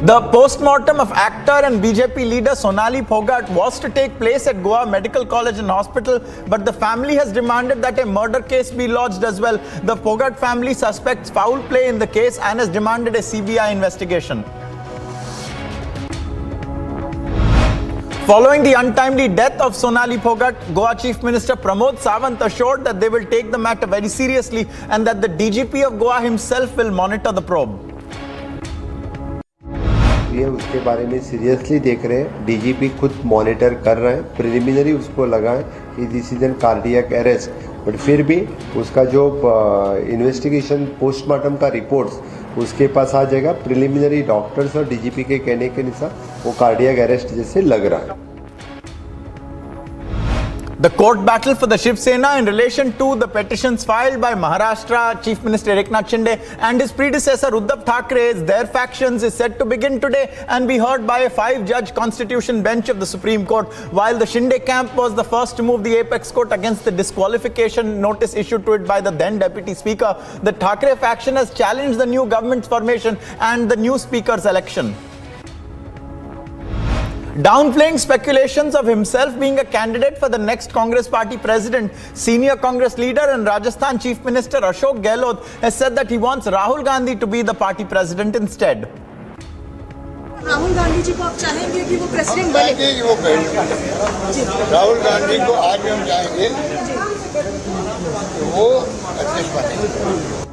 The post-mortem of actor and BJP leader Sonali Phogat was to take place at Goa Medical College and Hospital, but the family has demanded that a murder case be lodged as well. The Phogat family suspects foul play in the case and has demanded a CBI investigation. Following the untimely death of Sonali Phogat, Goa Chief Minister Pramod Sawant assured that they will take the matter very seriously and that the DGP of Goa himself will monitor the probe. ये उसके बारे में seriously देख रहे हैं, DGP खुद monitor कर रहे हैं, प्रिलिमिनरी उसको लगा है कि this is an cardiac arrest, but फिर भी उसका जो इन्वेस्टिगेशन पोस्टमार्टम का रिपोर्ट्स उसके पास आ जाएगा। प्रिलिमिनरी डॉक्टर्स और डीजीपी के कहने के अनुसार वो कार्डियक अरेस्ट जैसे लग रहा है। The court battle for the Shiv Sena in relation to the petitions filed by Maharashtra Chief Minister Eknath Shinde and his predecessor Uddhav Thackeray's, their factions, is set to begin today and be heard by a 5-judge constitution bench of the Supreme Court. While the Shinde camp was the first to move the apex court against the disqualification notice issued to it by the then Deputy Speaker, the Thackeray faction has challenged the new government's formation and the new Speaker's election. Downplaying speculations of himself being a candidate for the next Congress party president, senior Congress leader and Rajasthan Chief Minister Ashok Gehlot has said that he wants Rahul Gandhi to be the party president instead. Rahul Gandhi ji को आप चाहेंगे कि वो president बने? वो राहुल गांधी को आज हम चाहेंगे वो अध्यक्ष बने।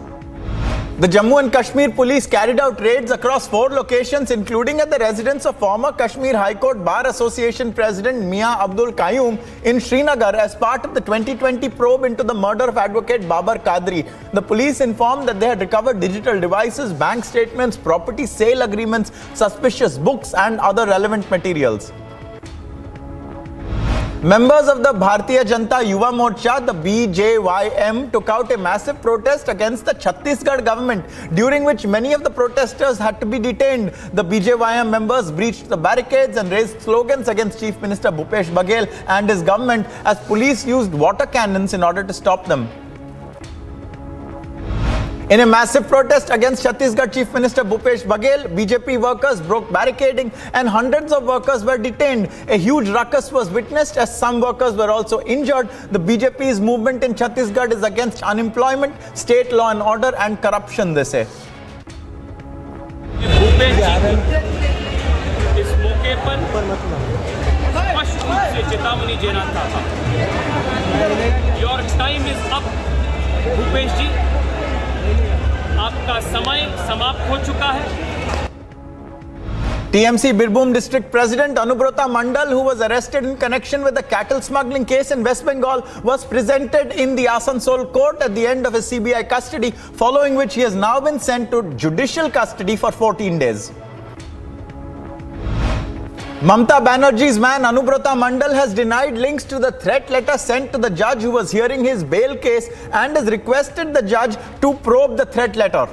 The Jammu and Kashmir police carried out raids across 4 locations, including at the residence of former Kashmir High Court Bar Association President Mia Abdul Qayyum in Srinagar as part of the 2020 probe into the murder of advocate Babar Qadri. The police informed that they had recovered digital devices, bank statements, property sale agreements, suspicious books and other relevant materials. Members of the Bharatiya Janata Yuva Morcha, the BJYM, took out a massive protest against the Chhattisgarh government, during which many of the protesters had to be detained. The BJYM members breached the barricades and raised slogans against Chief Minister Bhupesh Baghel and his government as police used water cannons in order to stop them. In a massive protest against Chhattisgarh Chief Minister Bhupesh Baghel, BJP workers broke barricading and hundreds of workers were detained. A huge ruckus was witnessed as some workers were also injured. The BJP's movement in Chhattisgarh is against unemployment, state law and order and corruption, they say. Bhupesh जी इस मौके पर स्पष्ट रूप से चेतावनी देना चाहता हूं। Your time is up Bhupesh ji, आपका समय समाप्त हो चुका है। TMC Birbhum District President Anubrata Mandal, who was arrested in connection with the cattle smuggling case in West Bengal, was presented in the Asansol court at the end of his CBI custody, following which he has now been sent to judicial custody for 14 days. Mamata Banerjee's man Anubrata Mandal has denied links to the threat letter sent to the judge who was hearing his bail case and has requested the judge to probe the threat letter.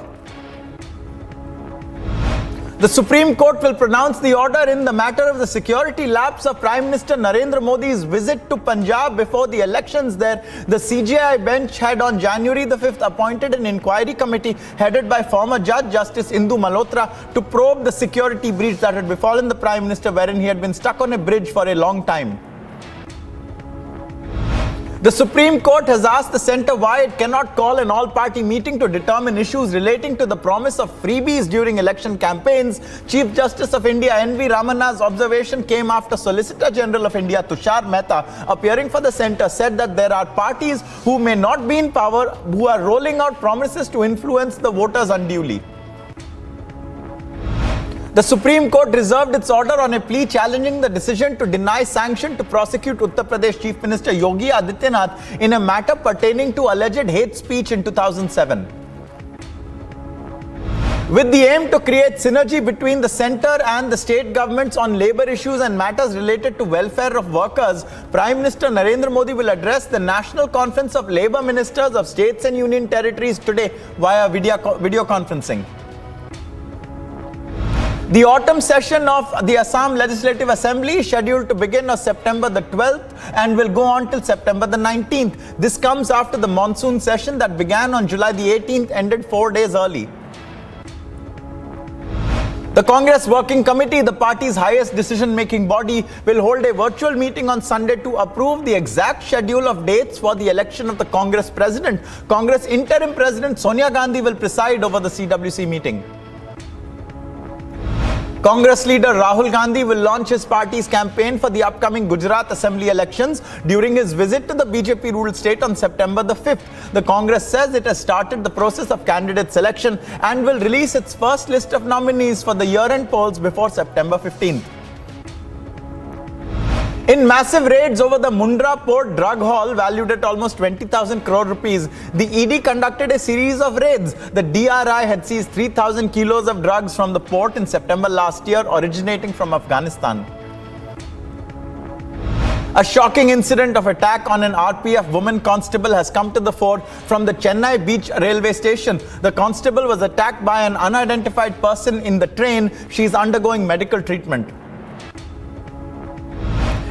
The Supreme Court will pronounce the order in the matter of the security lapse of Prime Minister Narendra Modi's visit to Punjab before the elections there. The CJI bench had on January the 5th appointed an inquiry committee headed by former Judge Justice Indu Malhotra to probe the security breach that had befallen the Prime Minister, wherein he had been stuck on a bridge for a long time. The Supreme Court has asked the centre why it cannot call an all-party meeting to determine issues relating to the promise of freebies during election campaigns. Chief Justice of India N.V. Ramana's observation came after Solicitor General of India Tushar Mehta, appearing for the centre, said that there are parties who may not be in power who are rolling out promises to influence the voters unduly. The Supreme Court reserved its order on a plea challenging the decision to deny sanction to prosecute Uttar Pradesh Chief Minister Yogi Adityanath in a matter pertaining to alleged hate speech in 2007. With the aim to create synergy between the centre and the state governments on labour issues and matters related to welfare of workers, Prime Minister Narendra Modi will address the National Conference of Labour Ministers of States and Union Territories today via video conferencing. The autumn session of the Assam Legislative Assembly is scheduled to begin on September the 12th and will go on till September the 19th. This comes after the monsoon session that began on July the 18th ended 4 days early. The Congress Working Committee, the party's highest decision-making body, will hold a virtual meeting on Sunday to approve the exact schedule of dates for the election of the Congress president. Congress interim president Sonia Gandhi will preside over the CWC meeting. Congress leader Rahul Gandhi will launch his party's campaign for the upcoming Gujarat Assembly elections during his visit to the BJP-ruled state on September the 5th. The Congress says it has started the process of candidate selection and will release its first list of nominees for the year-end polls before September 15th. In massive raids over the Mundra Port drug haul valued at almost 20,000 crore rupees, the ED conducted a series of raids. The DRI had seized 3,000 kilos of drugs from the port in September last year, originating from Afghanistan. A shocking incident of attack on an RPF woman constable has come to the fore from the Chennai Beach railway station. The constable was attacked by an unidentified person in the train. She is undergoing medical treatment.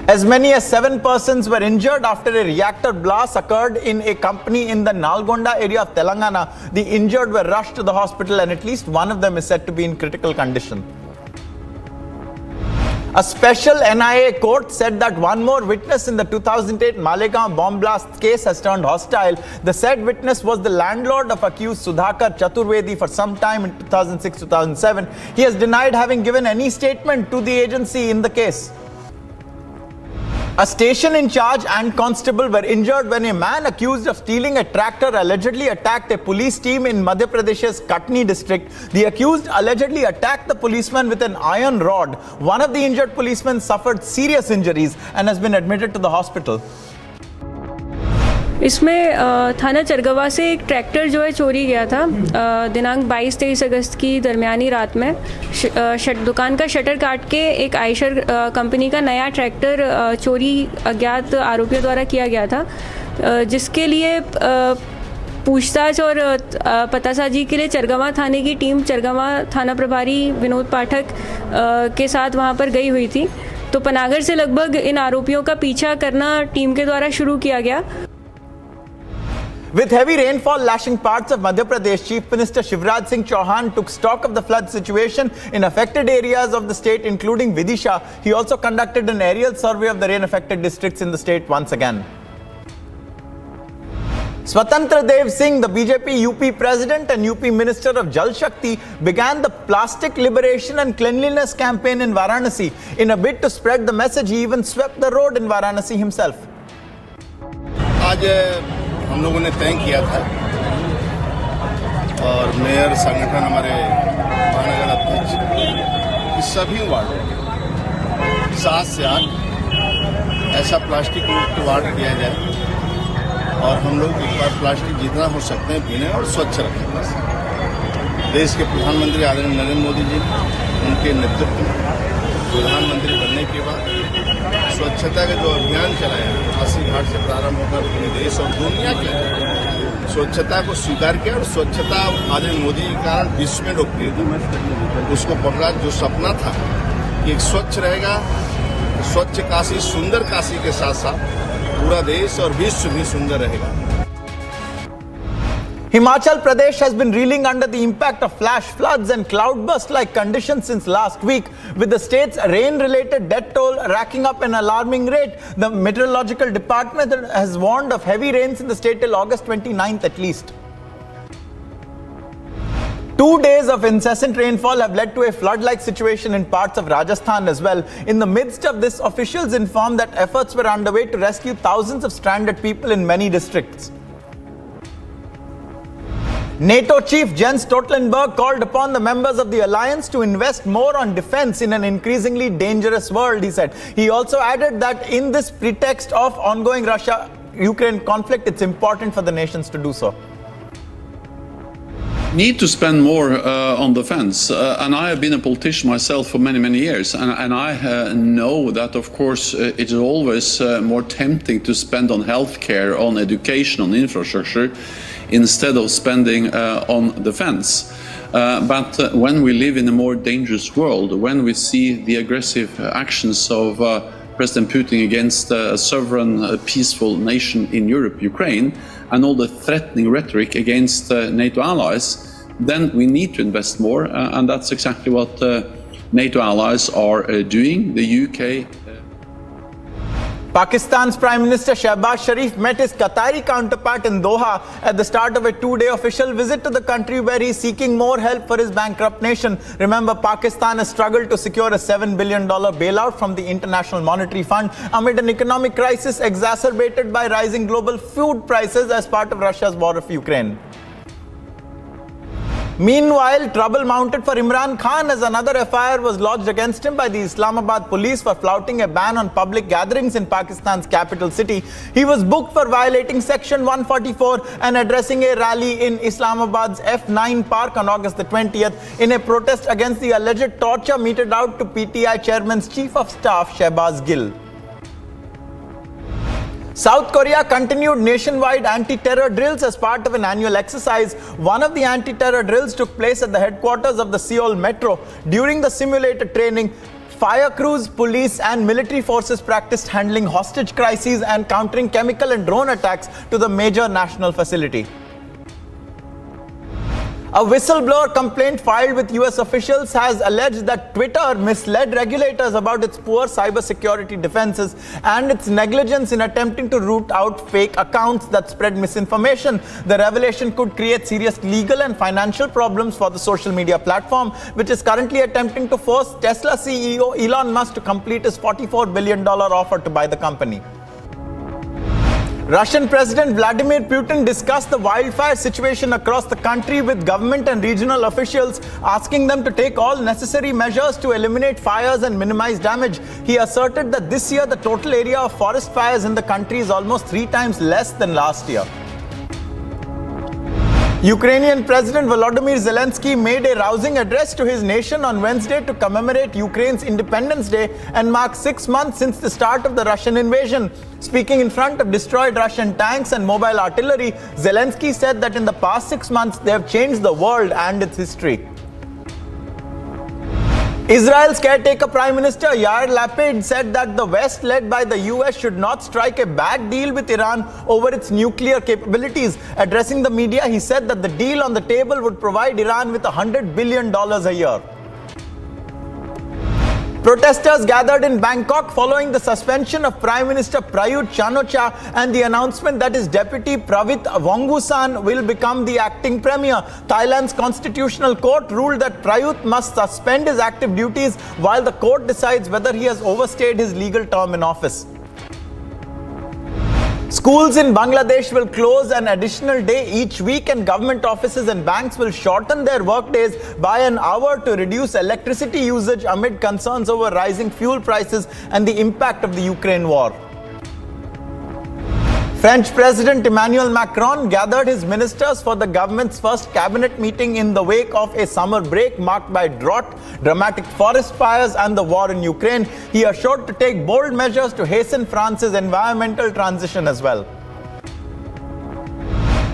As many as 7 persons were injured after a reactor blast occurred in a company in the Nalgonda area of Telangana. The injured were rushed to the hospital and at least one of them is said to be in critical condition. A special NIA court said that one more witness in the 2008 Malegaon bomb blast case has turned hostile. The said witness was the landlord of accused Sudhakar Chaturvedi for some time in 2006-2007. He has denied having given any statement to the agency in the case. A station in charge and constable were injured when a man accused of stealing a tractor allegedly attacked a police team in Madhya Pradesh's Katni district. The accused allegedly attacked the policeman with an iron rod. One of the injured policemen suffered serious injuries and has been admitted to the hospital. इसमें थाना चरगवा से एक tractor जो है चोरी गया था दिनांक 22-23 अगस्त की दरमियानी रात में दुकान का शटर काट के एक आयशर कंपनी का नया ट्रैक्टर चोरी अज्ञात आरोपियों द्वारा किया गया था, जिसके लिए पूछताछ और पतासाजी के लिए चरगवा थाने की टीम चरगवा थाना प्रभारी विनोद पाठक के साथ वहां पर गई हुई थी। तो पनागर से लगभग इन आरोपियों का पीछा करना टीम के द्वारा शुरू किया गया। With heavy rainfall lashing parts of Madhya Pradesh, Chief Minister Shivraj Singh Chauhan took stock of the flood situation in affected areas of the state, including Vidisha. He also conducted an aerial survey of the rain-affected districts in the state once again. Swatantra Dev Singh, the BJP UP President and UP Minister of Jal Shakti, began the Plastic Liberation and Cleanliness campaign in Varanasi. In a bid to spread the message, he even swept the road in Varanasi himself. हम लोगों ने तय किया था और mayor संगठन हमारे महानगर अध्यक्ष कि सभी वार्डों 7 से 8 ऐसा प्लास्टिक मुक्त वार्ड किया जाए और हम लोग एक बार प्लास्टिक जितना हो सकते हैं पीने और स्वच्छ रखें। देश के प्रधानमंत्री आदरणीय नरेंद्र मोदी जी उनके नेतृत्व में प्रधानमंत्री बनने के बाद स्वच्छता का जो अभियान चलाया काशी घाट से प्रारंभ होकर पूरे देश और दुनिया के स्वच्छता को स्वीकार किया और स्वच्छता आदरणीय मोदी के कारण विश्व में लोकप्रिय थी। उसको पकड़ा जो सपना था कि एक स्वच्छ रहेगा, स्वच्छ काशी सुंदर काशी के साथ साथ पूरा देश और विश्व भी सुंदर रहेगा। Himachal Pradesh has been reeling under the impact of flash floods and cloudburst-like conditions since last week, with the state's rain-related death toll racking up an alarming rate. The meteorological department has warned of heavy rains in the state till August 29th at least. 2 days of incessant rainfall have led to a flood-like situation in parts of Rajasthan as well. In the midst of this, officials informed that efforts were underway to rescue thousands of stranded people in many districts. NATO chief Jens Stoltenberg called upon the members of the alliance to invest more on defense in an increasingly dangerous world, he said. He also added that in this pretext of ongoing Russia-Ukraine conflict, it's important for the nations to do so. Need to spend more on defense, and I have been a politician myself for many years, and I know that of course it is always more tempting to spend on healthcare, on education, on infrastructure, instead of spending on defense. But when we live in a more dangerous world, when we see the aggressive actions of President Putin against a sovereign, peaceful nation in Europe, Ukraine, and all the threatening rhetoric against NATO allies, then we need to invest more, and that's exactly what NATO allies are doing. The UK. Pakistan's Prime Minister Shehbaz Sharif met his Qatari counterpart in Doha at the start of a two-day official visit to the country where he's seeking more help for his bankrupt nation. Remember, Pakistan has struggled to secure a $7 billion bailout from the International Monetary Fund amid an economic crisis exacerbated by rising global food prices as part of Russia's war of Ukraine. Meanwhile, trouble mounted for Imran Khan as another FIR was lodged against him by the Islamabad police for flouting a ban on public gatherings in Pakistan's capital city. He was booked for violating Section 144 and addressing a rally in Islamabad's F9 Park on August the 20th in a protest against the alleged torture meted out to PTI chairman's chief of staff Shehbaz Gill. South Korea continued nationwide anti-terror drills as part of an annual exercise. One of the anti-terror drills took place at the headquarters of the Seoul Metro. During the simulated training, fire crews, police and military forces practiced handling hostage crises and countering chemical and drone attacks to the major national facility. A whistleblower complaint filed with US officials has alleged that Twitter misled regulators about its poor cybersecurity defenses and its negligence in attempting to root out fake accounts that spread misinformation. The revelation could create serious legal and financial problems for the social media platform, which is currently attempting to force Tesla CEO Elon Musk to complete his $44 billion offer to buy the company. Russian President Vladimir Putin discussed the wildfire situation across the country with government and regional officials, asking them to take all necessary measures to eliminate fires and minimize damage. He asserted that this year the total area of forest fires in the country is almost 3 times less than last year. Ukrainian President Volodymyr Zelensky made a rousing address to his nation on Wednesday to commemorate Ukraine's Independence Day and mark 6 months since the start of the Russian invasion. Speaking in front of destroyed Russian tanks and mobile artillery, Zelensky said that in the past 6 months they have changed the world and its history. Israel's caretaker Prime Minister Yair Lapid said that the West, led by the US, should not strike a bad deal with Iran over its nuclear capabilities. Addressing the media, he said that the deal on the table would provide Iran with $100 billion a year. Protesters gathered in Bangkok following the suspension of Prime Minister Prayut Chan-o-cha and the announcement that his deputy Pravit Wongwusan will become the acting premier. Thailand's constitutional court ruled that Prayut must suspend his active duties while the court decides whether he has overstayed his legal term in office. Schools in Bangladesh will close an additional day each week, and government offices and banks will shorten their workdays by an hour to reduce electricity usage amid concerns over rising fuel prices and the impact of the Ukraine war. French President Emmanuel Macron gathered his ministers for the government's first cabinet meeting in the wake of a summer break marked by drought, dramatic forest fires and the war in Ukraine. He assured to take bold measures to hasten France's environmental transition as well.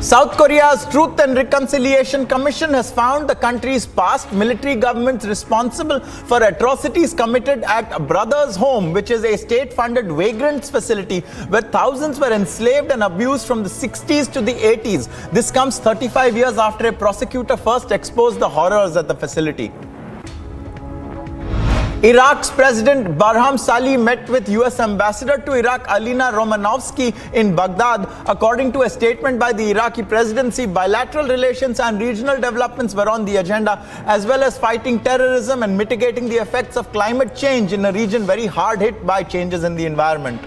South Korea's Truth and Reconciliation Commission has found the country's past military governments responsible for atrocities committed at Brothers Home, which is a state-funded vagrants facility where thousands were enslaved and abused from the 60s to the 80s. This comes 35 years after a prosecutor first exposed the horrors at the facility. Iraq's President Barham Salih met with US Ambassador to Iraq Alina Romanovsky in Baghdad. According to a statement by the Iraqi presidency, bilateral relations and regional developments were on the agenda, as well as fighting terrorism and mitigating the effects of climate change in a region very hard hit by changes in the environment.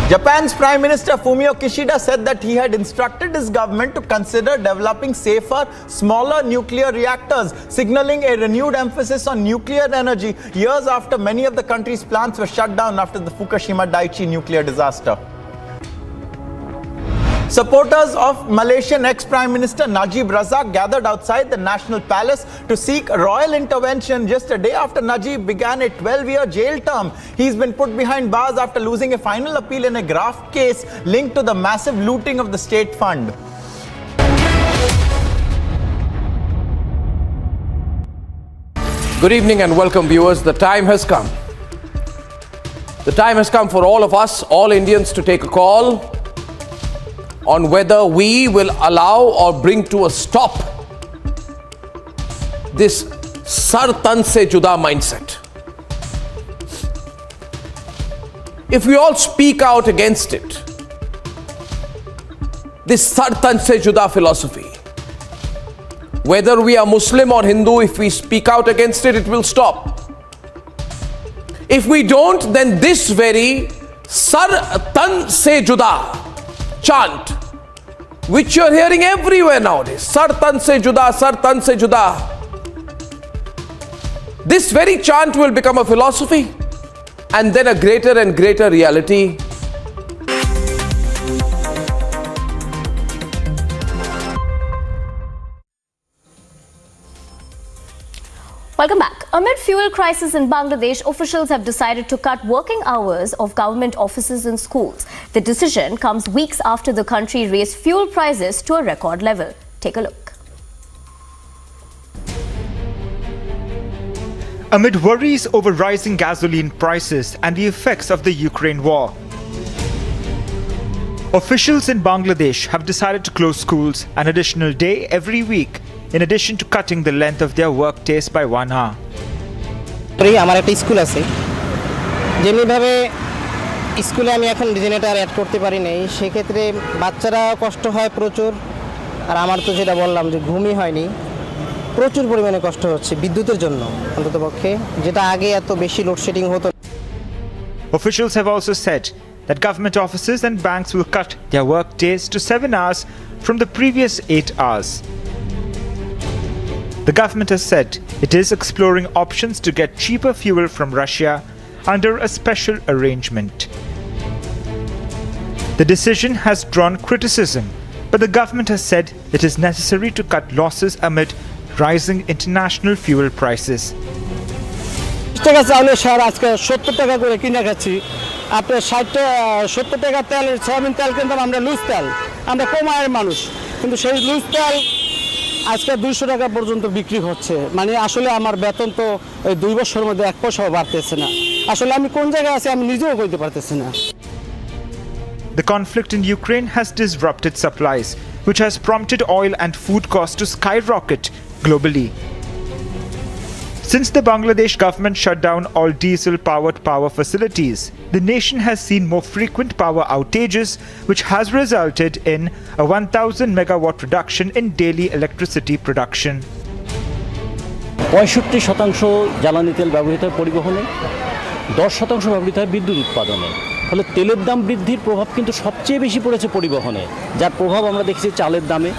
Japan's Prime Minister Fumio Kishida said that he had instructed his government to consider developing safer, smaller nuclear reactors, signaling a renewed emphasis on nuclear energy years after many of the country's plants were shut down after the Fukushima Daiichi nuclear disaster. Supporters of Malaysian ex-Prime Minister Najib Razak gathered outside the National Palace to seek royal intervention just a day after Najib began a 12-year jail term. He's been put behind bars after losing a final appeal in a graft case linked to the massive looting of the state fund. Good evening and welcome, viewers. The time has come. The time has come for all of us, all Indians, to take a call on whether we will allow or bring to a stop this sar tan se juda mindset. If we all speak out against it, this sar tan se juda philosophy, whether we are Muslim or Hindu, if we speak out against it, it will stop. If we don't, then this very sar tan se juda chant, which you are hearing everywhere nowadays, sar tan se juda, sar tan se juda, this very chant will become a philosophy and then a greater and greater reality. Welcome back. Amid fuel crisis in Bangladesh, officials have decided to cut working hours of government offices and schools. The decision comes weeks after the country raised fuel prices to a record level. Take a look. Amid worries over rising gasoline prices and the effects of the Ukraine war, officials in Bangladesh have decided to close schools an additional day every week, in addition to cutting the length of their work days by 1 hour. আমার একটা school আছে, যেমনিভাবে স্কুলে আমি এখন generator add করতে পারি নাই, সেক্ষেত্রে বাচ্চারা কষ্ট হয় প্রচুর, আর আমার তো যেটা বললাম যে ঘুমই হয়নি, প্রচুর পরিমাণে কষ্ট হচ্ছে বিদ্যুতের জন্য, অন্ততপক্ষে যেটা আগে এত বেশি লোডশেডিং হতো। Officials have also said that government offices and banks will cut their work days to 7 hours from the previous 8 hours. The government has said it is exploring options to get cheaper fuel from Russia under a special arrangement. The decision has drawn criticism, but the government has said it is necessary to cut losses amid rising international fuel prices. টাকা চাউলের সার আজকে 70 টাকা করে কিনে খাচ্ছি, আপনার 70 টাকা তেলের সয়াবিন তেল কিনতাম আমরা লুজ তেল, আমরা কম আয়ের মানুষ, কিন্তু সেই লুজ তেল আজকে 200 টাকা পর্যন্ত বিক্রি হচ্ছে। মানে আসলে আমার বেতন তো এই 2 বছরের মধ্যে 1 পয়সাও বাড়তেছে না, আসলে আমি কোন জায়গায় আছি আমি নিজেও কইতে পারতেছি না। The conflict in Ukraine has disrupted supplies, which has prompted oil and food costs to skyrocket globally. Since the Bangladesh government shut down all diesel-powered power facilities, the nation has seen more frequent power outages, which has resulted in a 1,000 megawatt reduction in daily electricity production. 65% জ্বালানি তেল ব্যবহৃত হয় পরিবহনে, 10% ব্যবহৃত হয় বিদ্যুৎ উৎপাদনে। ফলে তেলের দাম বৃদ্ধির প্রভাব কিন্তু সবচেয়ে বেশি পড়েছে পরিবহনে, যার প্রভাব আমরা দেখছি চালের দামে।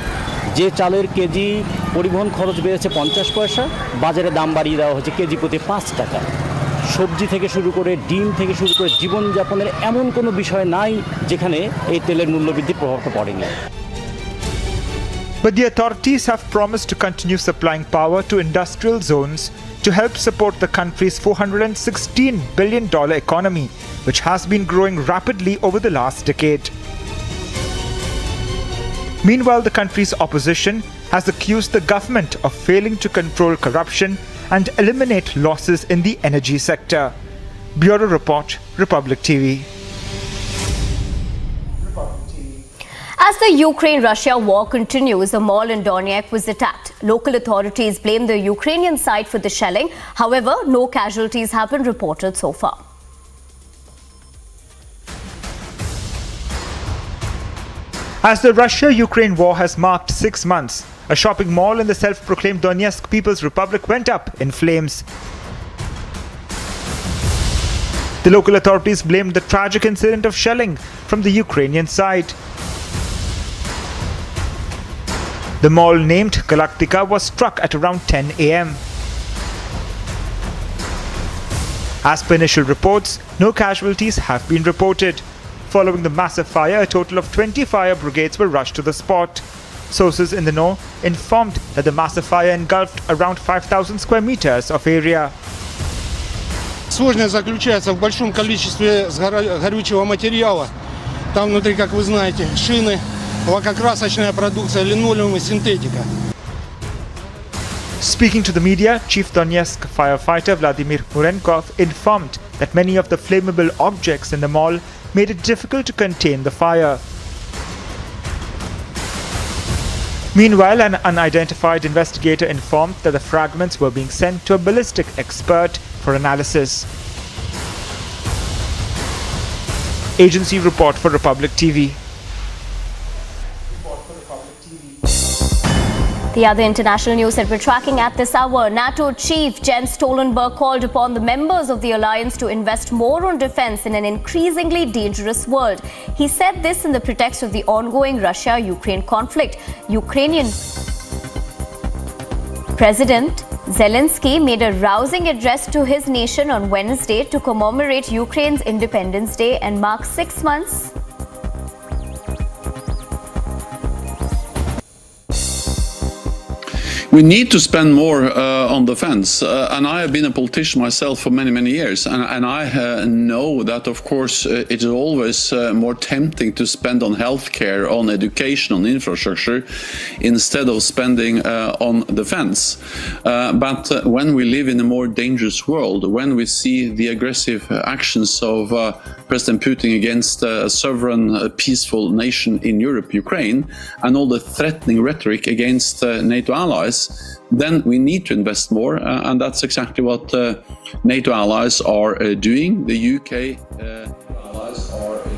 যে চালের কেজি পরিবহন খরচ বেড়েছে 50 পয়সা, বাজারে দাম বাড়িয়ে দেওয়া হচ্ছে কেজি প্রতি 5 টাকা। সবজি থেকে শুরু করে ডিম থেকে শুরু করে জীবনযাপনের এমন কোনো বিষয় নাই যেখানে এই তেলের মূল্যবৃদ্ধির প্রভাবটা পড়েনি। But the authorities have promised to continue supplying power to industrial zones to help support the country's $416 billion economy, which has been growing rapidly over the last decade. Meanwhile, the country's opposition has accused the government of failing to control corruption and eliminate losses in the energy sector. Bureau Report, Republic TV. As the Ukraine-Russia war continues, a mall in Donetsk was attacked. Local authorities blame the Ukrainian side for the shelling. However, no casualties have been reported so far. As the Russia-Ukraine war has marked 6 months, a shopping mall in the self-proclaimed Donetsk People's Republic went up in flames. The local authorities blamed the tragic incident of shelling from the Ukrainian side. The mall named Galactica was struck at around 10 a.m. As per initial reports, no casualties have been reported. Following the massive fire, a total of 20 fire brigades were rushed to the spot. Sources in the know informed that the massive fire engulfed around 5,000 square meters of area. Сложность заключается в большом количестве горючего материала. Там внутри, как вы знаете, шины, лакокрасочная продукция, линолеум и синтетика. Speaking to the media, Chief Donetsk firefighter Vladimir Murenkov informed that many of the flammable objects in the mall made it difficult to contain the fire. Meanwhile, an unidentified investigator informed that the fragments were being sent to a ballistic expert for analysis. Agency report for Republic TV. The other international news that we're tracking at this hour, NATO chief Jens Stoltenberg called upon the members of the alliance to invest more on defense in an increasingly dangerous world. He said this in the pretext of the ongoing Russia-Ukraine conflict. Ukrainian President Zelensky made a rousing address to his nation on Wednesday to commemorate Ukraine's Independence Day and mark 6 months We need to spend more on defense, and I have been a politician myself for many, many years, and I know that, of course, it is always more tempting to spend on healthcare, on education, on infrastructure, instead of spending on defense. But when we live in a more dangerous world, when we see the aggressive actions of President Putin against a sovereign, peaceful nation in Europe, Ukraine, and all the threatening rhetoric against NATO allies, then we need to invest more, and that's exactly what NATO allies are doing. The UK allies are doing.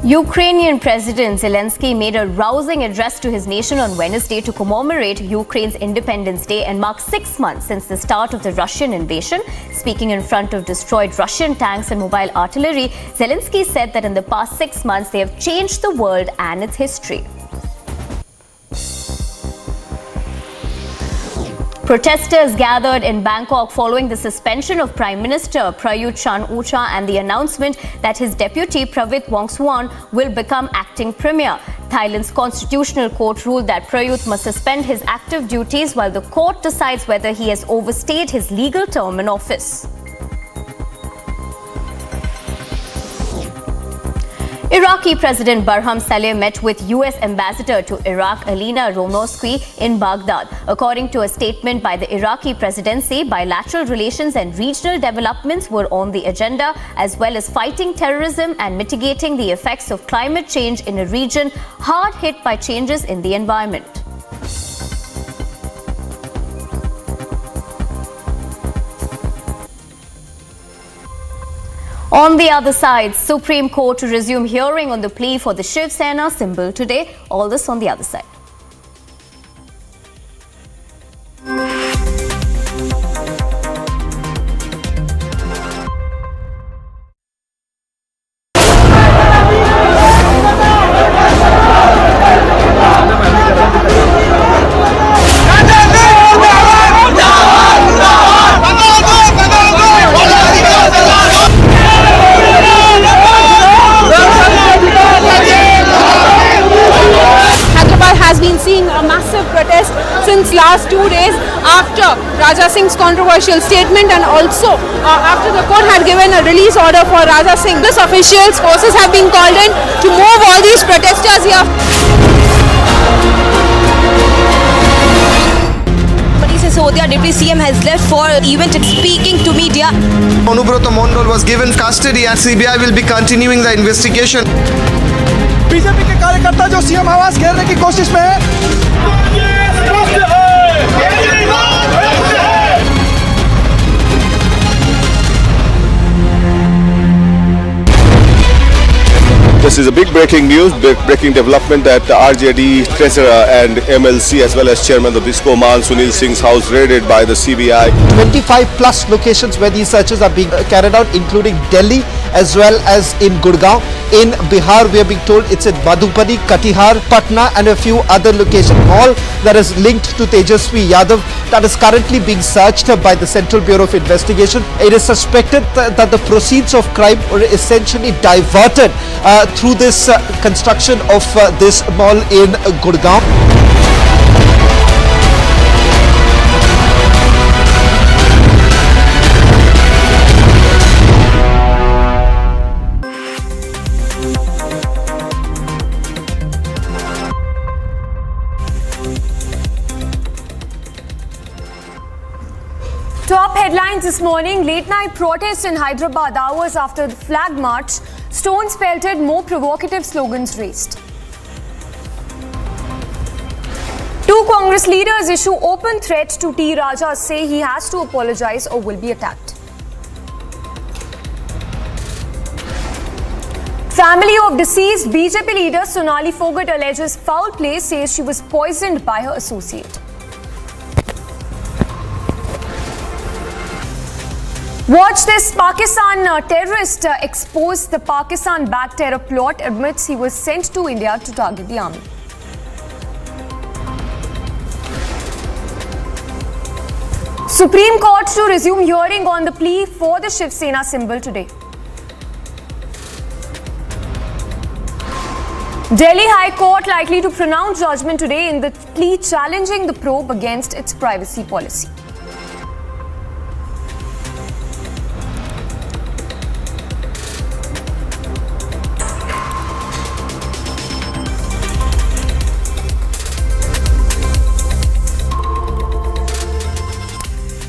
Ukrainian President Zelensky made a rousing address to his nation on Wednesday to commemorate Ukraine's Independence Day and mark 6 months since the start of the Russian invasion. Speaking in front of destroyed Russian tanks and mobile artillery, Zelensky said that in the past 6 months they have changed the world and its history. Protesters gathered in Bangkok following the suspension of Prime Minister Prayut Chan-o-cha and the announcement that his deputy Pravit Wongsuwan will become acting premier. Thailand's constitutional court ruled that Prayut must suspend his active duties while the court decides whether he has overstayed his legal term in office. Iraqi President Barham Saleh met with US Ambassador to Iraq Alina Ronosky in Baghdad. According to a statement by the Iraqi presidency, bilateral relations and regional developments were on the agenda, as well as fighting terrorism and mitigating the effects of climate change in a region hard hit by changes in the environment. On the other side, Supreme Court to resume hearing on the plea for the Shiv Sena symbol today. All this on the other side. Since last 2 days after Raja Singh's controversial statement and also after the court had given a release order for Raja Singh. This officials, forces have been called in to move all these protesters here. Sisodia, Deputy CM, has left for event speaking to media. Anubrata Mondal was given custody and CBI will be continuing the investigation. BJP के कार्यकर्ता जो CM आवास घेरने की कोशिश में है। This is a big breaking news, big breaking development that RJD Treasurer and MLC as well as Chairman of Disco Man Sunil Singh's house raided by the CBI. 25 plus locations where these searches are being carried out, including Delhi as well as in Gurgaon. In Bihar, we are being told it's in Madhubani, Katihar, Patna and a few other locations. All that is linked to Tejasvi Yadav that is currently being searched by the Central Bureau of Investigation. It is suspected that the proceeds of crime were essentially diverted through this construction of this mall in Gurgaon. Top headlines this morning: late night protests in Hyderabad hours after the flag march. Stones pelted, more provocative slogans raised. Two Congress leaders issue open threat to T. Raja, say he has to apologize or will be attacked. Family of deceased BJP leader Sonali Fogart alleges foul play, says she was poisoned by her associate. Watch this. Pakistan terrorist exposed the Pakistan-backed terror plot, admits he was sent to India to target the army. Supreme Court to resume hearing on the plea for the Shiv Sena symbol today. Delhi High Court likely to pronounce judgment today in the plea challenging the probe against its privacy policy.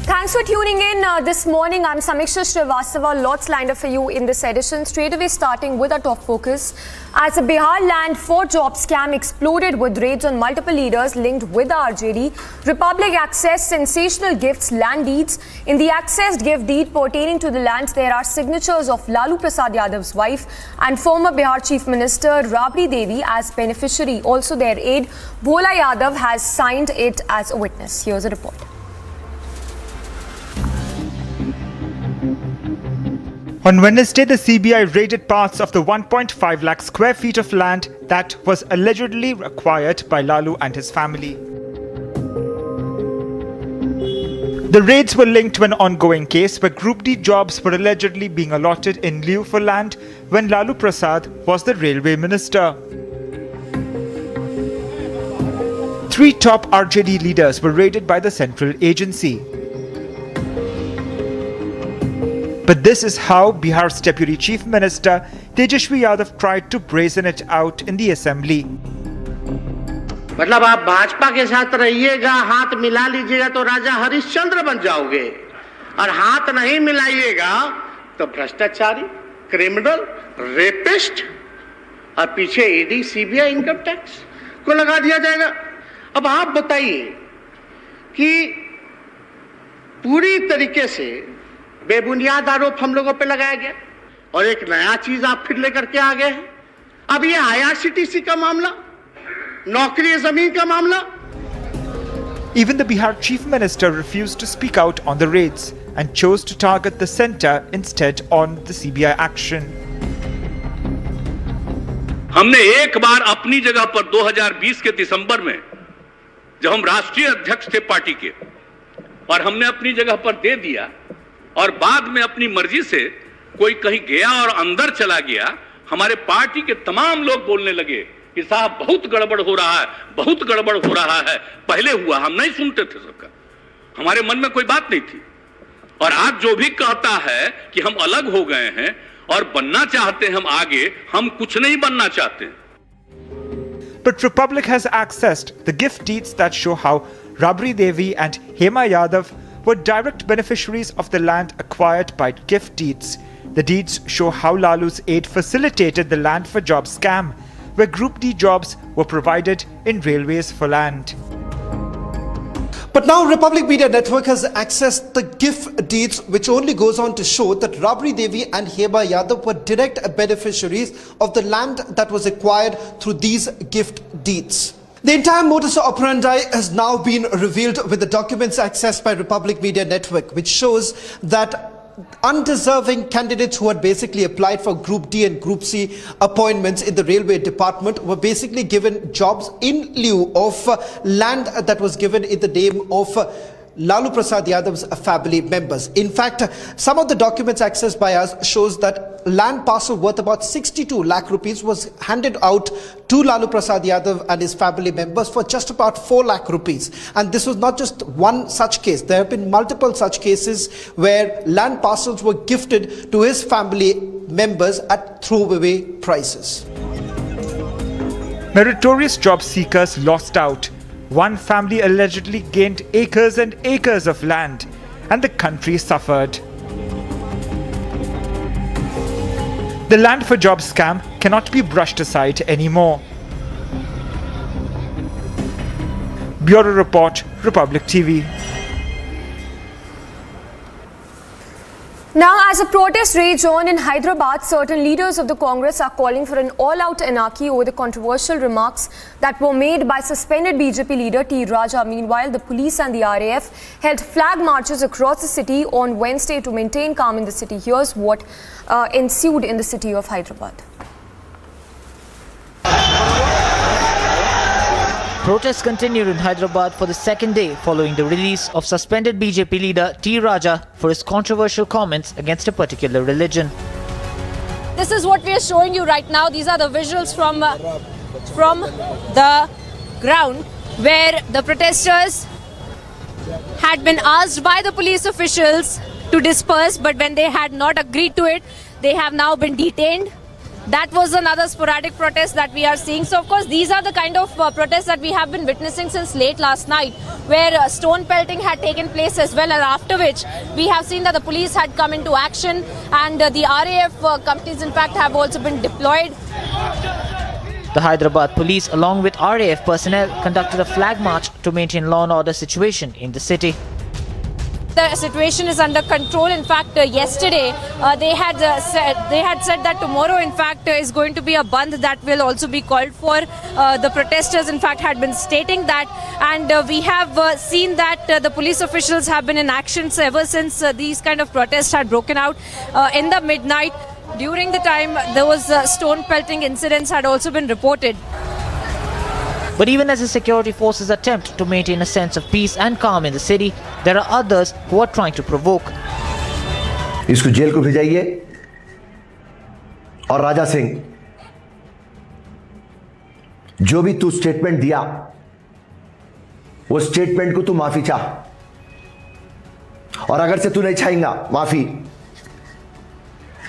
Thanks for tuning in this morning. I'm Samiksha Srivastava. Lots lined up for you in this edition. Straight away starting with our top focus. As a Bihar land for job scam exploded with raids on multiple leaders linked with the RJD, Republic accessed sensational gifts, land deeds. In the accessed gift deed pertaining to the land, there are signatures of Lalu Prasad Yadav's wife and former Bihar Chief Minister Rabri Devi as beneficiary. Also their aide, Bhola Yadav, has signed it as a witness. Here's a report. On Wednesday, the CBI raided parts of the 1.5 lakh square feet of land that was allegedly acquired by Lalu and his family. The raids were linked to an ongoing case where Group D jobs were allegedly being allotted in lieu for land when Lalu Prasad was the railway minister. 3 top RJD leaders were raided by the central agency. But this is how Bihar's Deputy Chief Minister Tejashwi Yadav tried to brazen it out in the assembly. मतलब आप भाजपा के साथ रहिएगा, हाथ मिला लीजिएगा तो राजा हरिश्चंद्र बन जाओगे, और हाथ नहीं मिलाइएगा तो भ्रष्टाचारी, क्रिमिनल, रेपिस्ट, और पीछे ईडी, सीबीआई, इनकम टैक्स को लगा दिया जाएगा। अब आप बताइए कि पूरी तरीके से बेबुनियाद आरोप हम लोगों पे लगाया गया और एक नया चीज आप फिर लेकर के आ गए हैं। अब ये IRCTC का मामला, नौकरी जमीन का मामला। Even the Bihar Chief Minister refused to speak out on the raids and chose to target the centre instead on the CBI action. हमने एक बार अपनी जगह पर 2020 के दिसंबर में जब हम राष्ट्रीय अध्यक्ष थे पार्टी के और हमने अपनी जगह पर दे दिया और बाद में अपनी मर्जी से कोई कहीं गया और अंदर चला गया, हमारे पार्टी के तमाम लोग बोलने लगे कि साहब बहुत गड़बड़ हो रहा है, बहुत गड़बड़ हो रहा है। पहले हुआ, हम नहीं सुनते थे सबका, हमारे मन में कोई बात नहीं थी। और आज जो भी कहता है कि हम अलग हो गए हैं और बनना चाहते हैं हम आगे, हम कुछ नहीं बनना चाहते। But Republic has accessed the gift deeds that show how Rabri Devi and Hema Yadav were direct beneficiaries of the land acquired by gift deeds. The deeds show how Lalu's aide facilitated the land for job scam, where Group D jobs were provided in railways for land. But now Republic Media Network has accessed the gift deeds, which only goes on to show that Rabri Devi and Hema Yadav were direct beneficiaries of the land that was acquired through these gift deeds. The entire modus operandi has now been revealed with the documents accessed by Republic Media Network, which shows that undeserving candidates who had basically applied for Group D and Group C appointments in the railway department were basically given jobs in lieu of land that was given in the name of Lalu Prasad Yadav's family members. In fact, some of the documents accessed by us shows that land parcel worth about 62 lakh rupees was handed out to Lalu Prasad Yadav and his family members for just about 4 lakh rupees. And this was not just one such case. There have been multiple such cases where land parcels were gifted to his family members at throwaway prices. Meritorious job seekers lost out. One family allegedly gained acres and acres of land, and the country suffered. The land for job scam cannot be brushed aside anymore. Bureau Report, Republic TV. Now, as a protest rages on in Hyderabad, certain leaders of the Congress are calling for an all-out anarchy over the controversial remarks that were made by suspended BJP leader T. Raja. Meanwhile, the police and the RAF held flag marches across the city on Wednesday to maintain calm in the city. Here's what ensued in the city of Hyderabad. Protests continued in Hyderabad for the second day following the release of suspended BJP leader T. Raja for his controversial comments against a particular religion. This is what we are showing you right now. These are the visuals from the ground where the protesters had been asked by the police officials to disperse, but when they had not agreed to it, they have now been detained. That was another sporadic protest that we are seeing. So, of course, these are the kind of protests that we have been witnessing since late last night, where stone pelting had taken place as well, and after which we have seen that the police had come into action, and the RAF companies, in fact, have also been deployed. The Hyderabad police, along with RAF personnel, conducted a flag march to maintain law and order situation in the city. The situation is under control. In fact, yesterday they had said that tomorrow, in fact, is going to be a bandh that will also be called for. The protesters, in fact, had been stating that, and we have seen that the police officials have been in action ever since these kind of protests had broken out in the midnight. During the time, there was stone pelting incidents had also been reported. But even as the security forces attempt to maintain a sense of peace and calm in the city, there are others who are trying to provoke. इसको jail को भेजाइए और राजा सिंह, जो भी तू statement दिया, वो statement को तू माफी चाह, और अगर से तू नहीं चाहेगा माफी,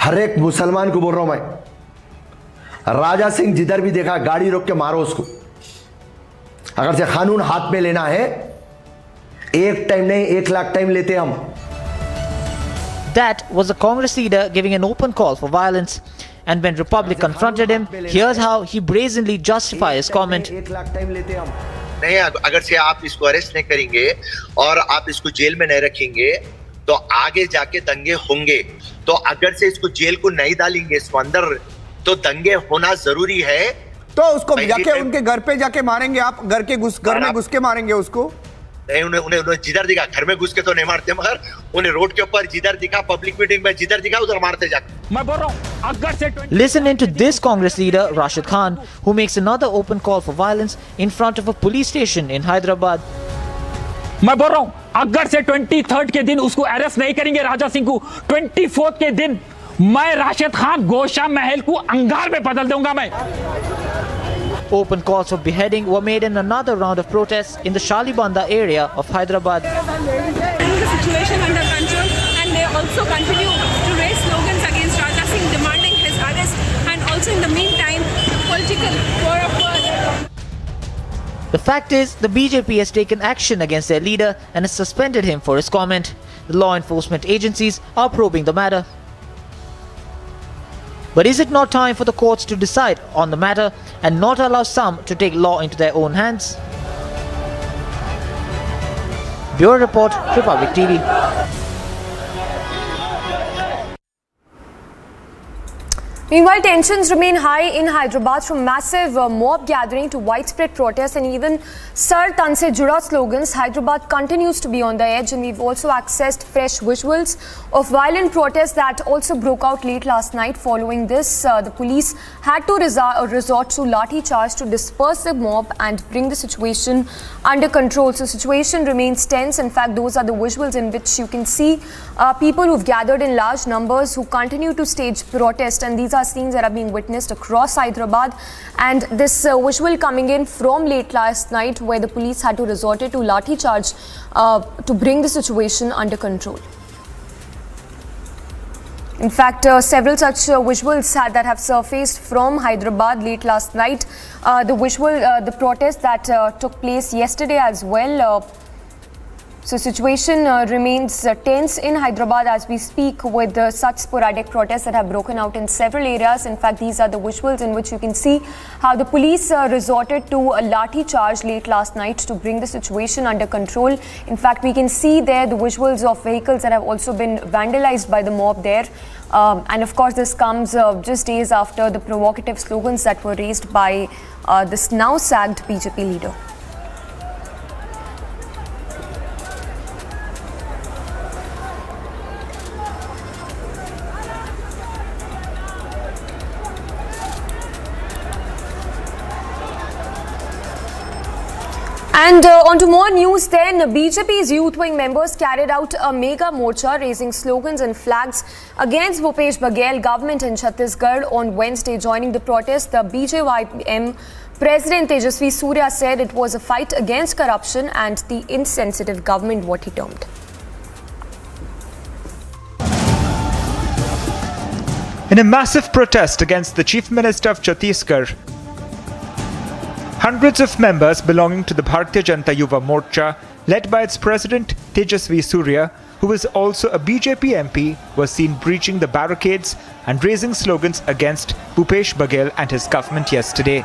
हर एक मुसलमान को बोल रहा हूं मैं, राजा सिंह जिधर भी देखा गाड़ी रोक के मारो उसको। अगर से कानून हाथ में लेना है, एक टाइम नहीं 1 लाख टाइम लेते हम। That was a Congress leader giving an open call for violence, and when Republic confronted him, here's how he brazenly justified his comment. 1 lakh time लेते हम। नहीं, अगर से आप इसको अरेस्ट नहीं करेंगे और आप इसको जेल में नहीं रखेंगे तो आगे जाके दंगे होंगे। तो अगर से इसको जेल को नहीं डालेंगे इसको अंदर, तो दंगे होना जरूरी है। तो उसको जाके उनके घर पे जाके मारेंगे आप? घर में घुस के मारेंगे उसको? नहीं, उन्हें जिधर दिखा घर में घुस के तो नहीं मारते, मगर उन्हें रोड के ऊपर जिधर दिखा, पब्लिक मीटिंग में जिधर दिखा उधर मारते जाके। मैं बोल रहा हूं, अगर से Listen into this Congress leader Rashid Khan, who makes another open call for violence in front of a police station in Hyderabad. मैं बोल रहा हूं, अगर से 23rd के दिन उसको अरेस्ट नहीं करेंगे राजा सिंह को, 24th के दिन मैं राशिद खान गोशा महल को अंगार में बदल दूंगा मैं। Open calls for beheading were made in another round of protests in the Shalibanda area of Hyderabad. The situation under control, and they also continue to raise slogans against Raja Singh, demanding his arrest, and also in the meantime, the political war of words. The fact is, the BJP has taken action against their leader and has suspended him for his comment. The law enforcement agencies are probing the matter. But is it not time for the courts to decide on the matter and not allow some to take law into their own hands? Bureau Report, Republic TV. Meanwhile, tensions remain high in Hyderabad, from massive mob gathering to widespread protests and even Sar Tan Se Jura slogans. Hyderabad continues to be on the edge, and we've also accessed fresh visuals of violent protests that also broke out late last night. Following this, the police had to resort to lathi charge to disperse the mob and bring the situation under control. So, the situation remains tense. In fact, those are the visuals in which you can see people who've gathered in large numbers who continue to stage protest, and these are scenes that are being witnessed across Hyderabad. And this visual coming in from late last night, where the police had to resort to lathi charge to bring the situation under control. In fact, several such visuals that have surfaced from Hyderabad late last night. The protest that took place yesterday as well. So situation remains tense in Hyderabad as we speak, with such sporadic protests that have broken out in several areas. In fact, these are the visuals in which you can see how the police resorted to a lathi charge late last night to bring the situation under control. In fact, we can see there the visuals of vehicles that have also been vandalized by the mob there. And of course, this comes just days after the provocative slogans that were raised by this now sacked BJP leader. And on to more news then. BJP's youth wing members carried out a mega morcha raising slogans and flags against Bhupesh Baghel government in Chhattisgarh on Wednesday. Joining the protest, the BJYM President Tejasvi Surya said it was a fight against corruption and the insensitive government, what he termed. In a massive protest against the Chief Minister of Chhattisgarh, hundreds of members belonging to the Bharatiya Janata Yuva Morcha, led by its president Tejasvi Surya, who is also a BJP MP, was seen breaching the barricades and raising slogans against Bhupesh Baghel and his government yesterday.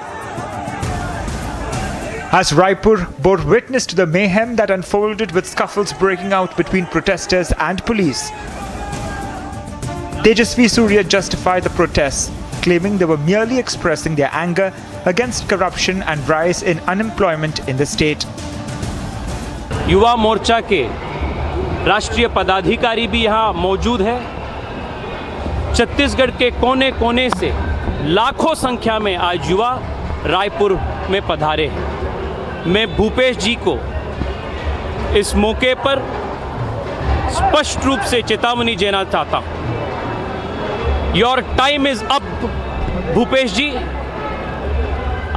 As Raipur bore witness to the mayhem that unfolded with scuffles breaking out between protesters and police, Tejasvi Surya justified the protests, claiming they were merely expressing their anger against corruption and rise in unemployment in the state. Yuva Morcha के राष्ट्रीय पदाधिकारी भी यहाँ मौजूद है। छत्तीसगढ़ के कोने कोने से लाखों संख्या में आज युवा रायपुर में पधारे हैं। मैं भूपेश जी को इस मौके पर स्पष्ट रूप से चेतावनी देना चाहता हूँ। Your time is up Bhupesh ji,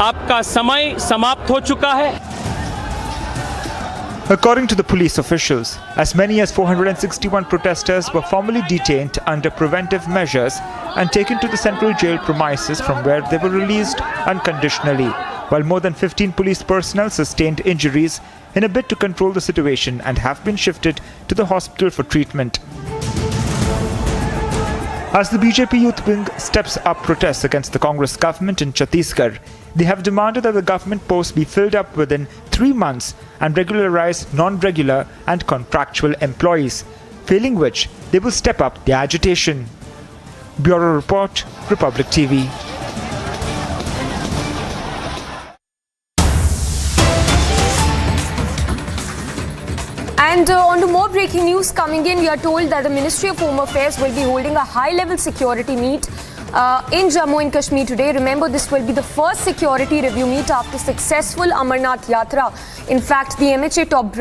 आपका समय समाप्त हो चुका है। According to the police officials, as many as 461 protesters were formally detained under preventive measures and taken to the central jail premises, from where they were released unconditionally, while more than 15 police personnel sustained injuries in a bid to control the situation and have been shifted to the hospital for treatment. As the BJP youth wing steps up protests against the Congress government in Chhattisgarh, they have demanded that the government posts be filled up within 3 months and regularize non-regular and contractual employees, failing which they will step up their agitation. Bureau Report, Republic TV. And on to more breaking news coming in, we are told that the Ministry of Home Affairs will be holding a high-level security meet in Jammu and Kashmir today. Remember, this will be the first security review meet after successful Amarnath Yatra. In fact, the MHA top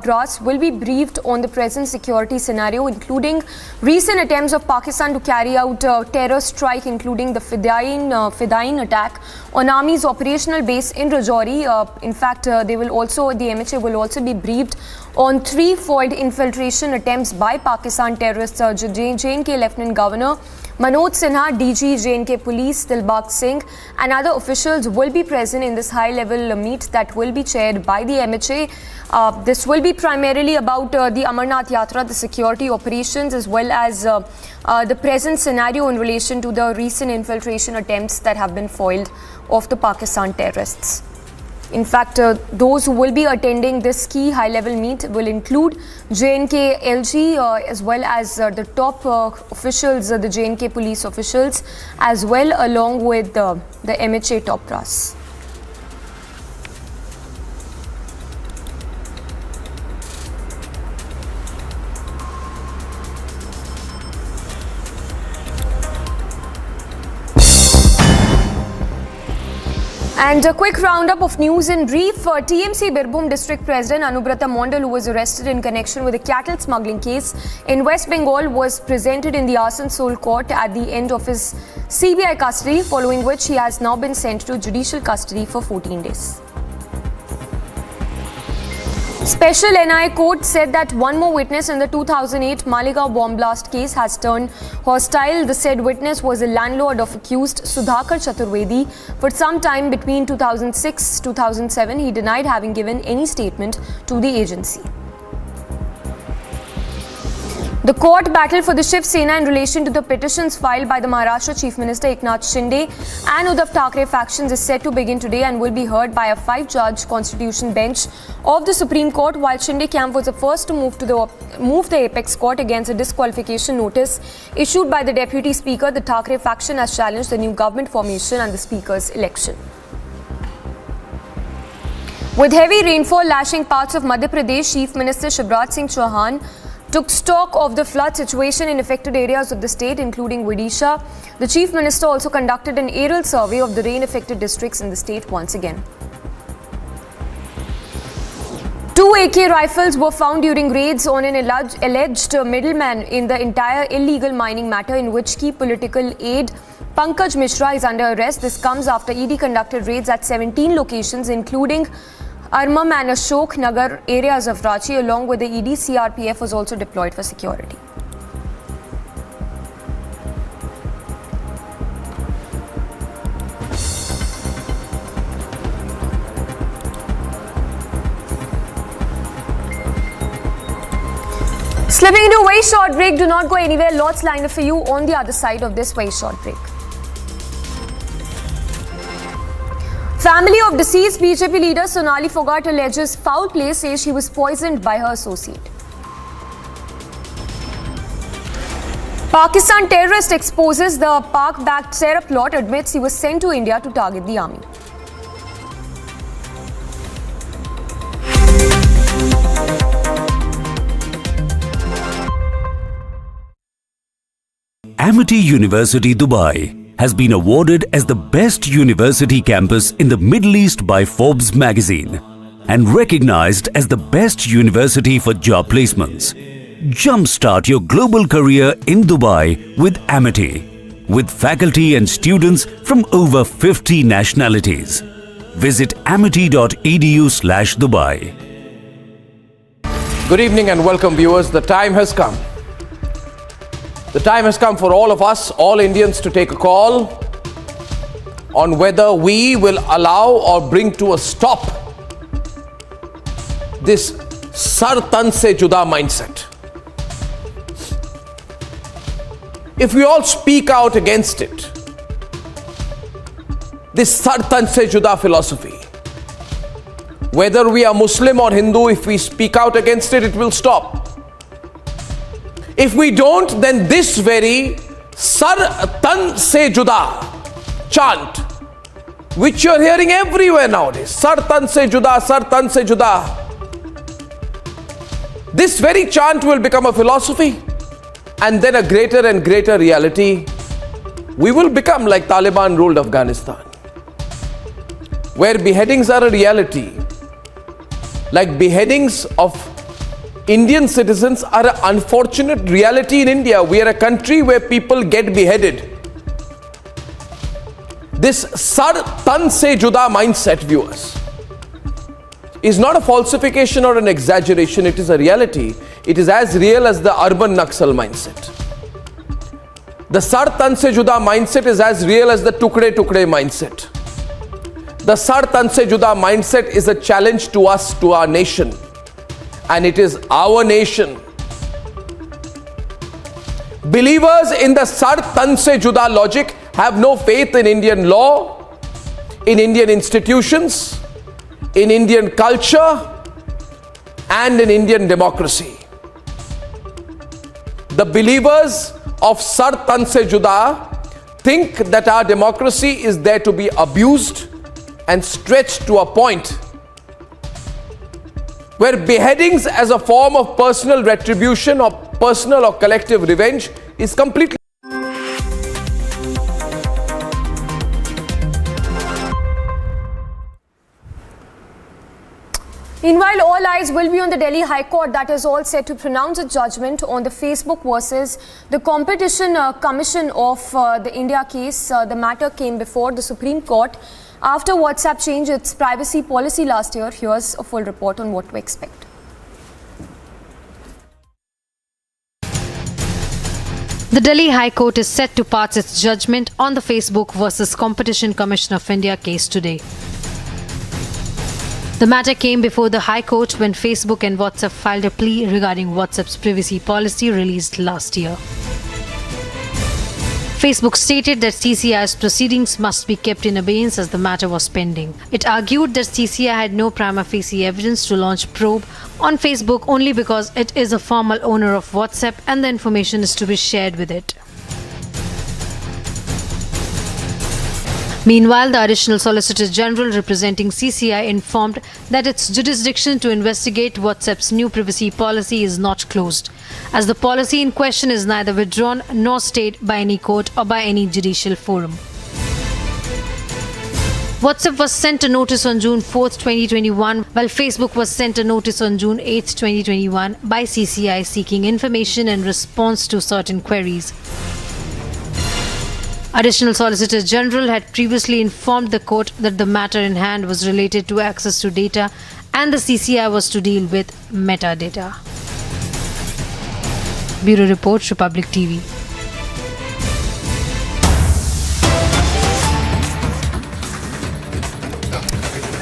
brass will be briefed on the present security scenario, including recent attempts of Pakistan to carry out terror strike, including the Fidain attack on Army's operational base in Rajouri. In fact, the MHA will also be briefed on threefold infiltration attempts by Pakistan terrorists. J&K Lieutenant Governor Manoj Sinha, DG J&K Police Dilbag Singh and other officials will be present in this high-level meet that will be chaired by the MHA. This will be primarily about the Amarnath Yatra, the security operations, as well as the present scenario in relation to the recent infiltration attempts that have been foiled of the Pakistan terrorists. In fact, those who will be attending this key high-level meet will include J&K LG as well as the top officials, the J&K police officials, as well along with the MHA top brass. And a quick roundup of news in brief. TMC Birbhum District President Anubrata Mondal, who was arrested in connection with a cattle smuggling case in West Bengal, was presented in the Asansol court at the end of his CBI custody, following which he has now been sent to judicial custody for 14 days. Special NI court said that one more witness in the 2008 Maligaon bomb blast case has turned hostile. The said witness was a landlord of accused Sudhakar Chaturvedi. For some time between 2006-2007, he denied having given any statement to the agency. The court battle for the Shiv Sena in relation to the petitions filed by the Maharashtra Chief Minister Eknath Shinde and Uddhav Thackeray factions is set to begin today and will be heard by a 5-judge constitution bench of the Supreme Court, while Shinde camp was the first to move the apex court against a disqualification notice issued by the Deputy Speaker. The Thackeray faction has challenged the new government formation and the Speaker's election. With heavy rainfall lashing parts of Madhya Pradesh, Chief Minister Shivraj Singh Chauhan took stock of the flood situation in affected areas of the state, including Odisha. The Chief Minister also conducted an aerial survey of the rain-affected districts in the state once again. 2 AK rifles were found during raids on an alleged middleman in the entire illegal mining matter, in which key political aide Pankaj Mishra is under arrest. This comes after ED conducted raids at 17 locations, including Armam and Ashok Nagar areas of Ranchi. Along with the ED, CRPF was also deployed for security. Slipping into a very short break. Do not go anywhere. Lots lined up for you on the other side of this very short break. Family of deceased BJP leader Sonali Fogart alleges foul play, says she was poisoned by her associate. Pakistan terrorist exposes the Pak-backed terror plot, admits he was sent to India to target the army. Amity University Dubai has been awarded as the best university campus in the Middle East by Forbes magazine and recognized as the best university for job placements. Jumpstart your global career in Dubai with Amity, with faculty and students from over 50 nationalities. Visit amity.edu/Dubai. Good evening and welcome, viewers. The time has come. The time has come for all of us, all Indians, to take a call on whether we will allow or bring to a stop this sar tan se juda mindset. If we all speak out against it, this sar tan se juda philosophy, whether we are Muslim or Hindu, if we speak out against it, it will stop. If we don't, then this very Sar Tan Se Juda chant, which you're hearing everywhere nowadays, Sar Tan Se Juda, Sar Tan Se Juda, this very chant will become a philosophy and then a greater and greater reality. We will become like Taliban ruled Afghanistan, where beheadings are a reality, like beheadings of Indian citizens are an unfortunate reality in India. We are a country where people get beheaded. This Sar Tan Se Juda mindset, viewers, is not a falsification or an exaggeration. It is a reality. It is as real as the urban Naxal mindset. The Sar Tan Se Juda mindset is as real as the Tukde Tukde mindset. The Sar Tan Se Juda mindset is a challenge to us, to our nation. And it is our nation. Believers in the Sar Tan Se Juda logic have no faith in Indian law, in Indian institutions, in Indian culture, and in Indian democracy. The believers of Sar Tan Se Juda think that our democracy is there to be abused and stretched to a point where beheadings as a form of personal retribution or personal or collective revenge is completely. Meanwhile, all eyes will be on the Delhi High Court, that is all set to pronounce a judgment on the Facebook versus the Competition Commission of the India case. The matter came before the Supreme Court after WhatsApp changed its privacy policy last year. Here's a full report on what to expect. The Delhi High Court is set to pass its judgment on the Facebook versus Competition Commission of India case today. The matter came before the High Court when Facebook and WhatsApp filed a plea regarding WhatsApp's privacy policy released last year. Facebook stated that CCI's proceedings must be kept in abeyance as the matter was pending. It argued that CCI had no prima facie evidence to launch probe on Facebook only because it is a formal owner of WhatsApp and the information is to be shared with it. Meanwhile, the Additional Solicitor General representing CCI informed that its jurisdiction to investigate WhatsApp's new privacy policy is not closed, as the policy in question is neither withdrawn nor stayed by any court or by any judicial forum. WhatsApp was sent a notice on June 4, 2021, while Facebook was sent a notice on June 8, 2021 by CCI seeking information and response to certain queries. Additional Solicitor General had previously informed the court that the matter in hand was related to access to data and the CCI was to deal with metadata. Bureau Report, Republic TV.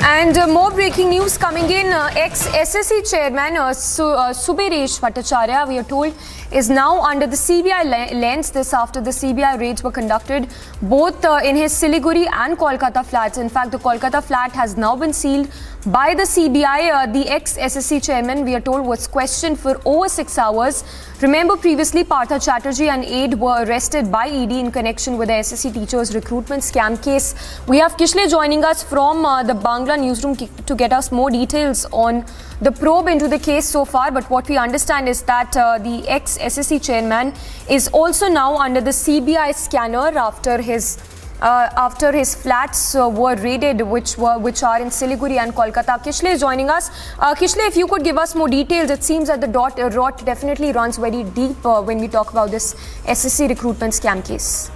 And more breaking news coming in. Ex-SSC chairman Subiresh Bhattacharya, we are told, is now under the CBI lens. This after the CBI raids were conducted both in his Siliguri and Kolkata flats. In fact, the Kolkata flat has now been sealed by the CBI. The ex-SSC chairman, we are told, was questioned for over 6 hours. Remember, previously Partha Chatterjee and aide were arrested by ED in connection with the SSC teachers recruitment scam case. We have Kishle joining us from the Bangla newsroom to get us more details on the probe into the case so far. But what we understand is that the ex-SSC chairman is also now under the CBI scanner after his flats were raided, which are in Siliguri and Kolkata. Kishle is joining us. Kishle, if you could give us more details. It seems that the rot definitely runs very deep when we talk about this SSC recruitment scam case.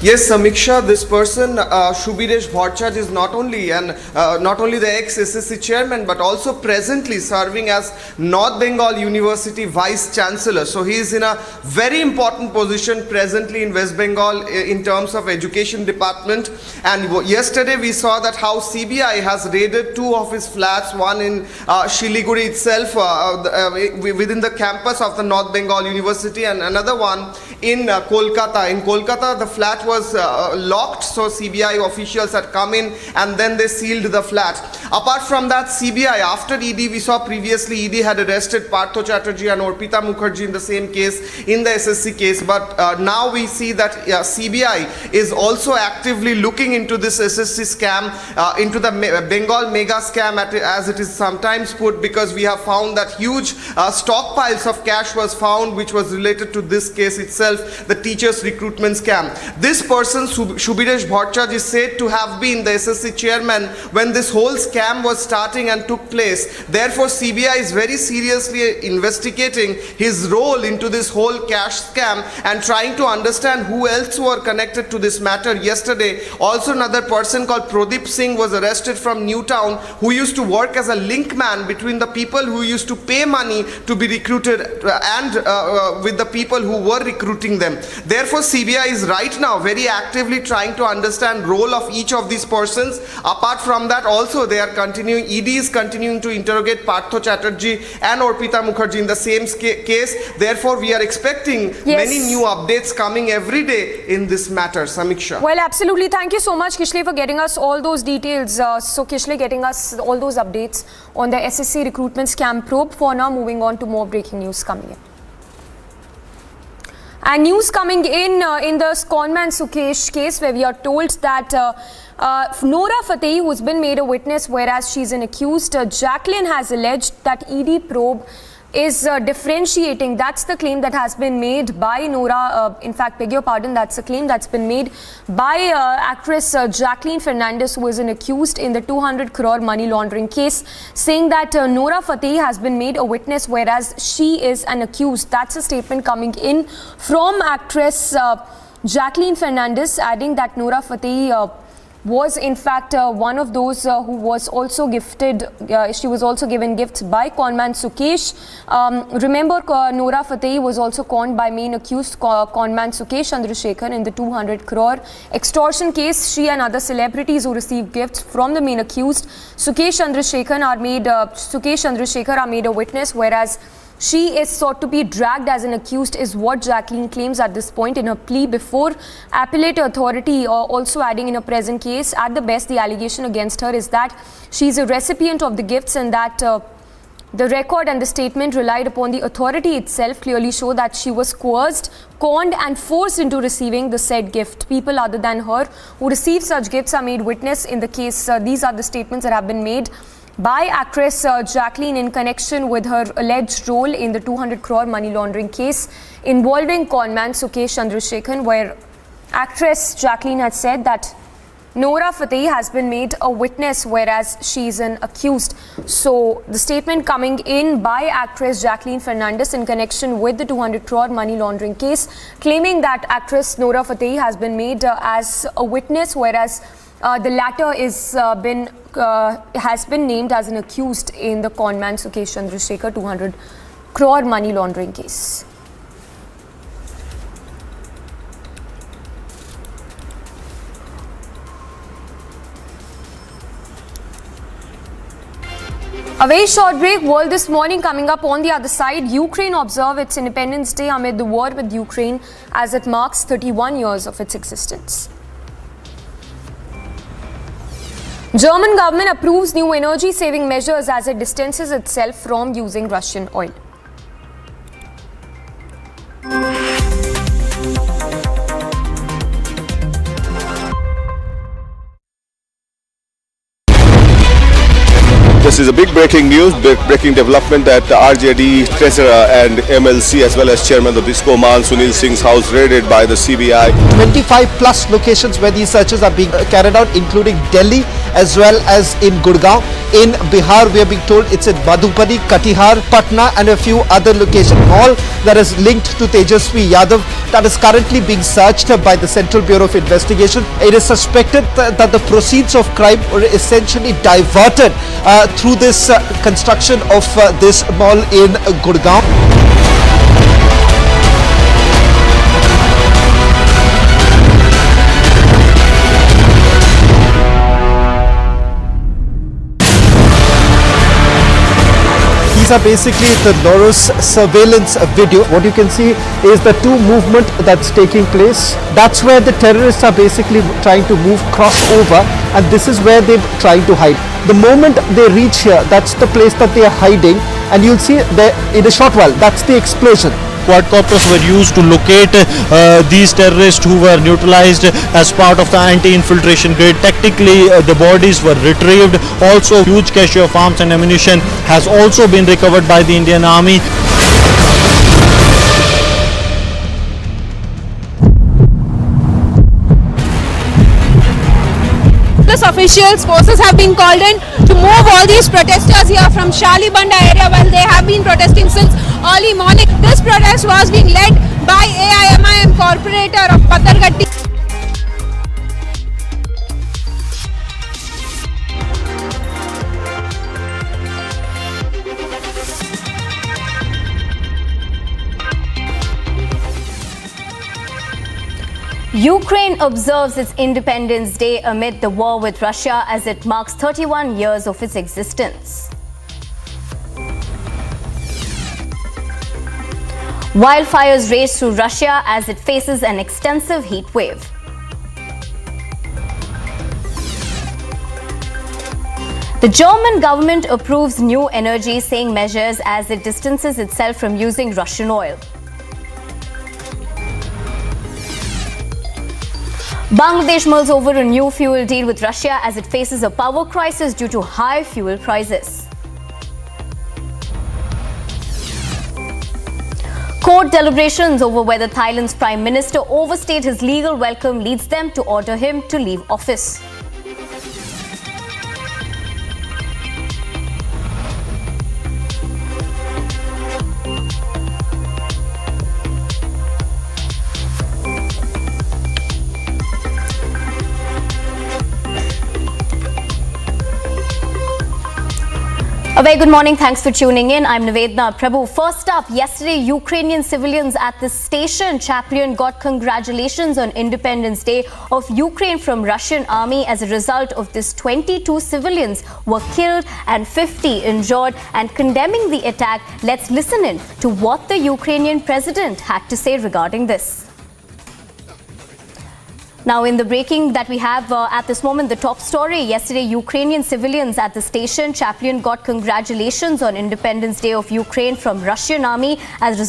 Yes, Samiksha, this person, Subiresh Bhattacharya, is not only the ex-SSC chairman, but also presently serving as North Bengal University Vice Chancellor. So he is in a very important position presently in West Bengal in terms of education department. And yesterday we saw that how CBI has raided 2 of his flats, one in Siliguri itself within the campus of the North Bengal University, and another one in Kolkata. In Kolkata, the flat was locked, so CBI officials had come in and then they sealed the flat. Apart from that, CBI, after ED, we saw previously ED had arrested Partha Chatterjee and Orpita Mukherjee in the same case, in the SSC case, but now we see that CBI is also actively looking into this SSC scam, into the Bengal mega scam as it is sometimes put, because we have found that huge stockpiles of cash was found which was related to this case itself, the teachers recruitment scam. This person, Subiresh Bhattacharya, is said to have been the SSC chairman when this whole scam was starting and took place. Therefore, CBI is very seriously investigating his role into this whole cash scam and trying to understand who else were connected to this matter. Yesterday, also another person called Pradeep Singh was arrested from Newtown, who used to work as a link man between the people who used to pay money to be recruited and with the people who were recruiting them. Therefore, CBI is right now very actively trying to understand role of each of these persons. Apart from that, also they are continuing, ED is continuing to interrogate Partha Chatterjee and Orpita Mukherjee in the same case. Therefore, we are expecting many new updates coming every day in this matter. Samiksha. Well, absolutely. Thank you so much, Kishle, for getting us all those details. So Kishle getting us all those updates on the SSC recruitment scam probe. For now, moving on to more breaking news coming in. And news coming in the Conman Sukesh case, where we are told that Nora Fateh, who's been made a witness, whereas she's an accused, Jacqueline has alleged that ED probe is differentiating. That's the claim that has been made by Nora. In fact, beg your pardon, that's a claim that's been made by actress Jacqueline Fernandez, who is an accused in the 200 crore money laundering case, saying that Nora Fateh has been made a witness, whereas she is an accused. That's a statement coming in from actress Jacqueline Fernandez, adding that Nora Fateh was in fact one of those who was also gifted, she was also given gifts by conman Sukesh. Remember, Nora Fateh was also conned by main accused conman Sukesh Chandrasekhar in the 200 crore extortion case. She and other celebrities who received gifts from the main accused, Sukesh Chandrasekhar, are made a witness, whereas she is sought to be dragged as an accused, is what Jacqueline claims at this point in her plea before appellate authority, also adding in a present case. At the best, the allegation against her is that she is a recipient of the gifts, and that the record and the statement relied upon the authority itself clearly show that she was coerced, conned and forced into receiving the said gift. People other than her who received such gifts are made witness in the case. These are the statements that have been made by actress Jacqueline in connection with her alleged role in the 200 crore money laundering case involving conman Sukesh Chandrasekhar, where actress Jacqueline had said that Nora Fateh has been made a witness, whereas she is an accused. So the statement coming in by actress Jacqueline Fernandez in connection with the 200 crore money laundering case, claiming that actress Nora Fateh has been made as a witness, whereas the latter has been named as an accused in the conman Sukesh Chandrasekhar 200 crore money laundering case. A very short break. World This Morning coming up on the other side. Ukraine observe its Independence Day amid the war with Ukraine as it marks 31 years of its existence. German government approves new energy-saving measures as it distances itself from using Russian oil. This is a big breaking news, breaking development that RJD treasurer and MLC as well as chairman of Disco Man Sunil Singh's house raided by the CBI. 25 plus locations where these searches are being carried out, including Delhi as well as in Gurgaon. In Bihar, we are being told it's in Madhubani, Katihar, Patna and a few other locations. All that is linked to Tejasvi Yadav that is currently being searched by the Central Bureau of Investigation. It is suspected that the proceeds of crime were essentially diverted through this construction of this mall in Gurgaon. These are basically the Norris surveillance video. What you can see is the two movement that's taking place. That's where the terrorists are basically trying to move crossover, and this is where they're trying to hide. The moment they reach here, that's the place that they are hiding, and you'll see that in a short while, that's the explosion. Quadcopters were used to locate these terrorists who were neutralized as part of the anti-infiltration grid. Tactically, the bodies were retrieved. Also, huge cache of arms and ammunition has also been recovered by the Indian Army. Officials, forces have been called in to move all these protesters here from Shalibanda area. Well, they have been protesting since early morning. This protest was being led by AIMIM corporator of Patargatti. Ukraine observes its Independence Day amid the war with Russia as it marks 31 years of its existence. Wildfires rage through Russia as it faces an extensive heat wave. The German government approves new energy-saving measures as it distances itself from using Russian oil. Bangladesh mulls over a new fuel deal with Russia as it faces a power crisis due to high fuel prices. Court deliberations over whether Thailand's Prime Minister overstayed his legal welcome leads them to order him to leave office. A very good morning. Thanks for tuning in. I'm Nivedna Prabhu. First up, yesterday, Ukrainian civilians at the station Chaplin got congratulations on Independence Day of Ukraine from Russian army. As a result of this, 22 civilians were killed and 50 injured. And condemning the attack, let's listen in to what the Ukrainian president had to say regarding this. Now, in the breaking that we have at this moment, the top story, yesterday, Ukrainian civilians at the station Chaplin got congratulations on Independence Day of Ukraine from Russian army. As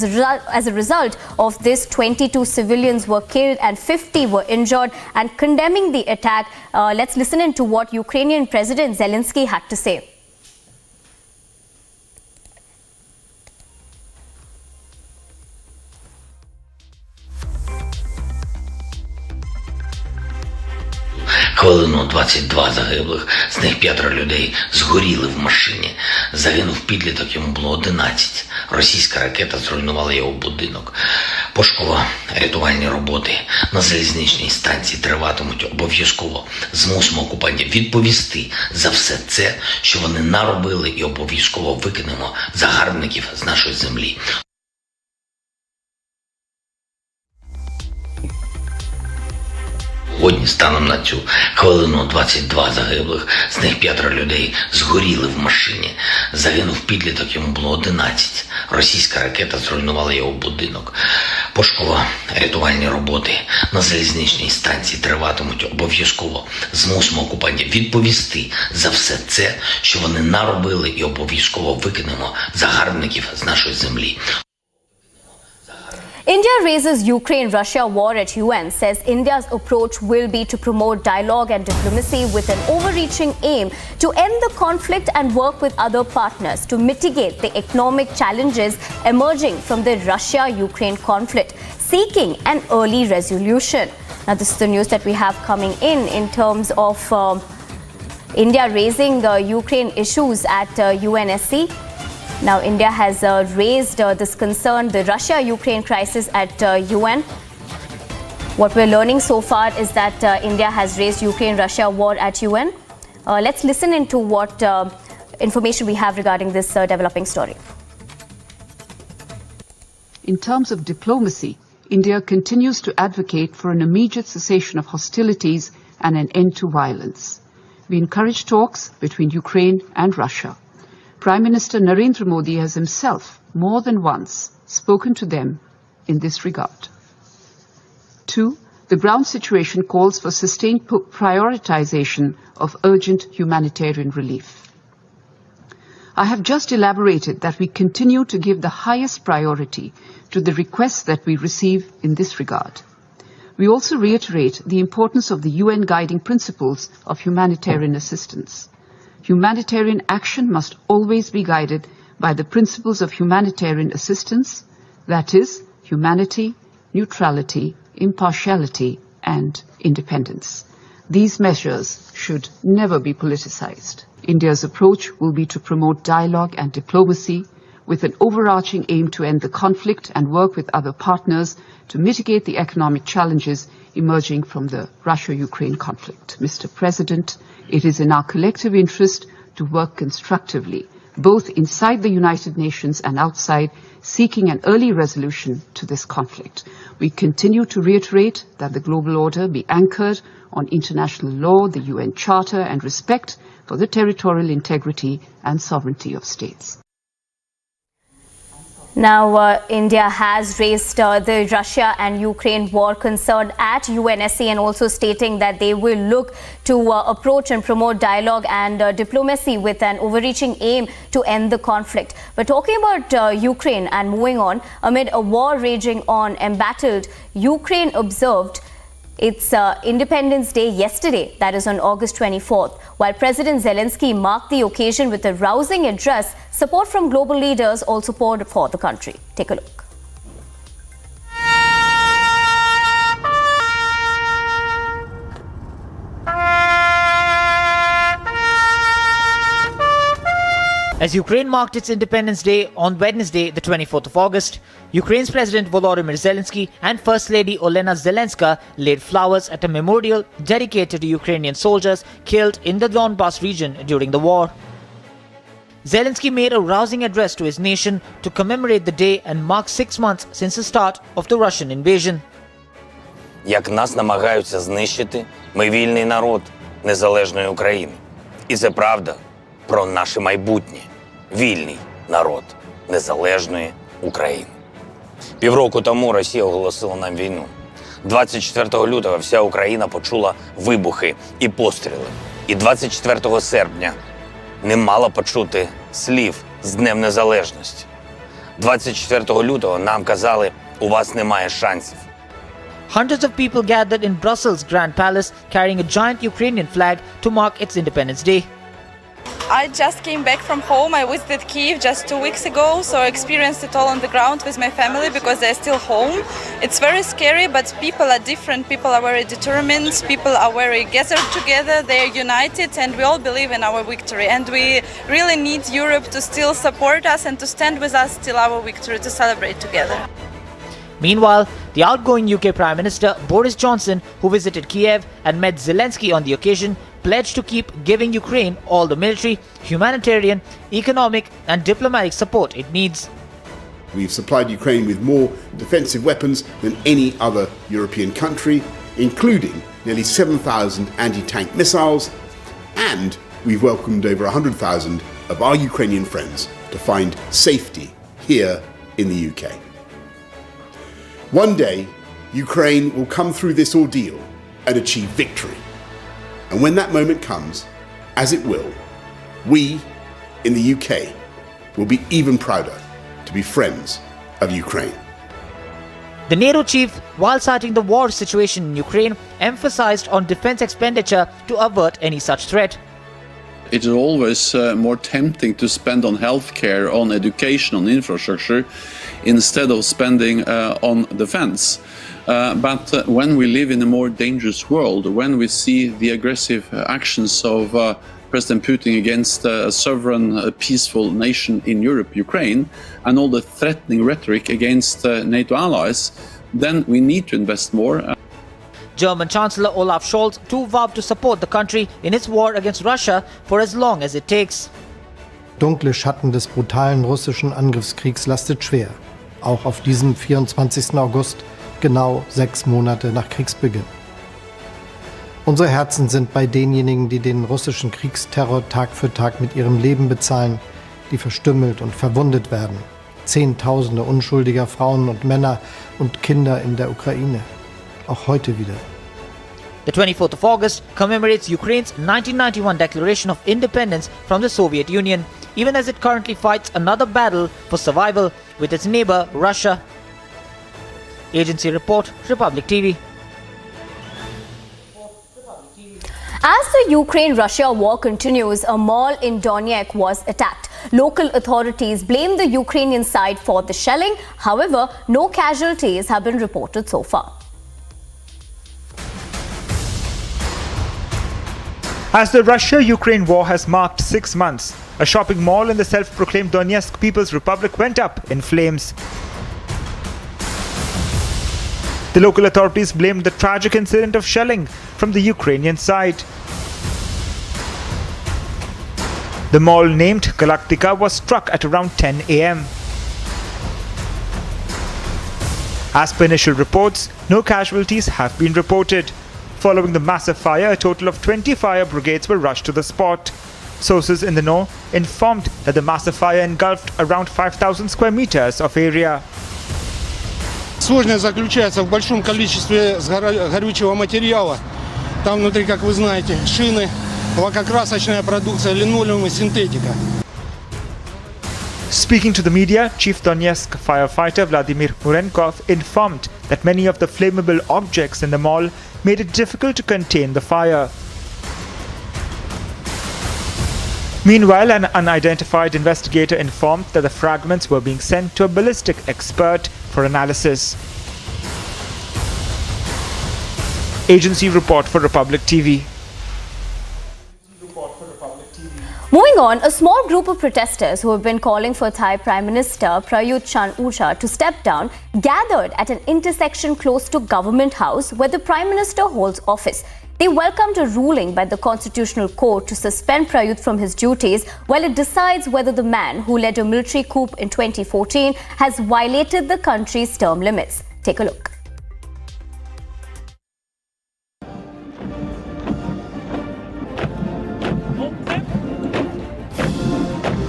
a result of this, 22 civilians were killed and 50 were injured. And condemning the attack, let's listen in to what Ukrainian President Zelensky had to say. Хвилину 22 загиблих, з них 5 людей згоріли в машині. Загинув підліток, йому було 11. Російська ракета зруйнувала його будинок. Пошуково-рятувальні роботи на залізничній станції триватимуть обов'язково. Змусимо окупантів відповісти за все це, що вони наробили, і обов'язково викинемо загарбників з нашої землі. Сьогодні, станом на цю хвилину, 22 загиблих, з них 5 людей згоріли в машині. Загинув підліток, йому було 11. Російська ракета зруйнувала його будинок. Пошуково-рятувальні роботи на залізничній станції триватимуть обов'язково. Змусимо окупантів відповісти за все це, що вони наробили, і обов'язково викинемо загарбників з нашої землі. India raises Ukraine-Russia war at UN, says India's approach will be to promote dialogue and diplomacy with an overreaching aim to end the conflict and work with other partners to mitigate the economic challenges emerging from the Russia-Ukraine conflict, seeking an early resolution. Now, this is the news that we have coming in terms of India raising Ukraine issues at UNSC. Now, India has raised this concern, the Russia-Ukraine crisis at UN. What we're learning so far is that India has raised Ukraine-Russia war at UN. Let's listen into what information we have regarding this developing story. In terms of diplomacy, India continues to advocate for an immediate cessation of hostilities and an end to violence. We encourage talks between Ukraine and Russia. Prime Minister Narendra Modi has himself more than once spoken to them in this regard. 2. The ground situation calls for sustained prioritization of urgent humanitarian relief. I have just elaborated that we continue to give the highest priority to the requests that we receive in this regard. We also reiterate the importance of the UN guiding principles of humanitarian assistance. Humanitarian action must always be guided by the principles of humanitarian assistance, that is, humanity, neutrality, impartiality, and independence. These measures should never be politicized. India's approach will be to promote dialogue and diplomacy with an overarching aim to end the conflict and work with other partners to mitigate the economic challenges emerging from the Russia-Ukraine conflict. Mr. President, it is in our collective interest to work constructively, both inside the United Nations and outside, seeking an early resolution to this conflict. We continue to reiterate that the global order be anchored on international law, the UN Charter, and respect for the territorial integrity and sovereignty of states. Now, India has raised the Russia and Ukraine war concern at UNSC and also stating that they will look to approach and promote dialogue and diplomacy with an overreaching aim to end the conflict. But talking about Ukraine and moving on, amid a war raging on embattled, Ukraine observed its Independence Day yesterday, that is on August 24th. While President Zelensky marked the occasion with a rousing address, support from global leaders also poured for the country. Take a look. As Ukraine marked its Independence Day on Wednesday, the 24th of August, Ukraine's President Volodymyr Zelensky and First Lady Olena Zelenska laid flowers at a memorial dedicated to Ukrainian soldiers killed in the Donbas region during the war. Zelensky made a rousing address to his nation to commemorate the day and mark 6 months since the start of the Russian invasion. Як нас намагаються знищити, ми вільний народ незалежної України. І це правда про наше майбутнє. Вільний народ незалежної України. Півроку тому Росія оголосила нам війну. 24 лютого вся Україна почула вибухи і постріли. І 24 серпня не мала почути слів з Днем Незалежності. 24 лютого нам казали, у вас немає шансів. Hundreds of people gathered in Brussels' Grand Palace carrying a giant Ukrainian flag to mark its Independence Day. I just came back from home. I visited Kyiv just 2 weeks ago, so I experienced it all on the ground with my family because they're still home. It's very scary, but people are different. People are very determined. People are very gathered together. They are united, and we all believe in our victory. And we really need Europe to still support us and to stand with us till our victory, to celebrate together. Meanwhile, the outgoing UK Prime Minister Boris Johnson, who visited Kiev and met Zelensky on the occasion, pledged to keep giving Ukraine all the military, humanitarian, economic and diplomatic support it needs. We've supplied Ukraine with more defensive weapons than any other European country, including nearly 7,000 anti-tank missiles, and we've welcomed over 100,000 of our Ukrainian friends to find safety here in the UK. One day, Ukraine will come through this ordeal and achieve victory. And when that moment comes, as it will, we in the UK will be even prouder to be friends of Ukraine. The NATO chief, while citing the war situation in Ukraine, emphasized on defense expenditure to avert any such threat. It is always more tempting to spend on healthcare, on education, on infrastructure, instead of spending on defense. But when we live in a more dangerous world, when we see the aggressive actions of President Putin against a sovereign, peaceful nation in Europe, Ukraine, and all the threatening rhetoric against NATO allies, then we need to invest more. German Chancellor Olaf Scholz too vowed to support the country in its war against Russia for as long as it takes. Dunkle Schatten des brutalen russischen Angriffskriegs lastet schwer, auch auf diesem 24. August, genau 6 Monate nach Kriegsbeginn. Unsere Herzen sind bei denjenigen, die den russischen Kriegsterror Tag für Tag mit ihrem Leben bezahlen, die verstümmelt und verwundet werden. Zehntausende unschuldiger Frauen und Männer und Kinder in der Ukraine. Auch heute wieder. The 24th of August commemorates Ukraine's 1991 declaration of independence from the Soviet Union, even as it currently fights another battle for survival with its neighbor Russia. Agency report, Republic TV. As the Ukraine-Russia war continues, a mall in Donetsk was attacked. Local authorities blame the Ukrainian side for the shelling. However, no casualties have been reported so far. As the Russia-Ukraine war has marked 6 months, a shopping mall in the self-proclaimed Donetsk People's Republic went up in flames. The local authorities blamed the tragic incident of shelling from the Ukrainian side. The mall named Galactica was struck at around 10 a.m. As per initial reports, no casualties have been reported. Following the massive fire, a total of 20 fire brigades were rushed to the spot. Sources in the know informed that the massive fire engulfed around 5,000 square meters of area. Сложность заключается в большом количестве горючего материала. Там внутри, как вы знаете, шины, лакокрасочная продукция, линолеум и синтетика. Speaking to the media, Chief Donetsk firefighter Vladimir Murenkov informed that many of the flammable objects in the mall made it difficult to contain the fire. Meanwhile, an unidentified investigator informed that the fragments were being sent to a ballistic expert for analysis. Agency report for Republic TV. Moving on, a small group of protesters who have been calling for Thai Prime Minister Prayut Chan-o-cha to step down gathered at an intersection close to Government House where the Prime Minister holds office. They welcomed a ruling by the Constitutional Court to suspend Prayut from his duties while it decides whether the man who led a military coup in 2014 has violated the country's term limits. Take a look.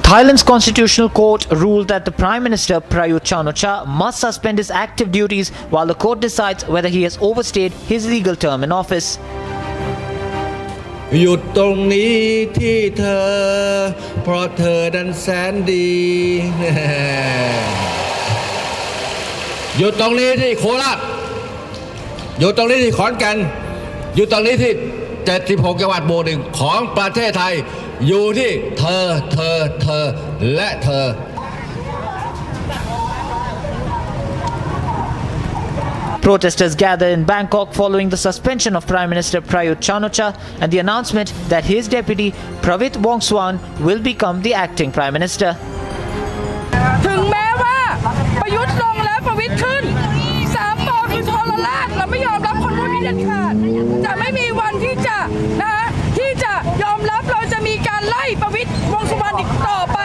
Thailand's Constitutional Court ruled that the Prime Minister Prayut Chan-o-cha must suspend his active duties while the court decides whether he has overstayed his legal term in office. หยุดตรงนี้ที่เธอเพราะเธอนั้นแสนดี หยุดตรงนี้ที่โคราชหยุดตรงนี้ที่ขอนแก่นหยุดตรงนี้ที่76จังหวัดหมู่หนึ่งของประเทศไทยอยู่ที่เธอและเธอ Protesters gathered in Bangkok following the suspension of Prime Minister Prayut Chan-o-cha and the announcement that his deputy Pravit Wongsuwan will become the acting Prime Minister. ถึงแม้ว่าประยุทธ์ลงแล้วประวิตรขึ้น3 ป.คือทรราชเราไม่ยอมรับคนพวกนี้เด็ดขาดจะไม่มีวันที่จะที่จะยอมรับเราจะมีการไล่ประวิตรวงษ์สุวรรณอีกต่อไป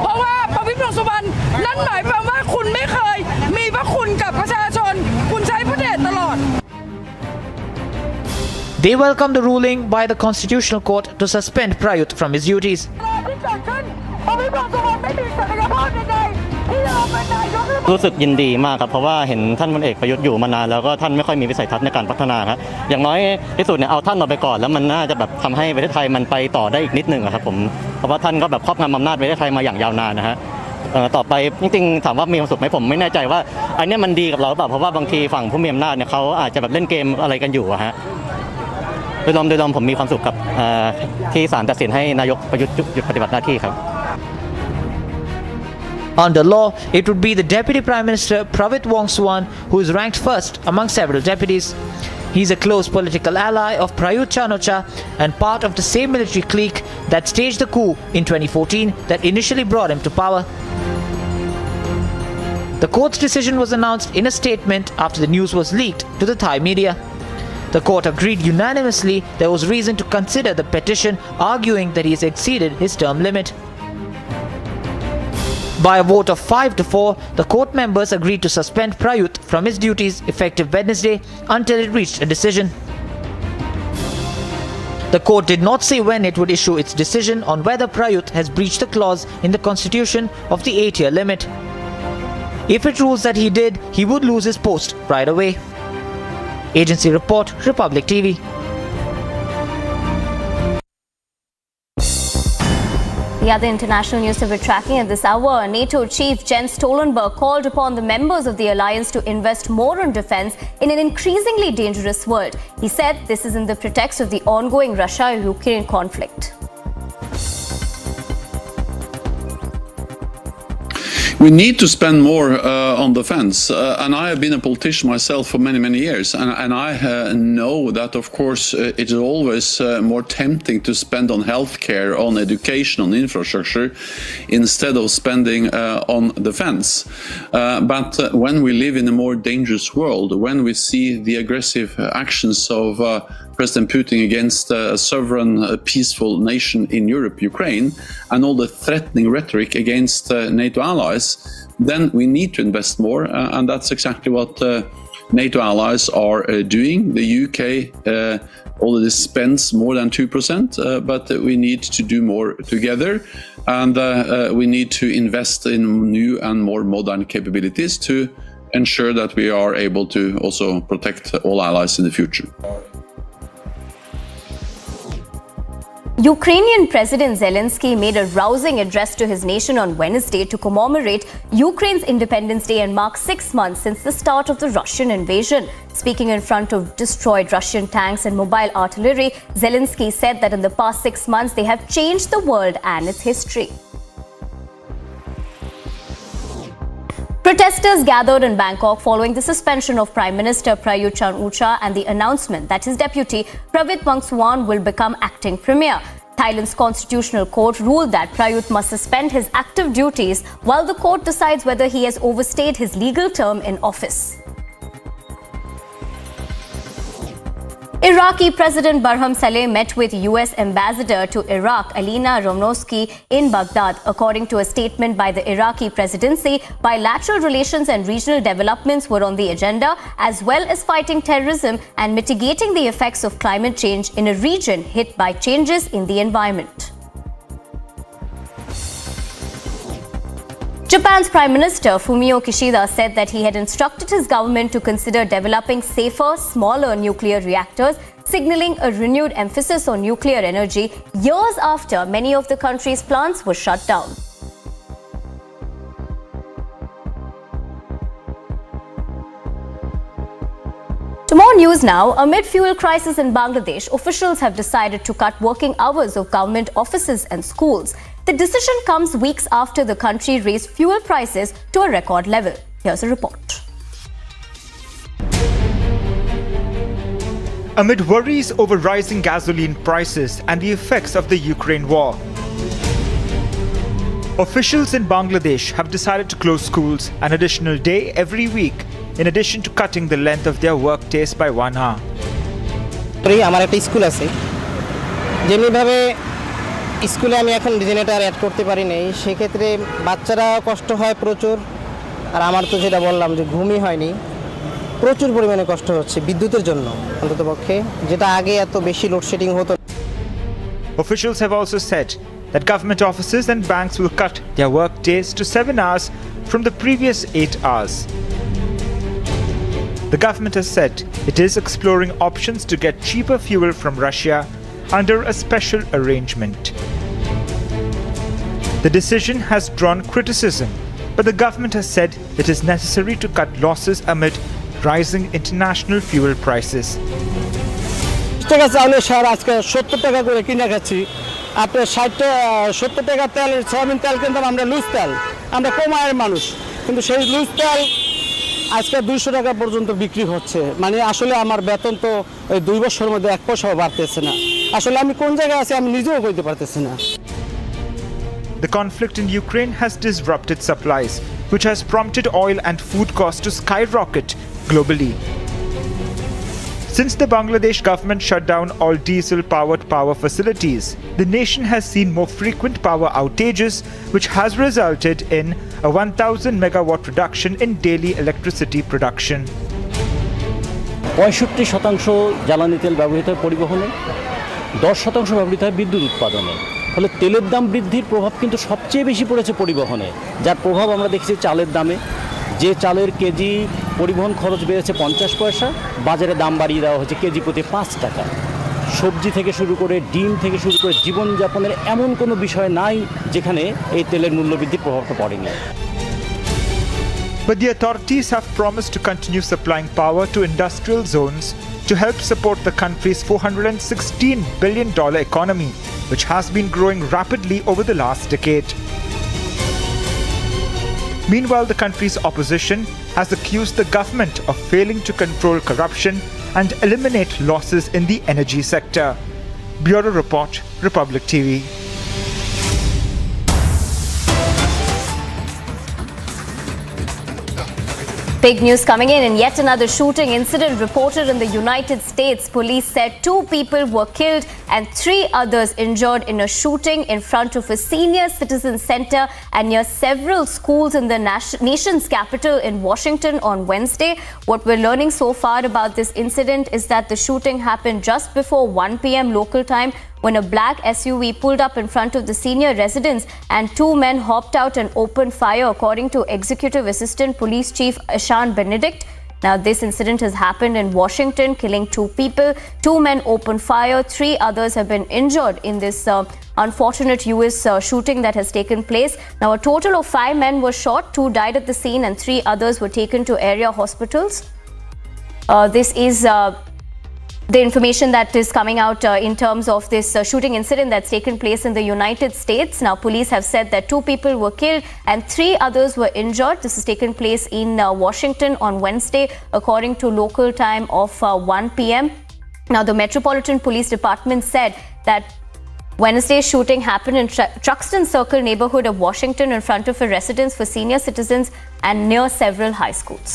เพราะว่าประวิตรวงษ์สุวรรณนั่นหมายความว่าคุณไม่เคยมีพระคุณกับประชาชนคุณใช้พระเดชตลอด They welcomed the ruling by the Constitutional Court to suspend Prayut from his duties. รู้สึกยินดีมากครับเพราะว่าเห็นท่านพลเอกประยุทธ์อยู่มานานแล้วก็ท่านไม่ค่อยมีวิสัยทัศน์ในการพัฒนาครับอย่างน้อยที่สุดเนี่ยเอาท่านออกไปก่อนแล้วมันน่าจะแบบทำให้ประเทศไทยมันไปต่อได้อีกนิดนึงครับผมเพราะว่าท่านก็แบบครอบงำอำนาจประเทศไทยมาอย่างยาวนานนะฮะต่อไปจริงๆถามว่ามีความสุขไหมผมไม่แน่ใจว่าอันนี้มันดีกับเราหรือเปล่าเพราะว่าบางทีฝั่งผู้มีอำนาจเนี่ยเขาอาจจะแบบเล่นเกมอะไรกันอยู่ฮะโดยรวมผมมีความสุขกับที่ศาลตัดสินให้นายกประยุทธ์หยุดปฏิบัติหน้าที่ครับ Under law, it would be the Deputy Prime Minister Pravit Wongsuwan who is ranked first among several deputies. He is a close political ally of Prayut Chan-o-cha and part of the same military clique that staged the coup in 2014 that initially brought him to power. The court's decision was announced in a statement after the news was leaked to the Thai media. The court agreed unanimously there was reason to consider the petition, arguing that he has exceeded his term limit. By a vote of 5-4, the court members agreed to suspend Prayut from his duties effective Wednesday until it reached a decision. The court did not say when it would issue its decision on whether Prayut has breached the clause in the constitution of the 8-year limit. If it rules that he did, he would lose his post right away. Agency report, Republic TV. The other international news that we're tracking at this hour, NATO chief Jens Stoltenberg called upon the members of the alliance to invest more on defense in an increasingly dangerous world. He said this is in the pretext of the ongoing Russia-Ukraine conflict. We need to spend more on defense, and I have been a politician myself for many years, and I know that, of course, it is always more tempting to spend on healthcare, on education, on infrastructure, instead of spending on defense. But when we live in a more dangerous world, when we see the aggressive actions of President Putin against a sovereign, peaceful nation in Europe, Ukraine, and all the threatening rhetoric against NATO allies, then we need to invest more, and that's exactly what NATO allies are doing. The UK already spends more than 2%, but we need to do more together, and we need to invest in new and more modern capabilities to ensure that we are able to also protect all allies in the future. Ukrainian President Zelensky made a rousing address to his nation on Wednesday to commemorate Ukraine's Independence Day and mark 6 months since the start of the Russian invasion. Speaking in front of destroyed Russian tanks and mobile artillery, Zelensky said that in the past 6 months they have changed the world and its history. Protesters gathered in Bangkok following the suspension of Prime Minister Prayut Chan-o-cha and the announcement that his deputy Pravit Wongsuwan will become acting premier. Thailand's Constitutional Court ruled that Prayut must suspend his active duties while the court decides whether he has overstayed his legal term in office. Iraqi President Barham Saleh met with US Ambassador to Iraq Alina Romnosky in Baghdad. According to a statement by the Iraqi presidency, bilateral relations and regional developments were on the agenda, as well as fighting terrorism and mitigating the effects of climate change in a region hit by changes in the environment. Japan's Prime Minister Fumio Kishida said that he had instructed his government to consider developing safer, smaller nuclear reactors, signaling a renewed emphasis on nuclear energy years after many of the country's plants were shut down. To more news now, amid fuel crisis in Bangladesh, officials have decided to cut working hours of government offices and schools. The decision comes weeks after the country raised fuel prices to a record level. Here's a report. Amid worries over rising gasoline prices and the effects of the Ukraine war, officials in Bangladesh have decided to close schools an additional day every week, in addition to cutting the length of their work days by 1 hour. আমার একটা school আছে যেমনিভাবে স্কুলে আমি এখন generator add করতে পারি নাই সেক্ষেত্রে বাচ্চারা কষ্ট হয় প্রচুর আর আমার তো যেটা বললাম যে ঘুমই হয়নি প্রচুর পরিমাণে কষ্ট হচ্ছে বিদ্যুতের জন্য অন্ততপক্ষে যেটা আগে এত বেশি লোডশেডিং হতো. Officials have also said that government offices and banks will cut their work days to 7 hours from the previous 8 hours. The government has said it is exploring options to get cheaper fuel from Russia under a special arrangement. The decision has drawn criticism, but the government has said it is necessary to cut losses amid rising international fuel prices. টাকা চাউলের সার আজকে 70 টাকা করে কিনে খাচ্ছি আপনার 70 টাকা তেলের সয়াবিন তেল কিনতাম আমরা লুজ তেল আমরা কমায়ের মানুষ কিন্তু সেই লুজ তেল আজকে 200 টাকা পর্যন্ত বিক্রি হচ্ছে মানে আসলে আমার বেতন তো এই 2 বছরের মধ্যে 1 পয়সাও বাড়তেছে না আসলে আমি কোন জায়গায় আছি আমি নিজেও কইতে পারতেছি না. The conflict in Ukraine has disrupted supplies, which has prompted oil and food costs to skyrocket globally. Since the Bangladesh government shut down all diesel-powered power facilities, the nation has seen more frequent power outages, which has resulted in a 1,000 megawatt reduction in daily electricity production. 65% জ্বালানি তেল ব্যবহৃত হয় পরিবহনে 10% ব্যবহৃত হয় বিদ্যুৎ উৎপাদনে ফলে তেলের দাম বৃদ্ধির প্রভাব কিন্তু সবচেয়ে বেশি পড়েছে পরিবহনে যার প্রভাব আমরা দেখছি চালের দামে যে চালের কেজি পরিবহন খরচ বেড়েছে 50 পয়সা বাজারে দাম বাড়িয়ে দেওয়া হয়েছে কেজি প্রতি 5 টাকা সবজি থেকে শুরু করে ডিম থেকে শুরু করে জীবনযাপনের এমন কোনো বিষয় নাই যেখানে এই তেলের মূল্যবৃদ্ধির প্রভাবটা পড়েনি. But the authorities have promised to continue supplying power to industrial zones to help support the country's $416 billion economy, which has been growing rapidly over the last decade. Meanwhile, the country's opposition has accused the government of failing to control corruption and eliminate losses in the energy sector. Bureau Report, Republic TV. Big news coming in yet another shooting incident reported in the United States. Police said 2 people were killed and 3 others injured in a shooting in front of a senior citizen center and near several schools in the nation's capital in Washington on Wednesday. What we're learning so far about this incident is that the shooting happened just before 1 p.m. local time when a black SUV pulled up in front of the senior residence and 2 men hopped out and opened fire, according to Executive Assistant Police Chief Ashan Benedict. Now, this incident has happened in Washington, killing 2 people. 2 men opened fire. 3 others have been injured in this unfortunate US shooting that has taken place. Now, a total of 5 men were shot. 2 died at the scene and 3 others were taken to area hospitals. This is the information that is coming out in terms of this shooting incident that's taken place in the United States. Now, police have said that 2 people were killed and 3 others were injured. This has taken place in Washington on Wednesday, according to local time of 1 p.m. Now, the Metropolitan Police Department said that Wednesday's shooting happened in Truxton Circle neighborhood of Washington in front of a residence for senior citizens and near several high schools.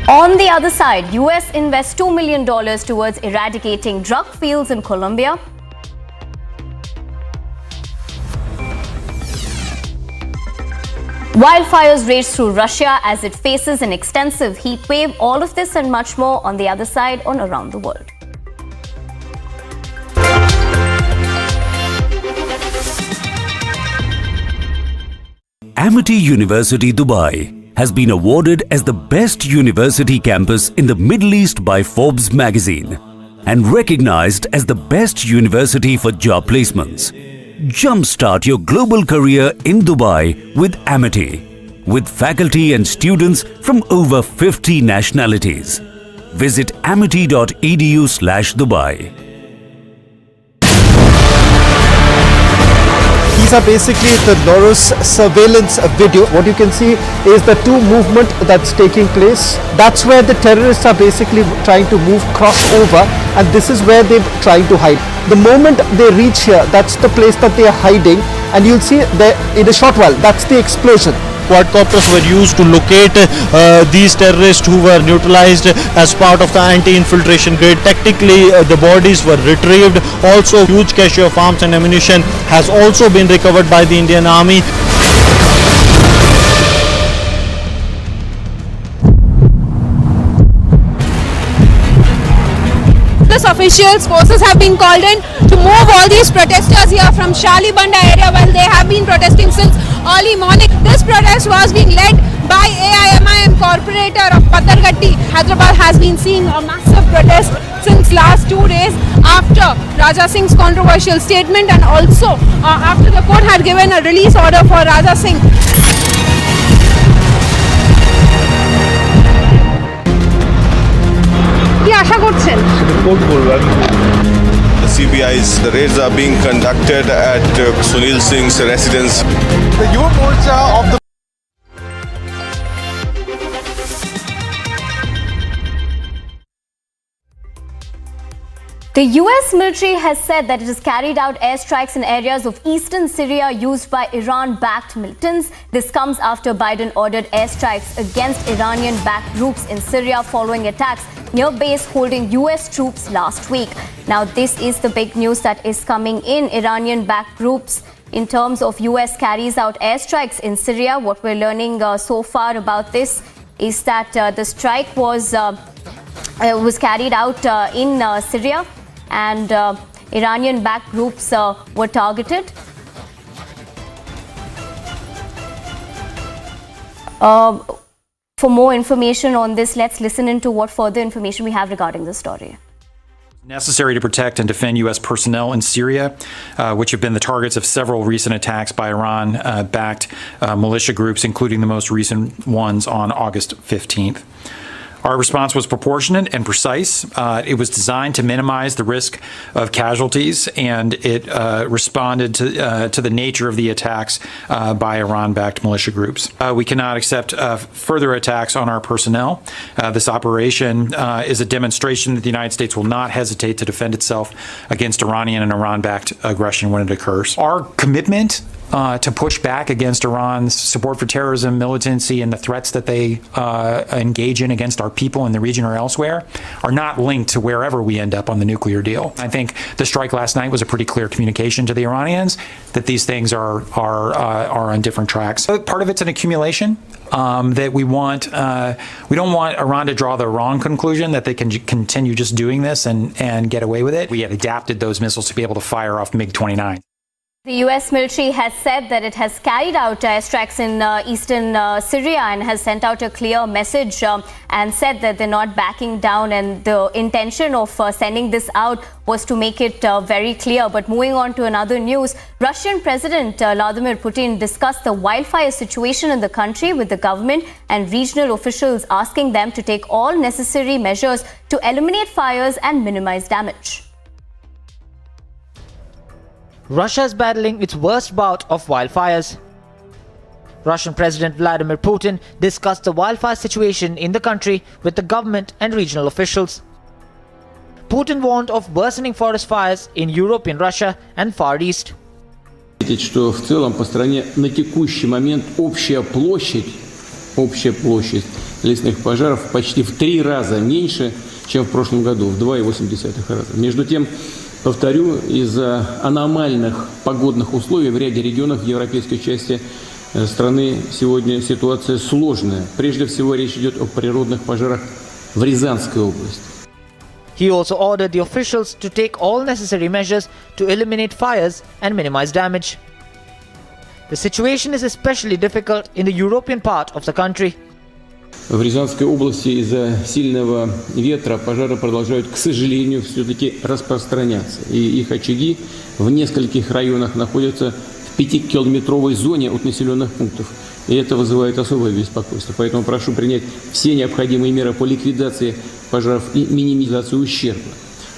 On the other side, US invests $2 million towards eradicating drug fields in Colombia. Wildfires rage through Russia as it faces an extensive heat wave. All of this and much more on the other side on Around the World. Amity University Dubai has been awarded as the best university campus in the Middle East by Forbes magazine and recognized as the best university for job placements. Jumpstart your global career in Dubai with Amity, with faculty and students from over 50 nationalities. Visit amity.edu/Dubai. These are basically the Loros surveillance video. What you can see is the two movement that's taking place. That's where the terrorists are basically trying to move crossover, and this is where they're trying to hide. The moment they reach here, that's the place that they are hiding, and you'll see there in a short while, that's the explosion. Quadcopters were used to locate these terrorists who were neutralized as part of the anti-infiltration grid. Tactically, the bodies were retrieved. Also, huge cache of arms and ammunition has also been recovered by the Indian Army. Officials, forces have been called in to move all these protesters here from Shalibanda area while they have been protesting since early morning. This protest was being led by AIMIM corporator of Patargatti. Hyderabad has been seeing a massive protest since last 2 days after Raja Singh's controversial statement and also after the court had given a release order for Raja Singh. The CBI's raids are being conducted at Sunil Singh's residence. The Yuva Morcha of the The US military has said that it has carried out airstrikes in areas of eastern Syria used by Iran-backed militants. This comes after Biden ordered airstrikes against Iranian-backed groups in Syria following attacks near base holding US troops last week. Now, this is the big news that is coming in. Iranian-backed groups, in terms of US carries out airstrikes in Syria. What we're learning so far about this is that the strike was carried out in Syria, and Iranian-backed groups were targeted. For more information on this, let's listen into what further information we have regarding this story. Necessary to protect and defend U.S. personnel in Syria, which have been the targets of several recent attacks by Iran-backed militia groups, including the most recent ones on August 15th. Our response was proportionate and precise. It was designed to minimize the risk of casualties, and it responded to the nature of the attacks by Iran-backed militia groups. We cannot accept further attacks on our personnel. This operation is a demonstration that the United States will not hesitate to defend itself against Iranian and Iran-backed aggression when it occurs. Our commitment to push back against Iran's support for terrorism, militancy, and the threats that they engage in against our people in the region or elsewhere are not linked to wherever we end up on the nuclear deal. I think the strike last night was a pretty clear communication to the Iranians that these things are on different tracks. Part of it's an accumulation that we don't want Iran to draw the wrong conclusion that they can continue just doing this and get away with it. We had adapted those missiles to be able to fire off MiG-29. The US military has said that it has carried out airstrikes in eastern Syria and has sent out a clear message and said that they're not backing down, and the intention of sending this out was to make it very clear. But moving on to another news, Russian President Vladimir Putin discussed the wildfire situation in the country with the government and regional officials, asking them to take all necessary measures to eliminate fires and minimize damage. Russia is battling its worst bout of wildfires. Russian President Vladimir Putin discussed the wildfire situation in the country with the government and regional officials. Putin warned of worsening forest fires in European Russia and Far East. Что в целом по стране на текущий момент общая площадь общая площадь лесных пожаров почти в 3 раза меньше, чем в прошлом году, в 2,8 раза. Между тем, повторю, из-за аномальных погодных условий в ряде регионов европейской части страны сегодня ситуация сложная. Прежде всего речь идет о природных пожарах в Рязанской области. He also ordered the officials to take all necessary measures to eliminate fires and minimize damage. The situation is especially difficult in the European part of the country. В Рязанской области из-за сильного ветра пожары продолжают, к сожалению, все-таки распространяться. И их очаги в нескольких районах находятся в 5-километровой зоне от населенных пунктов. И это вызывает особое беспокойство. Поэтому прошу принять все необходимые меры по ликвидации пожаров и минимизации ущерба.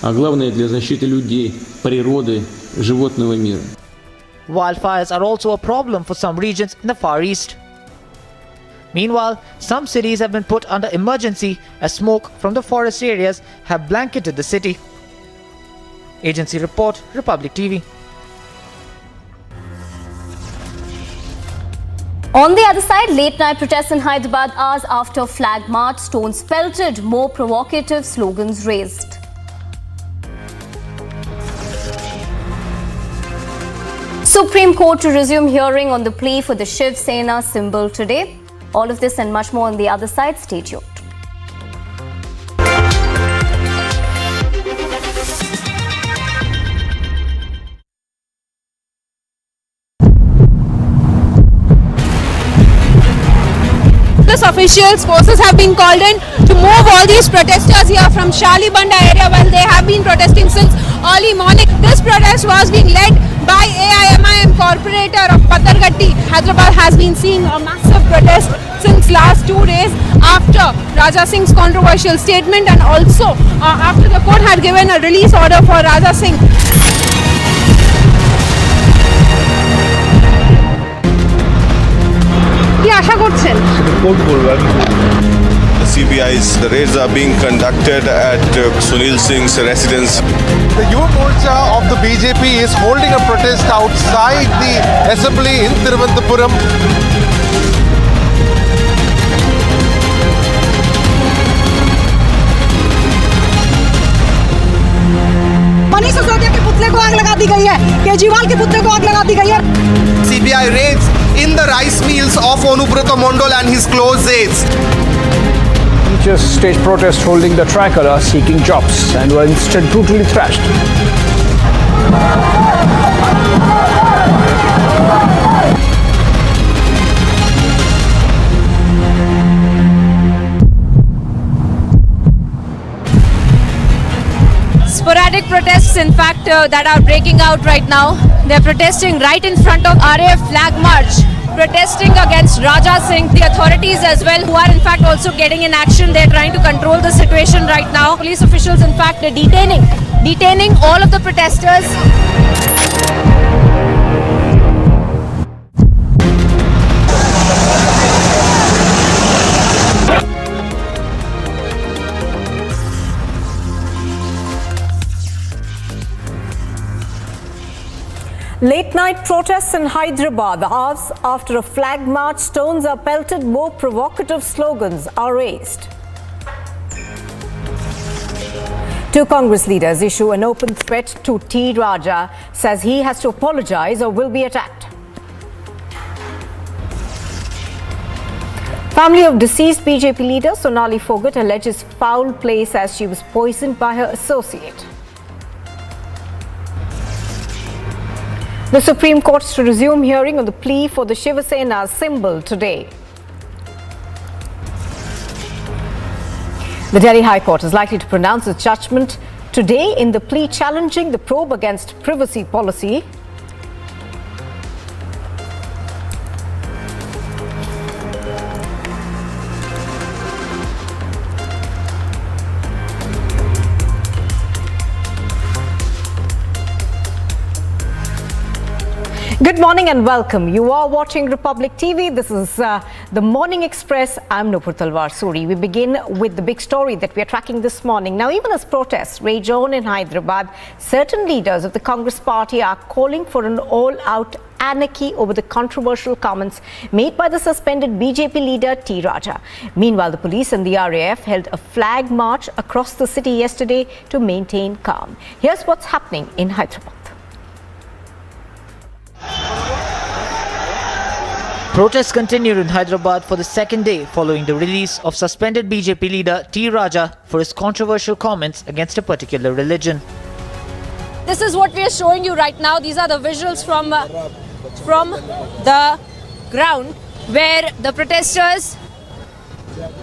А главное, для защиты людей, природы, животного мира. Wildfires are also a problem for some regions in the Far East. Meanwhile, some cities have been put under emergency as smoke from the forest areas have blanketed the city. Agency report, Republic TV. On the other side, late-night protests in Hyderabad hours after flag march, stones pelted, more provocative slogans raised. Supreme Court to resume hearing on the plea for the Shiv Sena symbol today. All of this and much more on the other side. Stay tuned. Officials, forces have been called in to move all these protesters here from Shalibanda area. Well, they have been protesting since early morning. This protest was being led by AIMIM Corporator of Patargatti. Hyderabad has been seeing a massive protest since last 2 days after Raja Singh's controversial statement and also after the court had given a release order for Raja Singh. The CBI's raids are being conducted at Sunil Singh's residence. The Yuva Morcha of the BJP is holding a protest outside the assembly in Thiruvananthapuram. Manish Sisodia के पुतले को आग लगा दी गई है, केजरीवाल के पुतले को आग लगा दी गई है. CBI raids in the rice mills of Onubrata Mondal and his close aides. Teachers staged protest holding the tricolor seeking jobs and were instead brutally thrashed. Sporadic protests, in fact, that are breaking out right now. They're protesting right in front of RAF flag march, protesting against Raja Singh. The authorities as well, who are in fact also getting in action. They're trying to control the situation right now. Police officials, in fact, are detaining all of the protesters. Late-night protests in Hyderabad, hours after a flag march, stones are pelted, more provocative slogans are raised. Two Congress leaders issue an open threat to T. Raja, says he has to apologize or will be attacked. Family of deceased BJP leader Sonali Phogat alleges foul play, says she was poisoned by her associate. The Supreme Court is to resume hearing on the plea for the Shiv Sena symbol today. The Delhi High Court is likely to pronounce its judgment today in the plea challenging the probe against privacy policy. Good morning and welcome. You are watching Republic TV. This is the Morning Express. I'm Nupur Talwar Suri. We begin with the big story that we are tracking this morning. Now, even as protests rage on in Hyderabad, certain leaders of the Congress party are calling for an all-out anarchy over the controversial comments made by the suspended BJP leader T. Raja. Meanwhile, the police and the RAF held a flag march across the city yesterday to maintain calm. Here's what's happening in Hyderabad. Protests continued in Hyderabad for the second day following the release of suspended BJP leader T. Raja for his controversial comments against a particular religion. This is what we are showing you right now. These are the visuals from the ground where the protesters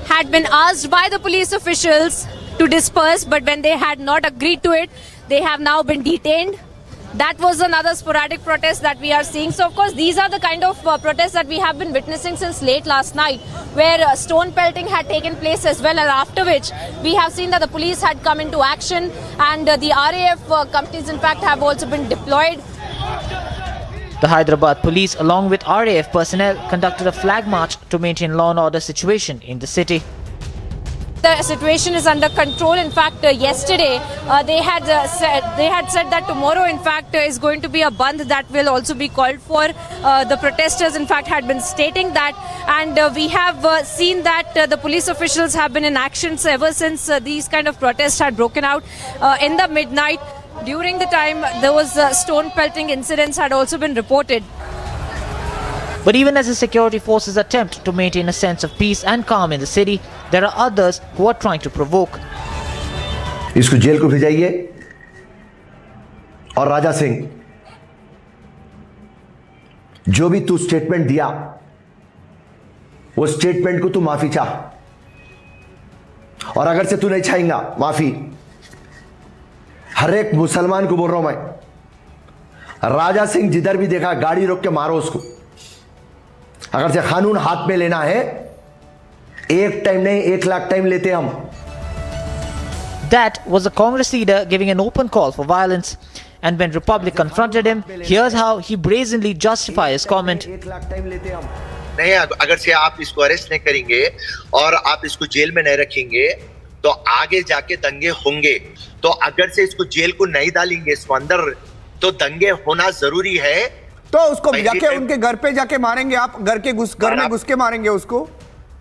had been asked by the police officials to disperse, but when they had not agreed to it, they have now been detained. That was another sporadic protest that we are seeing. So, of course, these are the kind of protests that we have been witnessing since late last night, where stone pelting had taken place as well, and after which we have seen that the police had come into action, and the RAF companies, in fact, have also been deployed. The Hyderabad police, along with RAF personnel, conducted a flag march to maintain law and order situation in the city. The situation is under control. In fact, yesterday they had said that tomorrow, in fact, is going to be a bandh that will also be called for. The protesters, in fact, had been stating that, and we have seen that the police officials have been in action ever since these kind of protests had broken out in the midnight. During the time, those stone pelting incidents had also been reported. But even as the security forces attempt to maintain a sense of peace and calm in the city, there are others who are trying to provoke. इसको jail को भेजाइए और राजा सिंह, जो भी तू statement दिया, वो statement को तू माफी चाह, और अगर से तू नहीं चाहेगा माफी, हर एक मुसलमान को बोल रहा हूं मैं, राजा सिंह जिधर भी देखा गाड़ी रोक के मारो उसको। अगर से कानून हाथ में लेना है, एक टाइम नहीं 1 लाख टाइम लेते हम। That was a Congress leader giving an open call for violence, and when Republic confronted him, here's how he brazenly justified his comment. नहीं, अगर से आप इसको अरेस्ट नहीं करेंगे और आप इसको जेल में नहीं रखेंगे तो आगे जाके दंगे होंगे। तो अगर से इसको जेल को नहीं डालेंगे इसको अंदर, तो दंगे होना जरूरी है। तो उसको जाके उनके घर पे जाके मारेंगे आप? घर में घुस के मारेंगे उसको?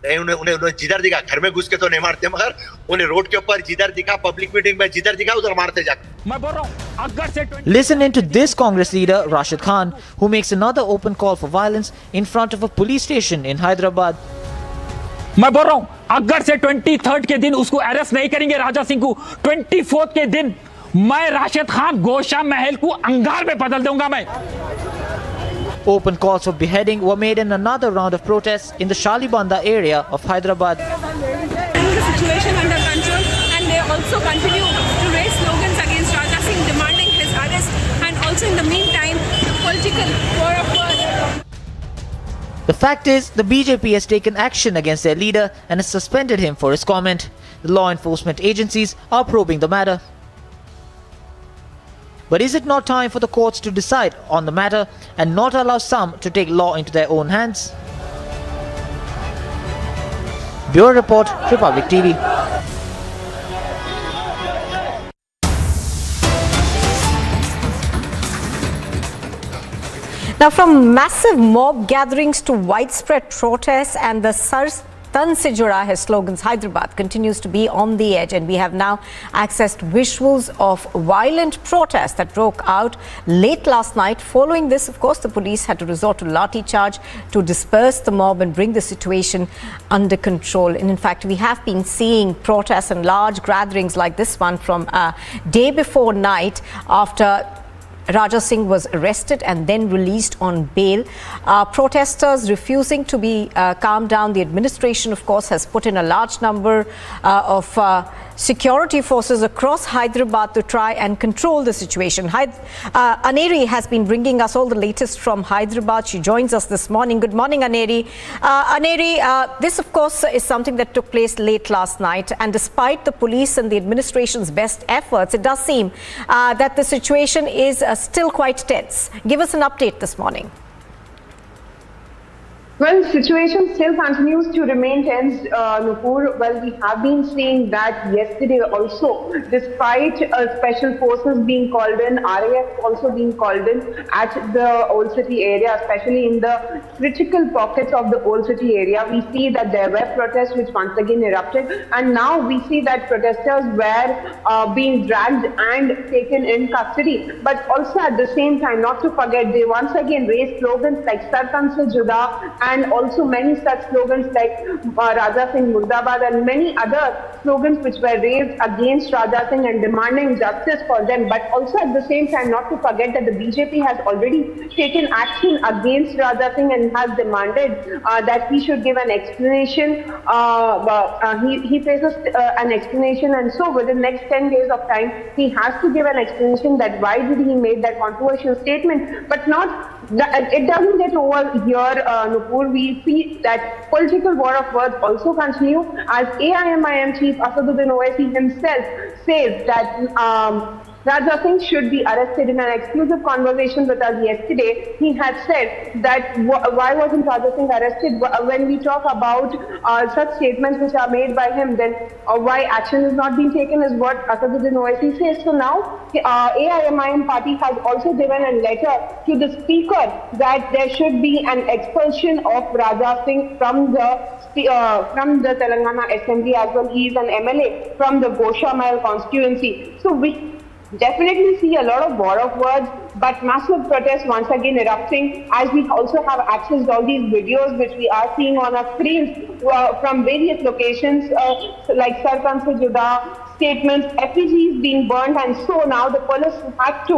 नहीं, उन्हें जिधर दिखा, घर में घुस के तो नहीं मारते, मगर उन्हें रोड के ऊपर जिधर दिखा, पब्लिक मीटिंग में जिधर दिखा उधर मारते जाके। मैं बोल रहा हूं, अगर से Listen into this Congress leader Rashid Khan, who makes another open call for violence in front of a police station in Hyderabad. मैं बोल रहा हूं, अगर से 23rd के दिन उसको अरेस्ट नहीं करेंगे राजा सिंह को, 24th के दिन मैं राशिद खान गोशा महल को अंगार में बदल दूंगा मैं। Open calls for beheading were made in another round of protests in the Shalibanda area of Hyderabad. The situation under control, and they also continue to raise slogans against Raja Singh, demanding his arrest, and also in the meantime, the political war of words. The fact is, the BJP has taken action against their leader and has suspended him for his comment. The law enforcement agencies are probing the matter. But is it not time for the courts to decide on the matter and not allow some to take law into their own hands? Bureau Report, Republic TV. Now, from massive mob gatherings to widespread protests and the Tan se jura hai slogans, Hyderabad continues to be on the edge, and we have now accessed visuals of violent protests that broke out late last night. Following this, of course, the police had to resort to lathi charge to disperse the mob and bring the situation under control. And in fact, we have been seeing protests and large gatherings like this one from day before night after Raja Singh was arrested and then released on bail. Protesters refusing to be calmed down. The administration, of course, has put in a large number of security forces across Hyderabad to try and control the situation. Aneri has been bringing us all the latest from Hyderabad. She joins us this morning. Good morning, Aneri. This, of course, is something that took place late last night. And despite the police and the administration's best efforts, it does seem that the situation is still quite tense. Give us an update this morning. Well, the situation still continues to remain tense, Nupur. Well, we have been seeing that yesterday also, despite special forces being called in, RAF also being called in at the Old City area, especially in the critical pockets of the Old City area. We see that there were protests which once again erupted, and now we see that protesters were being dragged and taken in custody. But also at the same time, not to forget, they once again raised slogans like Sartan Se Juda, and also many such slogans like Raja Singh Murdabad and many other slogans which were raised against Raja Singh and demanding justice for them. But also at the same time, not to forget that the BJP has already taken action against Raja Singh and has demanded that he should give an explanation. He faces an explanation, and so within the next 10 days of time, he has to give an explanation that why did he make that controversial statement. But it doesn't get over here, Nupur. We see that political war of words also continue as AIMIM chief Asaduddin Owaisi himself says that Raja Singh should be arrested. In an exclusive conversation with us yesterday, he had said that why wasn't Raja Singh arrested? When we talk about such statements which are made by him, then why action is not being taken is what Asaduddin Owaisi says. So now AIMIM party has also given a letter to the speaker that there should be an expulsion of Raja Singh from the Telangana Assembly as well. He is an MLA from the Goshamahal constituency. So we definitely see a lot of war of words, but massive protests once again erupting, as we also have accessed all these videos which we are seeing on our screens from various locations like Sartan Se Juda, statements, effigies being burned, and so now the police had to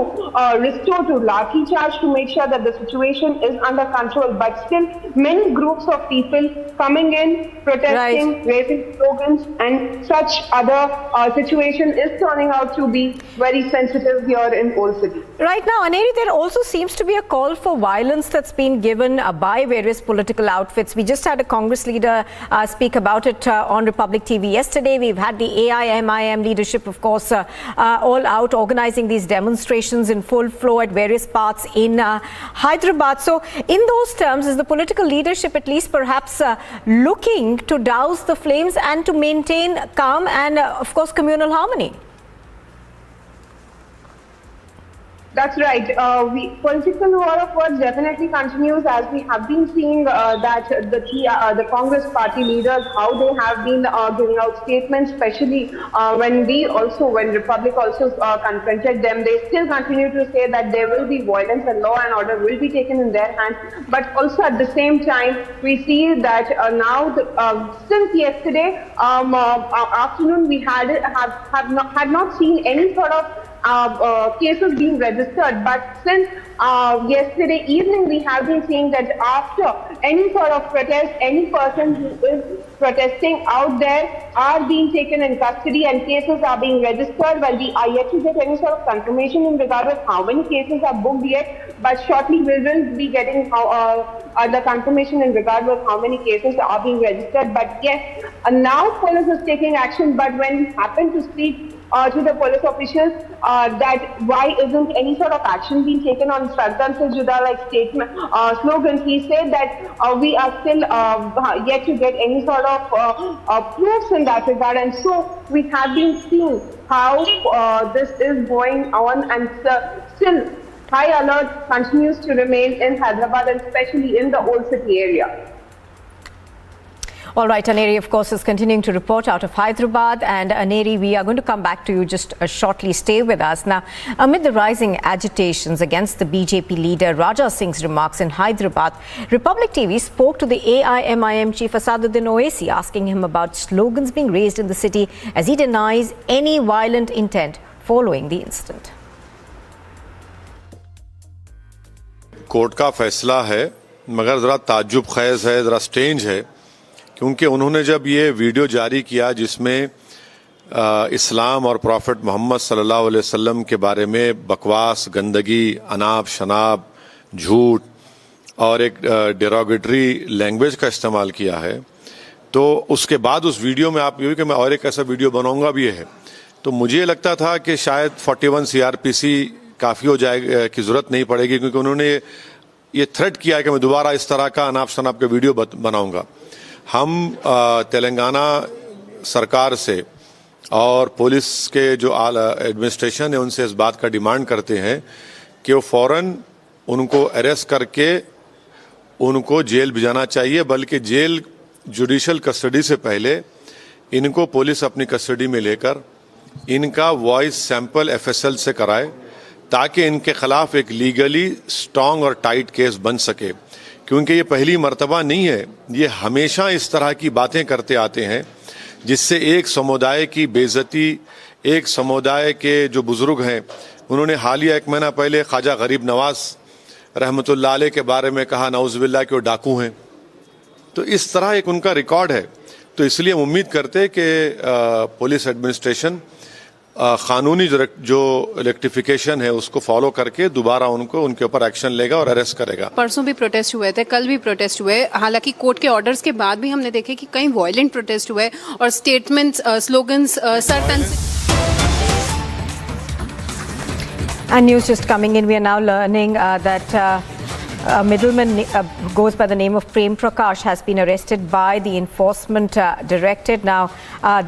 restore to lathi charge to make sure that the situation is under control. But still, many groups of people coming in, protesting, raising slogans, and such other situation is turning out to be very sensitive here in Old City. Right now, Aneri, there also seems to be a call for violence that's been given by various political outfits. We just had a Congress leader speak about it on Republic TV yesterday. We've had the AIMIM leadership, of course, all out organizing these demonstrations in full flow at various parts in Hyderabad. So in those terms, is the political leadership at least perhaps looking to douse the flames and to maintain calm and, of course, communal harmony? That's right. Political war of words definitely continues, as we have been seeing that the Congress party leaders, how they have been giving out statements, especially when Republic also confronted them, they still continue to say that there will be violence and law and order will be taken in their hands. But also at the same time, we see that now, since yesterday afternoon, we had not seen any sort of cases being registered, but since yesterday evening we have been seeing that after any sort of protest, any person who is protesting out there are being taken in custody and cases are being registered. Well, we are yet to get any sort of confirmation in regard of how many cases are booked yet, but shortly we will be getting the confirmation in regard of how many cases are being registered. But yes, now police is taking action, but when we happen to speak to the police officials that why isn't any sort of action being taken on Sartan Se Juda like statement slogans, he said that we are still yet to get any sort of proofs in that regard, and so we have been seeing how this is going on, and still high alert continues to remain in Hyderabad and especially in the Old City area. All right, Aneri, of course, is continuing to report out of Hyderabad. And Aneri, we are going to come back to you just shortly. Stay with us. Now, amid the rising agitations against the BJP leader Raja Singh's remarks in Hyderabad, Republic TV spoke to the AIMIM chief Asaduddin Owaisi, asking him about slogans being raised in the city as he denies any violent intent following the incident. Court का फैसला है, मगर जरा ताज्जुब खेज है, जरा strange है, क्योंकि उन्होंने जब ये वीडियो जारी किया जिसमें इस्लाम और प्रॉफिट मोहम्मद सल्लल्लाहु अलैहि वसल्लम के बारे में बकवास, गंदगी, अनाप शनाप, झूठ और एक डेरोगेटरी लैंग्वेज का इस्तेमाल किया है, तो उसके बाद उस वीडियो में आप ये कि मैं और एक ऐसा वीडियो बनाऊंगा भी है, तो मुझे लगता था कि शायद 41 CRPC काफ़ी हो जाए की ज़रूरत नहीं पड़ेगी, क्योंकि उन्होंने ये थ्रेट किया है कि मैं दोबारा इस तरह का अनाप शनाप का वीडियो बनाऊंगा। हम तेलंगाना सरकार से और पुलिस के जो एडमिनिस्ट्रेशन है उनसे इस बात का डिमांड करते हैं कि वो फौरन उनको अरेस्ट करके उनको जेल भिजाना चाहिए, बल्कि जेल जुडिशल कस्टडी से पहले इनको पुलिस अपनी कस्टडी में लेकर इनका वॉइस सैंपल एफएसएल से कराए, ताकि इनके खिलाफ एक लीगली स्ट्रांग और टाइट केस बन सके। क्योंकि ये पहली मर्तबा नहीं है, ये हमेशा इस तरह की बातें करते आते हैं जिससे एक समुदाय की बेइज्जती, एक समुदाय के जो बुजुर्ग हैं उन्होंने हालिया 1 महीना पहले ख्वाजा गरीब नवाज रहमतुल्लाह अलैह के बारे में कहा नाउज़ुबिल्लाह कि वो डाकू हैं। तो इस तरह एक उनका रिकॉर्ड है। तो इसलिए हम उम्मीद करते हैं कि पुलिस एडमिनिस्ट्रेशन कानूनी जो इलेक्ट्रिफिकेशन है उसको फॉलो करके दोबारा उनके ऊपर एक्शन लेगा और अरेस्ट करेगा। परसों भी प्रोटेस्ट हुए थे, कल भी प्रोटेस्ट हुए। हालांकि कोर्ट के ऑर्डर्स के बाद भी हमने देखे कि कई वायलेंट प्रोटेस्ट हुए और स्टेटमेंट्स, स्लोगन्स सरतन। And news just coming in, we are now learning that a middleman goes by the name of Prem Prakash has been arrested by the Enforcement Directorate. Now,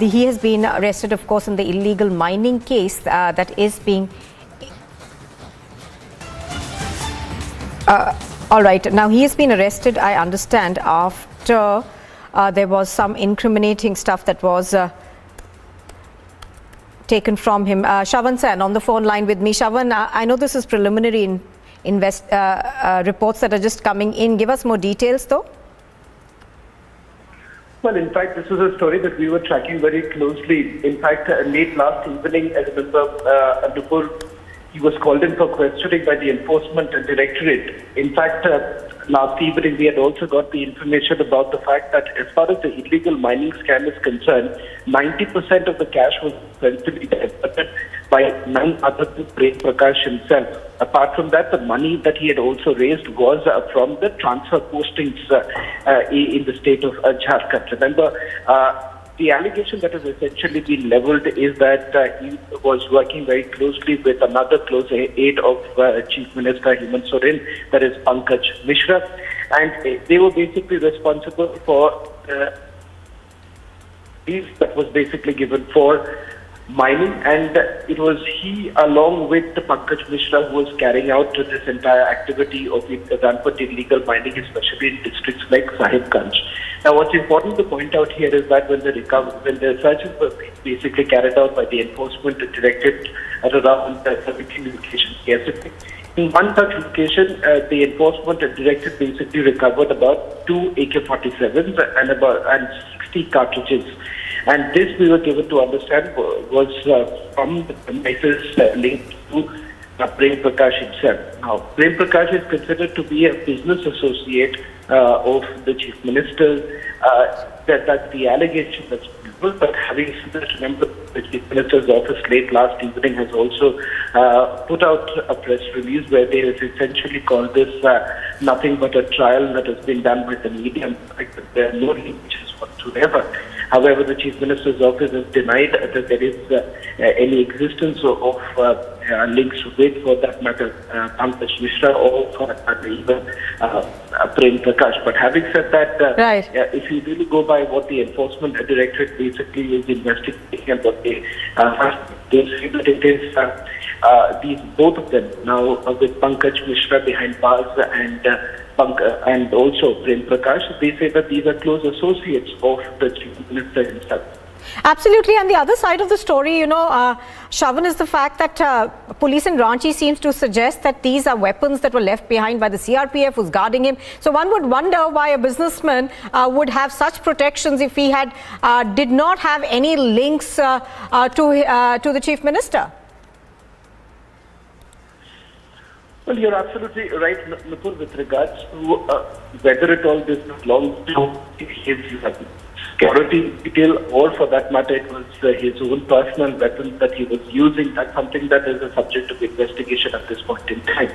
he has been arrested, of course, in the illegal mining case that is being... all right. Now, he has been arrested, I understand, after there was some incriminating stuff that was taken from him. Shavan Sen on the phone line with me. Shavan, I know this is preliminary reports that are just coming in. Give us more details, though. Well, in fact, this was a story that we were tracking very closely. In fact, late last evening, I remember Nupur, he was called in for questioning by the Enforcement Directorate. In fact, last evening, we had also got the information about the fact that as far as the illegal mining scam is concerned, 90% of the cash was essentially diverted by none other than Prem Prakash himself. Apart from that, the money that he had also raised was from the transfer postings in the state of Jharkhand. Remember, the allegation that has essentially been leveled is that he was working very closely with another close aide of Chief Minister Hemant Soren, that is Pankaj Mishra, and they were basically responsible for fees that was basically given for mining, and it was he along with Pankaj Mishra who was carrying out this entire activity of rampant illegal mining, especially in districts like Sahibganj. Now, what's important to point out here is that when the searches were basically carried out by the Enforcement Directorate at around 17 locations yesterday, in one such location, the Enforcement Directorate basically recovered about 2 AK-47s and 60 cartridges. And this, we were given to understand, was from the premises linked to Prem Prakash himself. Now, Prem Prakash is considered to be a business associate of the Chief Minister. That's the allegation that's visible. But having said that, remember, the Chief Minister's office late last evening has also put out a press release where they have essentially called this nothing but a trial that has been done by the media. In fact, there are no linkages whatsoever. However, the Chief Minister's office has denied that there is any existence of links with, for that matter, Pankaj Mishra or for that matter, even Prem Prakash. But having said that, if you really go by what the Enforcement Directorate basically is investigating and what they say that it is both of them now with Pankaj Mishra behind bars and also Prem Prakash, they say that these are close associates of the Chief Minister himself. Absolutely. And the other side of the story, Shavan, is the fact that police in Ranchi seems to suggest that these are weapons that were left behind by the CRPF who's guarding him. So one would wonder why a businessman would have such protections if he did not have any links to the Chief Minister. Well, you're absolutely right, Nupur, with regards to whether at all this belongs to his security detail, or for that matter, it was his own personal weapons that he was using. That's something that is a subject of investigation at this point in time.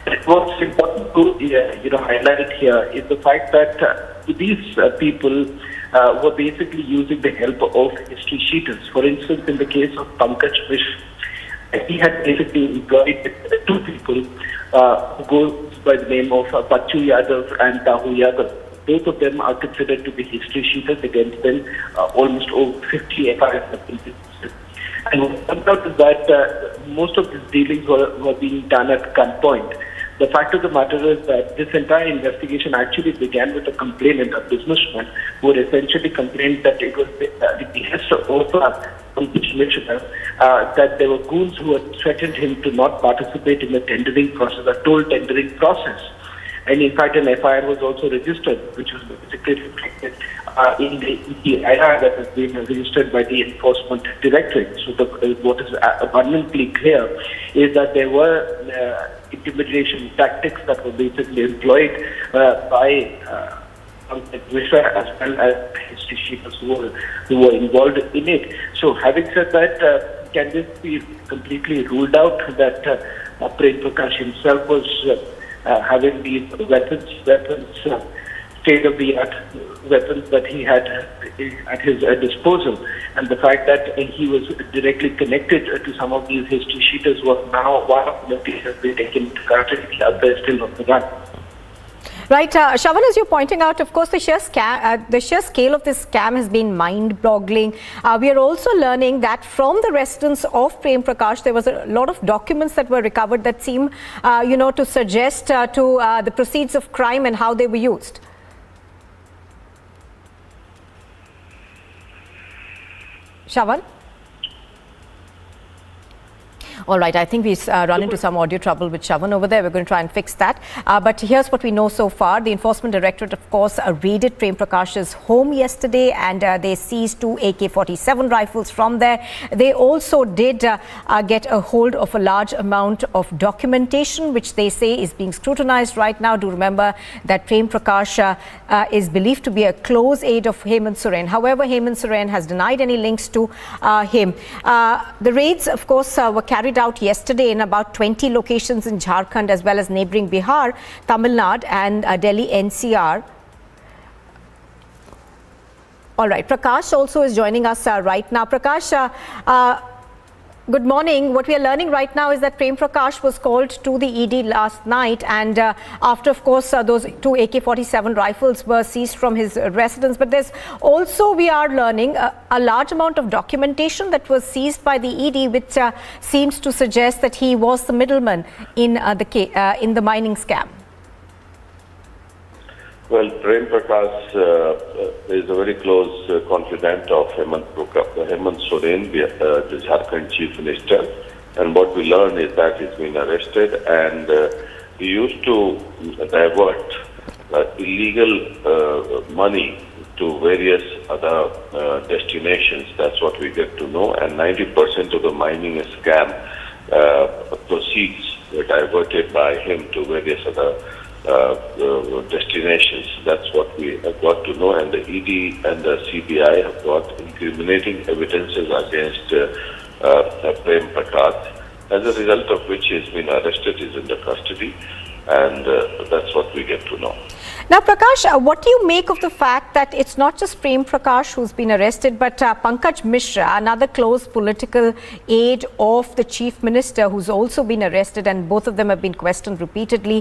But what's important to highlight here is the fact that these people were basically using the help of history sheeters. For instance, in the case of Pankaj Mishra, he had basically employed 2 people who goes by the name of Pachu Yadav and Dahu Yadav. Both of them are considered to be history sheeters. Against them, almost over 50 FIRs have been registered. And what comes out is that most of these dealings were being done at gunpoint. The fact of the matter is that this entire investigation actually began with a complainant, a businessman, who had essentially complained that it was the behest of that there were goons who had threatened him to not participate in the tendering process, a toll tendering process. And in fact, an FIR was also registered, which was basically reflected in the EIR that has been registered by the Enforcement Directorate. So what is abundantly clear is that there were intimidation tactics that were basically employed by Vishwa as well as history sheeters who were involved in it. So having said that, can this be completely ruled out that Prem Prakash himself was having these weapons, state-of-the-art weapons that he had at his disposal, and the fact that he was directly connected to some of these history sheeters who are now one of the cases has been taken into custody. The other is still on the run. Right, Shravan, as you're pointing out, of course, the sheer scale of this scam has been mind-boggling. We are also learning that from the residence of Prem Prakash, there was a lot of documents that were recovered that seem, to suggest to the proceeds of crime and how they were used. Shravan? All right, I think we've run into some audio trouble with Shravan over there. We're going to try and fix that. But here's what we know so far. The Enforcement Directorate, of course, raided Prem Prakash's home yesterday, and they seized 2 AK-47 rifles from there. They also did get a hold of a large amount of documentation, which they say is being scrutinized right now. Do remember that Prem Prakash is believed to be a close aide of Hemant Soren. However, Hemant Soren has denied any links to him. The raids, of course, were carried out yesterday in about 20 locations in Jharkhand as well as neighbouring Bihar, Tamil Nadu and Delhi NCR. All right, Prakash also is joining us right now. Prakash, good morning. What we are learning right now is that Prem Prakash was called to the ED last night, and after, of course, those 2 AK-47 rifles were seized from his residence. But there's also, we are learning, a large amount of documentation that was seized by the ED, which seems to suggest that he was the middleman in the mining scam. Well, Prem Prakash is a very close confidant of Hemant Soren, the Jharkhand Chief Minister. And what we learn is that he's been arrested, and he used to divert illegal money to various other destinations. That's what we get to know. And 90% of the mining scam proceeds were diverted by him to various other destinations. That's what we have got to know, and the ED and the CBI have got incriminating evidences against Prem Prakash, as a result of which he has been arrested, is in the custody, and that's what we get to know. Now, Prakash, what do you make of the fact that it's not just Prem Prakash who's been arrested, but Pankaj Mishra, another close political aide of the Chief Minister, who's also been arrested, and both of them have been questioned repeatedly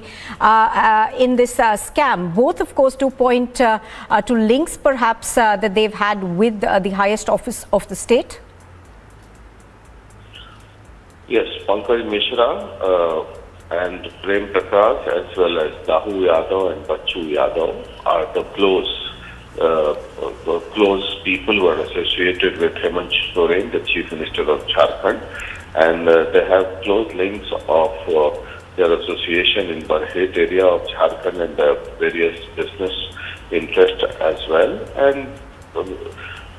in this scam. Both, of course, do point to links, perhaps, that they've had with the highest office of the state? Yes, Pankaj Mishra and Prem Prakash, as well as Dahu Yadav and Pachu Yadav, are the close people who are associated with Hemant Soren, the Chief Minister of Jharkhand, and they have close links of their association in Barhet area of Jharkhand and the various business interests as well. And a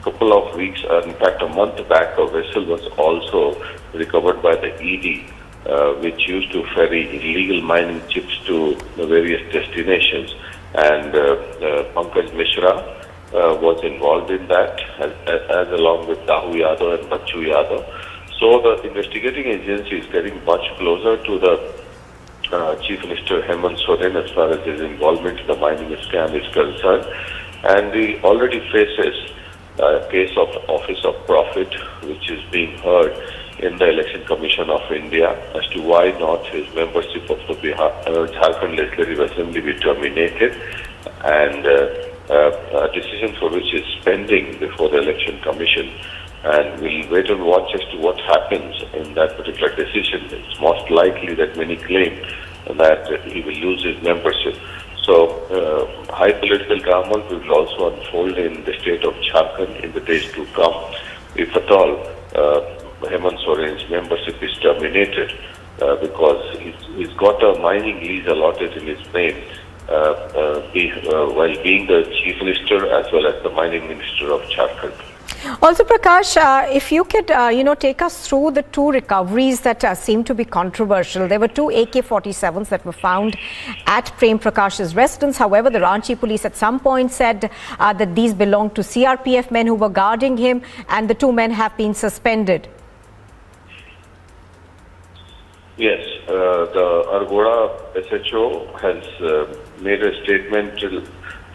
couple of weeks, in fact a month back, a vessel was also recovered by the ED, which used to ferry illegal mining chips to the various destinations, and Pankaj Mishra was involved in that, as along with Dahu Yadav and Pachu Yadav. So the investigating agency is getting much closer to the Chief Minister Hemant Soren as far as his involvement in the mining scam is concerned, and he already faces a case of Office of Profit, which is being heard in the Election Commission of India as to why not his membership of the Jharkhand Legislative Assembly be terminated, and a decision for which is pending before the Election Commission. And we'll wait and watch as to what happens in that particular decision. It's most likely that many claim that he will lose his membership. So high political drama will also unfold in the state of Jharkhand in the days to come, if at all Hemant Soren's membership is terminated, because he's got a mining lease allotted in his name while being the Chief Minister as well as the Mining Minister of Jharkhand. Also, Prakash, if you could, take us through the two recoveries that seem to be controversial. There were two AK-47s that were found at Prem Prakash's residence. However, the Ranchi police at some point said that these belonged to CRPF men who were guarding him, and the two men have been suspended. Yes, the Argoda SHO has made a statement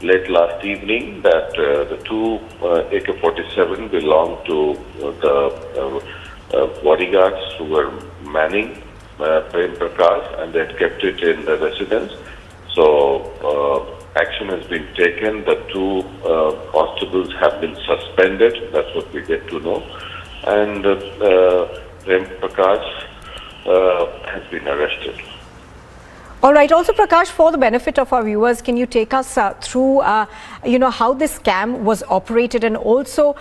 late last evening that the two AK-47 belong to the bodyguards who were manning Prem Prakash, and they had kept it in the residence. So action has been taken. The two constables have been suspended. That's what we get to know. And Prem Prakash has been arrested. All right. Also, Prakash, for the benefit of our viewers, can you take us through, how this scam was operated, and also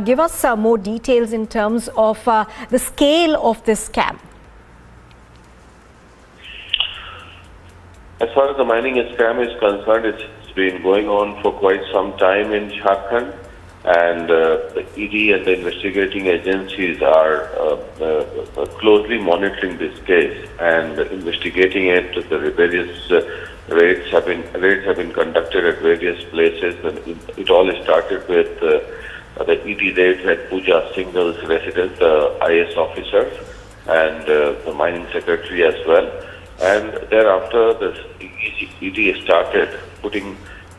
give us more details in terms of the scale of this scam? As far as the mining scam is concerned, it's been going on for quite some time in Jharkhand, and the ED and the investigating agencies are closely monitoring this case and investigating it. The various raids have been conducted at various places, and it all started with the ED raids at Pooja Singhal's residence, the IS officer, and the mining secretary as well. And thereafter, the ED started putting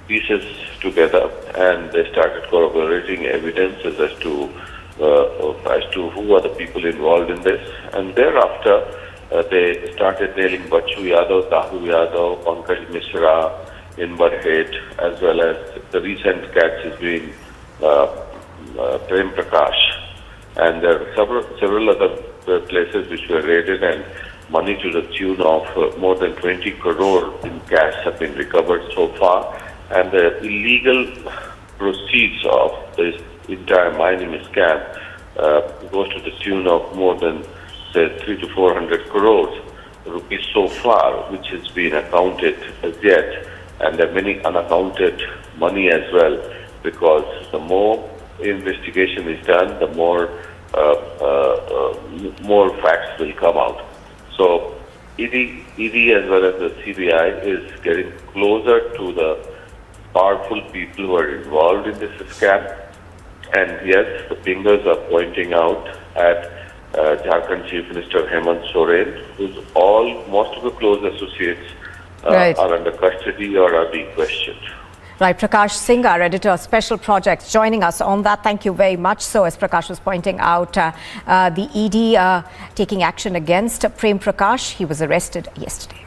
pieces together, and they started corroborating evidences as to who are the people involved in this. And thereafter, they started nailing Bachu Yadav, Tahu Yadav, Pankaj Mishra in Barhet, as well as the recent catch has been Prem Prakash. And there are several other places which were raided, and money to the tune of more than 20 crore in cash have been recovered so far. And the illegal proceeds of this entire mining scam goes to the tune of more than, say, 300 to 400 crores rupees so far, which has been accounted as yet. And there are many unaccounted money as well, because the more investigation is done, the more facts will come out. So ED as well as the CBI is getting closer to the powerful people who are involved in this scam. And yes, the fingers are pointing out at Jharkhand Chief Minister Hemant Soren, most of the close associates are under custody or are being questioned. Right, Prakash Singh, our editor of Special Projects, joining us on that. Thank you very much. So, as Prakash was pointing out, the ED taking action against Prem Prakash. He was arrested yesterday.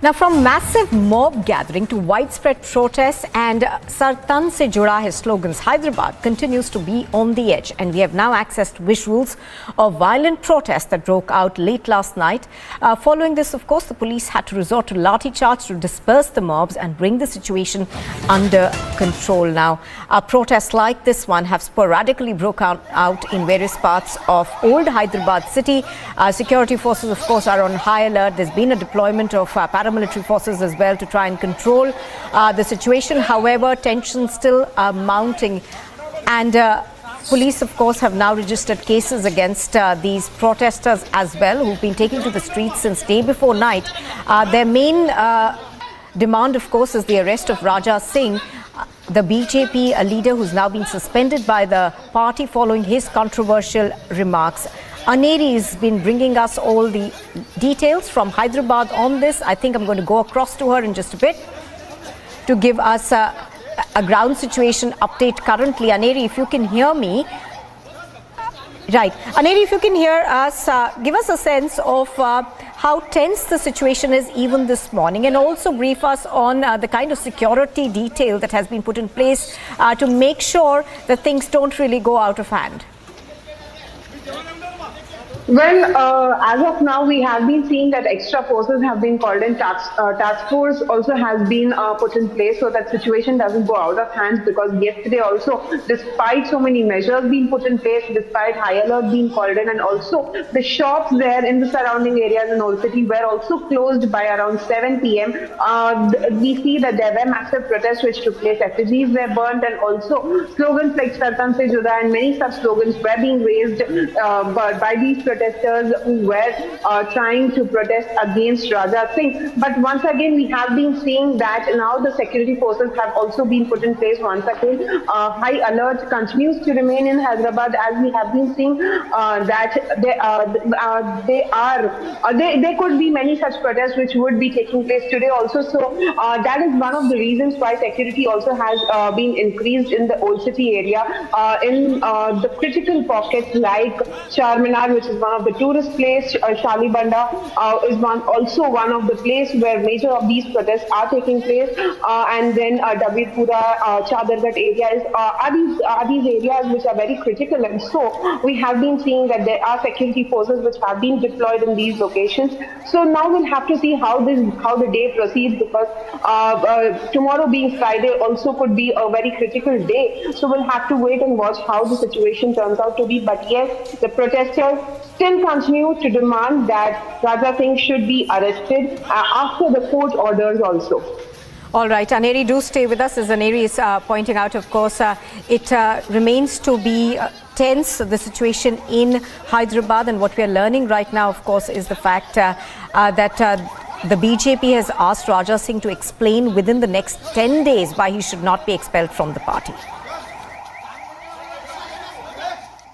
Now, from massive mob gathering to widespread protests and Sartan Se Jura Hai slogans, Hyderabad continues to be on the edge, and we have now accessed visuals of violent protests that broke out late last night. Following this, of course, the police had to resort to lathi charge to disperse the mobs and bring the situation under control. Now, protests like this one have sporadically broken out in various parts of old Hyderabad city. Security forces, of course, are on high alert. There's been a deployment of paramilitary forces as well to try and control the situation. However, tensions still are mounting, and police, of course, have now registered cases against these protesters as well, who've been taking to the streets since day before night. Their main demand, of course, is the arrest of Raja Singh, the BJP leader who's now been suspended by the party following his controversial remarks. Aneri's been bringing us all the details from Hyderabad on this. I think I'm going to go across to her in just a bit to give us a ground situation update currently. Aneri, if you can hear me. Right. Aneri, if you can hear us, give us a sense of how tense the situation is even this morning, and also brief us on the kind of security detail that has been put in place to make sure that things don't really go out of hand. Well, as of now, we have been seeing that extra forces have been called in. Task force also has been put in place so that situation doesn't go out of hand, because yesterday also, despite so many measures being put in place, despite high alert being called in, and also the shops there in the surrounding areas in Old City were also closed by around 7 p.m. We see that there were massive protests which took place. Effigies were burnt, and also slogans like Sartan Se Juda and many such slogans were being raised by these protesters who were trying to protest against Raja Singh. But once again, we have been seeing that now the security forces have also been put in place once again. High alert continues to remain in Hyderabad, as we have been seeing that there could be many such protests which would be taking place today also. So that is one of the reasons why security also has been increased in the Old City area, in the critical pockets like Charminar, which is one of the tourist place. Shalibanda is also one of the place where major of these protests are taking place, and then Dabirpura, Chadargarh areas are these areas which are very critical, and so we have been seeing that there are security forces which have been deployed in these locations. So now we'll have to see how the day proceeds, because tomorrow being Friday also could be a very critical day. So we'll have to wait and watch how the situation turns out to be. But yes, the protesters still continue to demand that Raja Singh should be arrested after the court orders also. All right, Aneri, do stay with us. As Aneri is pointing out, of course, it remains to be tense, the situation in Hyderabad. And what we are learning right now, of course, is the fact that the BJP has asked Raja Singh to explain within the next 10 days why he should not be expelled from the party.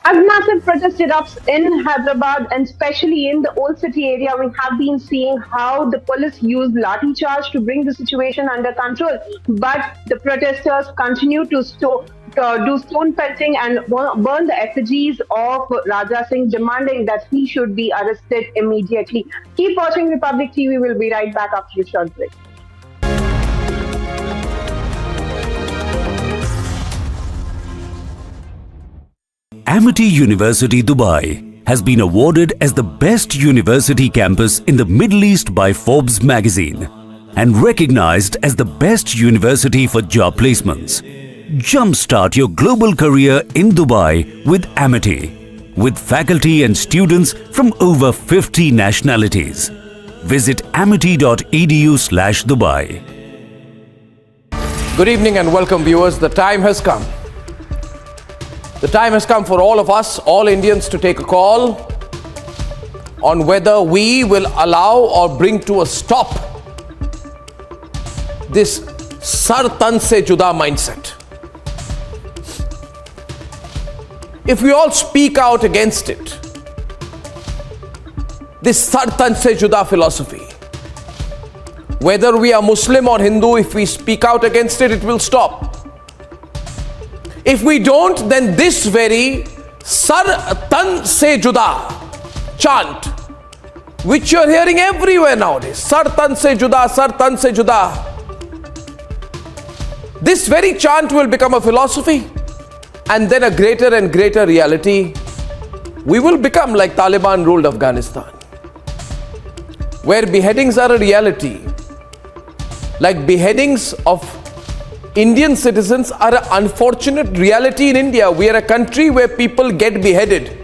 As massive protest erupts in Hyderabad, and especially in the Old City area, we have been seeing how the police used lathi charge to bring the situation under control. But the protesters continue to do stone pelting and burn the effigies of Raja Singh, demanding that he should be arrested immediately. Keep watching Republic TV. We'll be right back after a short break. Amity University Dubai has been awarded as the best university campus in the Middle East by Forbes magazine and recognized as the best university for job placements. Jumpstart your global career in Dubai with Amity, with faculty and students from over 50 nationalities. Visit amity.edu/Dubai. Good evening and welcome, viewers. The time has come. The time has come for all of us, all Indians, to take a call on whether we will allow or bring to a stop this Sartan Se Juda mindset. If we all speak out against it, this Sartan Se Juda philosophy, whether we are Muslim or Hindu, if we speak out against it, it will stop. If we don't, then this very Sartan Se Juda chant, which you're hearing everywhere nowadays, Sartan Se Juda, Sartan Se Juda, this very chant will become a philosophy, and then a greater and greater reality. We will become like Taliban ruled Afghanistan, where beheadings are a reality, like beheadings of Indian citizens are an unfortunate reality in India. We are a country where people get beheaded.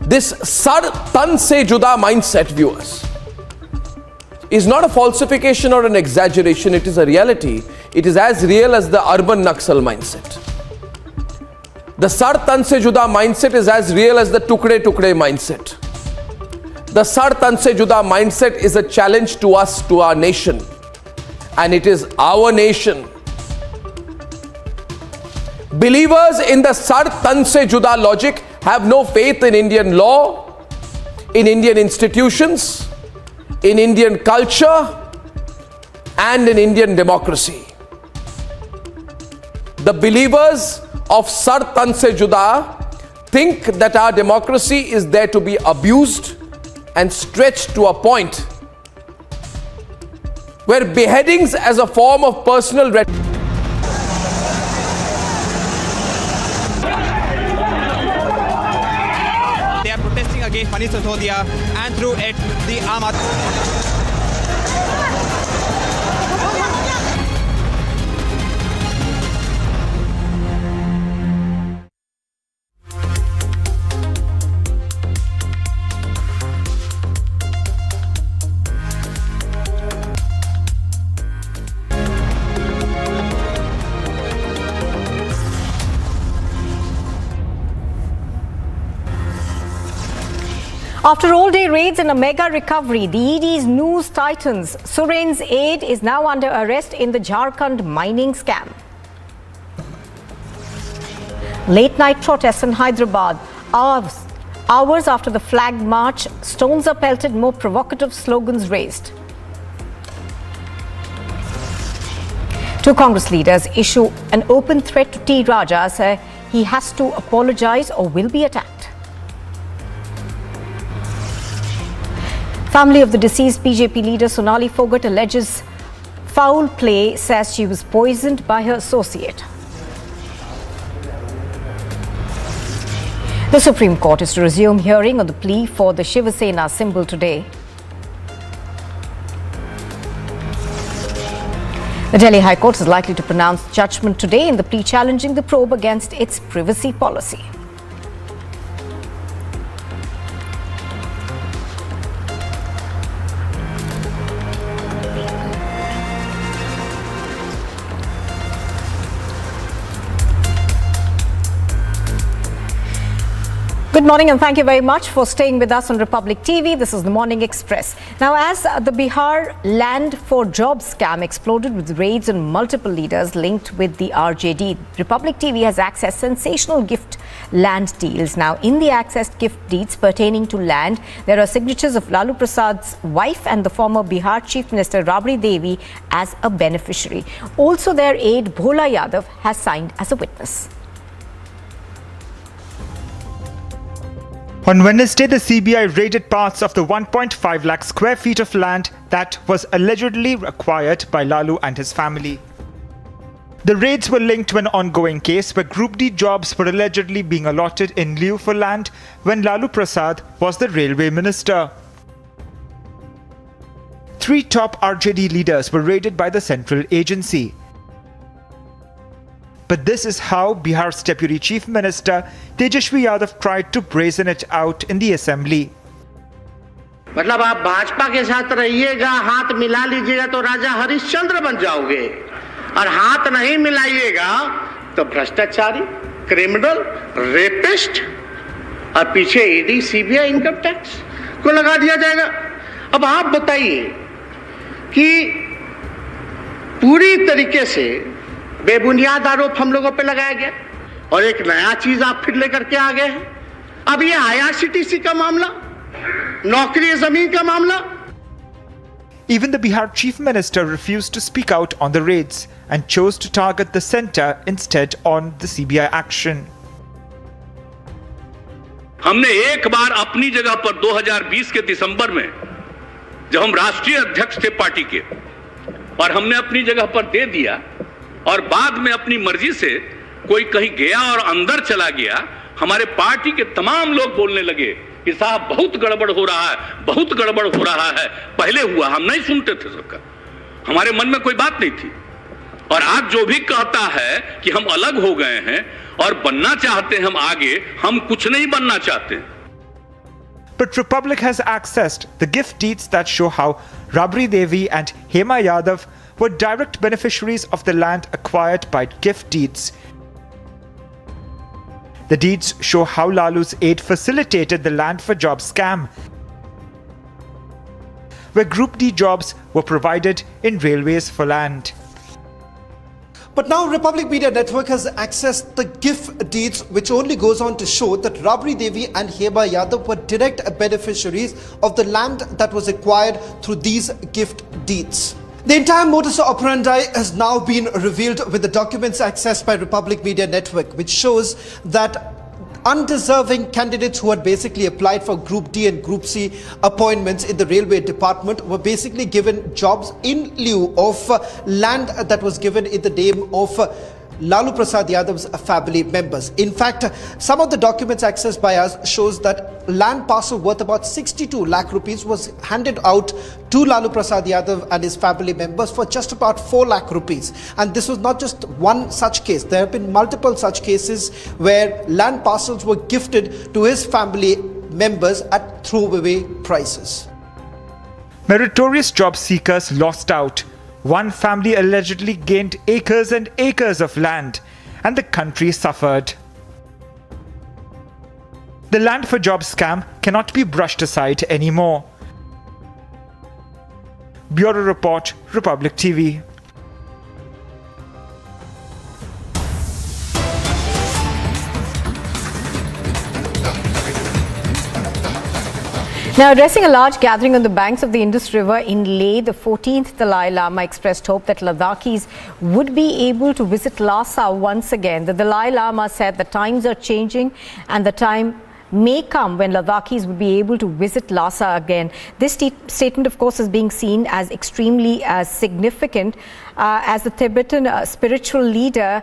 This Sartan Se Juda mindset, viewers, is not a falsification or an exaggeration. It is a reality. It is as real as the urban Naxal mindset. The Sartan Se Juda mindset is as real as the Tukde Tukde mindset. The Sartan Se Juda mindset is a challenge to us, to our nation. And it is our nation. Believers in the Sartan Se Juda logic have no faith in Indian law, in Indian institutions, in Indian culture, and in Indian democracy. The believers of Sar Tan Se Juda think that our democracy is there to be abused and stretched to a point where beheadings as a form of personal They are protesting against Manish Sisodia and through it the Aam Aadmi. After all-day raids and a mega recovery, the ED's news titans, Soren's aide, is now under arrest in the Jharkhand mining scam. Late-night protests in Hyderabad. Hours after the flag march, stones are pelted, more provocative slogans raised. Two Congress leaders issue an open threat to T. Raja, say he has to apologize or will be attacked. Family of the deceased BJP leader Sonali Phogat alleges foul play, says she was poisoned by her associate. The Supreme Court is to resume hearing on the plea for the Shiva Sena symbol today. The Delhi High Court is likely to pronounce judgment today in the plea challenging the probe against its privacy policy. Good morning and thank you very much for staying with us on Republic TV. This is the Morning Express. Now, as the Bihar land for jobs scam exploded with raids on multiple leaders linked with the RJD, Republic TV has accessed sensational gift land deals. Now, in the accessed gift deeds pertaining to land, there are signatures of Lalu Prasad's wife and the former Bihar Chief Minister Rabri Devi as a beneficiary. Also, their aide Bhola Yadav has signed as a witness. On Wednesday, the CBI raided parts of the 1.5 lakh square feet of land that was allegedly acquired by Lalu and his family. The raids were linked to an ongoing case where Group D jobs were allegedly being allotted in lieu for land when Lalu Prasad was the railway minister. 3 top RJD leaders were raided by the central agency. But this is how Bihar's Deputy Chief Minister Tejashwi Yadav tried to brazen it out in the assembly. मतलब आप भाजपा के साथ रहिएगा, हाथ मिला लीजिएगा तो राजा हरिश्चंद्र बन जाओगे, और हाथ नहीं मिलाइएगा तो भ्रष्टाचारी, क्रिमिनल, रेपिस्ट, और पीछे ईडी, सीबीआई, इनकम टैक्स को लगा दिया जाएगा। अब आप बताइए कि पूरी तरीके से बेबुनियाद आरोप हम लोगों पे लगाया गया और एक नया चीज आप फिर लेकर के आ गए हैं। अब ये आईआरसीटीसी का मामला, नौकरी जमीन का मामला। Even the Bihar Chief Minister refused to speak out on the raids and chose to target the centre instead on the CBI action. हमने एक बार अपनी जगह पर 2020 के दिसंबर में जब हम राष्ट्रीय अध्यक्ष थे पार्टी के, और हमने अपनी जगह पर दे दिया और बाद में अपनी मर्जी से कोई कहीं गया और अंदर चला गया, हमारे पार्टी के तमाम लोग बोलने लगे कि साहब बहुत गड़बड़ हो रहा है, बहुत गड़बड़ हो रहा है। पहले हुआ, हम नहीं सुनते थे सबका, हमारे मन में कोई बात नहीं थी। और आज जो भी कहता है कि हम अलग हो गए हैं और बनना चाहते हैं हम आगे, हम कुछ नहीं बनना चाहते। But Republic has accessed the gift deeds that show how Rabri Devi and Hema Yadav were direct beneficiaries of the land acquired by gift deeds. The deeds show how Lalu's aide facilitated the land for jobs scam, where Group D jobs were provided in railways for land. But now Republic Media Network has accessed the gift deeds, which only goes on to show that Rabri Devi and Heba Yadav were direct beneficiaries of the land that was acquired through these gift deeds. The entire modus operandi has now been revealed with the documents accessed by Republic Media Network, which shows that undeserving candidates who had basically applied for Group D and Group C appointments in the railway department were basically given jobs in lieu of land that was given in the name of Lalu Prasad Yadav's family members. In fact, some of the documents accessed by us shows that land parcel worth about 62 lakh rupees was handed out to Lalu Prasad Yadav and his family members for just about 4 lakh rupees. And this was not just one such case. There have been multiple such cases where land parcels were gifted to his family members at throwaway prices. Meritorious job seekers lost out. One family allegedly gained acres and acres of land, and the country suffered. The land for job scam cannot be brushed aside anymore. Bureau Report, Republic TV. Now, addressing a large gathering on the banks of the Indus River in Leh, the 14th Dalai Lama expressed hope that Ladakhis would be able to visit Lhasa once again. The Dalai Lama said the times are changing and the time may come when Ladakhis would be able to visit Lhasa again. This statement, of course, is being seen as extremely significant as the Tibetan spiritual leader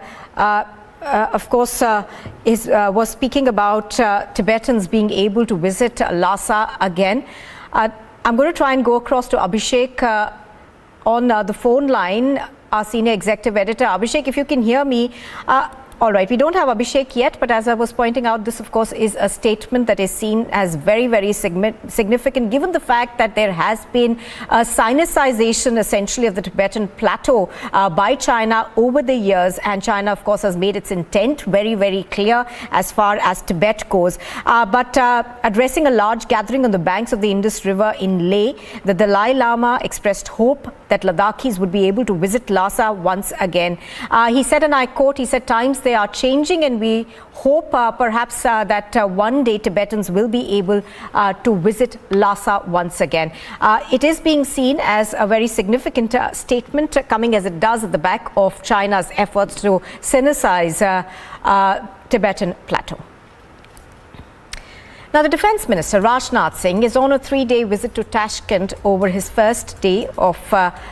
was speaking about Tibetans being able to visit Lhasa again. I'm going to try and go across to Abhishek on the phone line, our senior executive editor. Abhishek, if you can hear me. All right, we don't have Abhishek yet, but as I was pointing out, this of course is a statement that is seen as very, very significant, given the fact that there has been a Sinicization essentially of the Tibetan plateau by China over the years, and China of course has made its intent very, very clear as far as Tibet goes. But addressing a large gathering on the banks of the Indus River in Leh, the Dalai Lama expressed hope that Ladakhis would be able to visit Lhasa once again. He said, and I quote, he said, times they are changing and we hope perhaps that one day Tibetans will be able to visit Lhasa once again. It is being seen as a very significant statement coming as it does at the back of China's efforts to sinicize Tibetan plateau. Now, the Defence Minister Rajnath Singh is on a 3-day visit to Tashkent over his first day of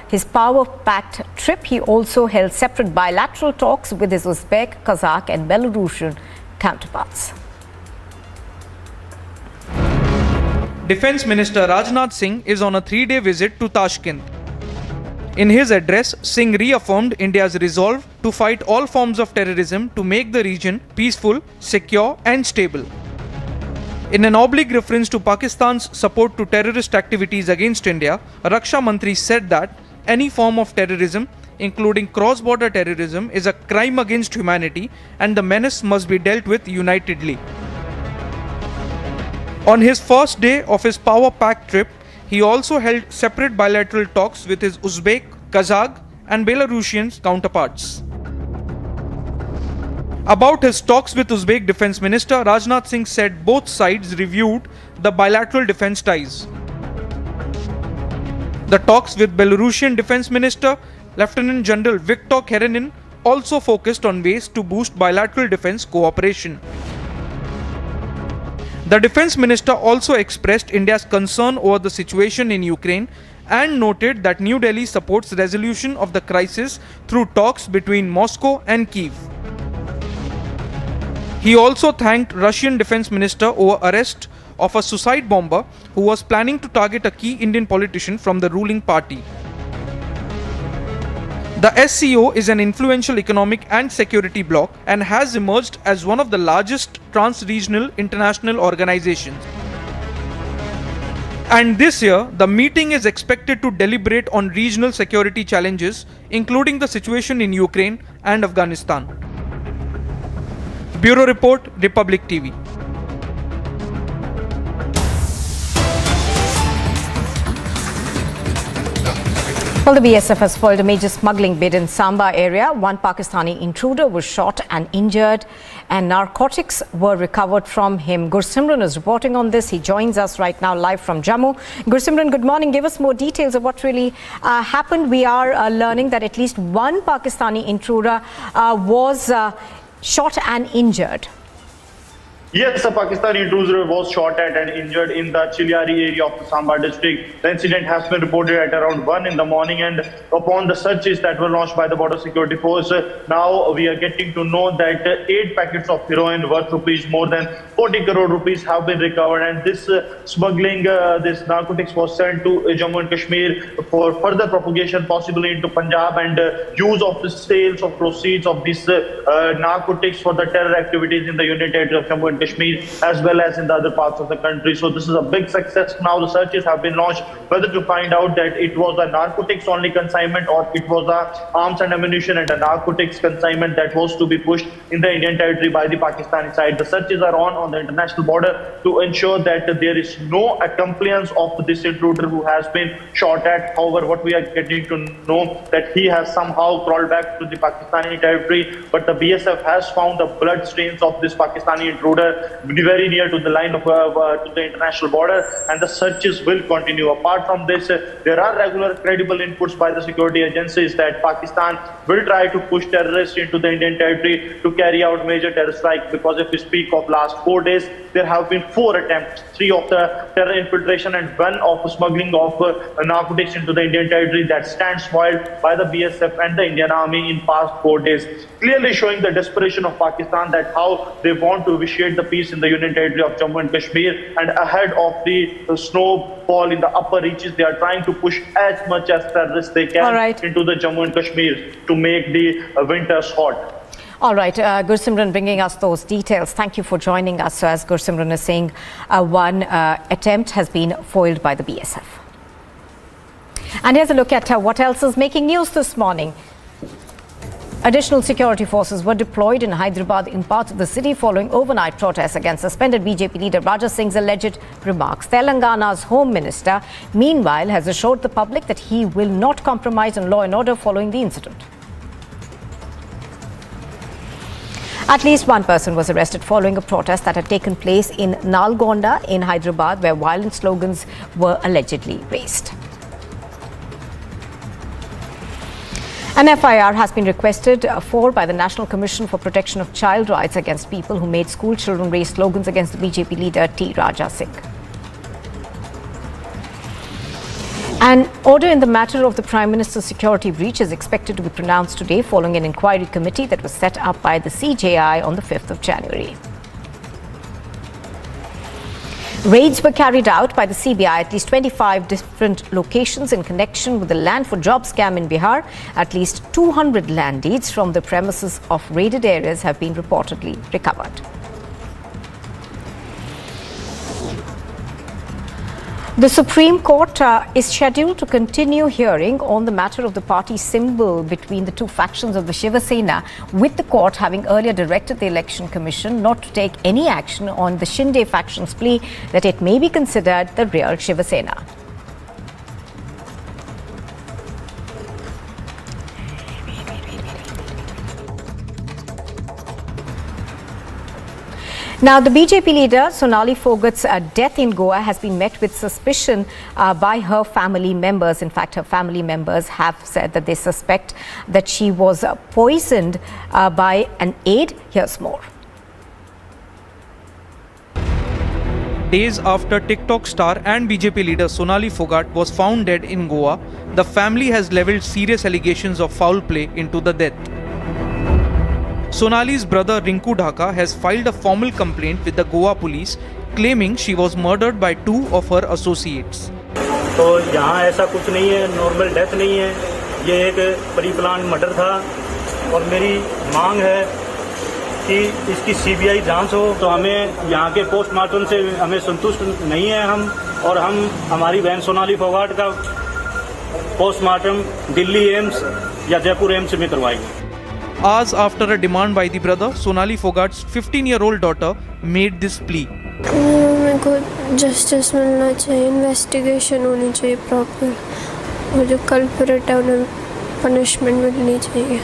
his power-packed trip. He also held separate bilateral talks with his Uzbek, Kazakh and Belarusian counterparts. Defence Minister Rajnath Singh is on a 3-day visit to Tashkent. In his address, Singh reaffirmed India's resolve to fight all forms of terrorism to make the region peaceful, secure and stable. In an oblique reference to Pakistan's support to terrorist activities against India, Raksha Mantri said that any form of terrorism, including cross-border terrorism, is a crime against humanity and the menace must be dealt with unitedly. On his first day of his power-packed trip, he also held separate bilateral talks with his Uzbek, Kazakh and Belarusian counterparts. About his talks with Uzbek Defence Minister, Rajnath Singh said both sides reviewed the bilateral defence ties. The talks with Belarusian Defence Minister, Lieutenant General Viktor Kerenin, also focused on ways to boost bilateral defence cooperation. The Defence Minister also expressed India's concern over the situation in Ukraine and noted that New Delhi supports resolution of the crisis through talks between Moscow and Kyiv. He also thanked Russian Defence Minister over arrest of a suicide bomber who was planning to target a key Indian politician from the ruling party. The SCO is an influential economic and security bloc and has emerged as one of the largest trans-regional international organizations. And this year, the meeting is expected to deliberate on regional security challenges, including the situation in Ukraine and Afghanistan. Bureau Report, Republic TV. Well, the BSF has foiled a major smuggling bid in Samba area. One Pakistani intruder was shot and injured, and narcotics were recovered from him. Gursimran is reporting on this. He joins us right now live from Jammu. Gursimran, good morning. Give us more details of what really happened. We are learning that at least one Pakistani intruder was shot and injured. Yes, a Pakistani intruder was shot at and injured in the Chiliari area of the Samba district. The incident has been reported at around 1 in the morning, and upon the searches that were launched by the Border Security Force, now we are getting to know that 8 packets of heroin worth more than 40 crore rupees have been recovered, and this smuggling, this narcotics was sent to Jammu and Kashmir for further propagation, possibly into Punjab, and use of the sales of proceeds of these narcotics for the terror activities in the Union Territory of Jammu and Kashmir, as well as in the other parts of the country. So this is a big success. Now the searches have been launched whether to find out that it was a narcotics only consignment or it was a arms and ammunition and a narcotics consignment that was to be pushed in the Indian territory by the Pakistani side. The searches are on the international border to ensure that there is no accomplice of this intruder who has been shot at. However, what we are getting to know that he has somehow crawled back to the Pakistani territory, but the BSF has found the blood stains of this Pakistani intruder very near to the line of to the international border, and the searches will continue. Apart from this, there are regular credible inputs by the security agencies that Pakistan will try to push terrorists into the Indian territory to carry out major terror strikes, because if we speak of last 4 days, there have been 4 attempts, 3 of the terror infiltration and 1 of smuggling of narcotics into the Indian territory that stands foiled by the BSF and the Indian Army in past 4 days, clearly showing the desperation of Pakistan, that how they want to vitiate the peace in the Union Territory of Jammu and Kashmir, and ahead of the snowfall in the upper reaches, they are trying to push as much as terrorists they can into the Jammu and Kashmir to make the winters hot. All right, Gursimran bringing us those details. Thank you for joining us. So as Gursimran is saying, one attempt has been foiled by the BSF. And here's a look at what else is making news this morning. Additional security forces were deployed in Hyderabad in parts of the city following overnight protests against suspended BJP leader Raja Singh's alleged remarks. Telangana's Home Minister, meanwhile, has assured the public that he will not compromise on law and order following the incident. At least one person was arrested following a protest that had taken place in Nalgonda in Hyderabad, where violent slogans were allegedly raised. An FIR has been requested for by the National Commission for Protection of Child Rights against people who made school children raise slogans against the BJP leader T. Raja Singh. An order in the matter of the Prime Minister's security breach is expected to be pronounced today following an inquiry committee that was set up by the CJI on the 5th of January. Raids were carried out by the CBI at least 25 different locations in connection with the land for job scam in Bihar. At least 200 land deeds from the premises of raided areas have been reportedly recovered. The Supreme Court is scheduled to continue hearing on the matter of the party symbol between the two factions of the Shiva Sena, with the court having earlier directed the Election Commission not to take any action on the Shinde faction's plea that it may be considered the real Shiva Sena. Now, the BJP leader Sonali Phogat's death in Goa has been met with suspicion by her family members. In fact, her family members have said that they suspect that she was poisoned by an aide. Here's more. Days after TikTok star and BJP leader Sonali Phogat was found dead in Goa, the family has levelled serious allegations of foul play into the death. Sonali's brother Rinku Dhaka has filed a formal complaint with the Goa police claiming she was murdered by 2 of her associates. तो यहाँ ऐसा कुछ नहीं है, normal death नहीं है, ये एक प्री प्लान मर्डर था और मेरी मांग है कि इसकी सीबीआई जांच हो। तो हमें यहाँ के पोस्टमार्टम से हमें संतुष्ट नहीं है हम, और हम हमारी बहन सोनाली फोगाट का पोस्टमार्टम दिल्ली एम्स या जयपुर एम्स में करवाएंगे। Hours after a demand by the brother, Sonali Phogat's 15-year-old daughter made this plea. मेरे को जस्टिस मिलना चाहिए, इन्वेस्टिगेशन होनी चाहिए प्रॉपर। मुझे कल्प्रिट है उन्हें पनिशमेंट मिलनी चाहिए.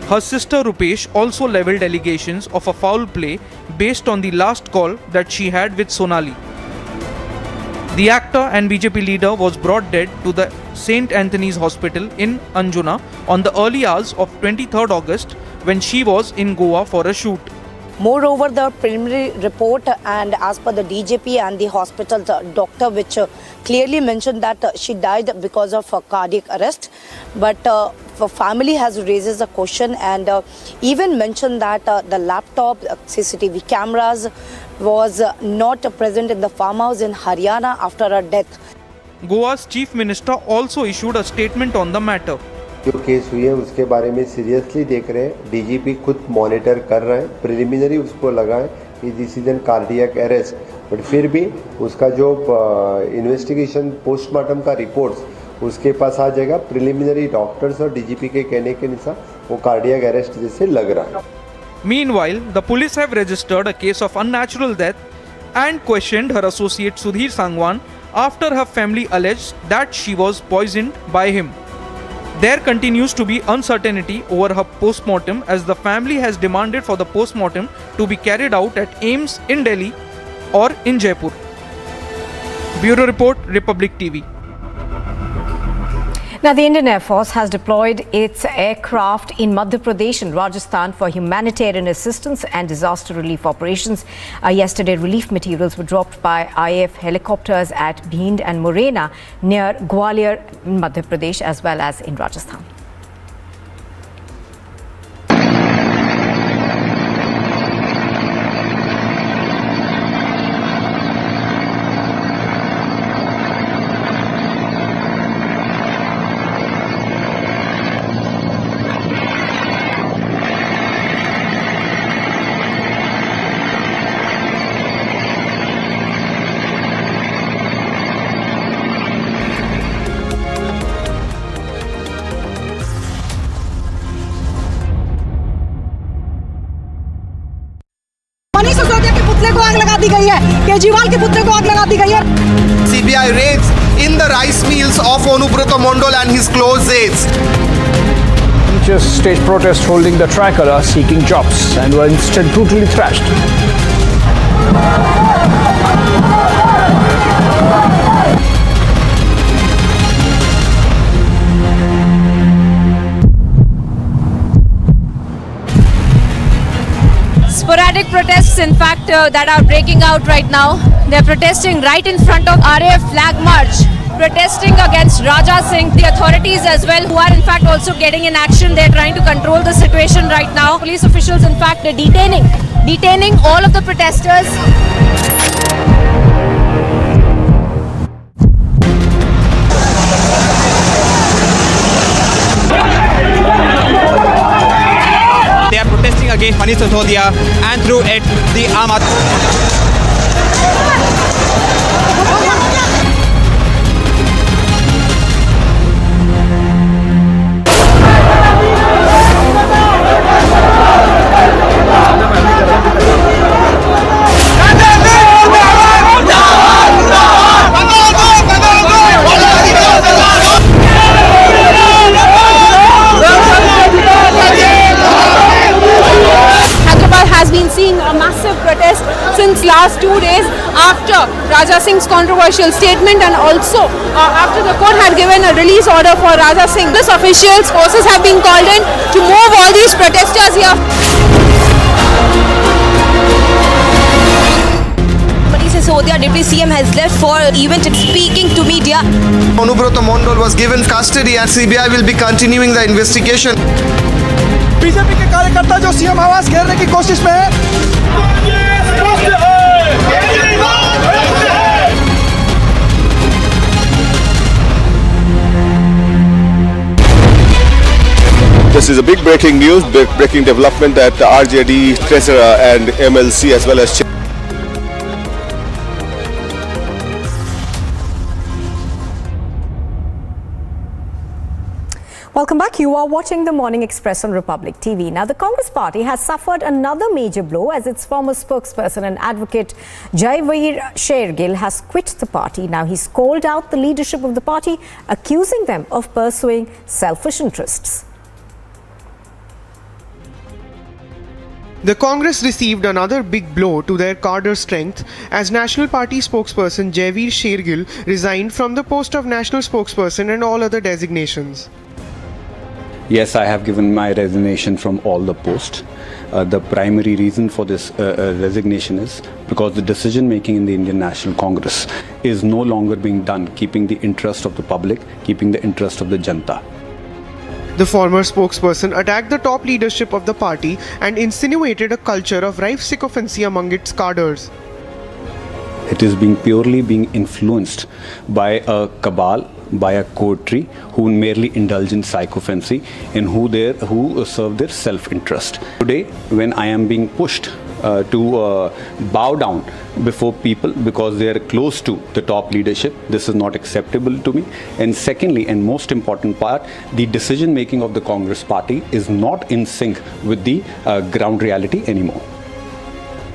Her sister Rupesh also leveled allegations of a foul play based on the last call that she had with Sonali. The actor and BJP leader was brought dead to the St. Anthony's Hospital in Anjuna on the early hours of 23rd August when she was in Goa for a shoot. Moreover, the preliminary report and as per the DJP and the hospital doctor, which clearly mentioned that she died because of cardiac arrest. But the family has raised a question and even mentioned that the laptop, CCTV cameras was not present in the farmhouse in Haryana after her death. Goa's chief minister also issued a statement on the matter. जो case हुई है उसके बारे में seriously देख रहे हैं. DGP खुद मॉनिटर कर रहे हैं. प्रिलिमिनरी उसको लगा है कि this is an cardiac arrest, but फिर भी उसका जो इन्वेस्टिगेशन पोस्टमार्टम का रिपोर्ट्स उसके पास आ जाएगा. प्रिलिमिनरी डॉक्टर्स और डीजीपी के कहने के अनुसार वो कार्डियक अरेस्ट जैसे लग रहा है. Meanwhile, the police have registered a case of unnatural death and questioned her associate Sudhir Sangwan after her family alleged that she was poisoned by him. There continues to be uncertainty over her post-mortem as the family has demanded for the post-mortem to be carried out at AIIMS in Delhi or in Jaipur. Bureau Report, Republic TV. Now, the Indian Air Force has deployed its aircraft in Madhya Pradesh and Rajasthan for humanitarian assistance and disaster relief operations. Yesterday, relief materials were dropped by IAF helicopters at Bhind and Morena near Gwalior in Madhya Pradesh as well as in Rajasthan. Manish Sisodia के पुतले को आग लगा दी गई है. केजरीवाल के पुतले को आग लगा दी गई है. CBI raids in the rice mills of Onubroto Mondal and his close aides. Teachers staged protest holding the tricolor seeking jobs and were instead brutally thrashed. Sporadic protests, in fact, that are breaking out right now. They're protesting right in front of RAF flag march, protesting against Raja Singh. The authorities as well, who are in fact also getting in action. They're trying to control the situation right now. Police officials, in fact, are detaining all of the protesters. They are protesting against Manish Sisodia and through it the AAP. Has been seeing a massive protest since last 2 days after Raja Singh's controversial statement and also after the court had given a release order for Raja Singh. This officials, forces have been called in to move all these protesters here. Manish Sisodia, Deputy CM, has left for event speaking to media. Onubroto Mondal was given custody and CBI will be continuing the investigation. BJP के कार्यकर्ता जो CM आवास घेरने की कोशिश में है. This is a big breaking news, big breaking development that RJD, Treasurer and MLC as well as Welcome back. You are watching the Morning Express on Republic TV. Now, the Congress party has suffered another major blow as its former spokesperson and advocate Jaivir Shergill has quit the party. Now, he's called out the leadership of the party, accusing them of pursuing selfish interests. The Congress received another big blow to their cadre strength as National Party spokesperson Jaivir Shergill resigned from the post of national spokesperson and all other designations. Yes, I have given my resignation from all the posts. The primary reason for this resignation is because the decision making in the Indian National Congress is no longer being done keeping the interest of the public, keeping the interest of the Janta. The former spokesperson attacked the top leadership of the party and insinuated a culture of rife sycophancy among its cadres. It is purely being influenced by a cabal, by a coterie who merely indulge in sycophancy and who serve their self-interest. Today, when I am being pushed to bow down before people because they are close to the top leadership, this is not acceptable to me. And secondly, and most important part, the decision making of the Congress party is not in sync with the ground reality anymore.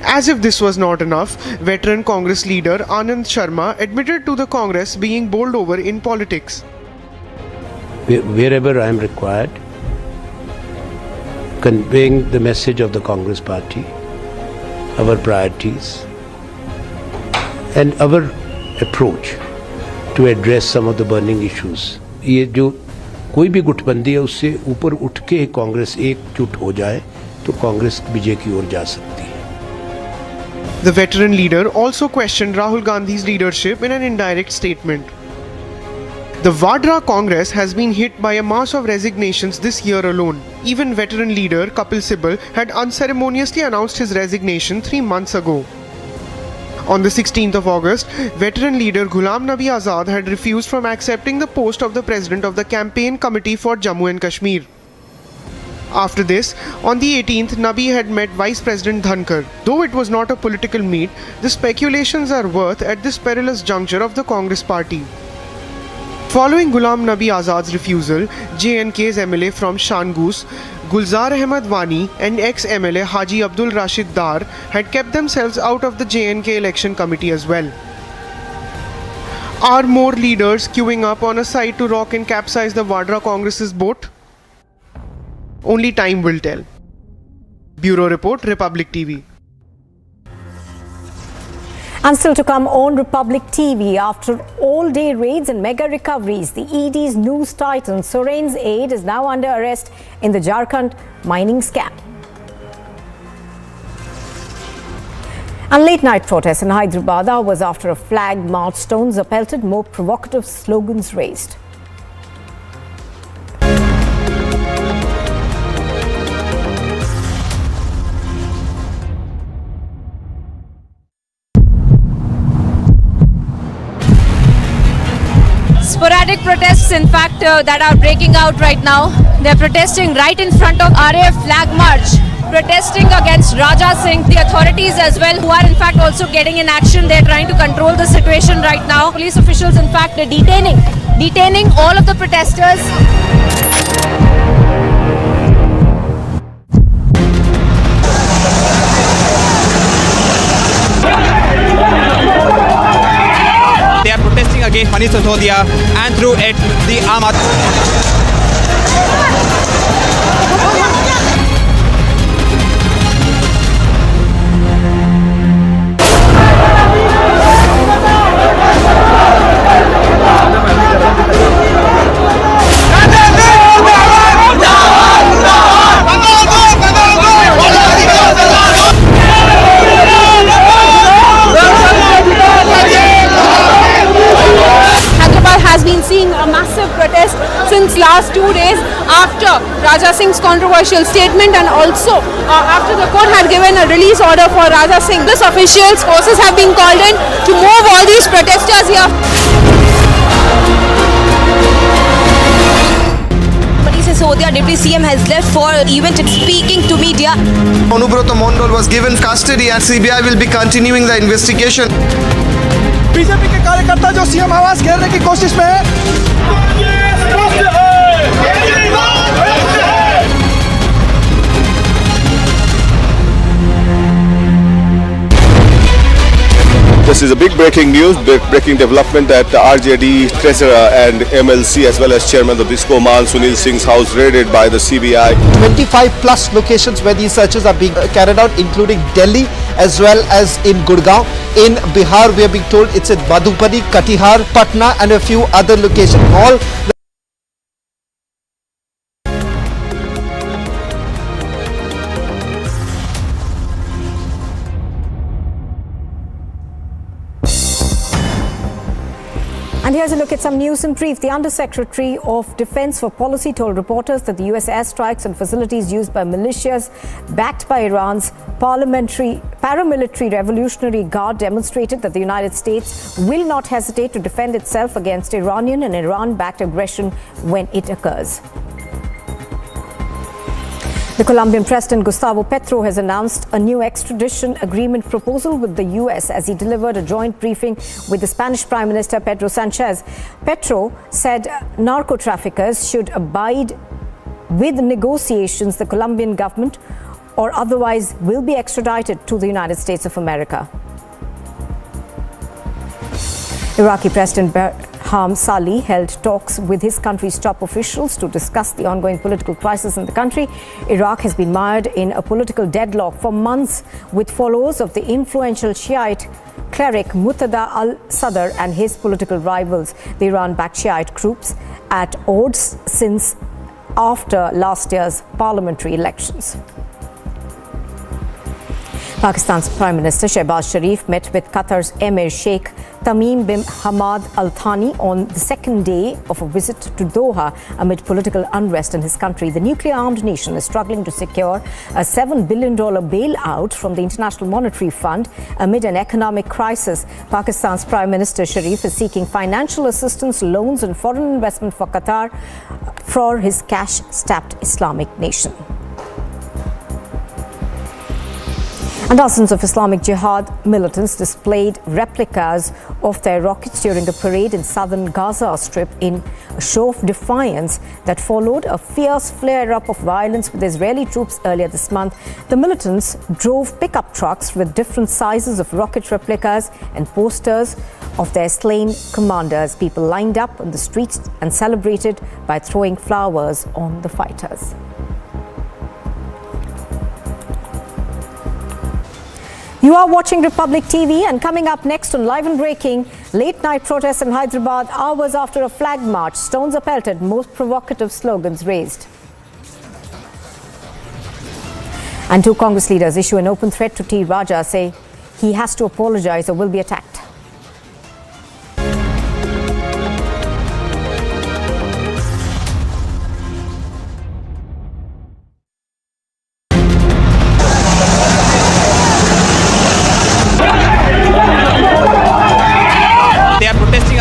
As if this was not enough, veteran Congress leader Anand Sharma admitted to the Congress being bowled over in politics. Wherever I am required, conveying the message of the Congress party, our priorities and our approach to address some of the burning issues. ये जो कोई भी गुटबंदी है उससे ऊपर उठ के कांग्रेस एकजुट हो जाए तो कांग्रेस विजय की ओर जा सकती है. The veteran leader also questioned Rahul Gandhi's leadership in an indirect statement. The Vadra Congress has been hit by a mass of resignations this year alone. Even veteran leader Kapil Sibal had unceremoniously announced his resignation 3 months ago. On the 16th of August, veteran leader Ghulam Nabi Azad had refused from accepting the post of the president of the campaign committee for Jammu and Kashmir. After this, on the 18th, Nabi had met Vice President Dhankar. Though it was not a political meet, the speculations are worth at this perilous juncture of the Congress party. Following Ghulam Nabi Azad's refusal, J&K's MLA from Shangus, Gulzar Ahmed Wani and ex-MLA Haji Abdul Rashid Dar had kept themselves out of the J&K election committee as well. Are more leaders queuing up on a side to rock and capsize the Vadra Congress's boat? Only time will tell. Bureau Report, Republic TV. And still to come on Republic TV, after all-day raids and mega recoveries, the ED's news titan Soren's aide is now under arrest in the Jharkhand mining scam. And late-night protests in Hyderabad was after a flag march, stones are pelted, more provocative slogans raised. Sporadic protests, in fact, that are breaking out right now. They're protesting right in front of RAF flag march, protesting against Raja Singh. The authorities as well, who are in fact also getting in action. They're trying to control the situation right now. Police officials, in fact, are detaining all of the protesters. They are protesting against Manish Sisodia and through it the AAP. Since last 2 days after Raja Singh's controversial statement and also after the court had given a release order for Raja Singh. This officials, forces have been called in to move all these protesters here. Sisodia, Deputy CM, has left for an event speaking to media. Poaching Mondal was given custody and CBI will be continuing the investigation. BJP के कार्यकर्ता जो CM आवास घेरने की कोशिश में है This is a big breaking news, breaking development that RJD Treasurer and MLC as well as Chairman of Disco Mal Sunil Singh's house raided by the CBI. 25 plus locations where these searches are being carried out, including Delhi as well as in Gurgaon. In Bihar, we are being told it's in Madhubani, Katihar, Patna and a few other locations. All And here's a look at some news in brief. The Undersecretary of Defense for Policy told reporters that the US airstrikes on facilities used by militias backed by Iran's paramilitary Revolutionary Guard demonstrated that the United States will not hesitate to defend itself against Iranian and Iran-backed aggression when it occurs. The Colombian President Gustavo Petro has announced a new extradition agreement proposal with the US as he delivered a joint briefing with the Spanish Prime Minister Pedro Sanchez. Petro said narco-traffickers should abide with negotiations the Colombian government or otherwise will be extradited to the United States of America. Iraqi President Barham Salih held talks with his country's top officials to discuss the ongoing political crisis in the country. Iraq has been mired in a political deadlock for months, with followers of the influential Shiite cleric Muqtada al-Sadr and his political rivals, the Iran-backed Shiite groups, at odds since after last year's parliamentary elections. Pakistan's Prime Minister Shehbaz Sharif met with Qatar's Emir Sheikh Tamim bin Hamad Al Thani on the second day of a visit to Doha amid political unrest in his country. The nuclear-armed nation is struggling to secure a $7 billion bailout from the International Monetary Fund amid an economic crisis. Pakistan's Prime Minister Sharif is seeking financial assistance, loans and foreign investment for Qatar for his cash-strapped Islamic nation. And dozens of Islamic Jihad militants displayed replicas of their rockets during a parade in southern Gaza Strip in a show of defiance that followed a fierce flare-up of violence with Israeli troops earlier this month. The militants drove pickup trucks with different sizes of rocket replicas and posters of their slain commanders. People lined up on the streets and celebrated by throwing flowers on the fighters. You are watching Republic TV, and coming up next on Live and Breaking, late-night protests in Hyderabad hours after a flag march. Stones are pelted, most provocative slogans raised. And two Congress leaders issue an open threat to T. Raja, say he has to apologize or will be attacked.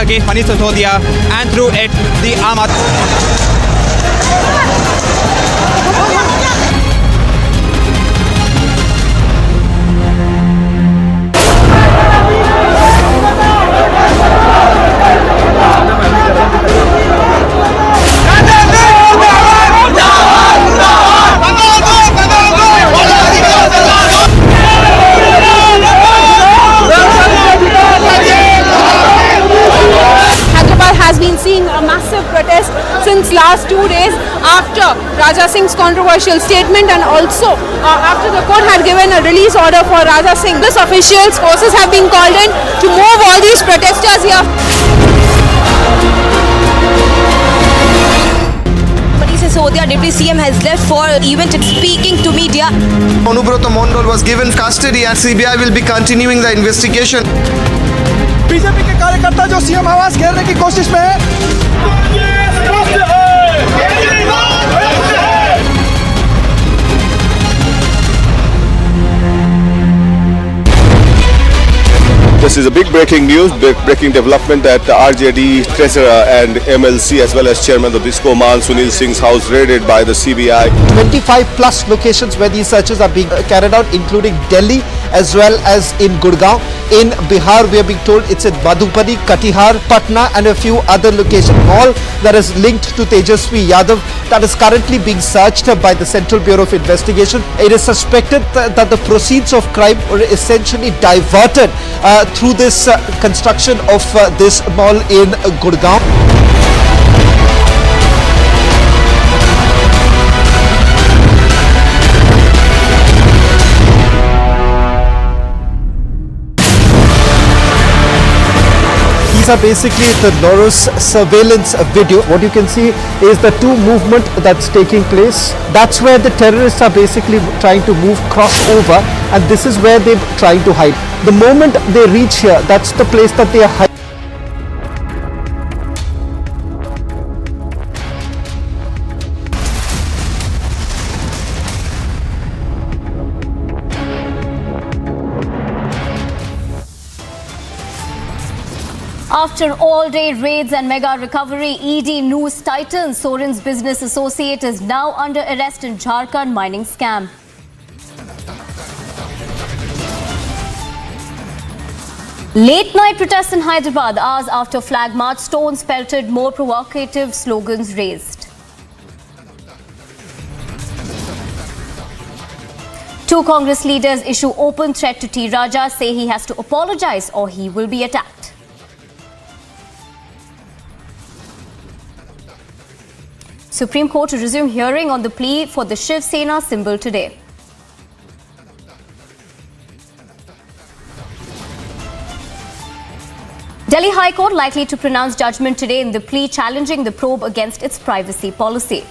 Against Manish Sisodia and through it the AAP. Seeing a massive protest since last 2 days after Raja Singh's controversial statement, and also after the court had given a release order for Raja Singh. This officials, forces have been called in to move all these protesters here. Sisodia, Deputy CM, has left for event speaking to media. Poaching Mondol was given custody and CBI will be continuing the investigation. BJP के कार्यकर्ता जो CM आवास घेरने की कोशिश में है। This is a big breaking news, breaking development that RJD Treasurer and MLC as well as Chairman of Disco Mal Sunil Singh's house raided by the CBI. 25 plus locations where these searches are being carried out, including Delhi as well as in Gurgaon. In Bihar, we are being told it's in Madhubani, Katihar, Patna and a few other locations. All that is linked to Tejasvi Yadav that is currently being searched by the Central Bureau of Investigation. It is suspected that the proceeds of crime were essentially diverted through this construction of this mall in Gurgaon. These are basically the Loros surveillance video. What you can see is the two movement that's taking place. That's where the terrorists are basically trying to move crossover, and this is where they're trying to hide. The moment they reach here, that's the place that they are hiding. After all-day raids and mega recovery, ED news titan Soren's business associate is now under arrest in Jharkhand mining scam. Late-night protests in Hyderabad, hours after flag march, stones pelted, more provocative slogans raised. Two Congress leaders issue open threat to T. Raja, say he has to apologize or he will be attacked. Supreme Court to resume hearing on the plea for the Shiv Sena symbol today. Delhi High Court likely to pronounce judgment today in the plea challenging the probe against its privacy policy.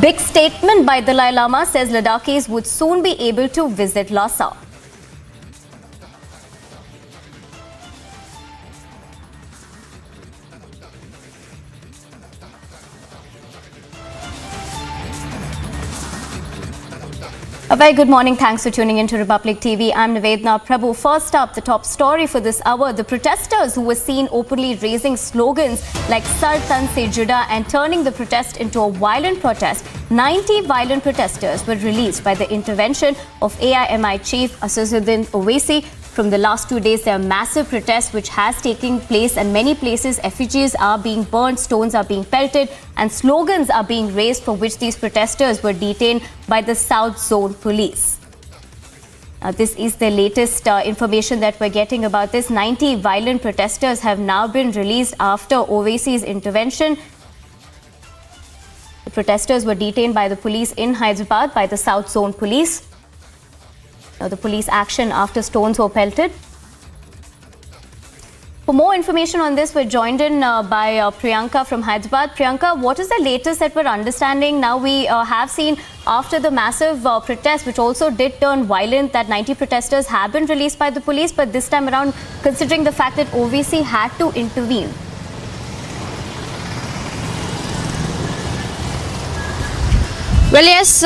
Big statement by Dalai Lama, says Ladakhis would soon be able to visit Lhasa. A very good morning. Thanks for tuning into Republic TV. I'm Nivedna Prabhu. First up, the top story for this hour. The protesters who were seen openly raising slogans like Sar Tan Se Juda and turning the protest into a violent protest. 90 violent protesters were released by the intervention of AIMI chief Sisodia Owaisi. From the last 2 days, there are massive protests which has taken place, and many places effigies are being burned, stones are being pelted, and slogans are being raised for which these protesters were detained by the South Zone Police. This is the latest information that we're getting about this. 90 violent protesters have now been released after Owaisi's intervention. The protesters were detained by the police in Hyderabad by the South Zone Police. The police action after stones were pelted. For more information on this, we're joined in by Priyanka from Hyderabad. Priyanka, what is the latest that we're understanding? Now we have seen after the massive protest, which also did turn violent, that 90 protesters have been released by the police, but this time around, considering the fact that OVC had to intervene. Well, yes,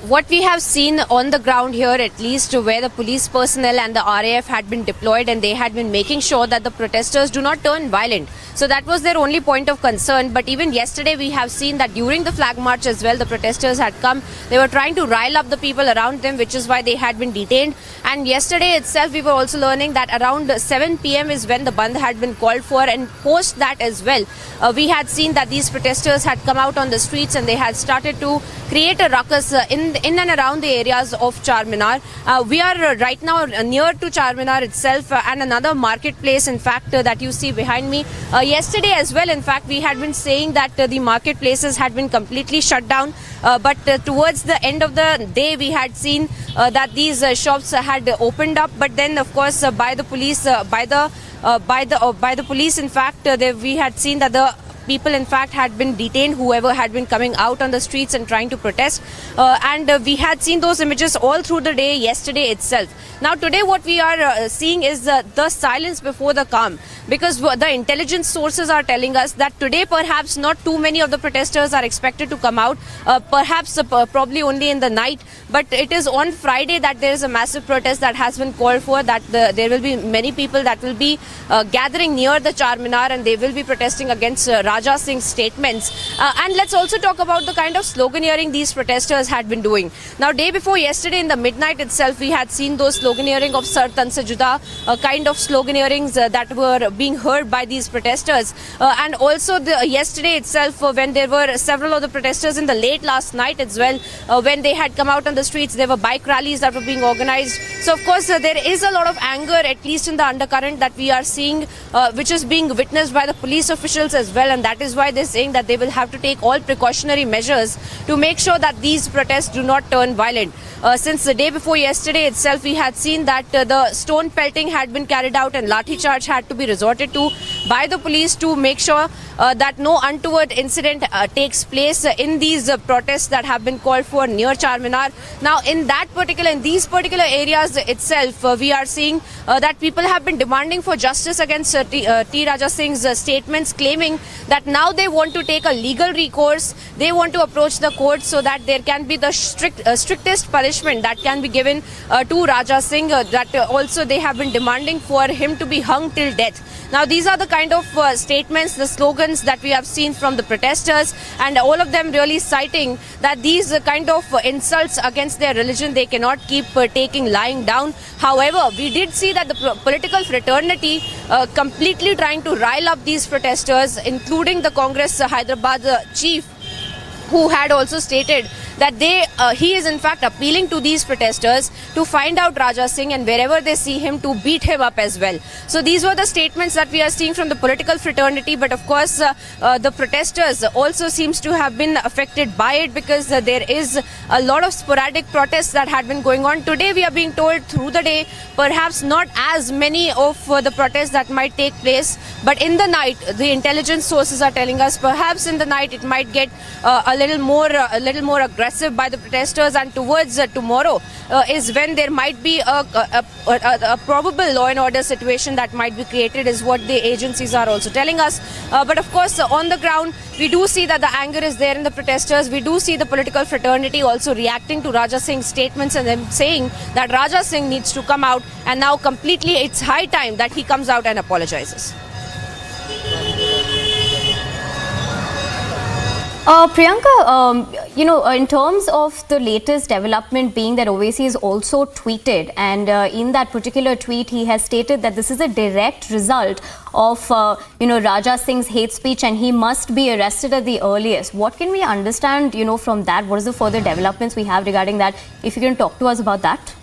what we have seen on the ground here, at least where the police personnel and the RAF had been deployed, and they had been making sure that the protesters do not turn violent. So that was their only point of concern. But even yesterday, we have seen that during the flag march as well, the protesters had come. They were trying to rile up the people around them, which is why they had been detained. And yesterday itself, we were also learning that around 7 p.m. is when the Bandh had been called for. And post that as well, we had seen that these protesters had come out on the streets and they had started to create a ruckus in and around the areas of Charminar. We are right now near to Charminar itself and another marketplace, in fact, that you see behind me. Yesterday as well, in fact, we had been saying that the marketplaces had been completely shut down. But towards the end of the day, we had seen that these shops had opened up. But then, of course, by the police, by the police, in fact, we had seen that the people, in fact, had been detained, whoever had been coming out on the streets and trying to protest. And we had seen those images all through the day yesterday itself. Now, today, what we are seeing is the silence before the calm, because the intelligence sources are telling us that today, perhaps not too many of the protesters are expected to come out, perhaps probably only in the night. But it is on Friday that there is a massive protest that has been called for, that there will be many people that will be gathering near the Charminar, and they will be protesting against Raja Singh's statements. And let's also talk about the kind of sloganeering these protesters had been doing. Now, day before yesterday in the midnight itself, we had seen those sloganeering of Sar Tan Se Juda, kind of sloganeerings that were being heard by these protesters. And also yesterday itself, when there were several of the protesters in the late last night as well, when they had come out on the streets, there were bike rallies that were being organized. So, of course, there is a lot of anger, at least in the undercurrent, that we are seeing, which is being witnessed by the police officials as well. And that is why they're saying that they will have to take all precautionary measures to make sure that these protests do not turn violent. Since the day before yesterday itself, we had seen that the stone pelting had been carried out and lathi charge had to be resorted to by the police to make sure that no untoward incident takes place in these protests that have been called for near Charminar. Now, in these particular areas itself, we are seeing that people have been demanding for justice against T. Raja Singh's statements, claiming that now they want to take a legal recourse. They want to approach the court so that there can be the strictest punishment that can be given to Raja Singh. That also they have been demanding for him to be hung till death. Now, these are the kind of statements, the slogans that we have seen from the protesters, and all of them really citing that these kind of insults against their religion, they cannot keep lying down. However, we did see that the political fraternity completely trying to rile up these protesters, including the Congress Hyderabad chief, who had also stated that he is in fact appealing to these protesters to find out Raja Singh and wherever they see him to beat him up as well. So these were the statements that we are seeing from the political fraternity, but of course the protesters also seems to have been affected by it, because there is a lot of sporadic protests that had been going on. Today we are being told through the day perhaps not as many of the protests that might take place, but in the night the intelligence sources are telling us perhaps in the night it might get a little more aggressive by the protesters, and towards tomorrow is when there might be a probable law and order situation that might be created, is what the agencies are also telling us. But of course on the ground we do see that the anger is there in the protesters. We do see the political fraternity also reacting to Raja Singh's statements and them saying that Raja Singh needs to come out, and now completely it's high time that he comes out and apologizes. Priyanka, in terms of the latest development being that Owaisi has also tweeted, and in that particular tweet he has stated that this is a direct result of Raja Singh's hate speech and he must be arrested at the earliest. What can we understand from that? What is the further developments we have regarding that? If you can talk to us about that.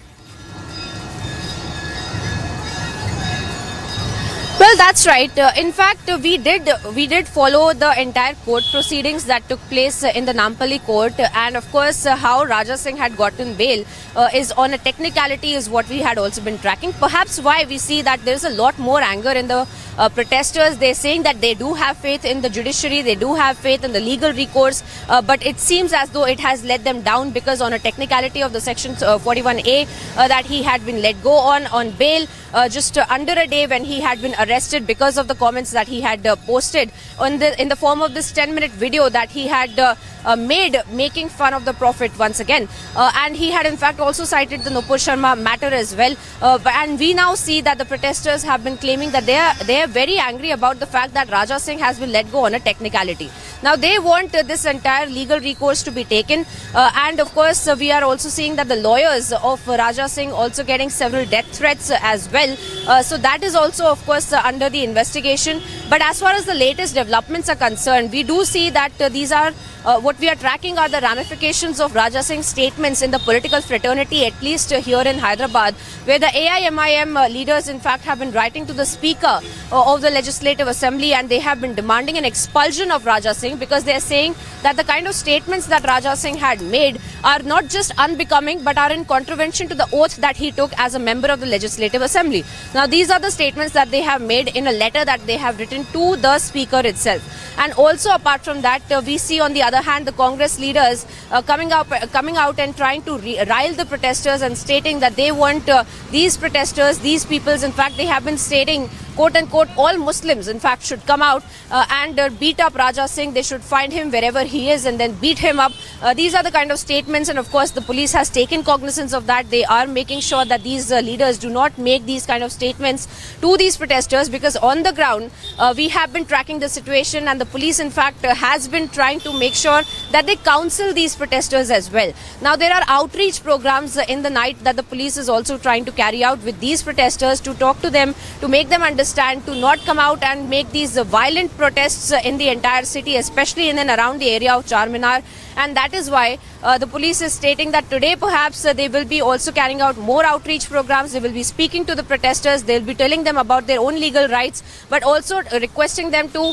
Well, that's right. In fact, we did follow the entire court proceedings that took place in the Nampally court, and of course how Raja Singh had gotten bail is on a technicality is what we had also been tracking. Perhaps why we see that there's a lot more anger in the protesters. They're saying that they do have faith in the judiciary, they do have faith in the legal recourse, but it seems as though it has let them down, because on a technicality of the section 41A that he had been let go on bail just under a day when he had been arrested because of the comments that he had posted in the form of this 10-minute video that he had made making fun of the Prophet once again. And he had in fact also cited the Nupur Sharma matter as well. And we now see that the protesters have been claiming that they are very angry about the fact that Raja Singh has been let go on a technicality. Now they want this entire legal recourse to be taken, and of course we are also seeing that the lawyers of Raja Singh also getting several death threats as well. So that is also of course under the investigation. But as far as the latest developments are concerned, we do see that these are what we are tracking are the ramifications of Raja Singh's statements in the political fraternity, at least here in Hyderabad, where the AIMIM leaders in fact have been writing to the Speaker of the Legislative Assembly, and they have been demanding an expulsion of Raja Singh, because they are saying that the kind of statements that Raja Singh had made are not just unbecoming but are in contravention to the oath that he took as a member of the Legislative Assembly. Now these are the statements that they have made in a letter that they have written to the Speaker itself. And also apart from that, we see on the other hand the Congress leaders coming out and trying to rile the protesters and stating that they want these protesters, these peoples, in fact they have been stating quote unquote all Muslims in fact should come out and beat up Raja Singh. They should find him wherever he is and then beat him up. These are the kind of statements, and of course the police has taken cognizance of that. They are making sure that these leaders do not make these kind of statements to these protesters, because on the ground we have been tracking the situation, and the police in fact has been trying to make sure that they counsel these protesters as well. Now there are outreach programs in the night that the police is also trying to carry out with these protesters, to talk to them, to make them understand to not come out and make these violent protests in the entire city, especially in and around the area of Charminar. And that is why the police is stating that today perhaps they will be also carrying out more outreach programs. They will be speaking to the protesters. They will be telling them about their own legal rights, but also requesting them to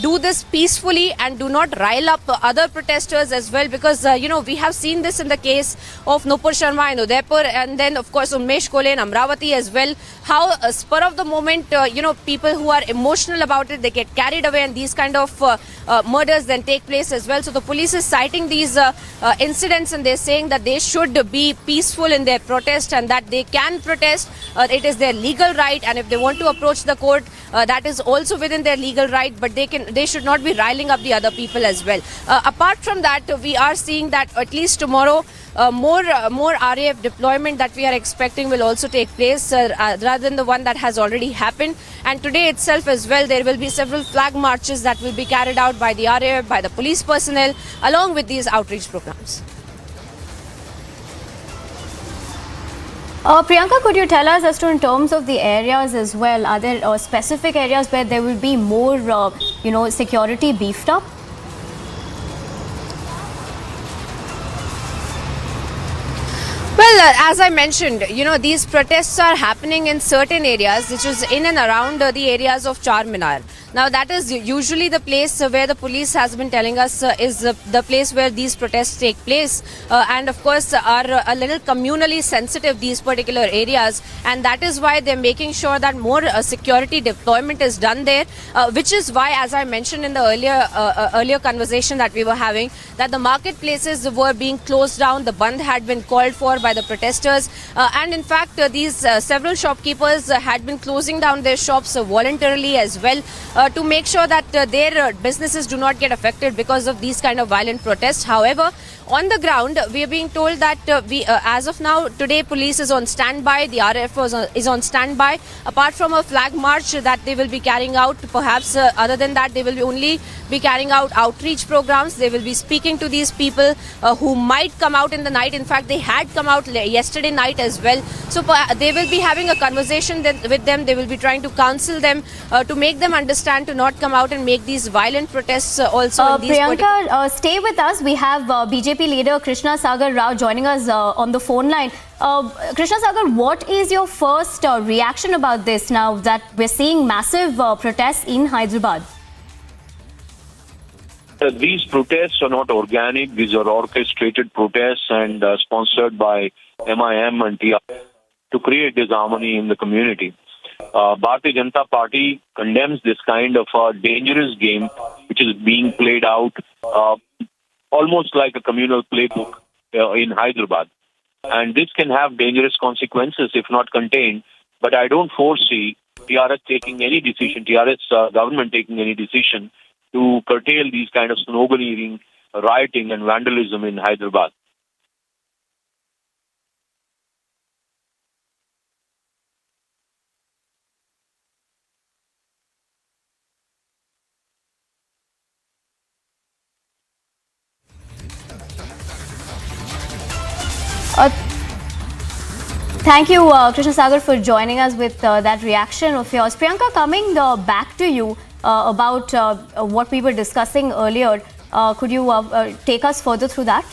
do this peacefully and do not rile up other protesters as well, because we have seen this in the case of Nupur Sharma in Udaipur, and then of course Unmesh Kole in Amravati as well, how spur of the moment people who are emotional about it, they get carried away, and these kind of murders then take place as well. So the police is citing these incidents, and they're saying that they should be peaceful in their protest and that they can protest. It is their legal right, and if they want to approach the court, that is also within their legal right, but they should not be riling up the other people as well. Apart from that, we are seeing that at least tomorrow more RAF deployment that we are expecting will also take place rather than the one that has already happened. And today itself as well, there will be several flag marches that will be carried out by the RAF, by the police personnel, along with these outreach programs. Priyanka, could you tell us as to in terms of the areas as well, are there specific areas where there will be more security beefed up? Well, as I mentioned, these protests are happening in certain areas, which is in and around the areas of Charminar. Now, that is usually the place where the police has been telling us is the place where these protests take place, and of course are a little communally sensitive, these particular areas, and that is why they're making sure that more security deployment is done there, which is why, as I mentioned in the earlier conversation that we were having, that the marketplaces were being closed down, the Bandh had been called for by the protesters, and in fact these several shopkeepers had been closing down their shops voluntarily as well, to make sure that their businesses do not get affected because of these kind of violent protests. However, on the ground, we are being told that as of now, today police is on standby, the RAF is on standby. Apart from a flag march that they will be carrying out, perhaps other than that, they will only be carrying out outreach programs. They will be speaking to these people who might come out in the night. In fact, they had come out yesterday night as well. So they will be having a conversation with them. They will be trying to counsel them to make them understand to not come out and make these violent protests also. In these Priyanka, stay with us. We have BJP leader Krishna Sagar Rao joining us on the phone line. Krishna Sagar, what is your first reaction about this now that we're seeing massive protests in Hyderabad? These protests are not organic. These are orchestrated protests and sponsored by MIM and TR to create disharmony in the community. Bharatiya Janata Party condemns this kind of a dangerous game which is being played out almost like a communal playbook in Hyderabad. And this can have dangerous consequences if not contained. But I don't foresee TRS taking any decision, TRS government taking any decision to curtail these kind of sloganeering, rioting and vandalism in Hyderabad. Thank you, Krishna Sagar, for joining us with that reaction of yours. Priyanka, coming back to you about what we were discussing earlier, could you take us further through that?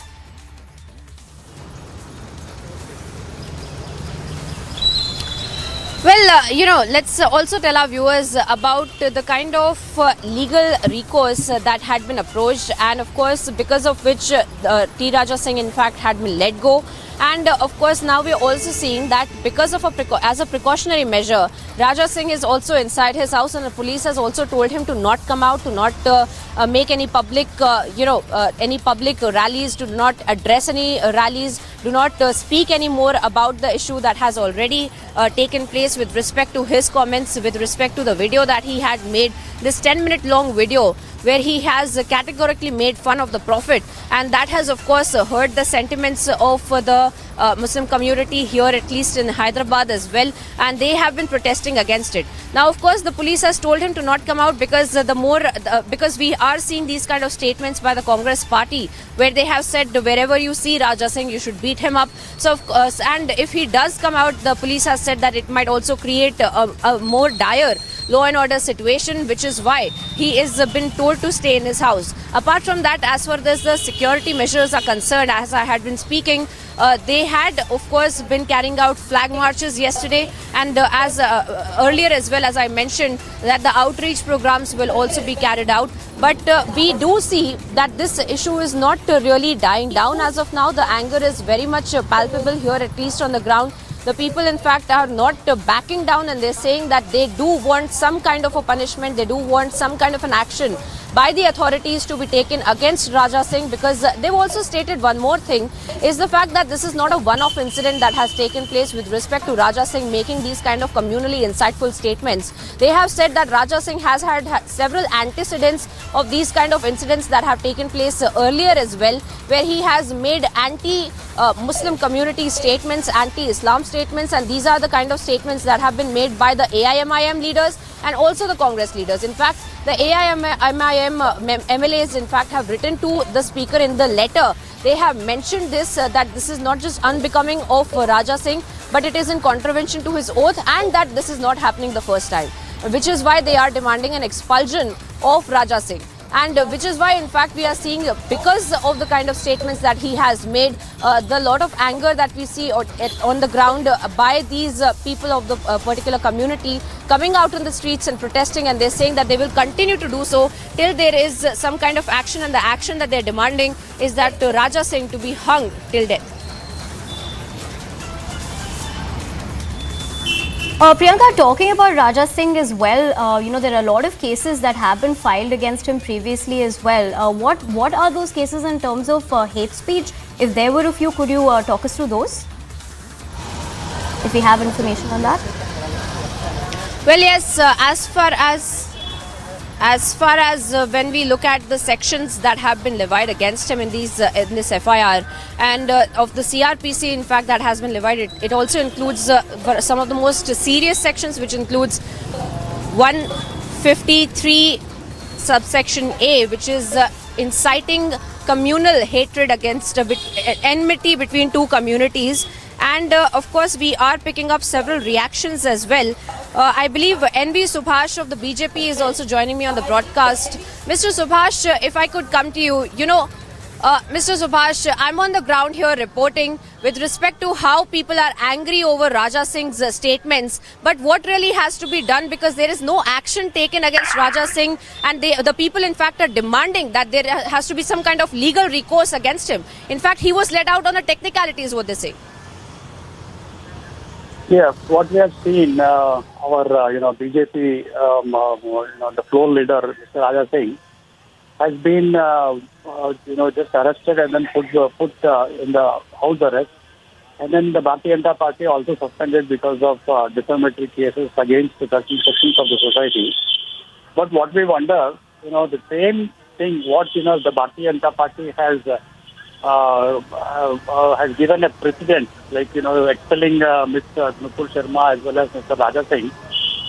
Well, let's also tell our viewers about the kind of legal recourse that had been approached, and of course because of which T. Raja Singh in fact had been let go. And of course now we are also seeing that because of as a precautionary measure, Raja Singh is also inside his house, and the police has also told him to not come out, to not make any public, any public rallies, do not address any rallies, do not speak any more about the issue that has already taken place with respect to his comments, with respect to the video that he had made, this 10-minute long video where he has categorically made fun of the Prophet, and that has of course hurt the sentiments of the Muslim community here, at least in Hyderabad as well, and they have been protesting against it. Now of course the police has told him to not come out because because we are seeing these kind of statements by the Congress party where they have said wherever you see Raja Singh you should beat him up. So of course, and if he does come out, the police has said that it might also create a more dire law and order situation, which is why he is been told to stay in his house. Apart from that, as far as the security measures are concerned, as I had been speaking, they had of course been carrying out flag marches yesterday, and as earlier as well as I mentioned that the outreach programs will also be carried out. But we do see that this issue is not really dying down as of now. The anger is very much palpable here, at least on the ground. The people in fact are not backing down, and they're saying that they do want some kind of a punishment, they do want some kind of an action by the authorities to be taken against Raja Singh, because they've also stated one more thing, is the fact that this is not a one-off incident that has taken place with respect to Raja Singh making these kind of communally insightful statements. They have said that Raja Singh has had several antecedents of these kind of incidents that have taken place earlier as well, where he has made anti-Muslim community statements, anti-Islam statements, and these are the kind of statements that have been made by the AIMIM leaders and also the Congress leaders. In fact, the AIMIM MLAs in fact have written to the speaker in the letter. They have mentioned this, that this is not just unbecoming of Raja Singh, but it is in contravention to his oath, and that this is not happening the first time, which is why they are demanding an expulsion of Raja Singh. And which is why in fact we are seeing, because of the kind of statements that he has made, the lot of anger that we see on the ground by these people of the particular community coming out on the streets and protesting, and they're saying that they will continue to do so till there is some kind of action, and the action that they're demanding is that Raja Singh to be hung till death. Priyanka, talking about Raja Singh as well, there are a lot of cases that have been filed against him previously as well. What are those cases in terms of hate speech? If there were a few, could you talk us through those? If we have information on that. Well, yes, as far as when we look at the sections that have been levied against him in this FIR, and of the CRPC in fact that has been levied, it also includes some of the most serious sections, which includes 153 subsection A, which is inciting communal hatred against enmity between two communities. And of course we are picking up several reactions as well. I believe NV Subhash of the BJP is also joining me on the broadcast. Mr. Subhash, if I could come to you, Mr. Subhash, I'm on the ground here reporting with respect to how people are angry over Raja Singh's statements. But what really has to be done, because there is no action taken against Raja Singh, and the people in fact are demanding that there has to be some kind of legal recourse against him. In fact, he was let out on a technicality is what they say. Yeah, what we have seen, our BJP, the floor leader, Mr. Raja Singh, has been, just arrested and then put in the house arrest. And then the Bharatiya Janata Party also suspended because of defamatory cases against certain sections of the society. But what we wonder, the same thing, what, the Bharatiya Janata Party has given a precedent, like, expelling Mr. Nupur Sharma as well as Mr. Raja Singh.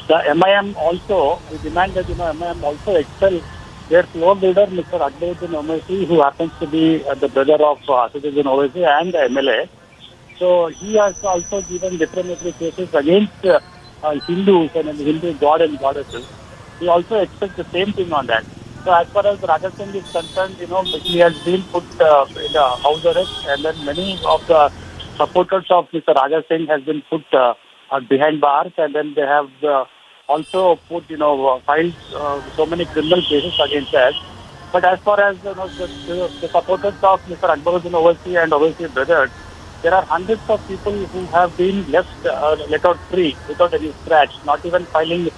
The MIM also, we demand that, MIM also expel their floor leader, Mr. Akbaruddin Owaisi, who happens to be the brother of Sisodia Owaisi and the MLA. So he has also given defamatory cases against Hindus and Hindu god and goddesses. He also expects the same thing on that. So as far as Raja Singh is concerned, he has been put in the house arrest, and then many of the supporters of Mr. Raja Singh has been put behind bars, and then they have also put, filed so many criminal cases against us. But as far as the supporters of Mr. Akbaruddin Owaisi and Owaisi brothers, there are hundreds of people who have been let out free without any scratch, not even filing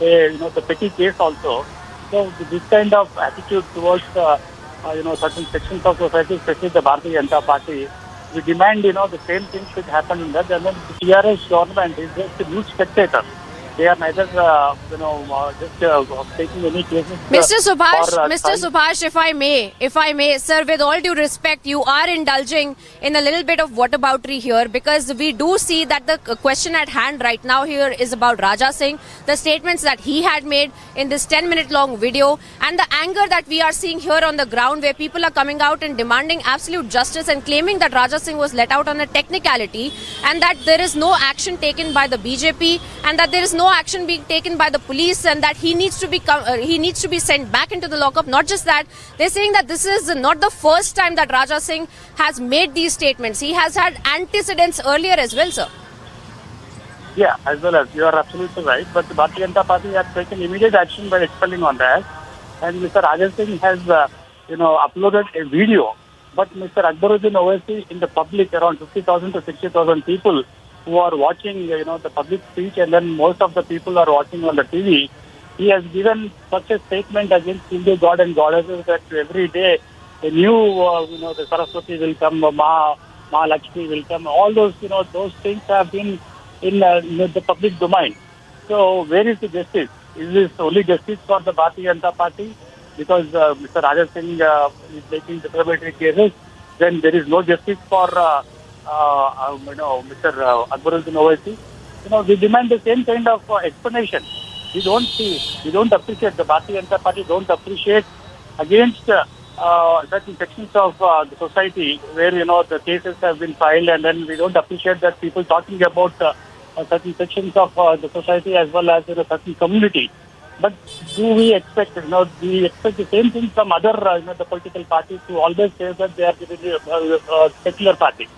the petty case also. So this kind of attitude towards certain sections of society, especially the Bharatiya Janata Party, we demand the same thing should happen in that. And then the TRS government is just a news spectator. They are neither just taking any cases. Mr. Subhash, if I may, sir, with all due respect, you are indulging in a little bit of whataboutery here, because we do see that the question at hand right now here is about Raja Singh, the statements that he had made in this 10-minute long video, and the anger that we are seeing here on the ground, where people are coming out and demanding absolute justice and claiming that Raja Singh was let out on a technicality, and that there is no action taken by the BJP, and that there is no action being taken by the police, and that he needs to be sent back into the lockup. Not just that, they're saying that this is not the first time that Raja Singh has made these statements. He has had antecedents earlier as well, sir. Yeah, as well as you are absolutely right. But the Bharatiya Janata Party has taken immediate action by expelling on that, and Mr. Raja Singh has uploaded a video. But Mr. Akbaruddin Owaisi, in the public, around 50,000 to 60,000 people who are watching, the public speech, and then most of the people are watching on the TV. He has given such a statement against Hindu god and goddesses that every day a new, the Saraswati will come, Ma Lakshmi will come. All those, those things have been in the public domain. So where is the justice? Is this only justice for the Bharatiya Janata Party? Because Mr. Raja Singh is making defamatory cases, then there is no justice for Mr. Akbaruddin Owaisi. We demand the same kind of explanation. We don't appreciate, the Bharatiya Janata Party don't appreciate against certain sections of the society where, the cases have been filed, and then we don't appreciate that people talking about certain sections of the society as well as certain community. But do we expect, we expect the same thing from other, the political parties who always say that they are the secular party.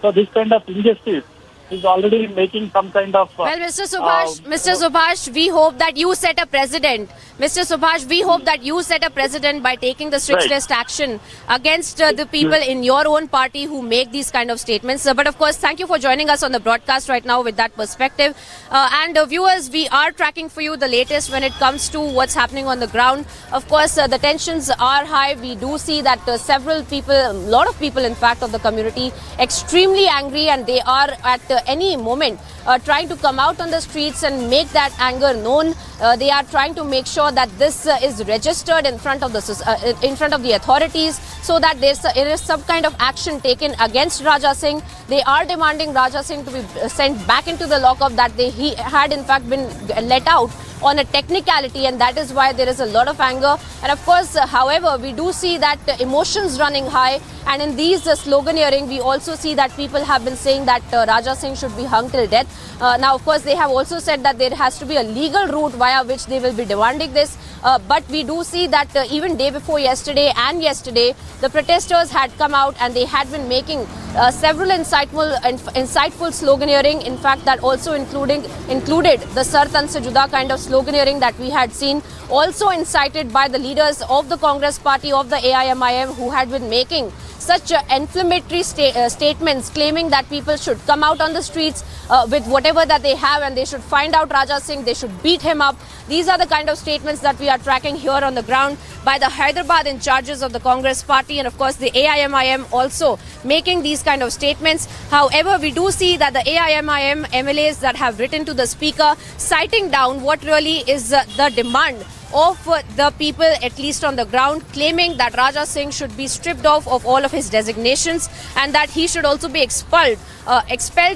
So this kind of injustice is already making some kind of... Well, Mr. Subhash, we hope that you set a precedent. Mr. Subhash, we hope that you set a precedent by taking the strictest action against the people in your own party who make these kind of statements. But of course, thank you for joining us on the broadcast right now with that perspective. And viewers, we are tracking for you the latest when it comes to what's happening on the ground. Of course, the tensions are high. We do see that several people, a lot of people in fact of the community, extremely angry, and they are at any moment trying to come out on the streets and make that anger known. They are trying to make sure that this is registered in front of the authorities, so that there is some kind of action taken against Raja Singh. They are demanding Raja Singh to be sent back into the lockup, that he had in fact been let out on a technicality, and that is why there is a lot of anger. And of course, however, we do see that emotions running high, and in these sloganeering, we also see that people have been saying that Raja Singh should be hung till death. Now, of course, they have also said that there has to be a legal route via which they will be demanding this. But we do see that even day before yesterday and yesterday, the protesters had come out and they had been making several insightful sloganeering. In fact, that also included the Sar Tan Se Juda kind of sloganeering that we had seen, also incited by the leaders of the Congress party, of the AIMIM, who had been making such inflammatory statements, claiming that people should come out on the streets with whatever that they have, and they should find out Raja Singh, they should beat him up. These are the kind of statements that we are tracking here on the ground by the Hyderabad in charges of the Congress party, and of course the AIMIM also making these kind of statements. However, we do see that the AIMIM MLAs that have written to the speaker, citing down what really is the demand of the people, at least on the ground, claiming that Raja Singh should be stripped off of all of his designations, and that he should also be expelled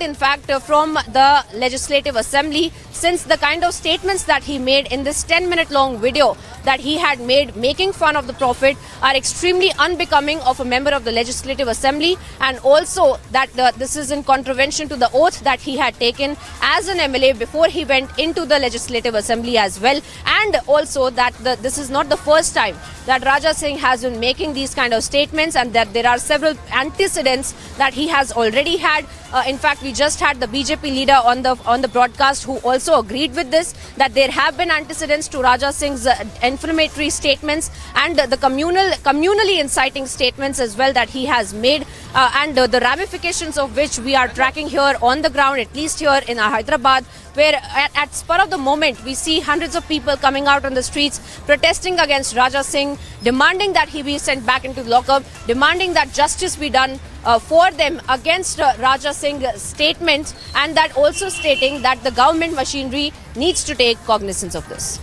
in fact from the Legislative Assembly, since the kind of statements that he made in this 10-minute long video that he had made making fun of the Prophet are extremely unbecoming of a member of the Legislative Assembly, and also that this is in contravention to the oath that he had taken as an MLA before he went into the Legislative Assembly as well, and also that this is not the first time that Raja Singh has been making these kind of statements, and that there are several antecedents that he has already had. In fact, we just had the BJP leader on the broadcast who also agreed with this, that there have been antecedents to Raja Singh's inflammatory statements and the communally inciting statements as well that he has made. and the ramifications of which we are tracking here on the ground, at least here in Hyderabad, where at spur of the moment we see hundreds of people coming out on the streets protesting against Raja Singh, demanding that he be sent back into the lockup, demanding that justice be done for them against Raja Singh's statement, and that also stating that the government machinery needs to take cognizance of this.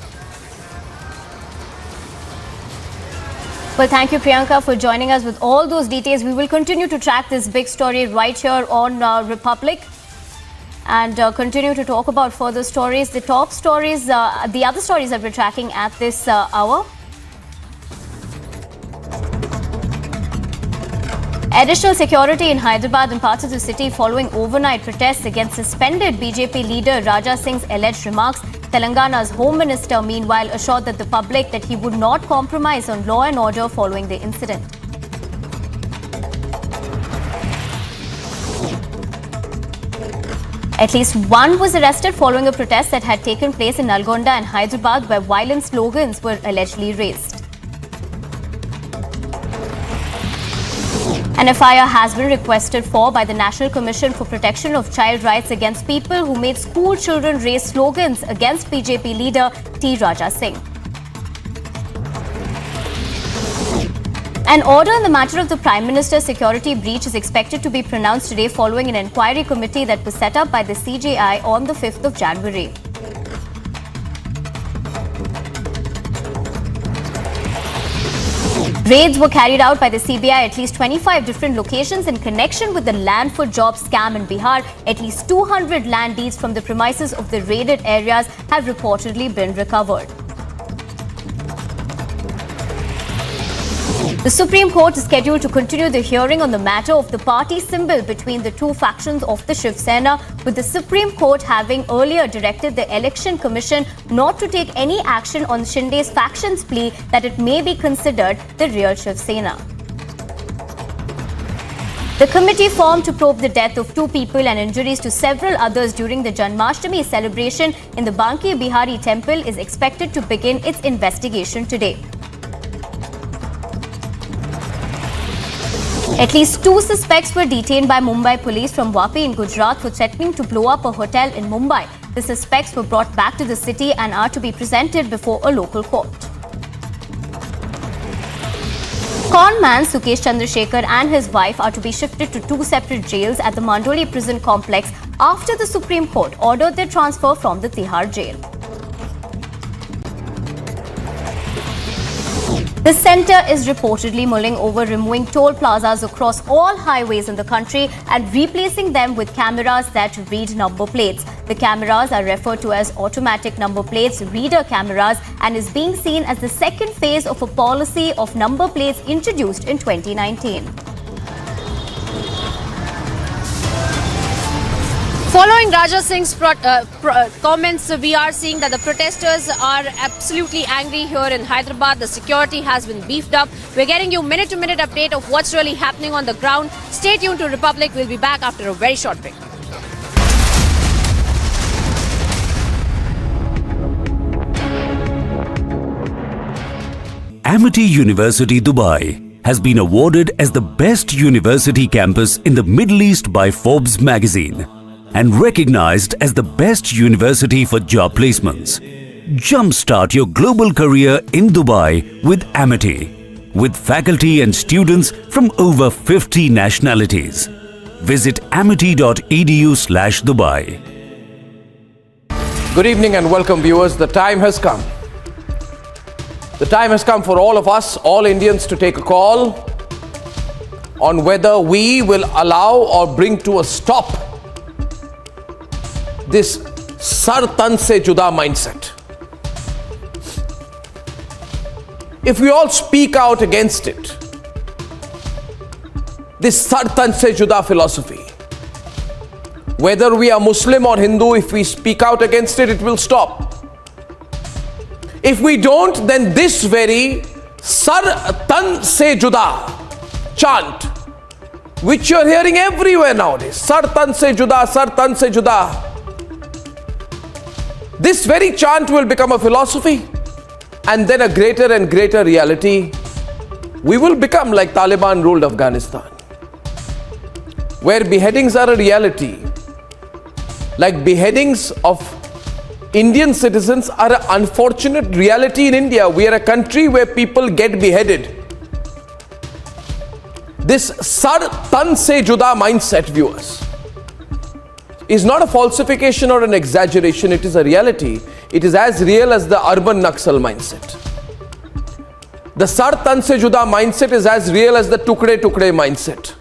Well, thank you, Priyanka, for joining us with all those details. We will continue to track this big story right here on Republic and continue to talk about further stories. The top stories, the other stories that we're tracking at this hour. Additional security in Hyderabad and parts of the city following overnight protests against suspended BJP leader Raja Singh's alleged remarks. Telangana's Home Minister, meanwhile, assured that the public that he would not compromise on law and order following the incident. At least one was arrested following a protest that had taken place in Nalgonda and Hyderabad, where violent slogans were allegedly raised. An FIR has been requested for by the National Commission for Protection of Child Rights against people who made school children raise slogans against BJP leader T. Raja Singh. An order in the matter of the Prime Minister's security breach is expected to be pronounced today following an inquiry committee that was set up by the CJI on the 5th of January. Raids were carried out by the CBI at least 25 different locations in connection with the land for jobs scam in Bihar. At least 200 land deeds from the premises of the raided areas have reportedly been recovered. The Supreme Court is scheduled to continue the hearing on the matter of the party symbol between the two factions of the Shiv Sena, with the Supreme Court having earlier directed the Election Commission not to take any action on Shinde's faction's plea that it may be considered the real Shiv Sena. The committee formed to probe the death of 2 people and injuries to several others during the Janmashtami celebration in the Banki Bihari temple is expected to begin its investigation today. At least 2 suspects were detained by Mumbai police from Vapi in Gujarat for threatening to blow up a hotel in Mumbai. The suspects were brought back to the city and are to be presented before a local court. Con man Sukesh Chandrasekhar and his wife are to be shifted to 2 separate jails at the Mandoli prison complex after the Supreme Court ordered their transfer from the Tihar jail. The centre is reportedly mulling over removing toll plazas across all highways in the country and replacing them with cameras that read number plates. The cameras are referred to as automatic number plates reader cameras and is being seen as the second phase of a policy of number plates introduced in 2019. Following Raja Singh's comments, we are seeing that the protesters are absolutely angry here in Hyderabad. The security has been beefed up. We're getting you minute-to-minute update of what's really happening on the ground. Stay tuned to Republic. We'll be back after a very short break. Amity University Dubai has been awarded as the best university campus in the Middle East by Forbes magazine and recognized as the best university for job placements. Jumpstart your global career in Dubai with Amity, with faculty and students from over 50 nationalities. Visit amity.edu/Dubai. Good evening and welcome, viewers. The time has come. The time has come for all of us, all Indians, to take a call on whether we will allow or bring to a stop this sar tan se juda mindset. If we all speak out against it, this sar tan se juda philosophy, whether we are Muslim or Hindu, if we speak out against it, it will stop. If we don't, then this very sar tan se juda chant, which you're hearing everywhere nowadays, sar tan se juda, sar tan se juda, this very chant will become a philosophy and then a greater and greater reality. We will become like Taliban ruled Afghanistan. where beheadings are a reality, like beheadings of Indian citizens are an unfortunate reality in India. We are a country where people get beheaded. This sar tan se juda mindset, viewers, is not a falsification or an exaggeration. It is a reality. It is as real as the urban Naxal mindset. The sar tan se juda mindset is as real as the tukde tukde mindset.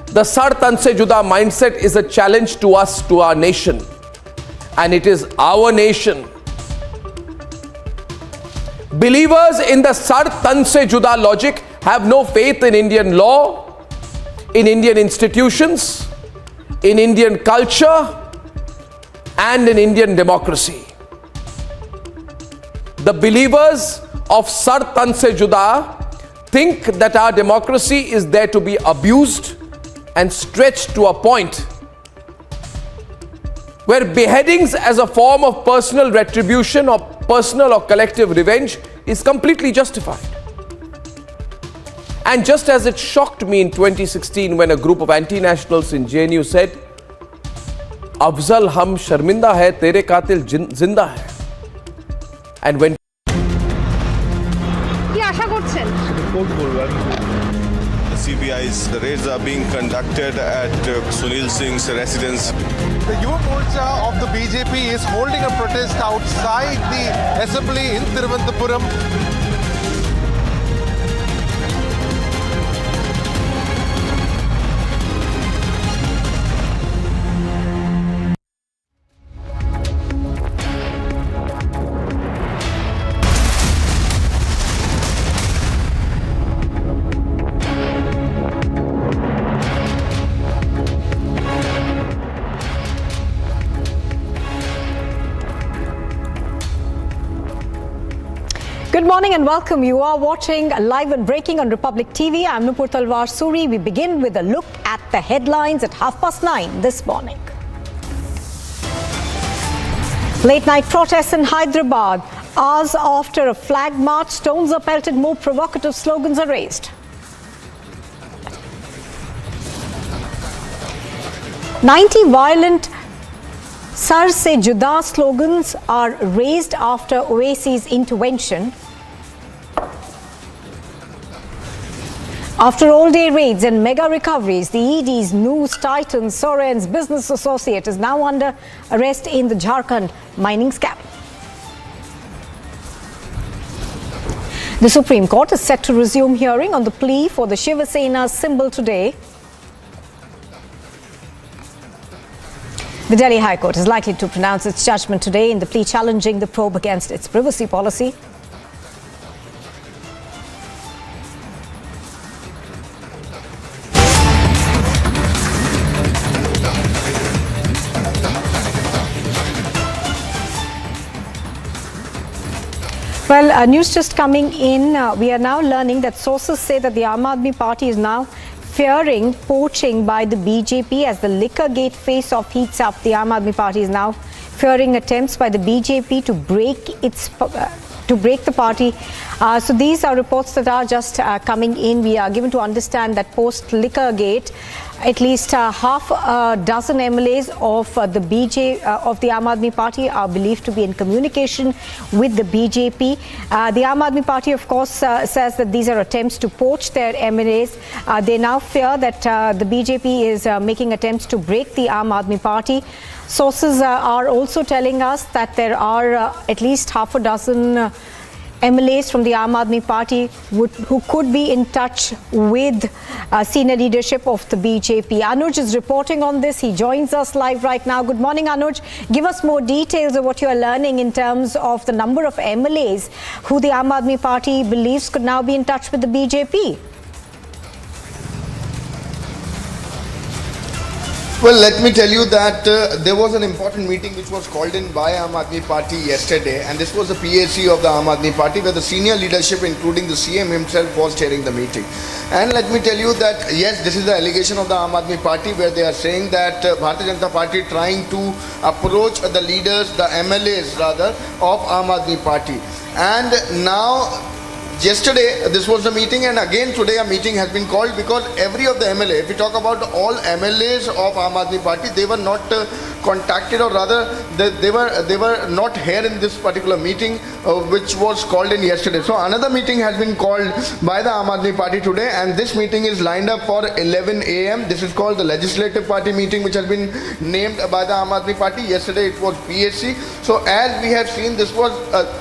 The sar tan se juda mindset is a challenge to us, to our nation. And it is our nation. Believers in the sar tan se juda logic have no faith in Indian law, in Indian institutions, in Indian culture, and in Indian democracy. The believers of sar tan se juda think that our democracy is there to be abused and stretched to a point where beheadings as a form of personal retribution or personal or collective revenge is completely justified. And just as it shocked me in 2016 when a group of anti-nationals in JNU said, Afzal hum sharminda hai, tere qatil zinda hai. And when CBI's raids are being conducted at Sunil Singh's residence. The Yuva Morcha of the BJP is holding a protest outside the assembly in Thiruvananthapuram. Good morning and welcome. You are watching Live and Breaking on Republic TV. I'm Nupur Talwar Suri. We begin with a look at the headlines at 9:30 this morning. Late night protests in Hyderabad. Hours after a flag march, stones are pelted, more provocative slogans are raised. 90 violent Sar se juda slogans are raised after Oaisi's intervention. After all-day raids and mega recoveries, the ED's news titan Soren's business associate is now under arrest in the Jharkhand mining scam. The Supreme Court is set to resume hearing on the plea for the Shiva Sena's symbol today. The Delhi High Court is likely to pronounce its judgment today in the plea challenging the probe against its privacy policy. Well, news just coming in. We are now learning that sources say that the Aam Aadmi Party is now fearing poaching by the BJP as the liquor gate face-off heats up. The Aam Aadmi Party is now fearing attempts by the BJP to break the party. So these are reports that are just coming in. We are given to understand that post liquor gate, at least half a dozen MLAs of the Aam Aadmi Party are believed to be in communication with the BJP. The Aam Aadmi Party, of course, says that these are attempts to poach their MLAs. They now fear that the BJP is making attempts to break the Aam Aadmi Party. Sources are also telling us that there are at least half a dozen MLAs from the Aam Aadmi Party who could be in touch with senior leadership of the BJP. Anuj is reporting on this. He joins us live right now. Good morning, Anuj. Give us more details of what you are learning in terms of the number of MLAs who the Aam Aadmi Party believes could now be in touch with the BJP. Well, let me tell you that there was an important meeting which was called in by Aam Aadmi Party yesterday, and this was the PAC of the Aam Aadmi Party where the senior leadership including the CM himself was chairing the meeting. And let me tell you that yes, this is the allegation of the Aam Aadmi Party where they are saying that Bharatiya Janata Party trying to approach the leaders, the MLAs rather, of Aam Aadmi Party. And now Yesterday, this was the meeting, and again today a meeting has been called because every of the MLA, if we talk about all MLAs of Aam Aadmi Party, they were not contacted, or rather they were not here in this particular meeting which was called in yesterday. So another meeting has been called by the Aam Aadmi Party today, and this meeting is lined up for 11 a.m. This is called the Legislative Party meeting, which has been named by the Aam Aadmi Party. Yesterday it was PSC. So as we have seen, this was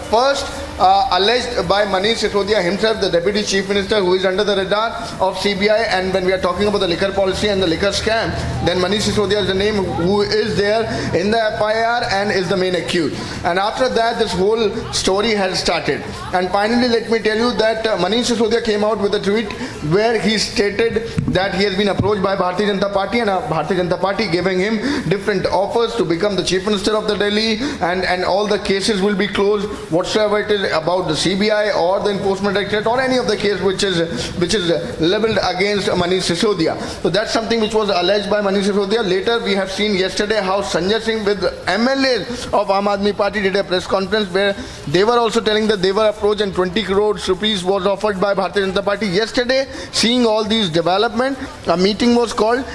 first alleged by Manish Sisodia himself, the Deputy Chief Minister, who is under the radar of CBI. And when we are talking about the liquor policy and the liquor scam, then Manish Sisodia is the name who is there in the FIR and is the main accused. And after that, this whole story has started. And finally, let me tell you that Manish Sisodia came out with a tweet where he stated that he has been approached by Bharatiya Janata Party, and Bharatiya Janata Party giving him different offers to become the Chief Minister of the Delhi, and all the cases will be closed whatsoever it is about the CBI or the Enforcement Directorate or any of the case which is leveled against Manish Sisodia. So that's something which was alleged by Manish Sisodia. Later we have seen yesterday how Sanjay Singh with MLAs of Aam Aadmi Party did a press conference where they were also telling that they were approached and 20 crores rupees was offered by Bharatiya Janata Party. Yesterday, seeing all these development, a meeting was called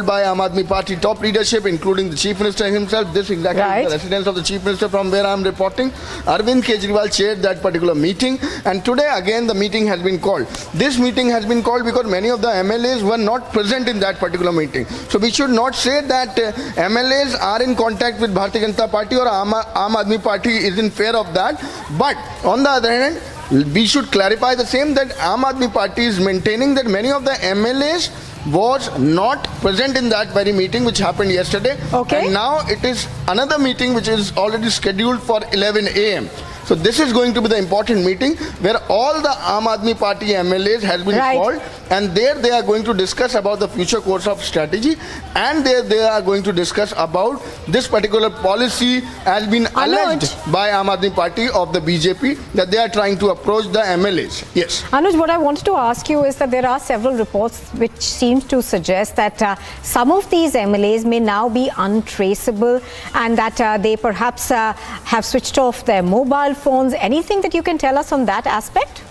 by Aam Aadmi Party top leadership, including the Chief Minister himself. This exactly is the residence of the Chief Minister from where I am reporting. Arvind Kejriwal chaired that particular meeting, and today again the meeting has been called. This meeting has been called because many of the MLAs were not present in that particular meeting. So we should not say that MLAs are in contact with Bharatiya Janata Party or Aam Aadmi Party is in fear of that. But on the other hand, we should clarify the same, that Aam Aadmi Party is maintaining that many of the MLAs was not present in that very meeting which happened yesterday. Okay. And now it is another meeting which is already scheduled for 11 a.m. So this is going to be the important meeting where all the Aam Aadmi Party MLAs has been called, and there they are going to discuss about the future course of strategy, and there they are going to discuss about this particular policy has been alleged by Aam Aadmi Party of the BJP that they are trying to approach the MLAs. Yes. Anuj, what I wanted to ask you is that there are several reports which seem to suggest that some of these MLAs may now be untraceable, and that they perhaps have switched off their mobile phones. Anything that you can tell us on that aspect?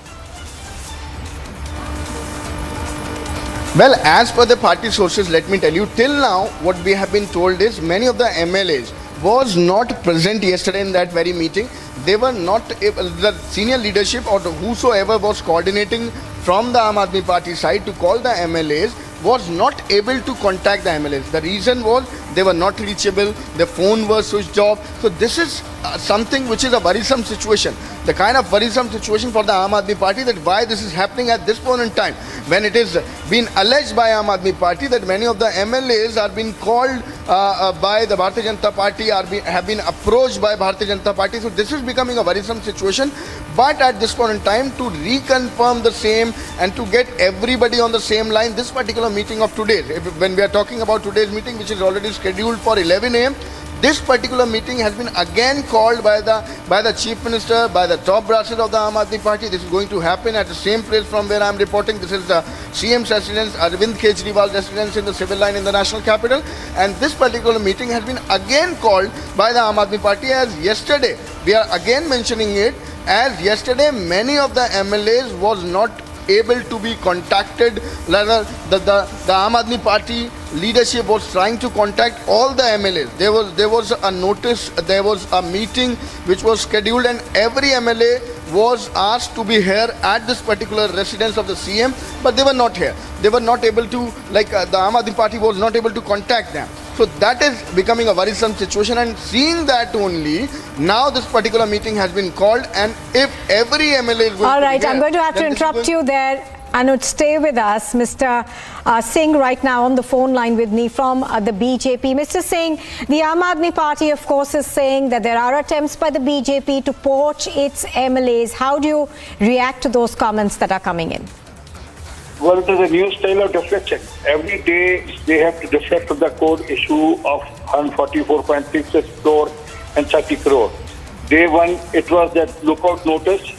Well, as per the party sources, let me tell you, till now what we have been told is many of the MLAs was not present yesterday in that very meeting. They were not able, the senior leadership or whosoever was coordinating from the Aam Aadmi Party side to call the MLAs was not able to contact the MLAs. The reason was they were not reachable, their phone was switched off. So this is something which is a worrisome situation. The kind of worrisome situation for the Aam Aadmi Party, that why this is happening at this point in time, when it is been alleged by Aam Aadmi Party that many of the MLAs are being called by the Bharatiya Janata Party, have been approached by Bharatiya Janata Party. So this is becoming a worrisome situation. But at this point in time, to reconfirm the same and to get everybody on the same line, this particular meeting of today, when we are talking about today's meeting, which is already scheduled for 11 a.m., this particular meeting has been again called by the Chief Minister, by the top brasses of the Aam Aadmi Party. This is going to happen at the same place from where I am reporting. This is the CM's residence, Arvind Kejriwal's residence in the civil line in the national capital. And this particular meeting has been again called by the Aam Aadmi Party, as yesterday, we are again mentioning it, as yesterday many of the MLAs was not able to be contacted. Rather, the Aam Aadmi Party leadership was trying to contact all the MLAs. There was a notice, there was a meeting which was scheduled, and every MLA was asked to be here at this particular residence of the CM, but they were not here. They were not able to, the Aam Aadmi Party was not able to contact them. So that is becoming a worrisome situation, and seeing that only, now this particular meeting has been called, and if every MLA is going All to right, be here, I'm going to have to interrupt you there. Anuj, stay with us. Mr. Singh right now on the phone line with me from the BJP. Mr. Singh, the Aam Aadmi Party, of course, is saying that there are attempts by the BJP to poach its MLAs. How do you react to those comments that are coming in? Well, it is a new style of deflection. Every day they have to deflect from the core issue of 144.66 crore and 30 crore. Day one, it was that lookout notice.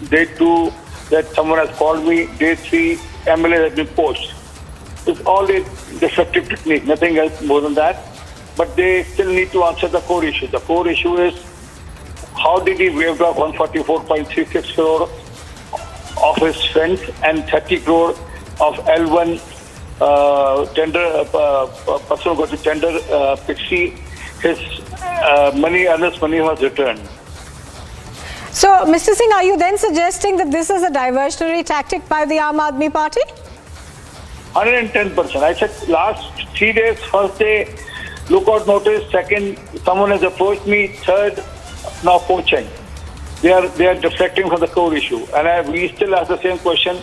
Day two, that someone has called me. Day three, MLA has been poached. It's all a deflective technique, nothing else more than that. But they still need to answer the core issue. The core issue is, how did he waive off 144.36 crore of his fence and 30 crore of L1 tender, person got to tender Pixie. His earnest money was returned. So, Mr. Singh, are you then suggesting that this is a diversionary tactic by the Aam Aadmi Party? 110%. I said last 3 days, first day, lookout notice, second, someone has approached me, third, now poaching. They are deflecting from the core issue. And we still ask the same question,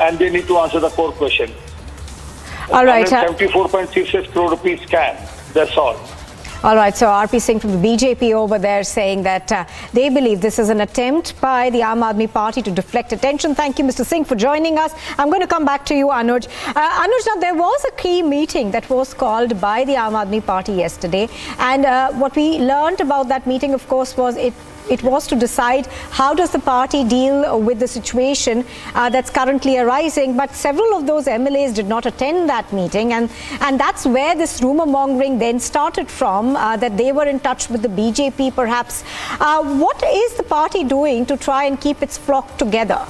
and they need to answer the core question. All right. 74.66 crore rupees scam. That's all. All right, so RP Singh from the BJP over there saying that they believe this is an attempt by the Aam Aadmi Party to deflect attention. Thank you, Mr. Singh, for joining us. I'm going to come back to you, Anuj. Anuj, now there was a key meeting that was called by the Aam Aadmi Party yesterday. And what we learned about that meeting, of course, was it was to decide how does the party deal with the situation that's currently arising. But several of those MLAs did not attend that meeting. And that's where this rumor mongering then started from, that they were in touch with the BJP perhaps. What is the party doing to try and keep its flock together?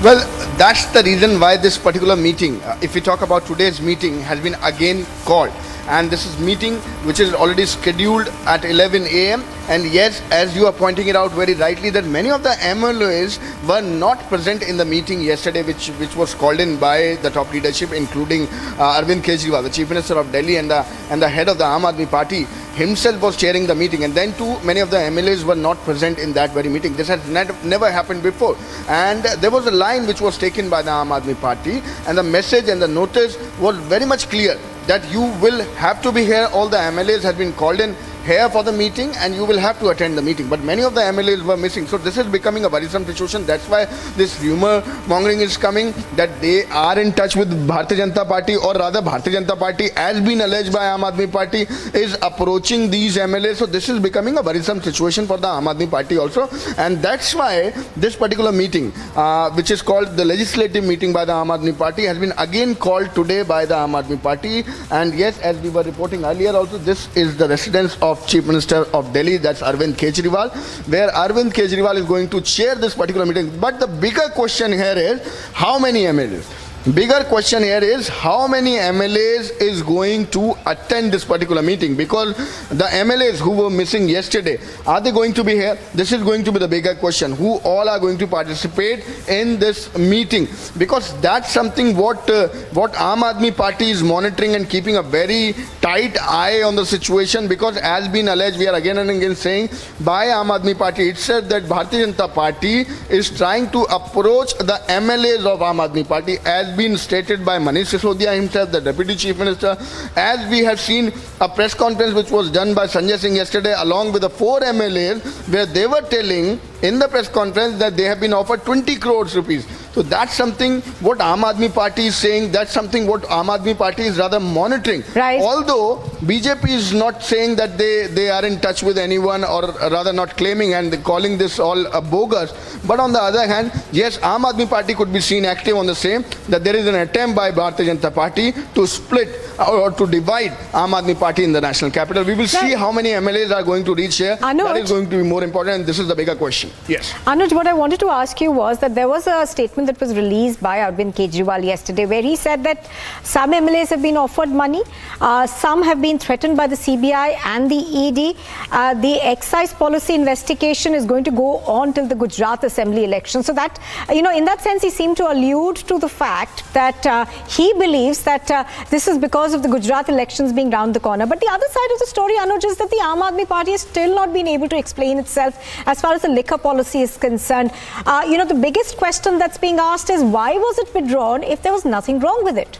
Well, that's the reason why this particular meeting, if we talk about today's meeting, has been again called. And this is meeting which is already scheduled at 11 a.m. And yes, as you are pointing it out very rightly, that many of the MLAs were not present in the meeting yesterday, which was called in by the top leadership, including Arvind Kejriwal, the Chief Minister of Delhi, and the head of the Aam Aadmi Party himself was chairing the meeting. And then too, many of the MLAs were not present in that very meeting. This has never happened before. And there was a line which was taken by the Aam Aadmi Party, and the message and the notice was very much clear that you will have to be here. All the MLAs have been called in here for the meeting, and you will have to attend the meeting. But many of the MLAs were missing. So this is becoming a worrisome situation. That's why this rumor mongering is coming, that they are in touch with Bharatiya Janata Party, or rather Bharatiya Janata Party, as been alleged by Aam Aadmi Party, is approaching these MLAs. So this is becoming a worrisome situation for the Aam Aadmi Party also. And that's why this particular meeting, which is called the legislative meeting by the Aam Aadmi Party, has been again called today by the Aam Aadmi Party. And yes, as we were reporting earlier also, this is the residence of Chief Minister of Delhi, that's Arvind Kejriwal, where Arvind Kejriwal is going to chair this particular meeting. But the bigger question here is, how many MLAs? Bigger question here is, how many MLAs is going to attend this particular meeting? Because the MLAs who were missing yesterday, are they going to be here? This is going to be the bigger question. Who all are going to participate in this meeting? Because that's something what Aam Aadmi Party is monitoring and keeping a very tight eye on the situation. Because as been alleged, we are again and again saying by Aam Aadmi Party itself that Bharatiya Janata Party is trying to approach the MLAs of Aam Aadmi Party, as been stated by Manish Sisodia himself, the Deputy Chief Minister. As we have seen a press conference which was done by Sanjay Singh yesterday along with the 4 MLAs, where they were telling in the press conference that they have been offered 20 crores rupees. So that's something what Aam Aadmi Party is saying, that's something what Aam Aadmi Party is rather monitoring. Right. Although BJP is not saying that they are in touch with anyone, or rather not claiming and calling this all bogus. But on the other hand, yes, Aam Aadmi Party could be seen active on the same, that there is an attempt by Bharatiya Janata Party to split or to divide Aam Aadmi Party in the national capital. We will see how many MLAs are going to reach here. Anuj, that is going to be more important, and this is the bigger question. Yes. Anuj, what I wanted to ask you was that there was a statement that was released by Arvind Kejriwal yesterday, where he said that some MLAs have been offered money, some have been threatened by the CBI and the ED. The excise policy investigation is going to go on till the Gujarat Assembly election. So that, in that sense, he seemed to allude to the fact that he believes that this is because of the Gujarat elections being round the corner. But the other side of the story, Anuj, is that the Aam Aadmi Party has still not been able to explain itself as far as the liquor policy is concerned. The biggest question that's being asked is, why was it withdrawn if there was nothing wrong with it?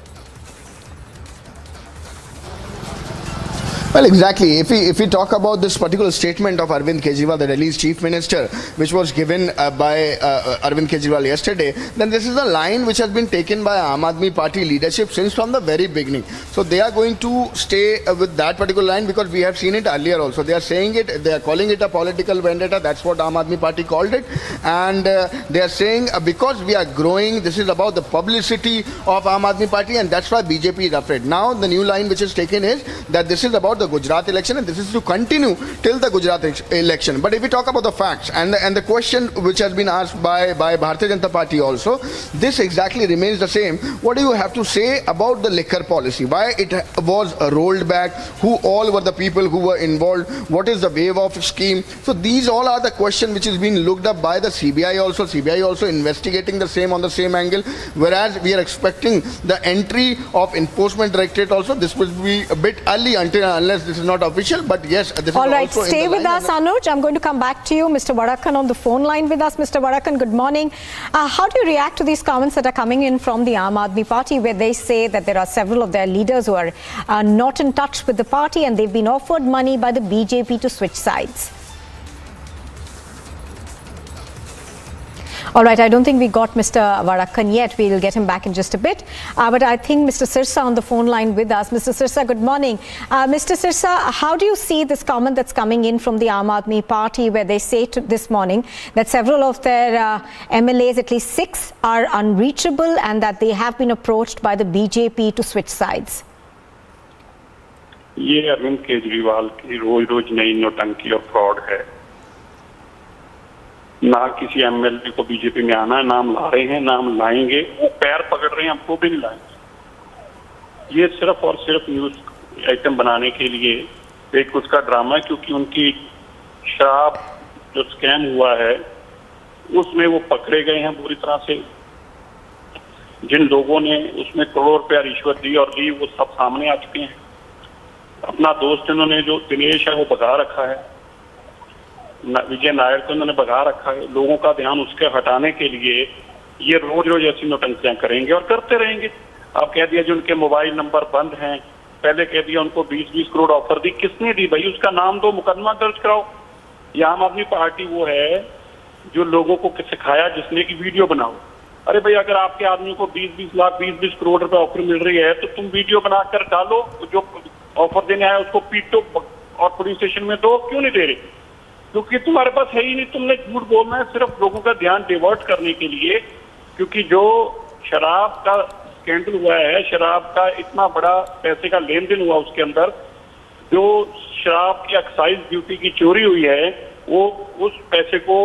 Well, exactly. If we talk about this particular statement of Arvind Kejriwal, the Delhi's Chief Minister, which was given by Arvind Kejriwal yesterday, then this is a line which has been taken by Aam Aadmi Party leadership since from the very beginning. So they are going to stay with that particular line, because we have seen it earlier also. They are saying it, they are calling it a political vendetta. That's what Aam Aadmi Party called it. And they are saying because we are growing, this is about the publicity of Aam Aadmi Party, and that's why BJP is afraid. Now the new line which is taken is that this is about the the Gujarat election, and this is to continue till the Gujarat election. But if we talk about the facts and the question which has been asked by Bharatiya Janata Party also, this exactly remains the same. What do you have to say about the liquor policy? Why it was rolled back? Who all were the people who were involved? What is the wave of scheme? So these all are the questions which is being looked up by the CBI also. CBI also investigating the same on the same angle. Whereas we are expecting the entry of Enforcement Directorate also. This will be a bit early unless this is not official. But yes, this all is right, also stay with us, Anuj. I'm going to come back to you. Mr. Varakan on the phone line with us. Mr. Varakan, good morning. How do you react to these comments that are coming in from the Aam Aadmi Party, where they say that there are several of their leaders who are not in touch with the party and they've been offered money by the BJP to switch sides? All right, I don't think we got Mr. Varakan yet. We'll get him back in just a bit. But I think Mr. Sirsa on the phone line with us. Mr. Sirsa, good morning. Mr. Sirsa, how do you see this comment that's coming in from the Aam Aadmi Party, where they say this morning that several of their MLAs, at least 6, are unreachable and that they have been approached by the BJP to switch sides? ये अरविंद केजरीवाल की रोज नई नौटंकी और fraud है। ना किसी MLA को BJP में आना है, नाम ला रहे हैं, नाम लाएंगे, वो पैर पकड़ रहे हैं, हमको भी नहीं लाएंगे। ये सिर्फ और सिर्फ न्यूज आइटम बनाने के लिए एक उसका ड्रामा है, क्योंकि उनकी शराब जो स्कैम हुआ है उसमें वो पकड़े गए हैं पूरी तरह से। जिन लोगों ने उसमें करोड़ रुपया रिश्वत दी और ली, वो सब सामने आ चुके हैं। अपना दोस्त इन्होंने जो दिनेश है वो भगा रखा है, विजय नायर को इन्होंने भगा रखा है। लोगों का ध्यान उसके हटाने के लिए ये रोज रोज ऐसी नौटंकियां करेंगे और करते रहेंगे। अब कह दिया जो उनके मोबाइल नंबर बंद हैं, पहले कह दिया उनको 20-20 करोड़ ऑफर दी। किसने दी भाई? उसका नाम दो, मुकदमा दर्ज कराओ। ये आम आदमी पार्टी वो है जो लोगों को सिखाया जिसने की वीडियो बनाओ। अरे भाई, अगर आपके आदमी को 20-20 लाख 20-20 करोड़ रुपए ऑफर मिल रही है तो तुम वीडियो बनाकर डालो, जो ऑफर देने आया उसको पीटो और पुलिस स्टेशन में दो। क्यों नहीं दे रहे? क्योंकि तुम्हारे पास है ही नहीं। तुमने झूठ बोलना है सिर्फ लोगों का ध्यान डिवर्ट करने के लिए, क्योंकि जो शराब का स्कैंडल हुआ है, शराब का इतना बड़ा पैसे का लेन देन हुआ, उसके अंदर जो शराब की एक्साइज ड्यूटी की चोरी हुई है, वो उस पैसे को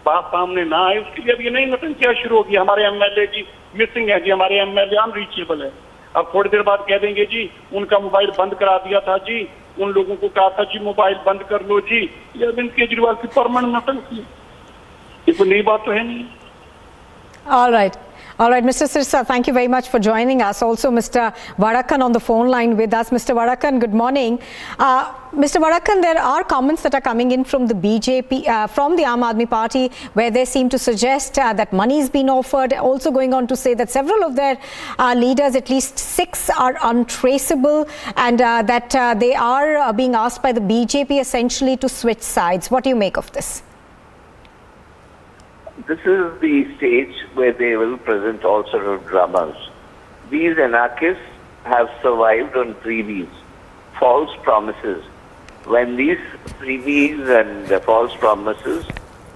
बात सामने ना आए, उसके लिए अब ये नई नौटंकियां शुरू होगी। हमारे एमएलए जी मिसिंग है जी, हमारे एमएलए अनरीचेबल है। अब थोड़ी देर बाद कह देंगे जी उनका मोबाइल बंद करा दिया था जी, उन लोगों को कहा था जी मोबाइल बंद कर लो जी। ये अरविंद केजरीवाल की परमानेंट नौटंकी, ये कोई नई बात तो है नहीं। All right, Mr. Sirsa, thank you very much for joining us. Also, Mr. Varakan on the phone line with us. Mr. Varakan, good morning. Mr. Varakan, there are comments that are coming in from the BJP, from the Aam Aadmi Party, where they seem to suggest that money has been offered. Also going on to say that several of their leaders, at least 6, are untraceable, and that they are being asked by the BJP essentially to switch sides. What do you make of this? This is the stage where they will present all sort of dramas. These anarchists have survived on freebies, false promises. When these freebies and false promises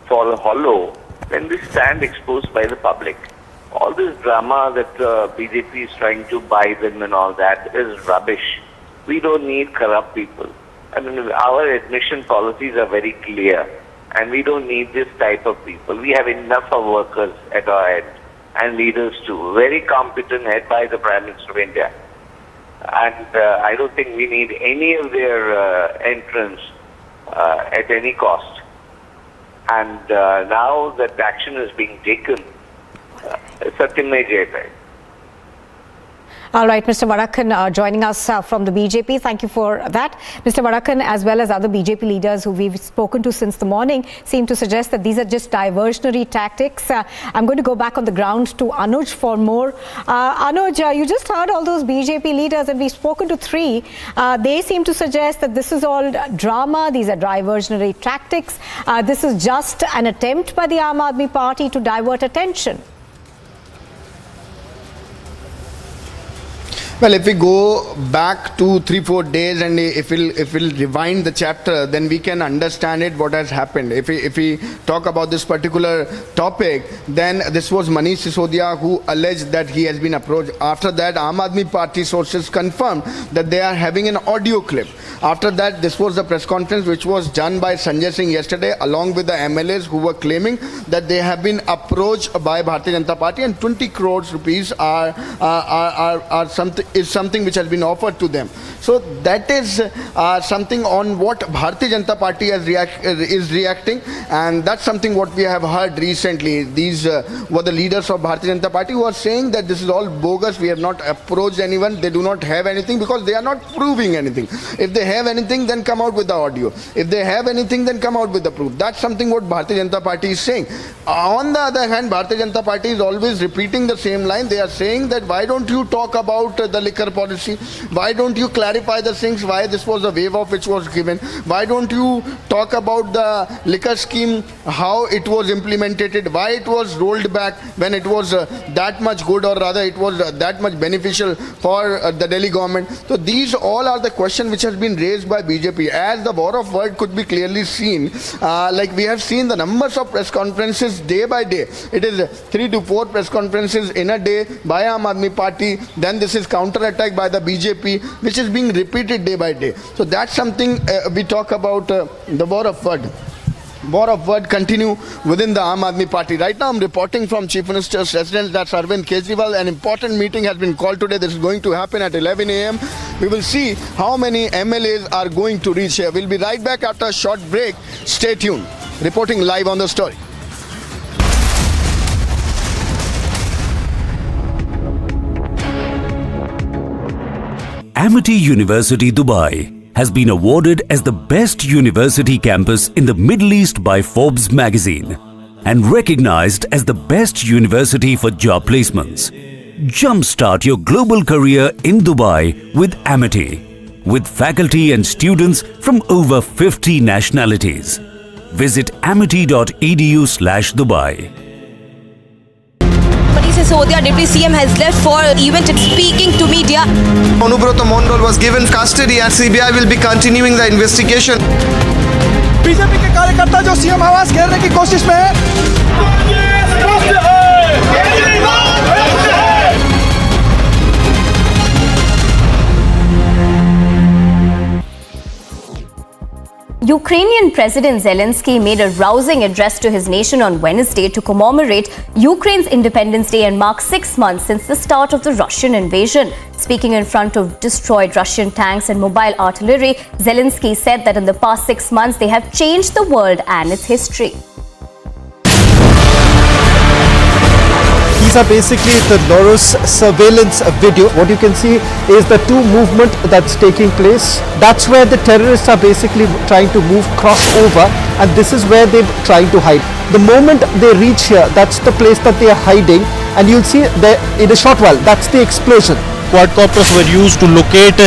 fall hollow, then they stand exposed by the public. All this drama that BJP is trying to buy them and all that is rubbish. We don't need corrupt people. I mean, our admission policies are very clear. And we don't need this type of people. We have enough of workers at our head and leaders too. Very competent head by the Prime Minister of India. And I don't think we need any of their entrance at any cost. And now that action is being taken, Satyam Jayata. All right, Mr. Varakan joining us from the BJP. Thank you for that. Mr. Varakan, as well as other BJP leaders who we've spoken to since the morning, seem to suggest that these are just diversionary tactics. I'm going to go back on the ground to Anuj for more. Anuj, you just heard all those BJP leaders, and we've spoken to 3. They seem to suggest that this is all drama. These are diversionary tactics. This is just an attempt by the Aam Aadmi Party to divert attention. Well, if we go back 2-3-4 days and if we'll rewind the chapter, then we can understand it, what has happened. If we talk about this particular topic, then this was Manish Sisodia who alleged that he has been approached. After that, Aam Aadmi Party sources confirmed that they are having an audio clip. After that, this was the press conference which was done by Sanjay Singh yesterday, along with the MLAs who were claiming that they have been approached by Bharatiya Janata Party and 20 crores rupees is something which has been offered to them. So that is something on what Bharatiya Janata Party is reacting, and that's something what we have heard recently. These were the leaders of Bharatiya Janata Party who are saying that this is all bogus. We have not approached anyone. They do not have anything because they are not proving anything. If they have anything, then come out with the audio. If they have anything, then come out with the proof. That's something what Bharatiya Janata Party is saying. On the other hand, Bharatiya Janata Party is always repeating the same line. They are saying that why don't you talk about the liquor policy? Why don't you clarify the things? Why this was a waive off which was given? Why don't you talk about the liquor scheme, how it was implemented, why it was rolled back when it was that much good, or rather it was that much beneficial for the Delhi government? So these all are the questions which has been raised by BJP. As the war of word could be clearly seen, like we have seen the numbers of press conferences day by day. It is 3 to 4 press conferences in a day by Aam Aadmi Party. Then this is counter-attack by the BJP, which is being repeated day by day. So that's something we talk about the war of word. War of word continue within the Aam Aadmi Party. Right now I'm reporting from Chief Minister's residence, that's Arvind Kejriwal. An important meeting has been called today. This is going to happen at 11 a.m. We will see how many MLAs are going to reach here. We'll be right back after a short break. Stay tuned. Reporting live on the story. Amity University, Dubai has been awarded as the best university campus in the Middle East by Forbes magazine and recognized as the best university for job placements. Jumpstart your global career in Dubai with Amity, with faculty and students from over 50 nationalities. Visit amity.edu/Dubai. Sisodia, Deputy CM, has left for event speaking to media. Poaching Mondal was given custody and CBI will be continuing the investigation. BJP के कार्यकर्ता जो CM आवास घेरने की कोशिश में है। Ukrainian President Zelensky made a rousing address to his nation on Wednesday to commemorate Ukraine's Independence Day and mark 6 months since the start of the Russian invasion. Speaking in front of destroyed Russian tanks and mobile artillery, Zelensky said that in the past 6 months they have changed the world and its history. These are basically the Loros surveillance video. What you can see is the two movement that's taking place. That's where the terrorists are basically trying to move crossover, and this is where they're trying to hide. The moment they reach here, that's the place that they are hiding, and you'll see that in a short while, that's the explosion. Quadcopters were used to locate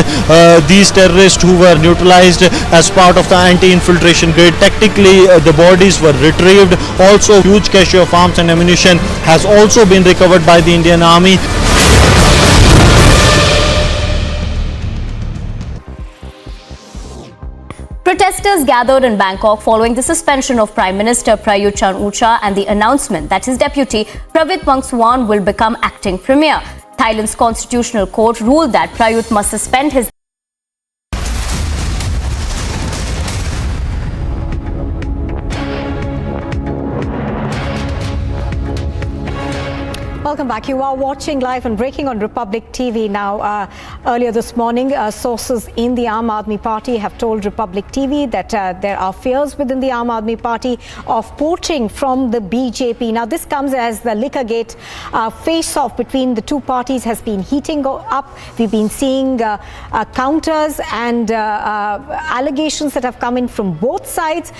these terrorists who were neutralized as part of the anti-infiltration grid. Tactically, the bodies were retrieved. Also, huge cache of arms and ammunition has also been recovered by the Indian Army. Protesters gathered in Bangkok following the suspension of Prime Minister Prayut Chan-o-cha and the announcement that his deputy Pravit Wongsuwan will become acting premier. Thailand's constitutional court ruled that Prayut must suspend his Welcome back. You are watching live and breaking on Republic TV now. Earlier this morning, sources in the Aam Aadmi Party have told Republic TV that there are fears within the Aam Aadmi Party of poaching from the BJP. Now, this comes as the Liquorgate face-off between the two parties has been heating up. We've been seeing counters and allegations that have come in from both sides.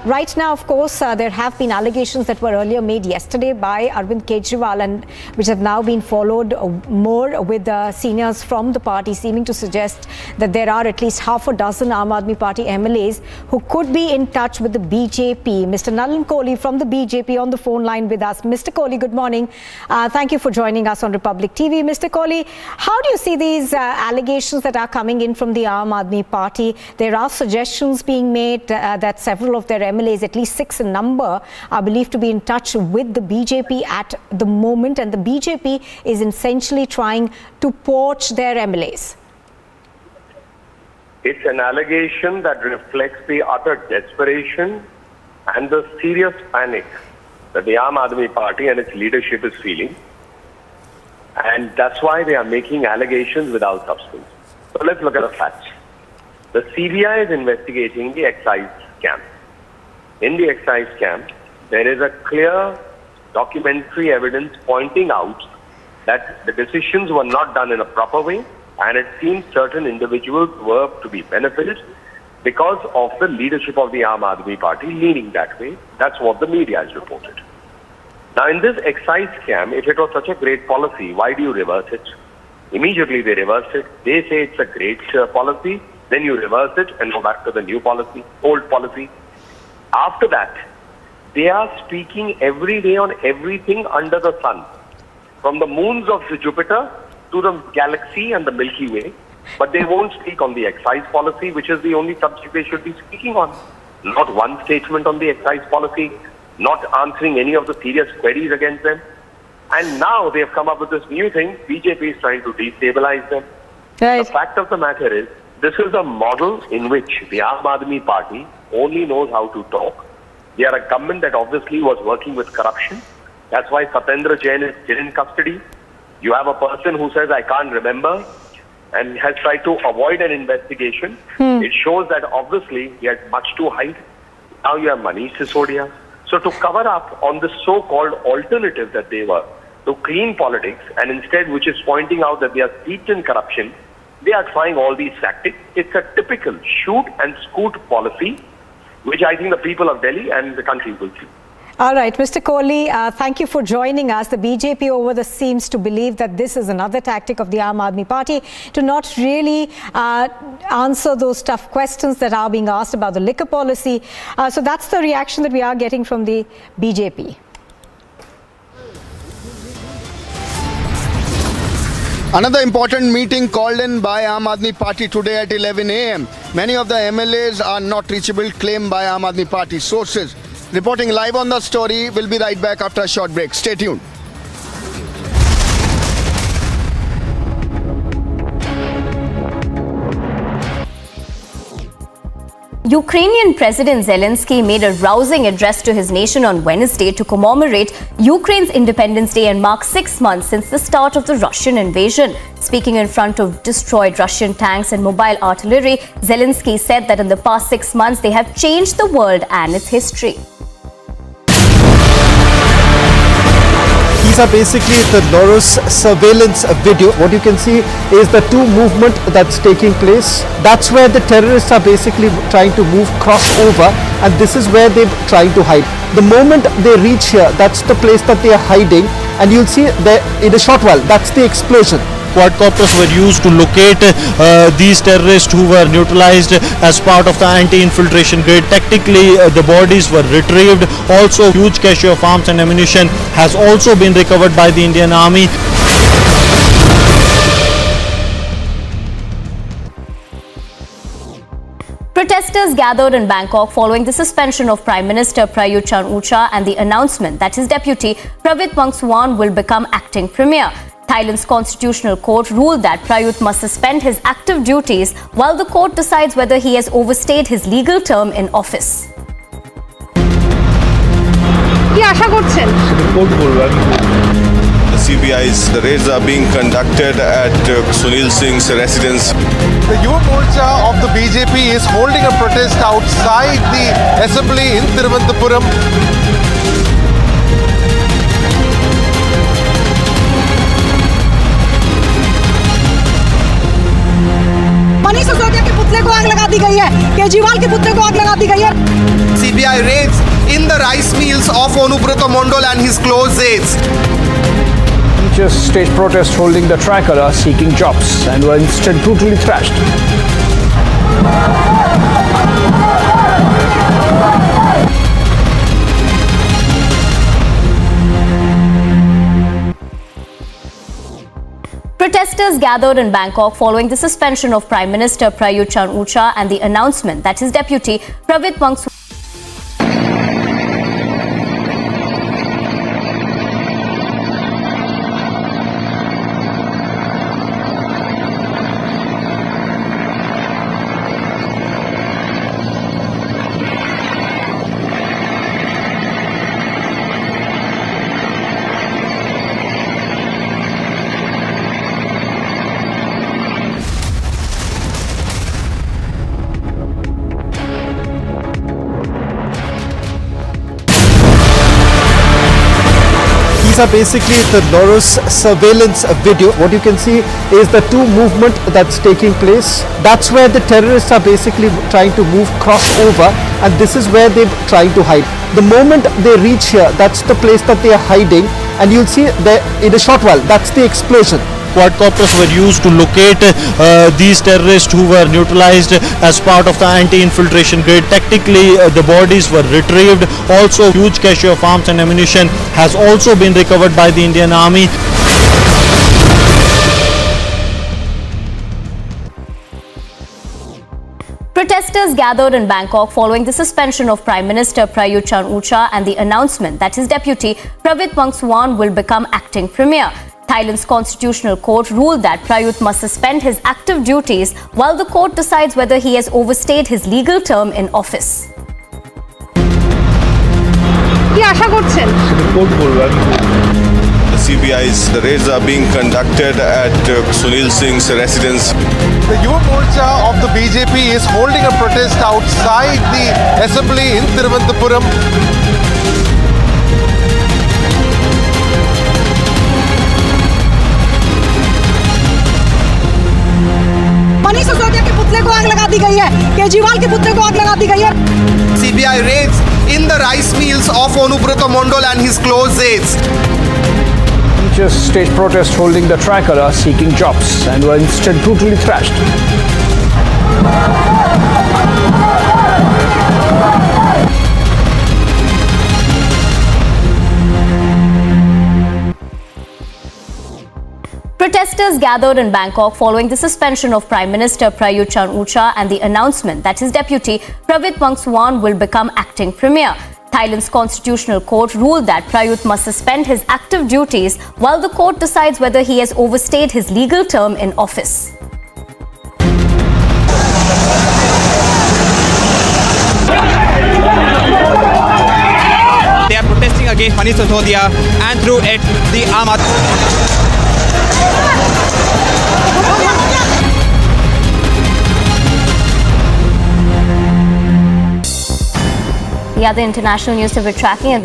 Right now, of course, there have been allegations that were earlier made yesterday by Arvind Kejriwal, and which have now been followed more with the seniors from the party seeming to suggest that there are at least half a dozen Aam Aadmi Party MLAs who could be in touch with the BJP. Mr. Nalan Kohli from the BJP on the phone line with us. Mr. Kohli, good morning. Thank you for joining us on Republic TV. Mr. Kohli, how do you see these allegations that are coming in from the Aam Aadmi Party? There are suggestions being made that several of their MLAs, at least 6 in number, are believed to be in touch with the BJP at the moment, and the BJP is essentially trying to poach their MLAs. It's an allegation that reflects the utter desperation and the serious panic that the Aam Aadmi Party and its leadership is feeling. And that's why they are making allegations without substance. So let's look at the facts. The CBI is investigating the excise scam. In the excise scam, there is a clear documentary evidence pointing out that the decisions were not done in a proper way, and it seems certain individuals were to be benefited because of the leadership of the Aam Aadmi Party leaning that way. That's what the media has reported. Now, in this excise scam, if it was such a great policy, why do you reverse it? Immediately they reverse it. They say it's a great policy. Then you reverse it and go back to the new policy, old policy. After that, they are speaking every day on everything under the sun, from the moons of Jupiter to the galaxy and the Milky Way. But they won't speak on the excise policy, which is the only subject they should be speaking on. Not one statement on the excise policy, not answering any of the serious queries against them. And now they have come up with this new thing. BJP is trying to destabilize them. Right. The fact of the matter is, this is a model in which the Aam Aadmi Party only knows how to talk. They are a government that obviously was working with corruption. That's why Satendra Jain is still in custody. You have a person who says, I can't remember, and has tried to avoid an investigation. It shows that obviously he had much to hide. Now you have Manish Sisodia. So to cover up on the so-called alternative that they were, to clean politics, and instead which is pointing out that they are steeped in corruption, they are trying all these tactics. It's a typical shoot and scoot policy, which I think the people of Delhi and the country will see. All right, Mr. Kohli, thank you for joining us. The BJP over this seems to believe that this is another tactic of the Aam Aadmi Party to not really answer those tough questions that are being asked about the liquor policy. So that's the reaction that we are getting from the BJP. Another important meeting called in by Aam Aadmi Party today at 11 a.m. Many of the MLAs are not reachable, claimed by Aam Aadmi Party sources. Reporting live on the story, we'll be right back after a short break. Stay tuned. Ukrainian President Zelensky made a rousing address to his nation on Wednesday to commemorate Ukraine's Independence Day and mark 6 months since the start of the Russian invasion. Speaking in front of destroyed Russian tanks and mobile artillery, Zelensky said that in the past 6 months they have changed the world and its history. These are basically the Loros surveillance video. What you can see is the two movement that's taking place. That's where the terrorists are basically trying to move crossover, and this is where they're trying to hide. The moment they reach here, that's the place that they are hiding, and you'll see there in a short while, that's the explosion. Quadcopters were used to locate these terrorists who were neutralized as part of the anti-infiltration grid. Tactically, the bodies were retrieved. Also, huge cache of arms and ammunition has also been recovered by the Indian Army. Protesters gathered in Bangkok following the suspension of Prime Minister Prayut Chan-o-cha and the announcement that his deputy Pravit Wongsuwan will become acting premier. Thailand's constitutional court ruled that Prayut must suspend his active duties while the court decides whether he has overstayed his legal term in office. The CBI's raids are being conducted at Sunil Singh's residence. The Yuva Morcha of the BJP is holding a protest outside the assembly in Thiruvananthapuram. Manish Sisodia के पुतले को आग लगा दी गई है, केजरीवाल के पुतले को आग लगा दी गई है. CBI raids in the rice mills of Onubrata Mondal and his close aides. Teachers staged protests holding the tricolor seeking jobs and were instead brutally thrashed. Protesters gathered in Bangkok following the suspension of Prime Minister Prayut Chan-o-cha and the announcement that his deputy Pravit Wongsuwan These are basically the Loros surveillance video. What you can see is the two movement that's taking place. That's where the terrorists are basically trying to move crossover, and this is where they're trying to hide. The moment they reach here, that's the place that they are hiding, and you'll see there in a short while, that's the explosion. Quadcopters were used to locate these terrorists who were neutralized as part of the anti-infiltration grid. Tactically, the bodies were retrieved. Also, huge cache of arms and ammunition has also been recovered by the Indian Army. Protesters gathered in Bangkok following the suspension of Prime Minister Prayut Chan-o-cha and the announcement that his deputy Pravit Wongsuwan will become acting premier. Thailand's constitutional court ruled that Prayut must suspend his active duties while the court decides whether he has overstayed his legal term in office. কি আশা করছেন? The CBI's raids are being conducted at Sunil Singh's residence. The Yuva Morcha of the BJP is holding a protest outside the assembly in Thiruvananthapuram. Manish Sisodia के पुतले को आग लगा दी गई है, केजरीवाल के पुतले को आग लगा दी गई है। CBI raids in the rice mills of Onubrata Mondal and his close aides. Teachers staged protest holding the tricolor seeking jobs and were instead brutally thrashed. Protesters gathered in Bangkok following the suspension of Prime Minister Prayut Chan-o-cha and the announcement that his deputy Pravit Wongsuwan will become acting premier. Thailand's constitutional court ruled that Prayut must suspend his active duties while the court decides whether he has overstayed his legal term in office. They are protesting against Manish Sisodia and through it the Aam Aadmi. The other international news that we're tracking.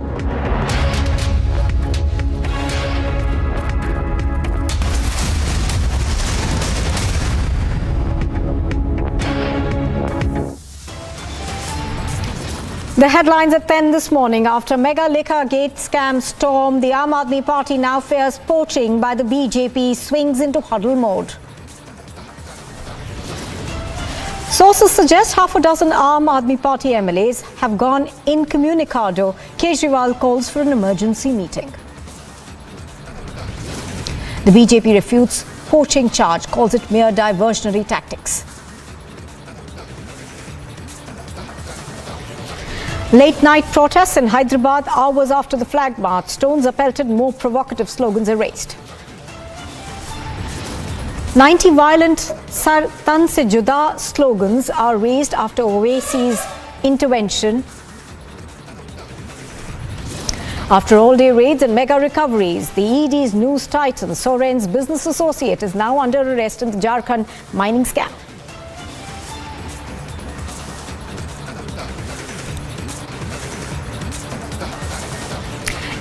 The headlines at 10 this morning. After mega liquor gate scam storm, the Aam Aadmi Party now fears poaching by the BJP swings into huddle mode. Sources suggest half a dozen Aam Aadmi Party MLAs have gone incommunicado. Kejriwal calls for an emergency meeting. The BJP refutes poaching charge, calls it mere diversionary tactics. Late night protests in Hyderabad hours after the flag march. Stones are pelted, more provocative slogans are raised. 90 violent Sar Tan Se Juda slogans are raised after Owaisi's intervention. After all-day raids and mega recoveries, the ED's news titan, Soren's business associate, is now under arrest in the Jharkhand mining scam.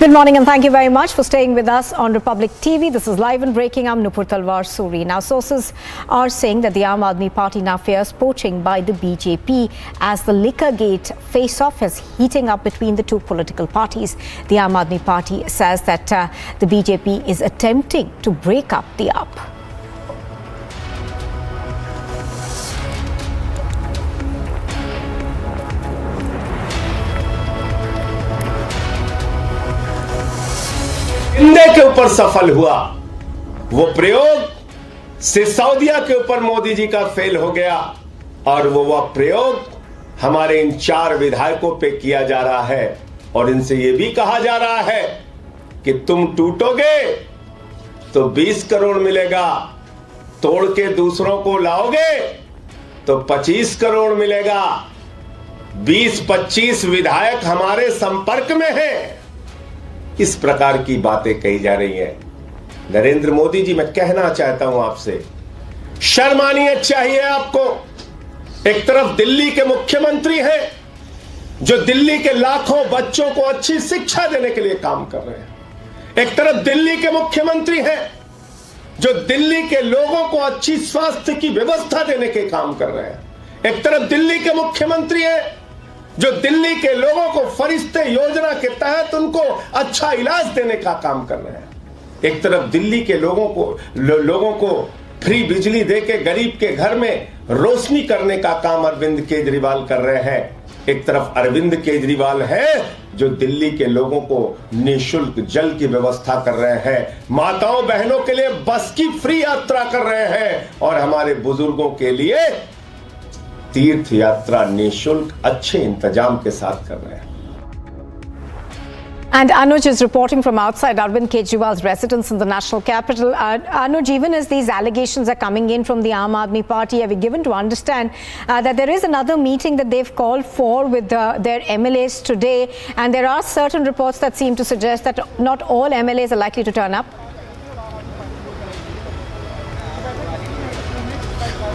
Good morning and thank you very much for staying with us on Republic TV. This is live and breaking. I'm Nupur Talwar Suri. Now, sources are saying that the Aam Aadmi Party now fears poaching by the BJP as the liquor gate face-off is heating up between the two political parties. The Aam Aadmi Party says that the BJP is attempting to break up the AAP. India के ऊपर सफल हुआ वो प्रयोग सिसोदिया के ऊपर मोदी जी का fail हो गया और वो प्रयोग हमारे इन 4 विधायकों पे किया जा रहा है और इनसे ये भी कहा जा रहा है कि तुम टूटोगे तो 20 करोड़ मिलेगा, तोड़ के दूसरों को लाओगे तो 25 करोड़ मिलेगा। 20-25 विधायक हमारे संपर्क में हैं। इस प्रकार की बातें कही जा रही हैं। नरेंद्र मोदी जी, मैं कहना चाहता हूं आपसे, शर्म आनी चाहिए आपको। एक तरफ दिल्ली के मुख्यमंत्री हैं जो दिल्ली के लाखों बच्चों को अच्छी शिक्षा देने के लिए काम कर रहे हैं। एक तरफ दिल्ली के मुख्यमंत्री हैं जो दिल्ली के लोगों को अच्छी स्वास्थ्य की व्यवस्था देने के काम कर रहे हैं। एक तरफ दिल्ली के मुख्यमंत्री हैं जो दिल्ली के लोगों को फरिश्ते योजना के तहत उनको अच्छा इलाज देने का काम कर रहे हैं। एक तरफ दिल्ली के लोगों को फ्री बिजली देके गरीब के घर में रोशनी करने का काम अरविंद केजरीवाल कर रहे हैं। एक तरफ अरविंद केजरीवाल है जो दिल्ली के लोगों को निःशुल्क जल की व्यवस्था कर रहे हैं, माताओं बहनों के लिए बस की फ्री यात्रा कर रहे हैं और हमारे बुजुर्गों के लिए तीर्थ यात्रा निःशुल्क अच्छे इंतजाम के साथ कर रहे हैं। And Anuj is reporting from outside Arvind Kejriwal's residence in the national capital. Anuj, even as these allegations are coming in from the Aam Aadmi Party, have we given to understand that there is another meeting that they've called for with their MLAs today, and there are certain reports that seem to suggest that not all MLAs are likely to turn up?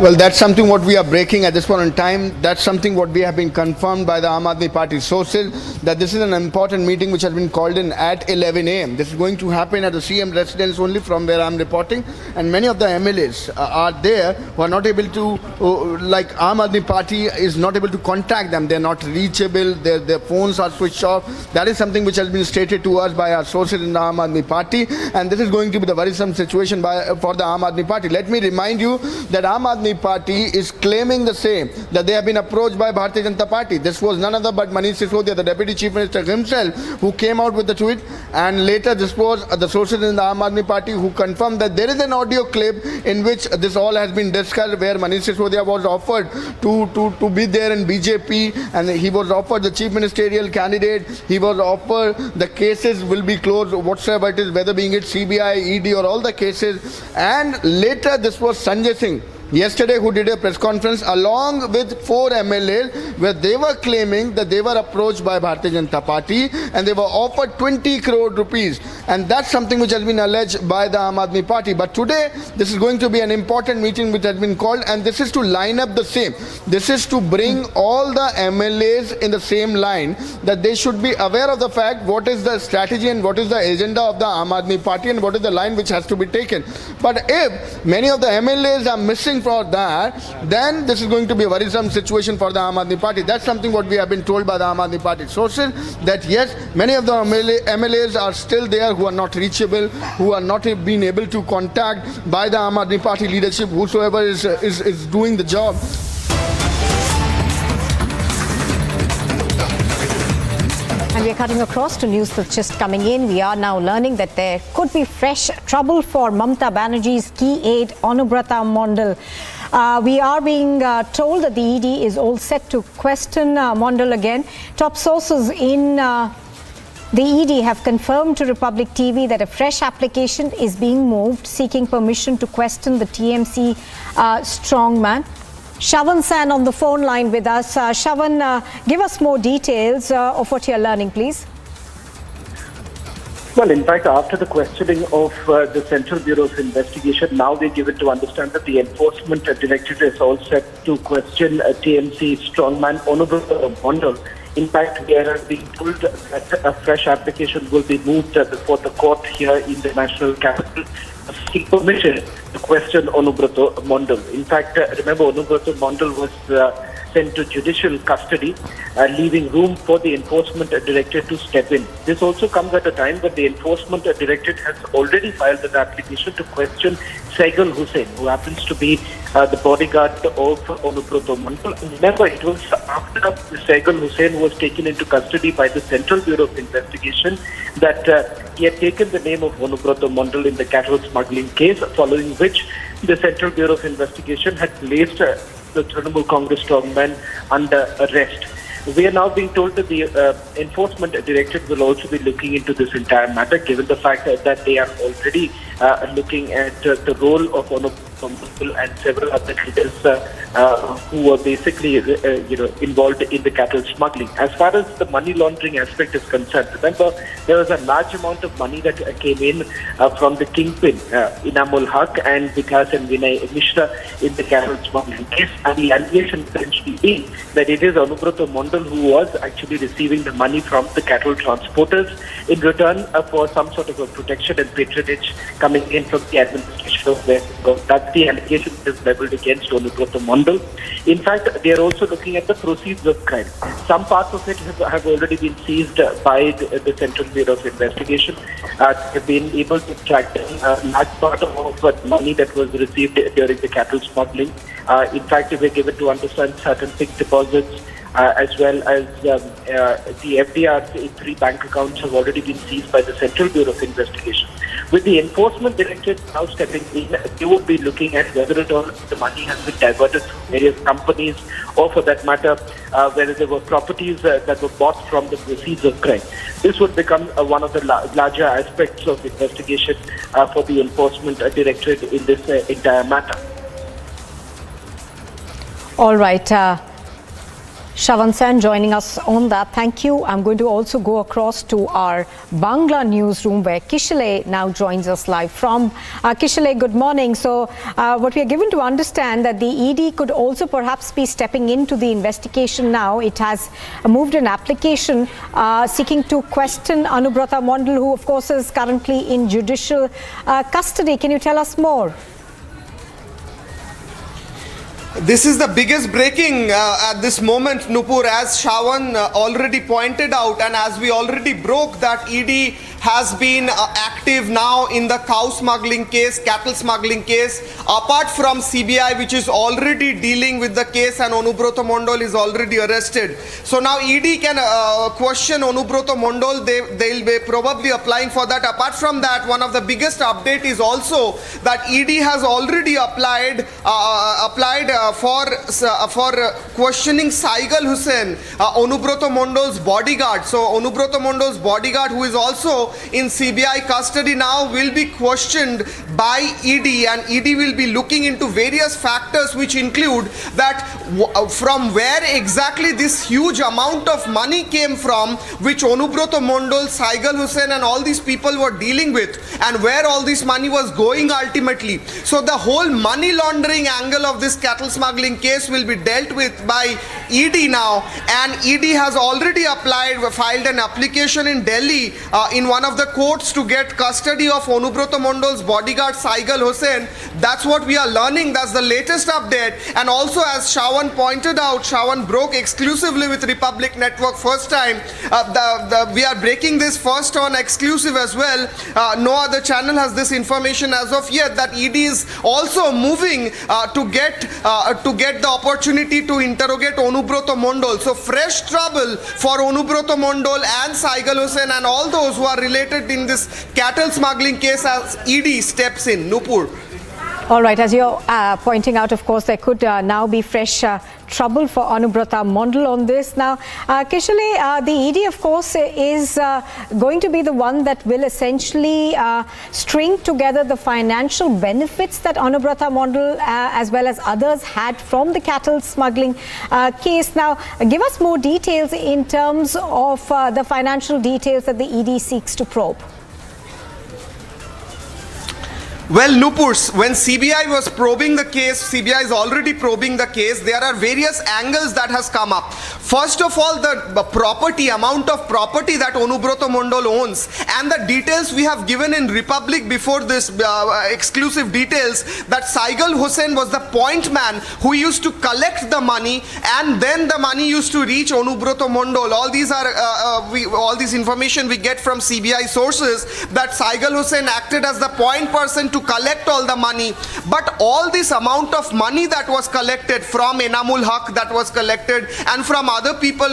Well, that's something what we are breaking at this point in time. That's something what we have been confirmed by the Aam Aadmi Party sources, that this is an important meeting which has been called in at 11 a.m. This is going to happen at the CM residence only, from where I'm reporting, and many of the MLAs are there who are not able to, like Aam Aadmi Party is not able to contact them. They're not reachable. Their phones are switched off. That is something which has been stated to us by our sources in the Aam Aadmi Party, and this is going to be the worrisome situation for the Aam Aadmi Party. Let me remind you that Aam Aadmi Party is claiming the same, that they have been approached by Bharatiya Janata Party. This was none other but Manish Sisodia, the Deputy Chief Minister himself, who came out with the tweet, and later this was the sources in the Aam Aadmi Party who confirmed that there is an audio clip in which this all has been discussed, where Manish Sisodia was offered to be there in BJP, and he was offered the Chief Ministerial candidate. He was offered the cases will be closed, whatsoever it is, whether being it CBI, ED or all the cases. And later this was Sanjay Singh yesterday who did a press conference along with 4 MLAs, where they were claiming that they were approached by Bharatiya Janata Party and they were offered 20 crore rupees, and that's something which has been alleged by the Aam Aadmi Party. But today this is going to be an important meeting which has been called, and this is to line up the same. This is to bring all the MLAs in the same line, that they should be aware of the fact what is the strategy and what is the agenda of the Aam Aadmi Party and what is the line which has to be taken. But if many of the MLAs are missing for that, then this is going to be a worrisome situation for the Aam Aadmi Party. That's something what we have been told by the Aam Aadmi Party sources, that yes, many of the MLAs are still there who are not reachable, who are not being able to contact by the Aam Aadmi Party leadership, whosoever is doing the job. And we are cutting across to news that's just coming in. We are now learning that there could be fresh trouble for Mamata Banerjee's key aide, Anubrata Mondal. We are being told that the ED is all set to question Mondal again. Top sources in the ED have confirmed to Republic TV that a fresh application is being moved seeking permission to question the TMC strongman. Shavan San on the phone line with us. Shavan, give us more details of what you're learning, please. Well, in fact, after the questioning of the Central Bureau of Investigation, now we're given to understand that the Enforcement Directorate is all set to question TMC strongman Anubrata Mondal. In fact, we are being told that a fresh application will be moved before the court here in the national capital, seek permission to question Anubrata Mondal. In fact, remember, Anubrata Mondal was sent to judicial custody, leaving room for the Enforcement Directorate to step in. This also comes at a time when the Enforcement Directorate has already filed an application to question Saigal Hussain, who happens to be the bodyguard of Anubrata Mondal. And remember, it was after Saigal Hussain was taken into custody by the Central Bureau of Investigation that he had taken the name of Anubrata Mondal in the cattle smuggling case, following which the Central Bureau of Investigation had placed the Trinamool Congress strongman under arrest. We are now being told that the Enforcement Directorate will also be looking into this entire matter, given the fact that they are already looking at the role of and several other leaders who were basically involved in the cattle smuggling. As far as the money laundering aspect is concerned, remember there was a large amount of money that came in from the kingpin, Inamul Haq and Vikas and Vinay Mishra in the cattle smuggling case, and the allegation essentially being that it is Anubrata Mondal who was actually receiving the money from the cattle transporters in return for some sort of a protection and patronage coming in from the administration of West Bengal. That's the allegation that is leveled against Anubrata Mondal. In fact, they are also looking at the proceeds of crime. Some parts of it have already been seized by the Central Bureau of Investigation. Have been able to track down a large part of money that was received during the cattle smuggling. In fact, they were given to understand certain fixed deposits as well as the FDRs in 3 bank accounts have already been seized by the Central Bureau of Investigation. With the enforcement directorate now stepping in, they would be looking at whether at all the money has been diverted to various companies, or for that matter, whether there were properties that were bought from the proceeds of crime. This would become one of the larger aspects of investigation for the enforcement directorate in this entire matter. All right. Shawan Sen joining us on that. Thank you. I'm going to also go across to our Bangla newsroom where Kishale now joins us live from. Kishale, good morning. So what we are given to understand that the ED could also perhaps be stepping into the investigation now. It has moved an application seeking to question Anubrata Mondal, who of course is currently in judicial custody. Can you tell us more? This is the biggest breaking at this moment, Nupur, as Shawan already pointed out, and as we already broke that ED has been active now in the cow smuggling case, cattle smuggling case, apart from CBI, which is already dealing with the case, and Anubrata Mondal is already arrested. So now ED can question Anubrata Mondal. They'll be probably applying for that. Apart from that, one of the biggest update is also that ED has already applied for questioning Saigal Hussain, Anubrata Mondal's bodyguard. So Anubrata Mondal's bodyguard, who is also in CBI custody now, will be questioned by ED, and ED will be looking into various factors, which include that from where exactly this huge amount of money came from, which Anubrata Mondal, Saigal Hussain and all these people were dealing with, and where all this money was going ultimately. So the whole money laundering angle of this cattle smuggling case will be dealt with by ED now, and ED has already filed an application in Delhi in one of the courts to get custody of Anubrata Mondal's bodyguard Saigal Hussain. That's what we are learning. That's the latest update. And also, as Shawan pointed out, Shawan broke exclusively with Republic Network first time. We are breaking this first on exclusive as well. No other channel has this information as of yet, that ED is also moving to get the opportunity to interrogate Anubrata Mondal. So fresh trouble for Anubrata Mondal and Saigal Hussain and all those who are related in this cattle smuggling case as ED steps in. Nupur. All right, as you're pointing out, of course, there could now be fresh trouble for Anubrata Mondal on this. Now, Kishale, the ED, of course, is going to be the one that will essentially string together the financial benefits that Anubrata Mondal, as well as others, had from the cattle smuggling case. Now, give us more details in terms of the financial details that the ED seeks to probe. Well, Nupur, when CBI was probing the case, CBI is already probing the case, there are various angles that has come up. First of all, the property, amount of property that Anubrata Mondal owns, and the details we have given in Republic before this exclusive details, that Saigal Hussain was the point man who used to collect the money, and then the money used to reach Anubrata Mondal. All these are all this information we get from CBI sources, that Saigal Hussain acted as the point person to collect all the money. But all this amount of money that was collected from Enamul Haq, that was collected, and from other people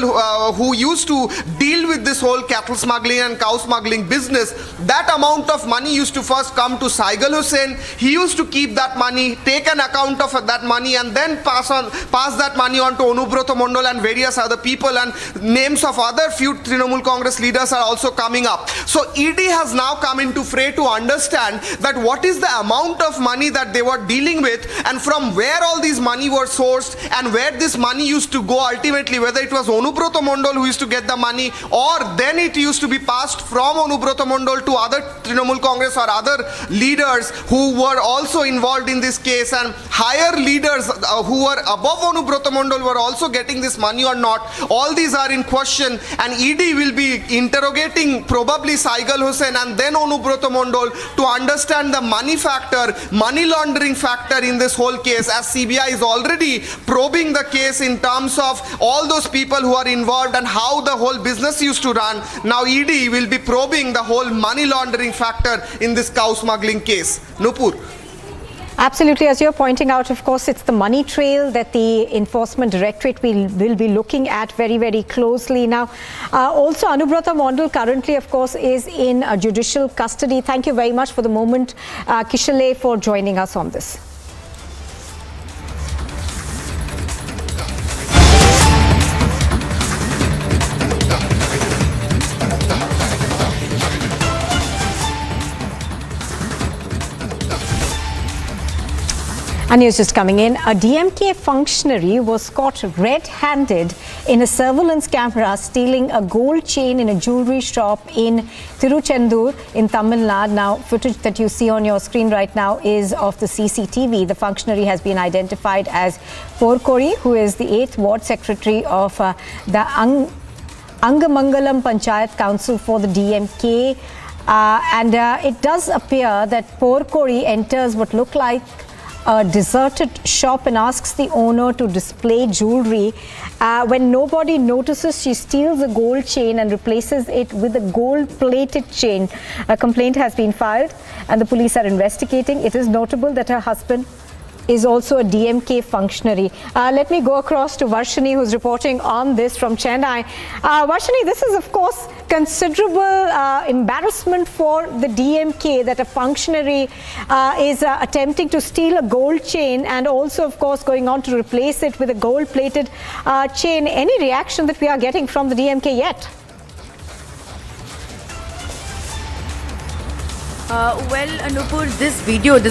who used to deal with this whole cattle smuggling and cow smuggling business, that amount of money used to first come to Saigal Hussain. He used to keep that money, take an account of that money, and then pass that money on to Anubrata Mondal and various other people, and names of other few Trinamool Congress leaders are also coming up. So ED has now come into fray to understand that what is is the amount of money that they were dealing with, and from where all these money were sourced, and where this money used to go ultimately, whether it was Onubroto Mondol who used to get the money, or then it used to be passed from Onubroto Mondol to other Trinamool Congress or other leaders who were also involved in this case, and higher leaders who were above Onubroto Mondol were also getting this money or not. All these are in question, and ED will be interrogating probably Saigal Hussain and then Onubroto Mondol to understand the money factor, money laundering factor in this whole case, as CBI is already probing the case in terms of all those people who are involved and how the whole business used to run. Now ED will be probing the whole money laundering factor in this cow smuggling case. Nupur. Absolutely. As you're pointing out, of course, it's the money trail that the Enforcement Directorate will be looking at very, very closely. Now, also, Onubroto Mondol currently, of course, is in judicial custody. Thank you very much for the moment, Kishale, for joining us on this. A news just coming in. A DMK functionary was caught red-handed in a surveillance camera stealing a gold chain in a jewelry shop in Tiruchendur in Tamil Nadu. Now, footage that you see on your screen right now is of the CCTV. The functionary has been identified as Porkori, who is the 8th Ward Secretary of the Angamangalam Panchayat Council for the DMK. It does appear that Porkori enters what look like a deserted shop and asks the owner to display jewelry. When nobody notices, she steals a gold chain and replaces it with a gold-plated chain. A complaint has been filed and the police are investigating. It is notable that her husband is also a DMK functionary. Let me go across to Varshini, who's reporting on this from Chennai. Varshini, this is, of course, considerable embarrassment for the DMK that a functionary is attempting to steal a gold chain and also, of course, going on to replace it with a gold-plated chain. Any reaction that we are getting from the DMK yet? Well, Nupur, this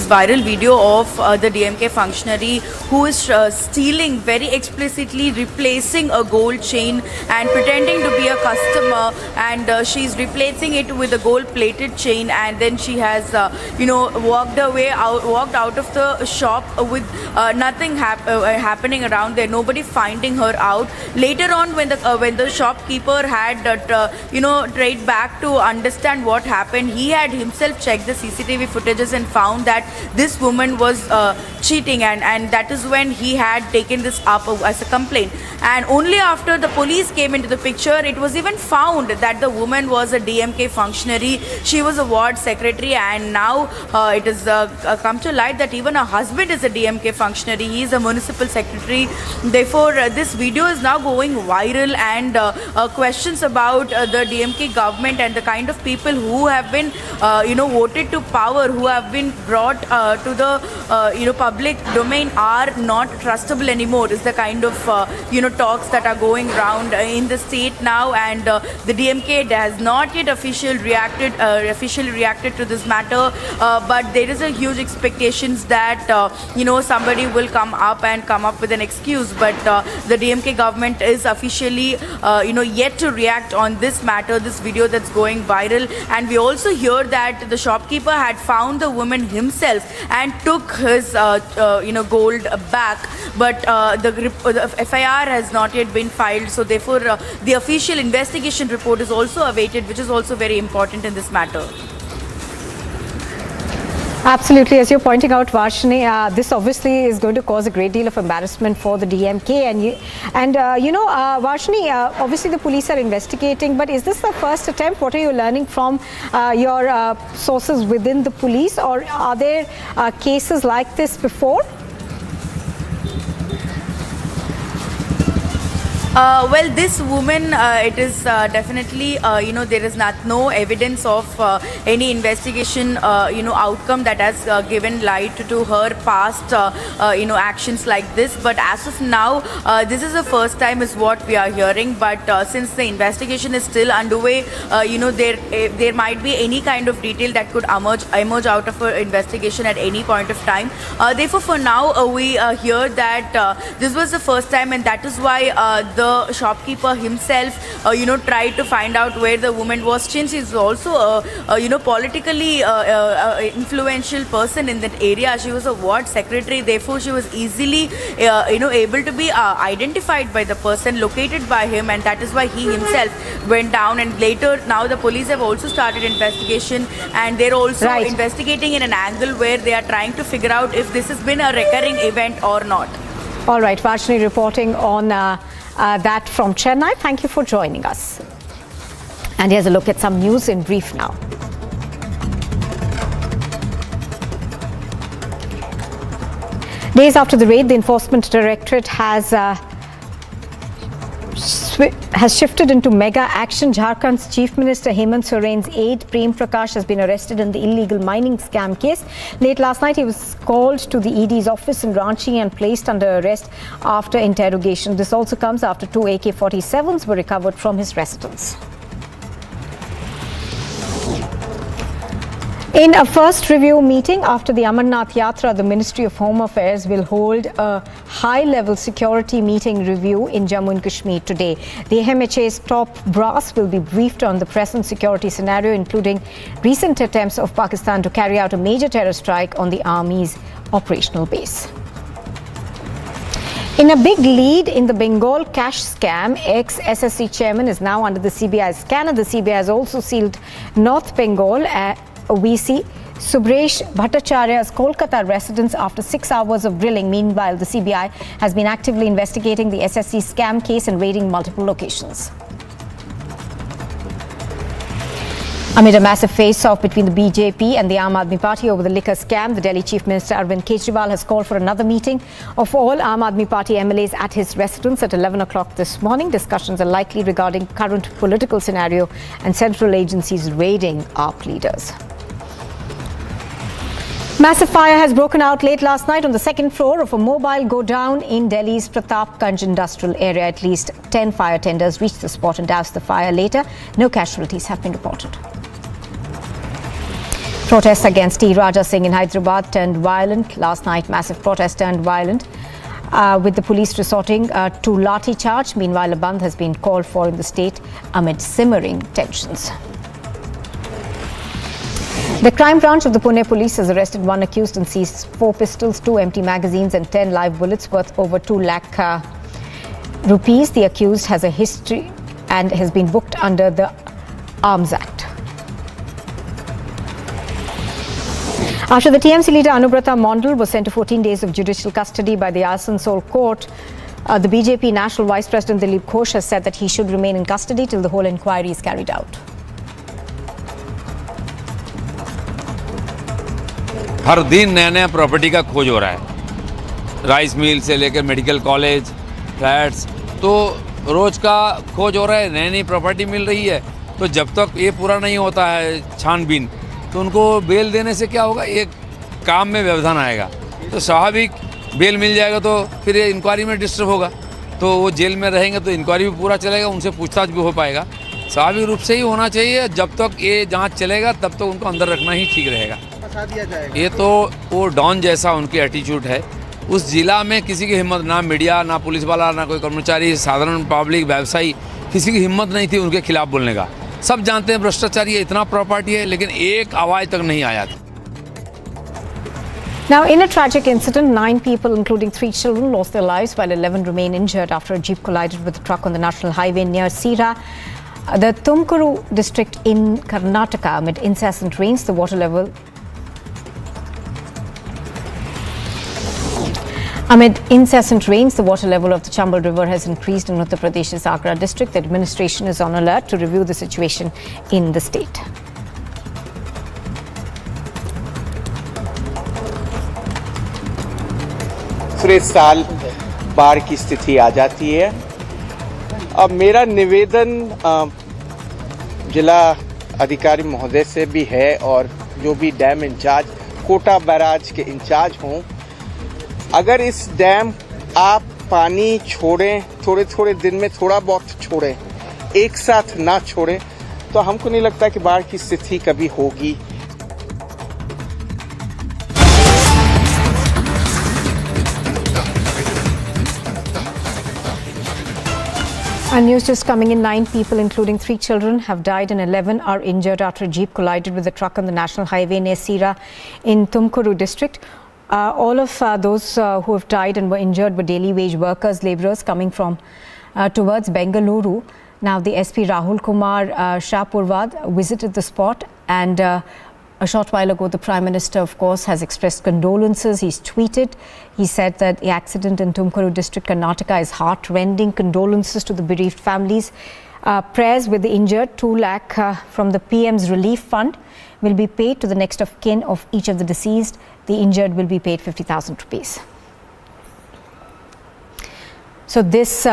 viral video of the DMK functionary who is stealing, very explicitly replacing a gold chain and pretending to be a customer, and she's replacing it with a gold-plated chain, and then she has, walked out of the shop with nothing happening around there, nobody finding her out. Later on, when the shopkeeper had, tried back to understand what happened, he had himself checked the CCTV footages and found that this woman was cheating, and that is when he had taken this up as a complaint. And only after the police came into the picture, it was even found that the woman was a DMK functionary. She was a ward secretary, and now it has come to light that even her husband is a DMK functionary. He is a municipal secretary. Therefore, this video is now going viral, and questions about the DMK government and the kind of people who have been, voted to power, who have been brought to the, public domain are not trustable anymore, is the kind of, talks that are going around in the state now. And the DMK has not yet officially reacted to this matter, but there is a huge expectations that, somebody will come up with an excuse. But the DMK government is officially, yet to react on this matter, this video that's going viral. And we also hear that the shopkeeper had found the woman himself and took his, gold back. But the FIR has not yet been filed. So therefore, the official investigation report is also awaited, which is also very important in this matter. Absolutely. As you're pointing out, Varshini, this obviously is going to cause a great deal of embarrassment for the DMK. Varshini, obviously the police are investigating, but is this the first attempt? What are you learning from your sources within the police, or are there cases like this before? Well, this woman, it is definitely, there is no evidence of any investigation, outcome that has given light to her past, actions like this. But as of now, this is the first time is what we are hearing. But since the investigation is still underway, there might be any kind of detail that could emerge out of her investigation at any point of time. Therefore, for now, we hear that this was the first time, and that is why the shopkeeper himself, tried to find out where the woman was, since he's also a, politically influential person in that area. She was a ward secretary, therefore she was easily, able to be identified by the person, located by him, and that is why he himself went down. And later, now the police have also started investigation, and they're also investigating in an angle where they are trying to figure out if this has been a recurring event or not. All right, Varshini reporting on that from Chennai. Thank you for joining us. And here's a look at some news in brief now. Days after the raid, the Enforcement Directorate has shifted into mega action. Jharkhand's Chief Minister Hemant Soren's aide Prem Prakash has been arrested in the illegal mining scam case. Late last night, he was called to the ED's office in Ranchi and placed under arrest after interrogation. This also comes after 2 AK-47s were recovered from his residence. In a first review meeting after the Amarnath Yatra, the Ministry of Home Affairs will hold a high-level security meeting review in Jammu and Kashmir today. The MHA's top brass will be briefed on the present security scenario, including recent attempts of Pakistan to carry out a major terror strike on the Army's operational base. In a big lead in the Bengal cash scam, ex-SSC chairman is now under the CBI scanner. The CBI has also sealed North Bengal VC Subresh Bhattacharya's Kolkata residence after 6 hours of drilling. Meanwhile, the CBI has been actively investigating the SSC scam case and raiding multiple locations. Amid a massive face-off between the BJP and the Aam Aadmi Party over the liquor scam, the Delhi Chief Minister Arvind Kejriwal has called for another meeting of all Aam Aadmi Party MLAs at his residence at 11 o'clock this morning. Discussions are likely regarding current political scenario and central agencies raiding AAP leaders. Massive fire has broken out late last night on the second floor of a mobile godown in Delhi's Pratapganj industrial area. At least 10 fire tenders reached the spot and doused the fire later. No casualties have been reported. Protests against T. Raja Singh in Hyderabad turned violent. Last night, massive protests turned violent with the police resorting to lathi charge. Meanwhile, a bandh has been called for in the state amid simmering tensions. The crime branch of the Pune police has arrested one accused and seized 4 pistols, 2 empty magazines and 10 live bullets worth over 2 lakh rupees. The accused has a history and has been booked under the Arms Act. After the TMC leader Anubrata Mondal was sent to 14 days of judicial custody by the Asansol court, the BJP National Vice President Dilip Ghosh has said that he should remain in custody till the whole inquiry is carried out. हर दिन नया नया property का खोज हो रहा है, rice mill से लेकर मेडिकल कॉलेज, फ्लैट्स, तो रोज़ का खोज हो रहा है, नई नई प्रॉपर्टी मिल रही है। तो जब तक ये पूरा नहीं होता है छानबीन, तो उनको बेल देने से क्या होगा, एक काम में व्यवधान आएगा। तो स्वाभाविक बेल मिल जाएगा तो फिर ये इंक्वायरी में डिस्टर्ब होगा, तो वो जेल में रहेंगे तो इंक्वायरी भी पूरा चलेगा, उनसे पूछताछ भी हो पाएगा। स्वाभाविक रूप से ही होना चाहिए, जब तक ये जाँच चलेगा तब तक उनको अंदर रखना ही ठीक रहेगा। ये तो वो डॉन जैसा उनकी एटीट्यूड है। उस जिला में किसी की हिम्मत, ना मीडिया, ना पुलिस वाला, ना कोई कर्मचारी, साधारण पब्लिक, व्यवसायी, किसी की हिम्मत नहीं थी उनके खिलाफ बोलने का। सब जानते हैं भ्रष्टाचारी है, इतना प्रॉपर्टी है, लेकिन एक आवाज तक नहीं आया था। Now, in a tragic incident, 9 people, including 3 children, lost their lives while 11 remain injured after a jeep collided with a truck on the national highway near Sira, the Tumkuru district in Karnataka. Amid incessant rains, the water level of the Chambal River has increased in Uttar Pradesh's Agra district. The administration is on alert to review the situation in the state. दूसरे साल बाढ़ की स्थिति आ जाती है अब मेरा निवेदन जिला अधिकारी महोदय से भी है और जो भी डैम इंचार्ज, कोटा बैराज के इंचार्ज हों, अगर इस डैम आप पानी छोड़ें, थोड़े थोड़े दिन में थोड़ा बहुत छोड़ें, एक साथ ना छोड़ें, तो हमको नहीं लगता कि बाढ़ की स्थिति कभी होगी। And news just coming in, 9 people, including 3 children, have died and 11 are injured after a jeep collided with a truck on the national highway near Sira in Tumkuru district. All of those who have died and were injured were daily wage workers, labourers coming from towards Bengaluru. Now, the SP Rahul Kumar Shahpurwad visited the spot, and a short while ago, the Prime Minister, of course, has expressed condolences. He's tweeted. He said that the accident in Tumkuru district, Karnataka, is heart-rending. Condolences to the bereaved families. Prayers with the injured. 2 lakh from the PM's relief fund will be paid to the next of kin of each of the deceased. The injured will be paid 50,000 rupees. So this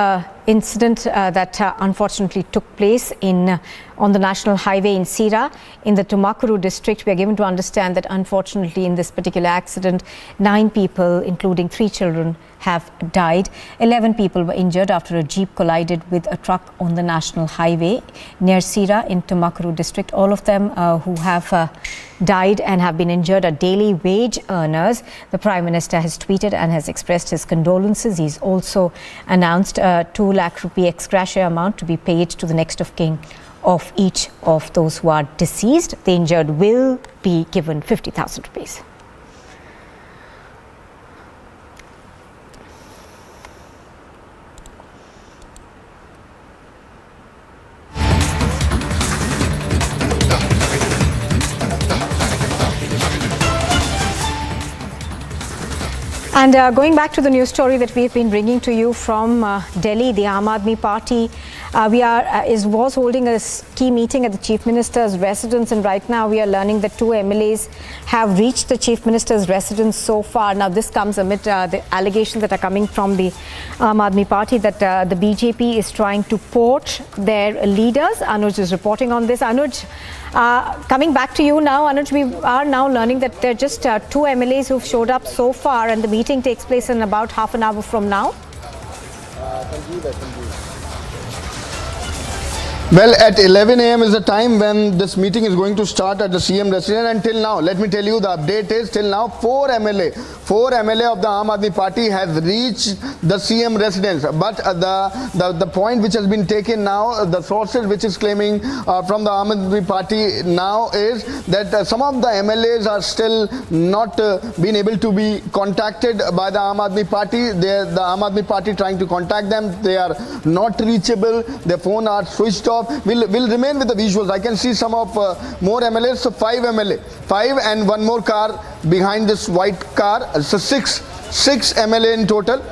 incident that unfortunately took place on the national highway in Sira in the Tumakuru district, we are given to understand that unfortunately in this particular accident, 9 people, including 3 children, have died. 11 people were injured after a jeep collided with a truck on the national highway near Sira in Tumakuru district. All of them who have died and have been injured are daily wage earners. The Prime Minister has tweeted and has expressed his condolences. He's also announced a 2 lakh rupee ex gratia amount to be paid to the next of kin of each of those who are deceased. The injured will be given 50,000 rupees. And going back to the news story that we've been bringing to you from Delhi, the Aam Aadmi Party was holding a key meeting at the Chief Minister's residence, and right now we are learning that 2 MLAs have reached the Chief Minister's residence so far. Now this comes amid the allegations that are coming from the Aam Aadmi Party that the BJP is trying to poach their leaders. Anuj is reporting on this. Anuj, coming back to you now, Anuj, we are now learning that there are just 2 MLAs who've showed up so far, and the meeting takes place in about half an hour from now. Well, at 11 a.m. is the time when this meeting is going to start at the CM residence. Until now, let me tell you, the update is till now 4 MLA of the Aam Aadmi Party has reached the CM residence. But the point which has been taken now, the sources which is claiming from the Aam Aadmi Party now is that some of the MLAs are still not been able to be contacted by the Aam Aadmi Party. The Aam Aadmi Party trying to contact them. They are not reachable. Their phone are switched off. We'll remain with the visuals. I can see some of more MLAs, so 5 MLA. 5 and 1 more car behind this white car. So 6 MLA in total.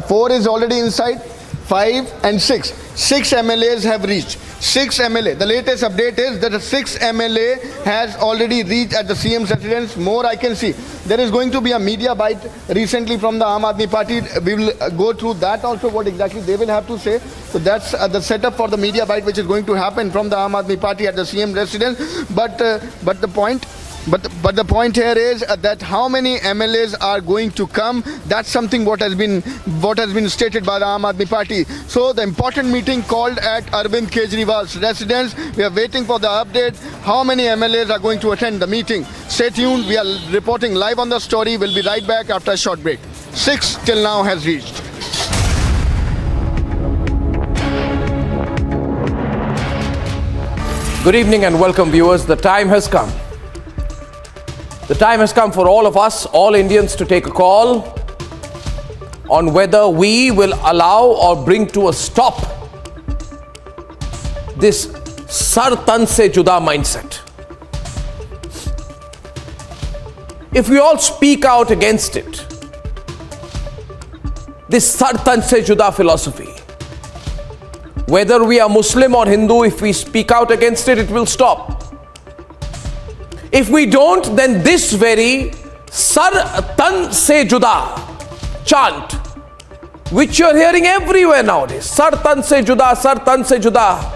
4 is already inside. 5 and 6. 6 MLAs have reached. 6 MLA. The latest update is that the 6 MLA has already reached at the CM's residence. More I can see. There is going to be a media bite recently from the Aam Aadmi Party. We will go through that also, what exactly they will have to say. So that's the setup for the media bite which is going to happen from the Aam Aadmi Party at the CM residence. But the point here is that how many MLAs are going to come, that's something what has been stated by the Aam Aadmi Party. So the important meeting called at Arvind Kejriwal's residence. We are waiting for the update. How many MLAs are going to attend the meeting? Stay tuned. We are reporting live on the story. We'll be right back after a short break. 6 till now has reached. Good evening and welcome, viewers. The time has come. The time has come for all of us, all Indians, to take a call on whether we will allow or bring to a stop this sar tan se juda mindset. If we all speak out against it, this sar tan se juda philosophy, whether we are Muslim or Hindu, if we speak out against it, it will stop. If we don't, then this very sar tan se juda chant which you're hearing everywhere nowadays. Sar tan se juda, sar tan se juda.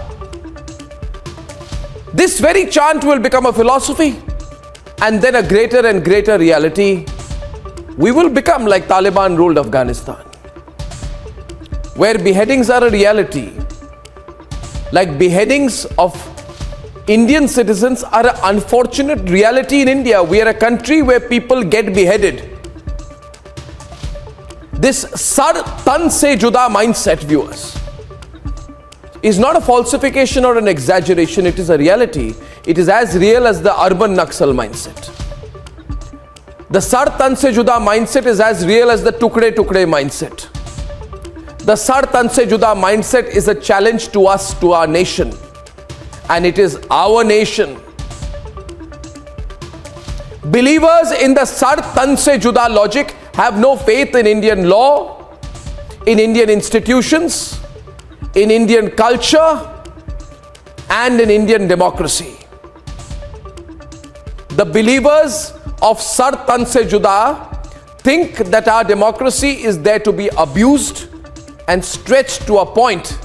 This very chant will become a philosophy and then a greater and greater reality. We will become like Taliban ruled Afghanistan, where beheadings are a reality. Like beheadings of Indian citizens are an unfortunate reality in India. We are a country where people get beheaded. This sar tan se juda mindset, viewers, is not a falsification or an exaggeration. It is a reality. It is as real as the urban Naxal mindset. The sar tan se juda mindset is as real as the tukde tukde mindset. The sar tan se juda mindset is a challenge to us, to our nation. And it is our nation. Believers in the sar tan se juda logic have no faith in Indian law, in Indian institutions, in Indian culture, and in Indian democracy. The believers of sar tan se juda think that our democracy is there to be abused and stretched to a point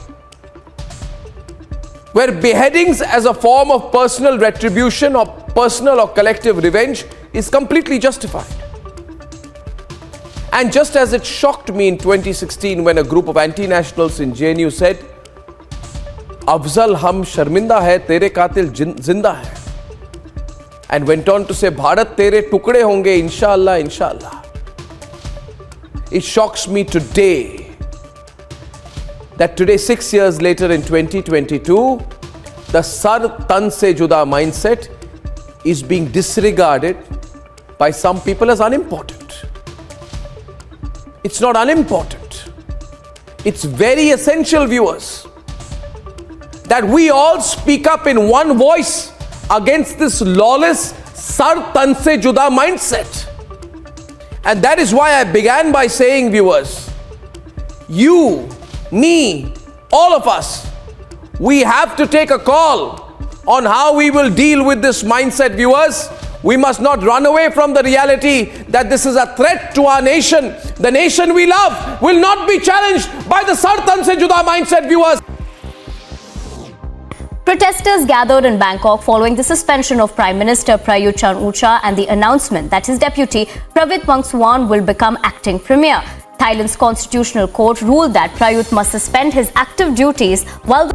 where beheadings as a form of personal retribution or personal or collective revenge is completely justified. And just as it shocked me in 2016 when a group of anti-nationals in JNU said, Afzal, hum sharminda hai, tere qatil zinda hai. And went on to say, Bharat, tere tukde honge, inshallah, inshallah. It shocks me today that today, 6 years later in 2022, the sar tan se juda mindset is being disregarded by some people as unimportant. It's not unimportant. It's very essential, viewers, that we all speak up in one voice against this lawless sar tan se juda mindset. And that is why I began by saying, viewers, you, me, all of us, we have to take a call on how we will deal with this mindset, viewers. We must not run away from the reality that this is a threat to our nation. The nation we love will not be challenged by the sar tan se juda mindset, viewers. Protesters gathered in Bangkok following the suspension of Prime Minister Prayut Chan-o-cha and the announcement that his deputy Pravit Wongsuwan will become acting premier. Thailand's constitutional court ruled that Prayut must suspend his active duties while